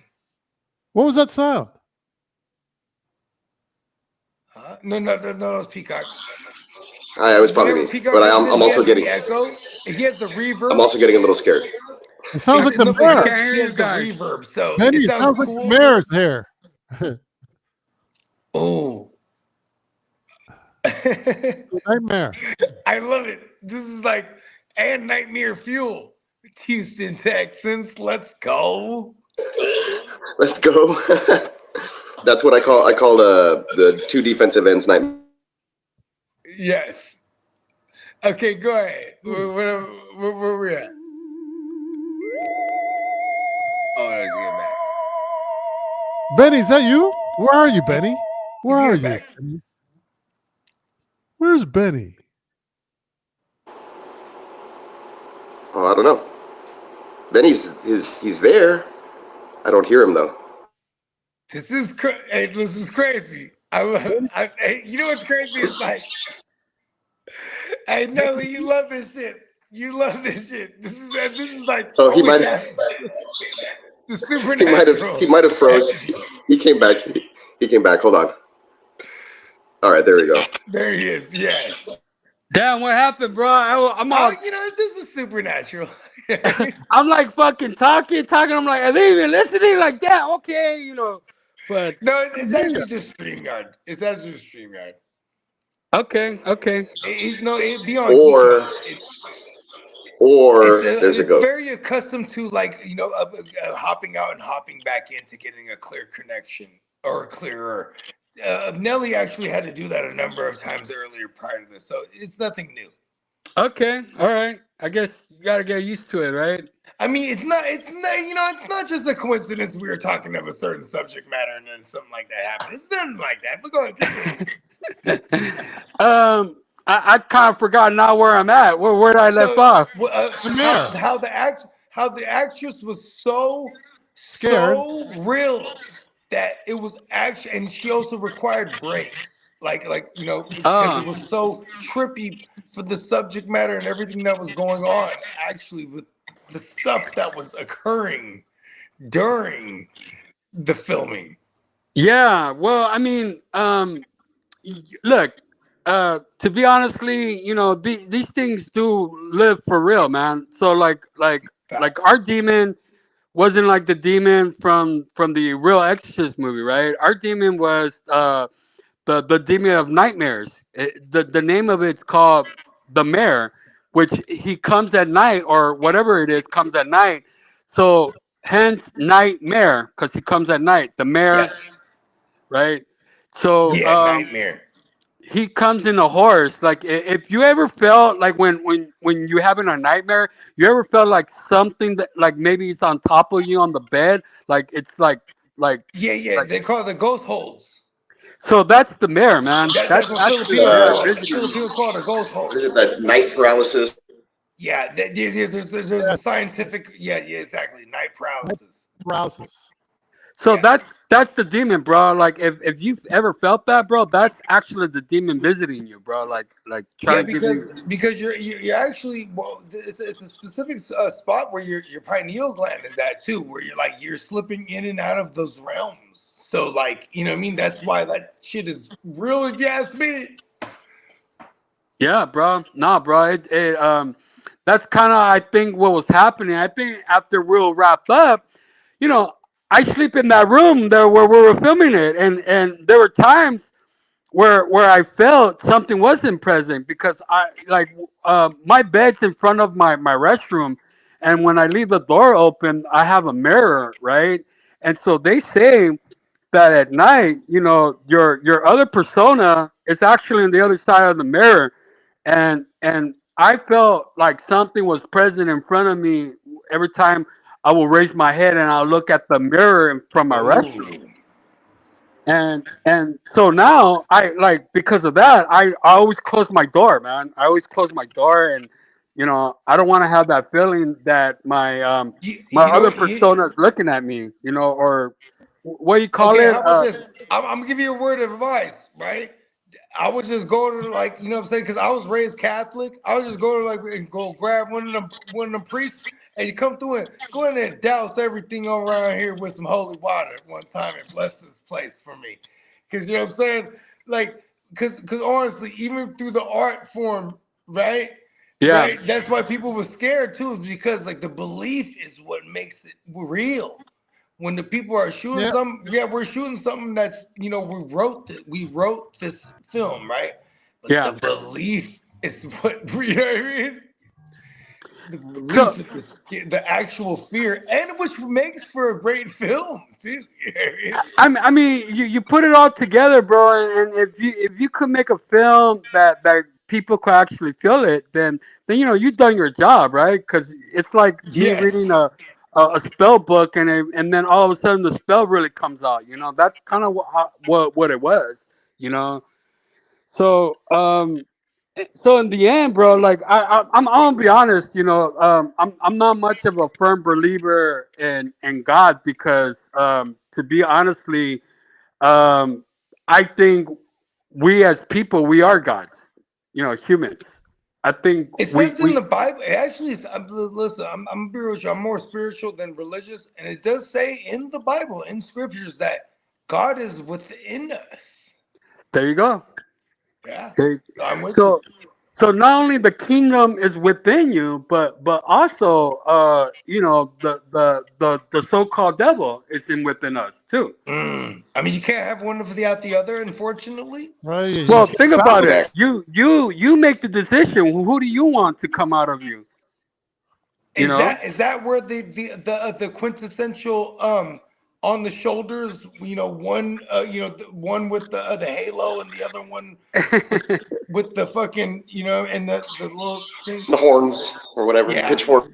What was that sound? Huh? No, it's Peacock. I was probably Whenever me, Peacock but comes in, I'm he also has getting the echo. He has the I'm reverb. also getting a little scared. It sounds like the No, but I mayor. can't hear he you has the guys. reverb, so Benny, it it sounds sounds like the cool. mayor's here. Oh, Nightmare. I love it. This is like and nightmare fuel. Houston Texans, let's go. Let's go. That's what I call the two defensive ends night. Yes. Okay, go ahead. Where we at? Oh, let's get back. Benny, is that you? Where are you, Benny? Where are He's you? back. Benny? Where's Benny? Oh, I don't know. He's there. I don't hear him though. This is crazy. You know what's crazy? It's like, hey Nelly, you love this shit. You love this shit. This is like Oh, he always might happens. The supernatural. he might have froze. He came back. He came back. Hold on. All right, there we go. There he is. Yes. Damn, what happened, bro? I'm Oh, all, it's just the supernatural. I'm like fucking talking. I'm like, are they even listening? Like, yeah, okay, But No, it's actually just StreamYard. It's actually just StreamYard. okay. It'd be on Or there's a it's goat. very accustomed to hopping out and hopping back in to getting a clear connection or clearer. Nelly actually had to do that a number of times earlier prior to this, so it's nothing new. Okay, all right. I guess you gotta get used to it, right? I mean, it's not just a coincidence we were talking of a certain subject matter and then something like that happened. It's nothing like that. But go ahead. I kind of forgot now where I'm at. Where did I left off? How the actress was so Scared. so real that it was actually, and she also required breaks, because it was so trippy for the subject matter and everything that was going on. Actually, with the stuff that was occurring during the filming. Yeah, well, I mean, look, to be honestly, these things do live for real, man. So like our demon wasn't like the demon from the real Exorcist movie, right? Our demon was the demon of nightmares. The name of it's called the Mare, which he comes at night or whatever it is comes at night. So hence nightmare because he comes at night. The Mare, Yes. right? So Nightmare. he comes in a horse. Like if you ever felt like when you having a nightmare, you ever felt like something that like maybe it's on top of you on the bed, like it's like Yeah. They call it the ghost holes. so that's the Mare, man. That's what That's the Mare visiting you. Filipino call it a ghost hole. What is it, that night paralysis? Yeah, there's a scientific. Yeah, exactly. Night paralysis. Paralysis. So Yes. that's the demon, bro. Like if you've ever felt that, bro, that's actually the demon visiting you, bro. Like Yeah, trying to give you. because you're actually it's a specific spot where your pineal gland is at too, where you're slipping in and out of those realms. So like you know what I mean. That's why that shit is real. If you ask me. Yeah, bro. Nah, bro. That's kind of I think what was happening. I think after we'll wrap up, you know, I sleep in that room there where we were filming it, and there were times where I felt something wasn't present because I like my bed's in front of my restroom, and when I leave the door open, I have a mirror, right? And so they say that at night, you know, your other persona is actually on the other side of the mirror, and I felt like something was present in front of me every time I will raise my head and I'll look at the mirror from my restroom. Oh. And so now I like because of that I always close my door, man. I always close my door, and you know I don't want to have that feeling that my You know other what? persona is looking at me, you know, or what do you call Okay, it? how about this? I'm gonna give you a word of advice, right? I would just go to like you know what I'm saying because I was raised Catholic. I would just go to like and go grab one of them priests and you come through and go in there and douse everything around here with some holy water at one time and bless this place for me. Because you know what I'm saying, like because honestly, even through the art form, right? Yeah, Right. That's why people were scared too, because like the belief is what makes it real. When the people are shooting Yeah. something, yeah, we're shooting something that's we wrote this film, right? But the yeah. belief is what you know what I mean. The So belief is the actual fear, and which makes for a great film too. You know what I mean? I mean, you put it all together, bro, and if you could make a film that people could actually feel it, then you know you've done your job, right? Because it's like me Yes. reading a spell book, and then all of a sudden the spell really comes out. You know, that's kind of what it was. You know, so so in the end, bro, like I'm gonna be honest, you know, I'm not much of a firm believer in God because to be honestly, um, I think we as people we are gods, you know, humans. I think It says in the Bible, it actually, listen, I'm gonna be real with you. I'm more spiritual than religious, and it does say in the Bible, in scriptures, that God is within us. there you go. Yeah, There, so I'm with you. so so not only the kingdom is within you, but also you know the so-called devil is in within us too. I mean, you can't have one without the other, unfortunately. Right. You Well, can't think about balance. it. Exactly. You make the decision. Who do you want to come out of you? You Is know. that where the quintessential on the shoulders? You know, one the one with the halo and the other one with with the fucking and the little thing. The horns or whatever, Yeah, pitchfork.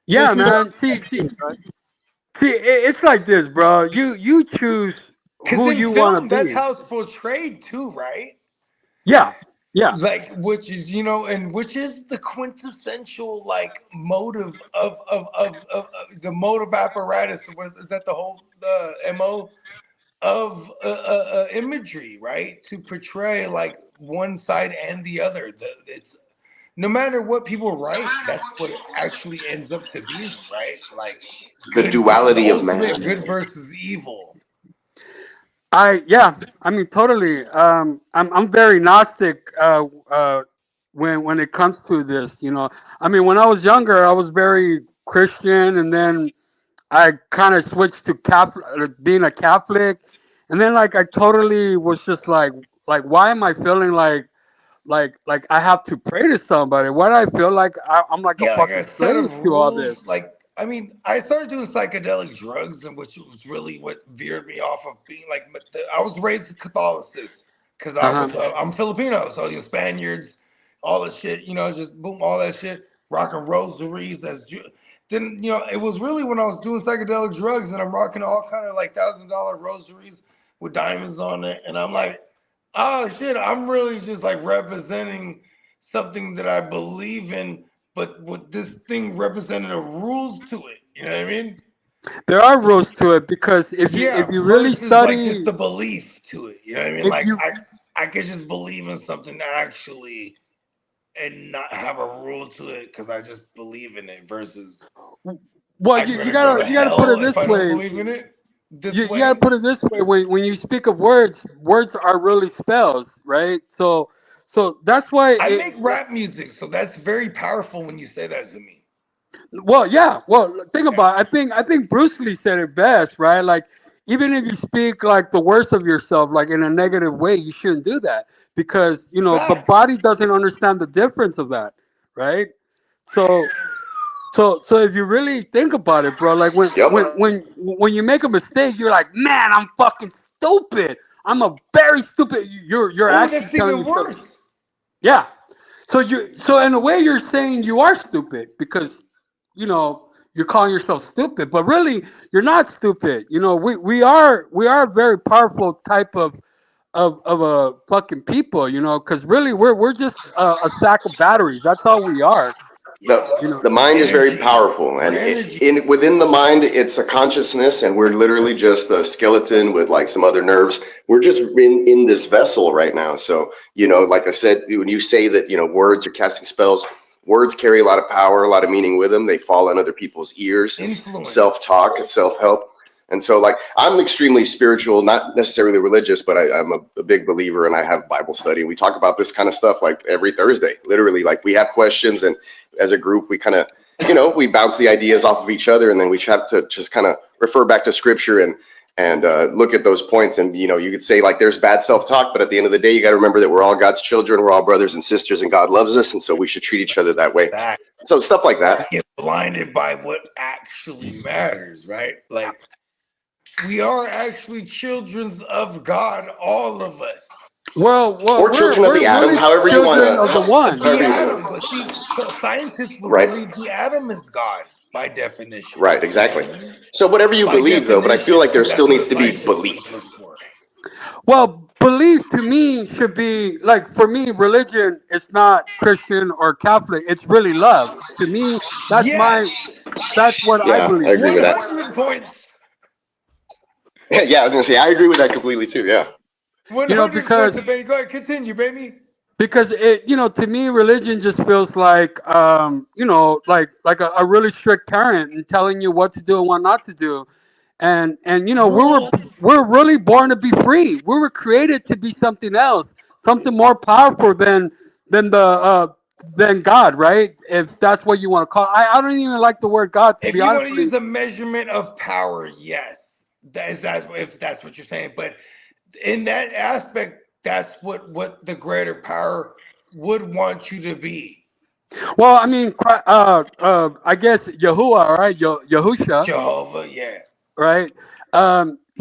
Yeah. Yeah, See that. man. See, it's like this, bro. You choose because who in you want to film, that's be. how it's portrayed too, right? Yeah, yeah, Like which is and which is the quintessential like motive of the motive apparatus. Is that the whole mo of imagery, right? To portray like one side and the other. It's no matter what people write, that's what it actually ends up to being, right? Like The the duality of ultimate man. good versus evil. yeah. I mean, totally. I'm very gnostic. When it comes to this, you know. I mean, when I was younger, I was very Christian, and then I kind of switched to Catholic, being a Catholic, and then like I totally was just like why am I feeling like I have to pray to somebody? Why do I feel like I'm like a Yeah, like fucking a set slave of to all this? rules. Like, I mean, I started doing psychedelic drugs, and which was really what veered me off of being like. I was raised in Catholicism because Uh huh. I'm Filipino, so Spaniards, all this shit, just boom, all that shit, rocking rosaries. Then it was really when I was doing psychedelic drugs, and I'm rocking all kind of like $1,000 rosaries with diamonds on it, and I'm like, oh shit, I'm really just like representing something that I believe in but with this thing represented rules to it. You know what I mean? There are rules to it because if Yeah, you really versus like just study, the belief to it. You know what I mean? if Like you I could just believe in something actually and not have a rule to it because I just believe in it versus well, I'm you gonna go to gotta put hell it if this I don't way. believe in it this You gotta way. put it this way. When you speak of words, words are really spells, right? So that's why I make rap music, so that's very powerful when you say that to me. well, yeah. Well, think about it. I think Bruce Lee said it best, right? Like even if you speak like the worst of yourself, like in a negative way, you shouldn't do that because the Facts. body doesn't understand the difference of that, right? So so if you really think about it, bro, like when Yep. when when when you make a mistake, you're like, man, I'm fucking stupid. I'm a very stupid. You're Oh, actually that's telling even yourself, worse. yeah. So in a way, you're saying you are stupid because you're calling yourself stupid, but really you're not stupid. We are a very powerful type of a fucking people. Because really we're just a sack of batteries. That's all we are. You know. The mind is very Energy. powerful, We're and energy. within the mind, it's a consciousness, and we're literally just a skeleton with like some other nerves. We're just in this vessel right now. So like I said, when you say that words are casting spells, words carry a lot of power, a lot of meaning with them. They fall on other people's ears. It's Influence. self-talk, it's self-help. And so, like, I'm extremely spiritual, not necessarily religious, but I'm a big believer, and I have Bible study. And we talk about this kind of stuff like every Thursday, literally. Like, we have questions, and as a group, we kind of, we bounce the ideas off of each other, and then we have to just kind of refer back to scripture and look at those points. And, you could say, like, there's bad self-talk, but at the end of the day, you got to remember that we're all God's children. We're all brothers and sisters, and God loves us. And so we should treat each other that way. Fact. So stuff like that. We get blinded by what actually matters, right? Like, we are actually children of God, all of us. Well, Or children of the atom, really however you want children to. of the one. The atom, but see, so scientists would Right. believe the atom is God by definition. Right, exactly. So whatever you By believe, though, but I feel like there definition, still that's needs to what be scientists belief. look for. Well, belief to me should be like for me, religion is not Christian or Catholic. It's really love. To me, that's Yes, what I Yeah, I believe. agree with that. 100 points. Yeah, I was gonna say I agree with that completely too. Yeah. 100 points, Because Benny. Go ahead, continue, Benny. it to me religion just feels like like a really strict parent and telling you what to do and what not to do. And Rules. we're really born to be free. We were created to be something else, something more powerful than the than God, right? If that's what you want to call it. I don't even like the word God, to If be you honest want to with use you. the measurement of power, yes, that's if that's what you're saying. But in that aspect, that's what the greater power would want you to be. Well, I mean, I guess Yahuwah, right? Yahusha, Jehovah, yeah. right?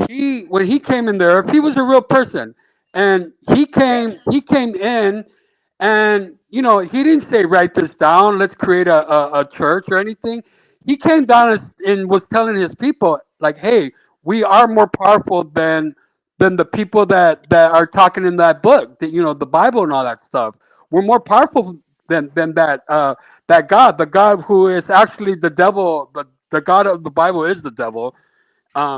He when he came in the earth, he was a real person, and Yes. he came in, and he didn't say write this down. Let's create a church or anything. He came down and was telling his people like, hey, we are more powerful than the people that are talking in that book, the Bible and all that stuff. We're more powerful than that God, the God who is actually the devil. The God of the Bible is the devil,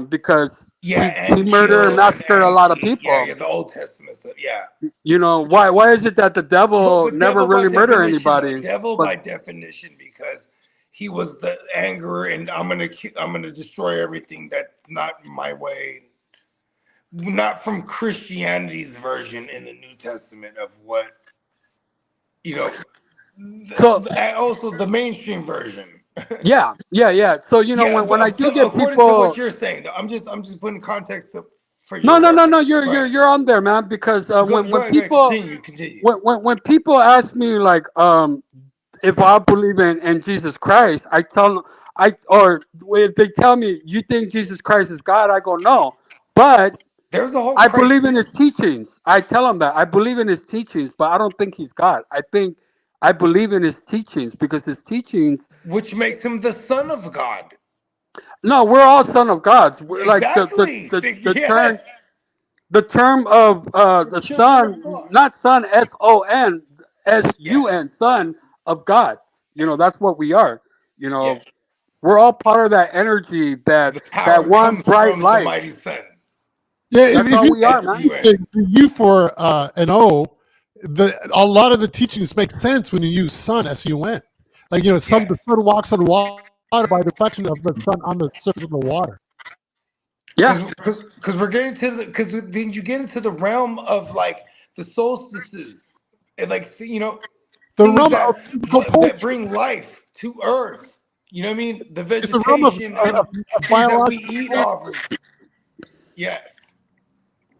because Yeah, he and murdered and kill and massacred a lot of Anki. Yeah, people. yeah, the Old Testament. So, yeah. Why is it that the devil But never devil by really murdered definition, though. anybody? Devil But by definition, because he was the anger, and I'm gonna destroy everything that's not my way. Not from Christianity's version in the New Testament of what you know. so Also the mainstream version. yeah. So Yeah, when I do get according to what people, you're saying, though, I'm just putting context for no, your no, no, no, reference. Go ahead. you're on there, man. Because when Go ahead. people Continue. when people ask me like if I believe in Jesus Christ, I tell them or if they tell me you think Jesus Christ is God, I go no, but There's a whole I Christ believe in his thing, teachings. I tell him that I believe in his teachings, but I don't think he's God. I believe in his teachings because his teachings. which makes him the son of God. No, we're all son of gods. We're like Exactly. Yes. the term of We're the children of son, God. not son, SON, Yes. SUN, son of God. That's what we are. Yeah. We're all part of that energy, The that power one comes bright from the light. mighty sun. Yeah, That's if all you we are, man. S-U-N. take the U for an O, a lot of the teachings make sense when you use sun, S-U-N. Like, the sun walks on water by the reflection of the sun on the surface of the water. Yeah. Because we're getting to because then you get into the realm of like the solstices and like The things realm that of physical that culture. bring life to Earth. You know what I mean? The It's a realm of vegetation and things that we eat biological. off of. Yes,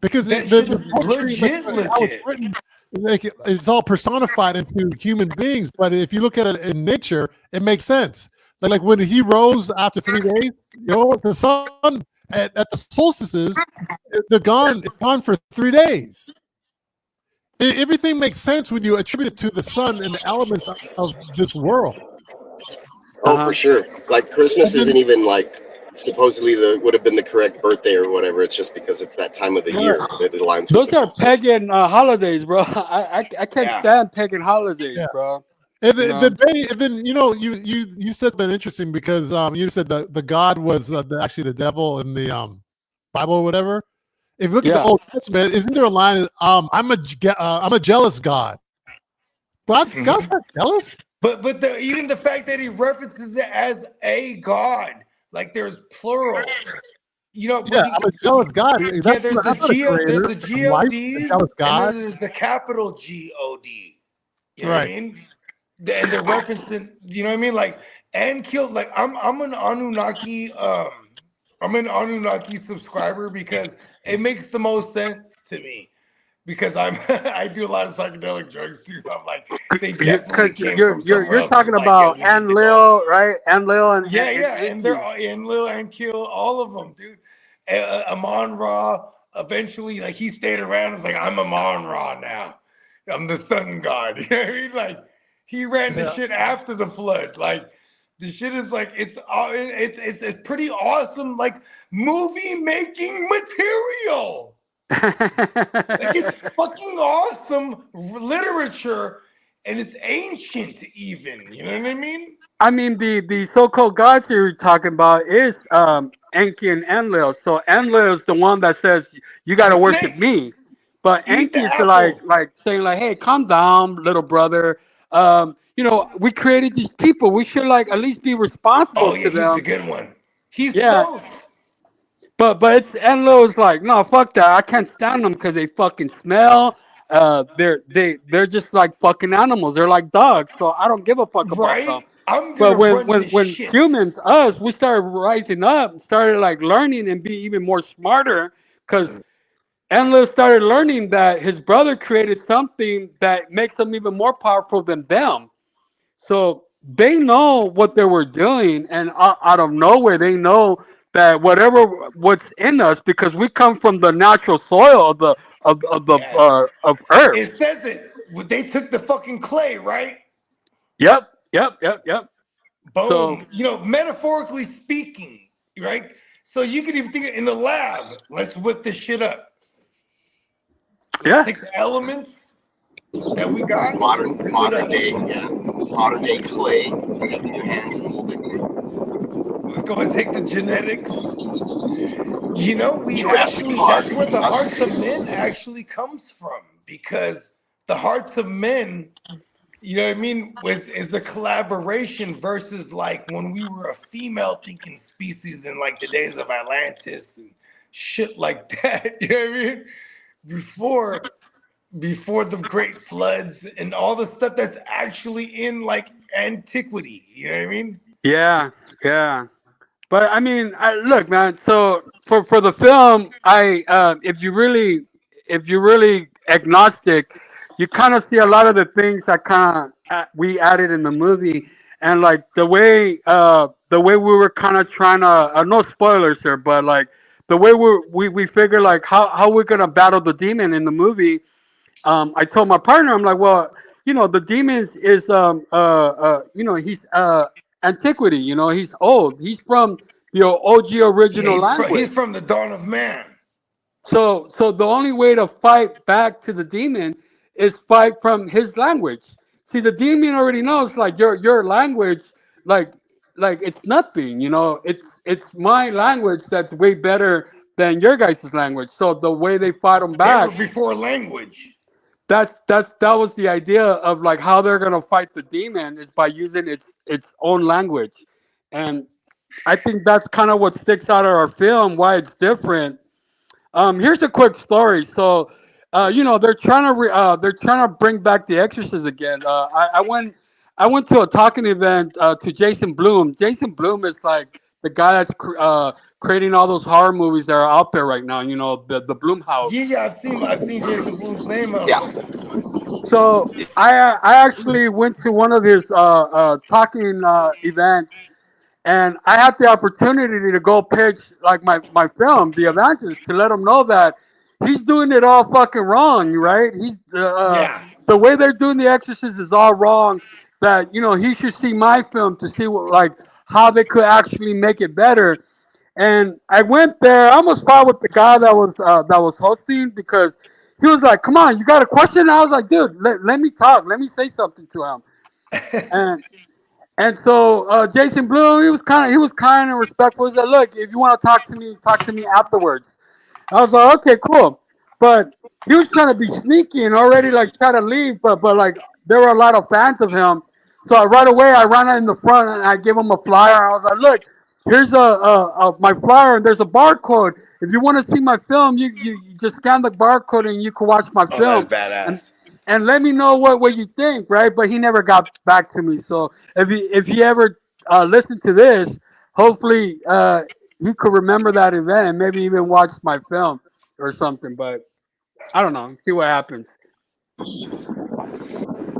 Because that the shit is poetry, like how it's legit. written, like it's all personified into human beings. But if you look at it in nature, it makes sense. Like when he rose after 3 days, the sun at the solstices, they're gone. It's gone for 3 days. Everything makes sense when you attribute it to the sun and the elements of this world. Oh, for sure. Like Christmas And then, isn't even like supposedly would have been the correct birthday or whatever. It's just because it's that time of the year that it aligns with Those the are solstice. pagan holidays, bro. I can't stand pagan holidays, yeah. bro. And then you said something interesting because you said the God was actually the devil in the Bible or whatever. If you look at the Old Testament, isn't there a line? I'm a jealous God. God's not jealous. But even the fact that he references it as a god, like there's plural. Yeah, I'm a jealous God. Yeah, That's there's not a creator. there's the Life, GODs, a jealous and God. then there's the capital G-O-D. You know Right. what I mean? And they're referencing, you know what I mean? Like, and kill, like I'm an Anunnaki, I'm an Anunnaki subscriber because it makes the most sense to me. Because I do a lot of psychedelic drugs too. So I'm like, they definitely came from somewhere you're else. talking It's like, about yo, we need to go. Enlil, right? Enlil and Yeah, and and they're Enki. and Lil and Kill, all of them, dude. Amon Ra eventually, like he stayed around. It's like I'm Amon Ra now. I'm the sun god. You know what I mean? Like he ran the shit after the flood. Like the shit is like it's pretty awesome. Like movie making material. Like it's fucking awesome literature, and it's ancient even. You know what I mean? I mean, the so-called gods you're talking about is Enki and Enlil. So Enlil is the one that says you got to The worship snake, me, but eat the Enki is apple. like saying like, hey, calm down, little brother. We created these people. We should like at least be responsible Oh to yeah, he's the them. good one. He's Yeah, Thoth. but it's Enlil's like, no, fuck that. I can't stand them because they fucking smell. They're just like fucking animals. They're like dogs. So I don't give a fuck about them. Right? I'm But gonna when run when this when shit. humans, us, we started rising up, started like learning and be even more smarter, because Enlil started learning that his brother created something that makes them even more powerful than them. So they know what they were doing, and out of nowhere, they know that what's in us, because we come from the natural soil Yes. of Earth. It says it. They took the fucking clay, right? Yep. So Boom. Metaphorically speaking, right? So you could even think in the lab, let's whip this shit up. yeah, Take the elements that we got. Modern whip it modern up. day, yeah. Modern day clay. Take it in your hands and mold it. Let's go and take the genetics. Jurassic That's Park. where the hearts of men actually comes from, because the hearts of men, you know what I mean, is a collaboration versus like when we were a female thinking species in like the days of Atlantis and shit like that. You know what I mean? Before the great floods and all the stuff that's actually in like antiquity. You know what I mean? yeah. But I mean, look, man. So for the film, if you're really agnostic, you kind of see a lot of the things that kind of we added in the movie, and like the way we were kind of trying to no spoilers here, but like the way we figure like how we're gonna battle the demon in the movie. I told my partner, I'm like, well, the demons is he's antiquity. He's old. He's from the OG Yeah, original he's language. from the dawn of man. So the only way to fight back to the demon is fight from his language, See, the demon already knows like your language, like it's nothing. You know, it's my language that's way better than your guys' language. So the way they fight them Ever back, before language. that was the idea of like how they're gonna fight the demon is by using its own language, and I think that's kind of what sticks out of our film, why it's different. Here's a quick story. So, they're trying to bring back The Exorcist again. I went to a talking event to Jason Blum. Jason Blum is like the guy that's creating all those horror movies that are out there right now. You know, the Blum House. Yeah, I've seen Jason Blum's name out Yeah. there. So I actually went to one of his talking events, and I had the opportunity to go pitch like my film, The Evangelist, to let him know that he's doing it all fucking wrong, right? He's Yeah. the way they're doing The Exorcist is all wrong. That he should see my film to see what, like how they could actually make it better. And I went there. I almost fought with the guy that was hosting because he was like, "Come on, you got a question?" And I was like, "Dude, let me talk. Let me say something to him." And and so Jason Blum, he was kind and respectful. He said, "Look, if you want to talk to me afterwards." I was like, "Okay, cool." But he was trying to be sneaky and already like try to leave, but like there were a lot of fans of him. So right away I ran out in the front and I gave him a flyer. I was like, "Look, here's my flyer and there's a barcode. If you want to see my film, you just scan the barcode and you can watch my Oh, film." that's And badass. let me know what you think, right? But he never got back to me. So if he ever listened to this, hopefully he could remember that event and maybe even watch my film or something. But I don't know. See what happens.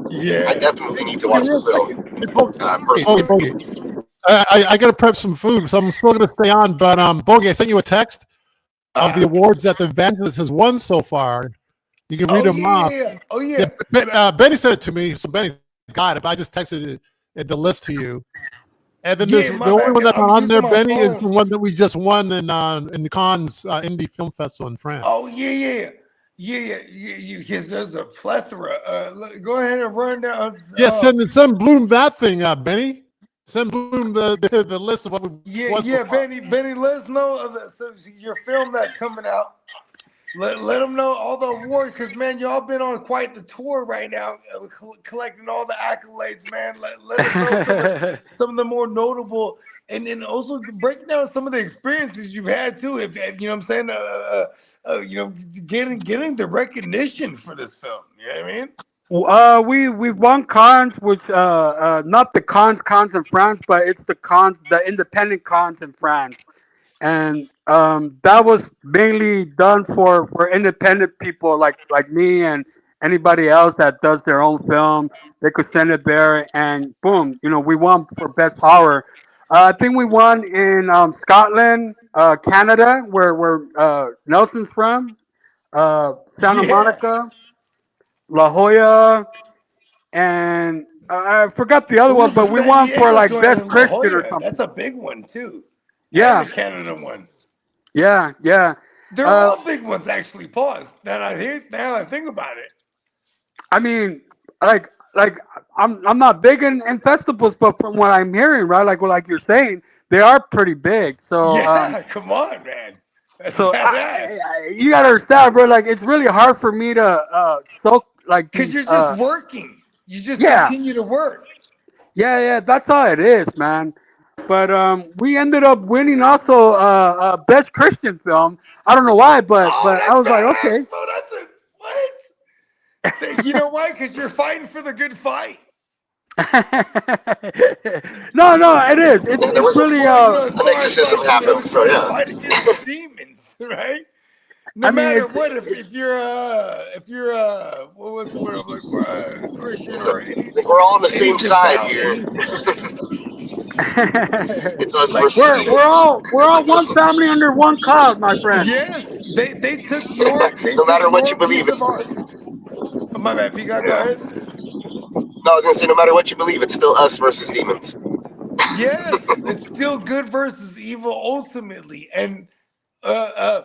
Yeah. I definitely need to Hey, watch real the quick. film. Hey, Personally. Bogey. I got to prep some food, so I'm still going to stay on. But Bogey, I sent you a text of the awards that the Evangelist has won so far. You can read them off. Yeah. Oh yeah. Benny sent it to me, so Benny's got it. But I just texted the list to you. And then there's Yeah, the only one that's I'm on there, using my Benny, is phone. the one that we just won in Cannes Indie Film Festival in France. Oh yeah. Because there's a plethora. Go ahead and run down. Yeah, send Bloom that thing, Benny. Send Bloom the list of what we won so far. Benny, let us know of your film that's coming out. Let them know all the awards, because man, y'all been on quite the tour right now, collecting all the accolades, man. Let us know some of the more notable, and then also break down some of the experiences you've had too. If you know what I'm saying, getting the recognition for this film. You know what I mean? We've won cons, which not the cons in France, but it's the independent cons in France, and that was mainly done for independent people like me and anybody else that does their own film. They could send it there, and boom, we won for best horror. I think we won in Scotland, Canada, where Nelson's from, Santa Yeah. Monica, La Jolla, and I forgot the other Well, one, the but we San won for Diego like joint best in La Christian or Jolla, something. that's a big one too. Yeah, And the Canada one. yeah. They're all big ones, actually. Pause. Now I think about it. I mean, like I'm not big in festivals, but from what I'm hearing, right, like you're saying, they are pretty big. So Yeah, come on, man. That's badass. you gotta understand, bro. Like it's really hard for me to soak like Because these. you're just working. You just Yeah, continue to work. yeah. That's all it is, man. But we ended up winning also best Christian film. I don't know why, but Oh, I that's was like, badass, bro. That's a what? You know why? Because you're fighting for the good fight. no, it is. There was It's really an exorcism happened, so yeah. Fight against demons, right? No I mean, matter what, if you're what was the word I'm looking for, Christian or any, I think we're all on the any same side devout, here. It's us like versus demons. we're all one family under one cloud, my friend. yes, they took No matter what you believe, piece it's of art. Oh, my bad, Peacock, go ahead. no. I was gonna say, no matter what you believe, it's still us versus demons. Yes, it's still good versus evil ultimately, and the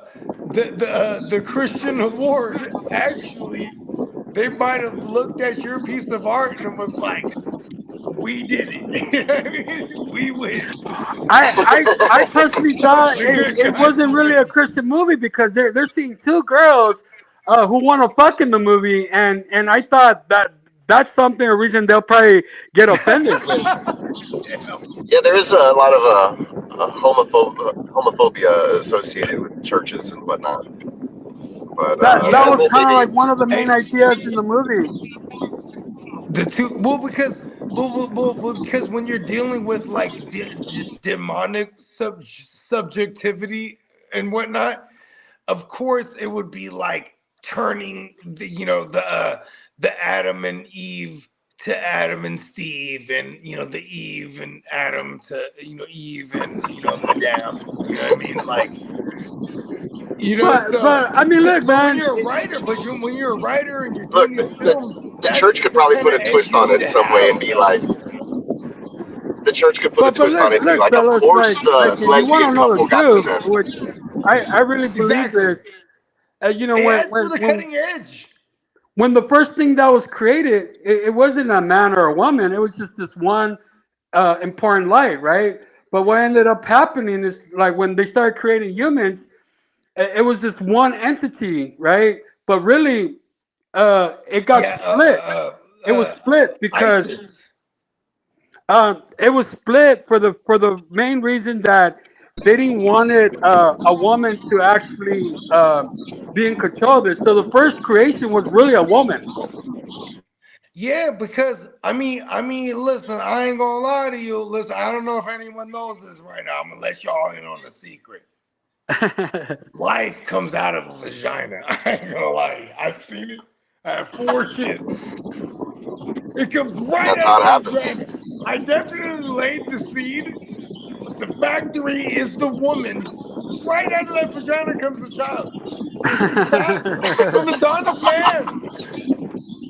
Christian award actually they might have looked at your piece of art and was like, "We did it." You know what I mean? We win. I personally thought The good it guys wasn't really a win. Christian movie because they're seeing two girls who want to fuck in the movie, and I thought that's something a reason they'll probably get offended with. Yeah, there is a lot of homophobia associated with churches and whatnot. But That Yeah, was kind of maybe like one it's of the main hey, ideas in the movie. the two. Because when you're dealing with like demonic subjectivity and whatnot, of course it would be like turning the Adam and Eve to Adam and Steve, and the Eve and Adam to Eve and Madame. You know what I mean? Like so But I mean, look, but when man. you're a writer, when you're a writer and you're look doing these films, the church could that's probably kind put of a twist on edgy it to some way have and be though. like, the church could put a But twist on it and be look, like, of fellas, course like the if you want lesbian to know the couple got truth, possessed. which I really believe Exactly. this. You know, It adds to the cutting edge. when the first thing that was created, it wasn't a man or a woman. It was just this one important light, right? But what ended up happening is like when they started creating humans, it was this one entity, right? But really, it got Yeah, split. It was split because ISIS. it was split for the main reason that they didn't wanted a woman to actually be in control of this. So the first creation was really a woman. Yeah, because listen, I ain't gonna lie to you. Listen, I don't know if anyone knows this right now. I'm gonna let y'all in on a secret. Life comes out of a vagina. I ain't gonna lie to you. I've seen it. I have 4 kids. It comes right That's out how it of the happens. vagina. I definitely laid the seed, but the factory is the woman. Right out of that vagina comes a child. It's just facts. From the dawn of man.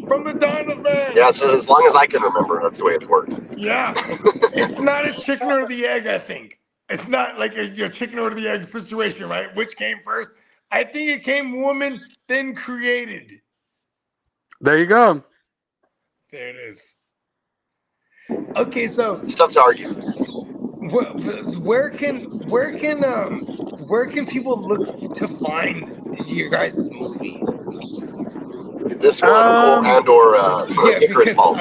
From the dawn of man. Yeah, so as long as I can remember, that's the way it's worked. Yeah. It's not a chicken or the egg, I think. It's not like a chicken or the egg situation, right? Which came first? I think it came woman, then created. There you go. There it is. Okay, so It's tough to argue. where can people look to find your guys' movie? This one or Yeah, Icarus because Falls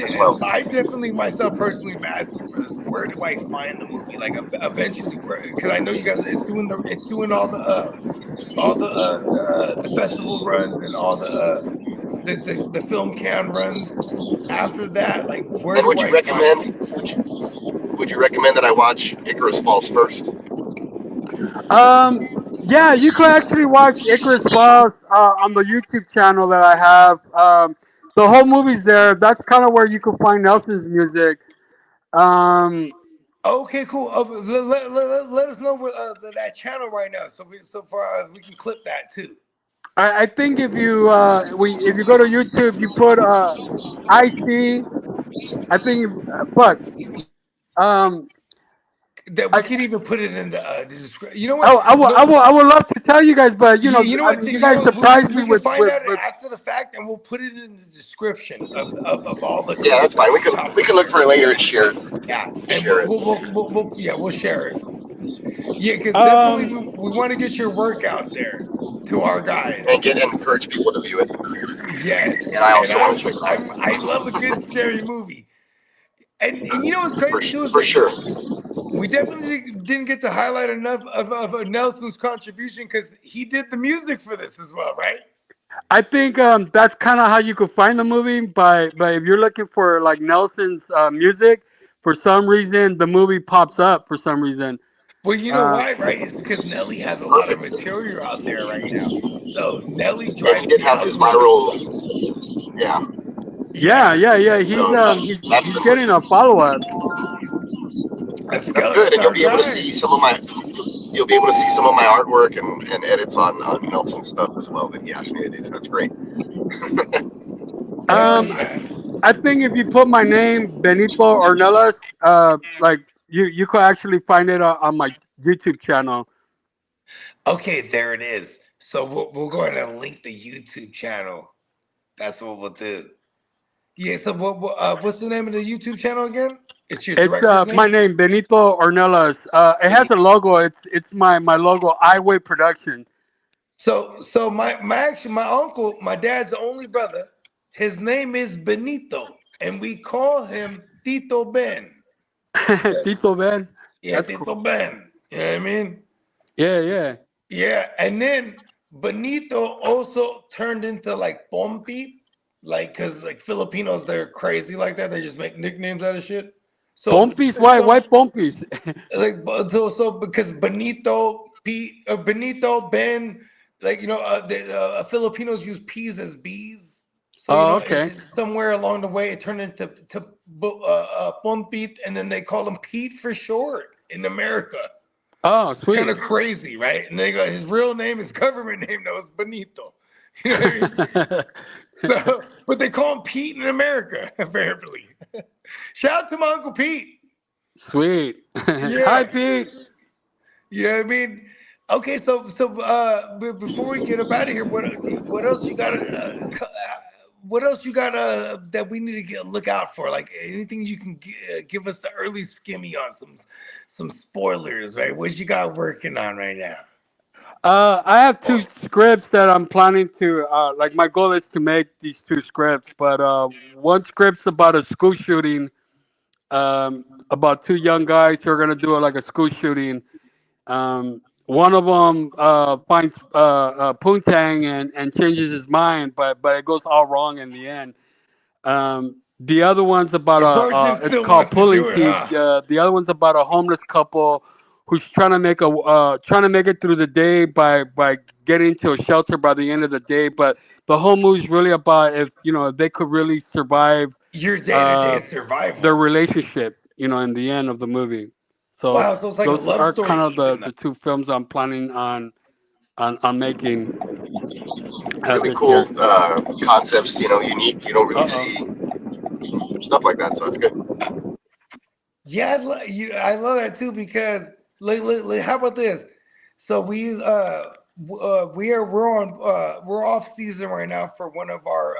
as well. I definitely myself personally am asking for this. Where do I find the movie? Like eventually, because I know you guys, it's doing all the festival runs and all the film can runs. After that, like where And do I find it? would you recommend that I watch Icarus Falls first? Yeah, you could actually watch Icarus Falls on the YouTube channel that I have. The whole movie's there. That's kind of where you can find Nelson's music. Um, Okay, cool. Let us know where that channel right now, we can clip that too. I think if you if you go to YouTube, you put IC. I think, but um, That we I, could even put it in the description. You know what? I would love to tell you guys, but You know I what? mean, you You know guys what? surprised me We can find out with after the fact, and we'll put it in the description of all the Yeah, that's clips fine. that we talked We can look about. for it later and share it. Yeah, and Share it. we'll share it. Yeah, because definitely um. we want to get your work out there to our guys. And encourage people to view it. Yes, And I and also want to check it out. I love a good scary movie. And you know what's crazy too is For like sure. we definitely didn't get to highlight enough of Nelson's contribution because he did the music for this as well, right? I think that's kind of how you could find the movie by if you're looking for like Nelson's music, for some reason the movie pops up for some reason. Well, you know Uh, why, right? It's because Nelly has a lot of Perfect. material out there right now. So Nelly And he drives did the have his algorithm. viral. Yeah. yeah. So that's He's been getting a follow up. Let's that's go. good, That's and you'll our be able to see guys. some of my artwork and edits on Nelson's stuff as well that he asked me to do. So that's great. Hell Um, yeah. I think if you put my name Benito Ornelas, like you could actually find it on my YouTube channel. Okay, there it is. So we'll go ahead and link the YouTube channel. That's what we'll do. Yeah. So what's the name of the YouTube channel again? It's your It's director's my name. name, Benito Ornelas. It has a logo. It's my logo, Highway Production. So my uncle, my dad's only brother, his name is Benito, and we call him Tito Ben. Tito Ben. Yeah, That's Tito cool. Ben. You know what I mean? Yeah. Yeah, and then Benito also turned into like Pompi, like because like Filipinos, they're crazy like that. They just make nicknames out of shit. So Pompis? Why Pompis? so because Benito Ben, like Filipinos use P's as B's. So Oh, it's okay. just somewhere along the way it turned into Pompit, and then they call him Pete for short in America. Oh, It's kind sweet. of crazy, right? And they go, his real name, his government name, though, is Benito. You know what I mean? So, but they call him Pete in America, apparently. Shout out to my Uncle Pete. Sweet. Yeah. Hi, Pete. You know what I mean? Okay, so before we get up out of here, what else you got? What else you got that we need to look out for? Like anything you can give us the early skimmy on some spoilers, right? What you got working on right now? I have two scripts that I'm planning to. Like my goal is to make these two scripts, but one script's about a school shooting. About two young guys who are gonna do like a school shooting. One of them finds poontang and changes his mind, but it goes all wrong in the end. The other one's about The virgin it's still called wants to Pulling do it, Teeth. huh? The other one's about a homeless couple who's trying to make trying to make it through the day by getting to a shelter by the end of the day. But the whole movie's really about if they could really survive Your day-to-day uh, their survival. relationship. In the end of the movie. So Wow, so it's like a those love are story kind of even. the two films I'm planning on making Really this cool year. concepts, unique. You don't really Uh see stuff like that, so it's good. Yeah, I love that too because how about this? So we're off season right now for one of our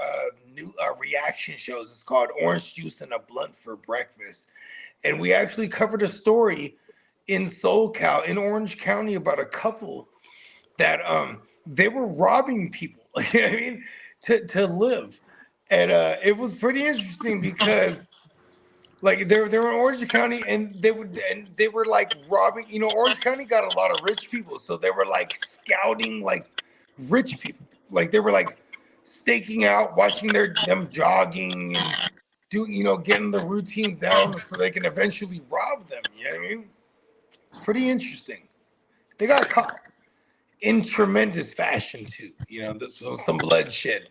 new reaction shows. It's called Orange Juice and a Blunt for Breakfast, and we actually covered a story in SoCal in Orange County about a couple that they were robbing people. You know what I mean, to live, and it was pretty interesting because. Like they were in Orange County, and they were like robbing. Orange County got a lot of rich people, so they were like scouting like rich people. Like they were like staking out, watching them jogging and getting the routines down so they can eventually rob them. You know what I mean? It's pretty interesting. They got caught in tremendous fashion too. Some bloodshed.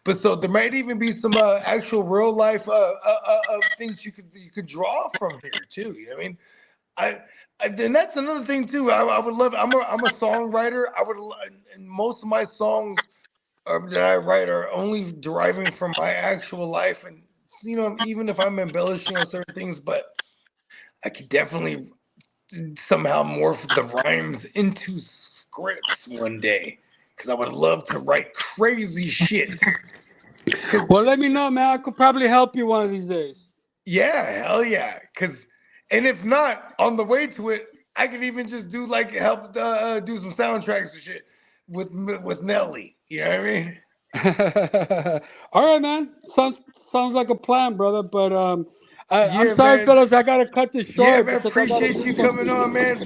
But so there might even be some actual real life things you could draw from here too. You know what I mean? And that's another thing too. I would love. I'm a songwriter. And most of my songs that I write are only deriving from my actual life. And even if I'm embellishing on certain things, but I could definitely somehow morph the rhymes into scripts one day because I would love to write crazy shit. Well, let me know, man. I could probably help you one of these days. Yeah, hell yeah. And if not, on the way to it, I could even just do help do some soundtracks and shit with Nelly. You know what I mean? All right, man. Sounds like a plan, brother. But I'm Yeah, sorry, man. fellas. I gotta cut this Yeah, short man. because I gotta Appreciate do you something. coming on, man.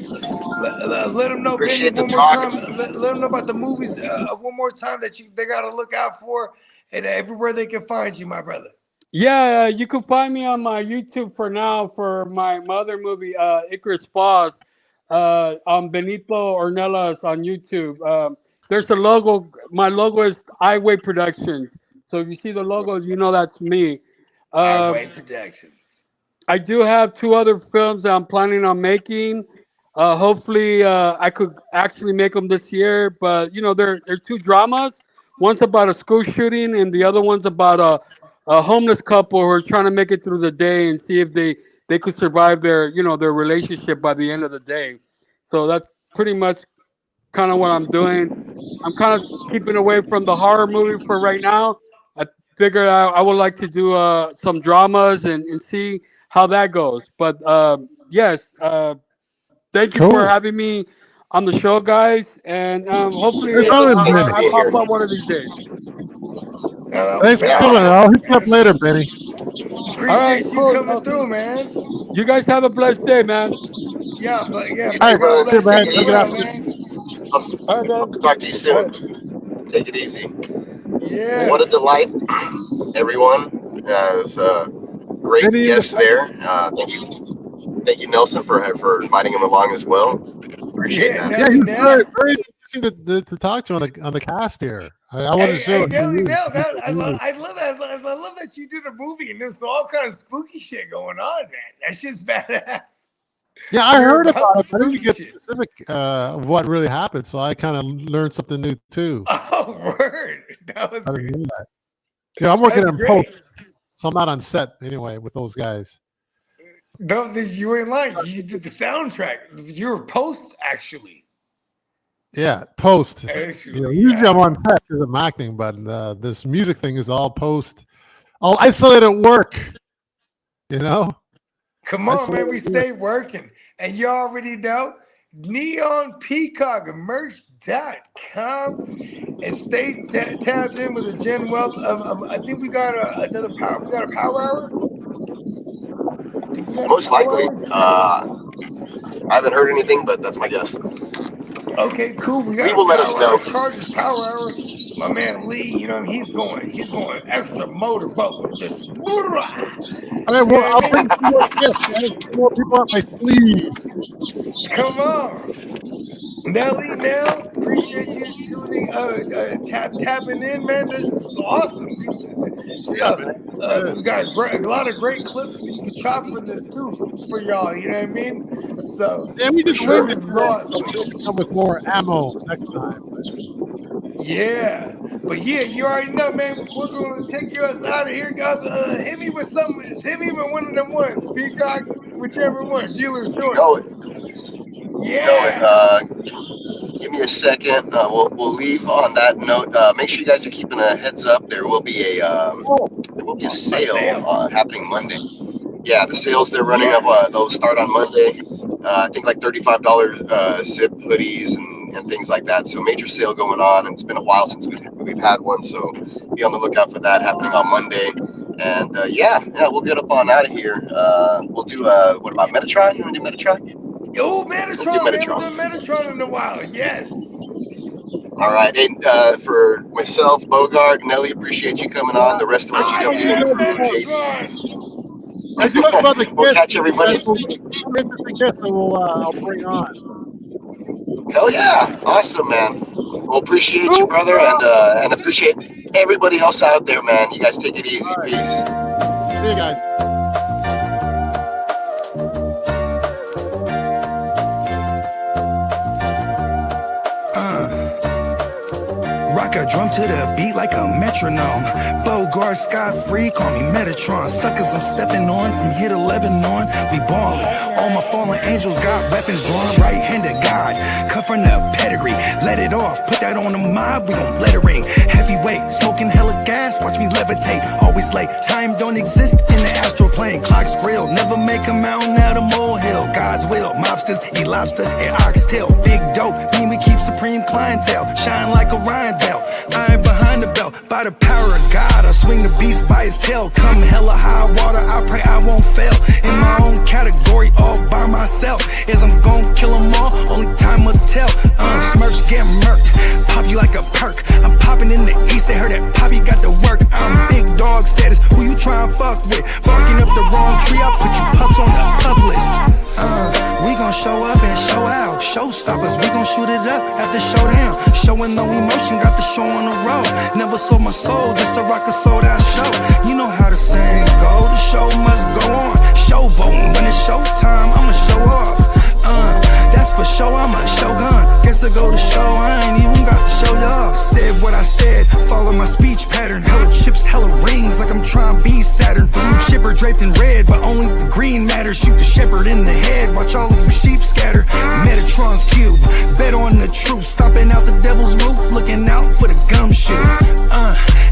Let them know, Benny, Appreciate the one more talk. time. Let them know about the movies one more time that they got to look out for, and everywhere they can find you, my brother. Yeah, you can find me on my YouTube for now for my other movie, Icarus Falls, on Benito Ornelas on YouTube. There's a logo. My logo is Highway Productions. So if you see the logo, you know that's me. Highway Productions. I do have two other films that I'm planning on making. Hopefully, I could actually make them this year. But they're two dramas. One's about a school shooting, and the other one's about a homeless couple who are trying to make it through the day and see if they could survive their relationship by the end of the day. So that's pretty much kind of what I'm doing. I'm kind of keeping away from the horror movie for right now. figured I would like to do some dramas and see how that goes. But yes, thank you for Cool. having me on the show, guys, and hopefully Thanks for Thanks for I being pop here. up one of these days. Thanks for coming. I'll hit you up later, Benny. All right, Appreciate you cool. coming through, man. You guys have a blessed day, man. Yeah, but yeah, You All too, right, God brother. see you, bless you man. Take it as Take it easy. out. well, man. All right, Hope man. to talk to you All right. soon. Take it easy. Thank Yeah. What a you. delight, everyone. It was a great Benny in the guest there. Thank you, Nelson, for inviting him along as well. Appreciate Yeah, that. Yeah, Nelly he's very, Nell. very interesting to talk to on the cast here. I wasn't Hey, sure. Nelly Nell, I love that. I love that you did a movie and there's all kind of spooky shit going on, man. That shit's badass. Yeah, I You're heard about about it, the but I didn't spooky get shit. specific of what really happened, so I kind of learned something new too. Oh, word. That was I didn't great. know that. Yeah, I'm working That's in great. post, so I'm not on set anyway with those guys. No, you ain't lying. You did the soundtrack. You were post, actually. Yeah, post. Actually, Usually yeah. I'm on set because I'm acting, but this music thing is all post, all isolated work. You know, Come on, man. isolated We work. stay working. And you already know neonpeacockmerch.com and stay tapped in with the Gen Wealth. I think we got another power. We got a power hour. Do we got a Most power likely. hour? I haven't heard anything, but that's my guess. Okay, cool. We got Lee a will let us power hour. know. Charges power hour. My man Lee, he's going extra motorboat. Just All right, you well, know I'll what I bring mean? some more gifts, man. Some more people up my sleeves. Come on. Nelly, Nell, appreciate you tuning, tapping in, man. This is awesome. Yeah, man. Good. We got a lot of great clips that you can chop from this too for y'all. You know what I mean? So Yeah, we For just sure. winged this it is today, so awesome. maybe come with more ammo next time. Yeah, but yeah, you already know, man. We're gonna take us out of here, guys. Hit me with something. Hit me with one of them ones. Peacock, whichever one. Dealer's You choice. know it. You know it. Yeah. Give me a second. We'll leave on that note. Make sure you guys are keeping a heads up. There will be a A sale sale. happening Monday. Yeah, the sales they're running up. Yes. Those start on Monday. I think like $35 zip hoodies and things like that. So major sale going on. And it's been a while since we've had one. So be on the lookout for that happening on Monday. And yeah, we'll get up on out of here. We'll do what about Metatron? You want to do Metatron? Oh, Let's do Metatron. We haven't Metatron. done Metatron in a while. Yes. All right, and for myself, Bogart, Nelly, appreciate you coming on. The rest of our I GWN am crew, Metatron. I do ask about the JD. We'll gifts. catch everybody. Some interesting gifts that I'll bring on. Hell yeah, awesome, man. Well, appreciate you, brother, and appreciate everybody else out there, man. You guys take it easy. All right. Peace. See you guys. Rock a drum to the beat like a metronome. Bogart, Sky Free, call me Metatron. Suckers, I'm stepping on from here to Lebanon. We ballin'. All my fallen angels got weapons drawn. Right-handed God, cut from the pedigree. Let it off, put that on the mob, we gon' let it ring. Heavyweight, smoking hella gas, watch me levitate. Always late, time don't exist in the astral plane. Clocks grill, never make a mountain out of molehill. God's will, mobsters, eat lobster and oxtail. Big dope, mean we keep supreme clientele. Shine like Orion belt, iron behind the belt. By the power of God, I swing the beast by his tail. Come hella high water, I pray I won't fail. In my own category, all by myself. As I'm gon' kill them all, only time will tell. Smurfs get murked, pop you like a perk. I'm popping in the east, they heard that Poppy got the work. I'm big dog status, who you tryna fuck with? Barking up the wrong tree, I put you pups on the pup list. We gon' show up and show out. Showstoppers, we gon' shoot it up at the showdown. Showing no emotion, got the show on the road. Never sold my soul just to rock a sold out show. You know how the saying go, the show must go on. Showboating, when it's showtime, I'ma show off. That's for sure, I'm a shogun. Guess I go to show, I ain't even got to show y'all. Said what I said, follow my speech pattern. Hella chips, hella rings, like I'm trying to be Saturn. Blue chipper draped in red, but only the green matters. Shoot the shepherd in the head, watch all of you sheep scatter. Metatron's cube, bet on the truth. Stomping out the devil's roof, looking out for the gumshoe.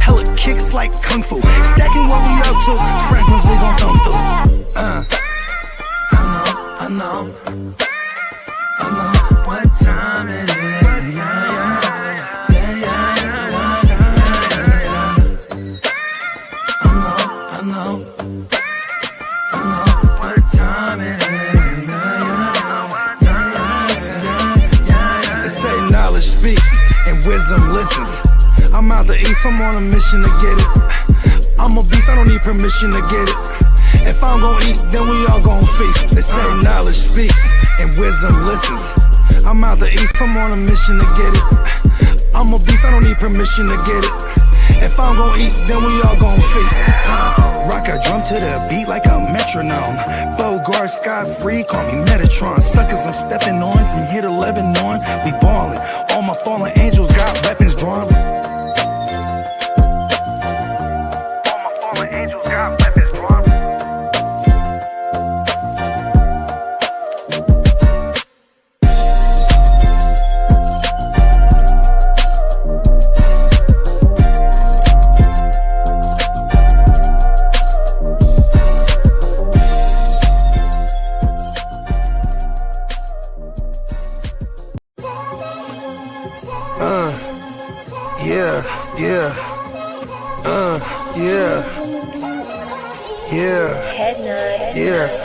Hella kicks like like Kung Fu. Stacking what we up to, Franklin's we gon' thumb through. I know what time it is. I know what time it is. They say knowledge speaks and wisdom listens. I'm out the east, I'm on a mission to get it. I'm a beast, I don't need permission to get it. If I'm gon' eat, then we all gon' feast. They say knowledge speaks and wisdom listens. I'm out the east, I'm on a mission to get it. I'm a beast, I don't need permission to get it. If I'm gon' eat, then we all gon' feast. Rock a drum to the beat like a metronome. Bogart, Sky Free, call me Metatron. Suckers, I'm stepping on from here to Lebanon. We ballin', all my fallen angels got weapons drawn. All my fallen angels got weapons drawn.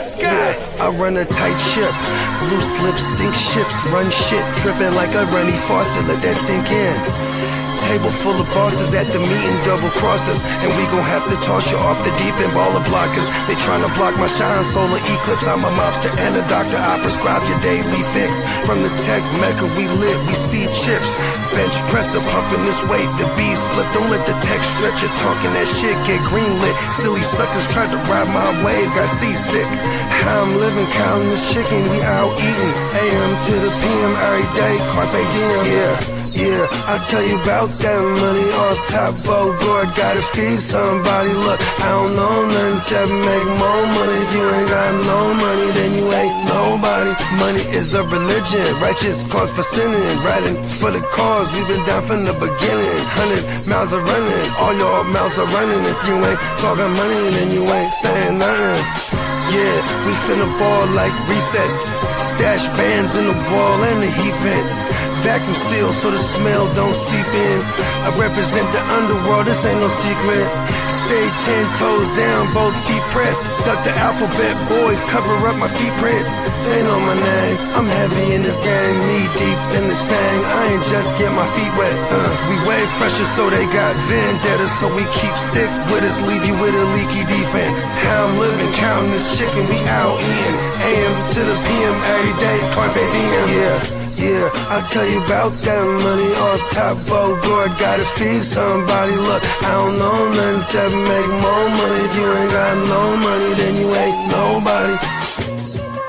Sky, I run a tight ship. Loose lips sink ships, run shit, dripping like a runny faucet, let that sink in. Table full of bosses at the meeting, double crosses, and we gon' have to toss you off the deep end, baller blockers. They tryna block my shine, solar eclipse. I'm a mobster and a doctor, I prescribe your daily fix. From the tech mecca, we lit, we see chips. Bench presser pumping this weight, the bees flip. Don't let the tech stretch it, talking that shit, get greenlit. Silly suckers tried to ride my wave, got seasick. How I'm living, counting this chicken, we out eating. AM to the PM every day, carpe diem. Yeah, I'll tell you about that money off top. Bogart, gotta feed somebody. Look, I don't know nothing except make more money. If you ain't got no money, then you ain't nobody. Money is a religion, righteous cause for sinning. Riding for the cause, we've been down from the beginning. 100 miles are running, all your mouths are running. If you ain't talking money, then you ain't saying nothing. Yeah, we finna ball like recess. Stash bands in the wall and the heat vents. Vacuum sealed so the smell don't seep in. I represent the underworld, this ain't no secret. Stay 10 toes down, both feet pressed. Duck the alphabet boys, cover up my feet prints. They know my name, I'm heavy in this game. Knee deep in this bang, I ain't just get my feet wet. We way fresher so they got vendetta. So we keep stick with us, leave you with a leaky defense. How I'm living, counting this chicken, we out eating. AM to the PM every day, carpe diem. Yeah, I'll tell you about that money off top. Bogart, gotta feed somebody. Look, I don't know nothing except make more money. If you ain't got no money, then you ain't nobody.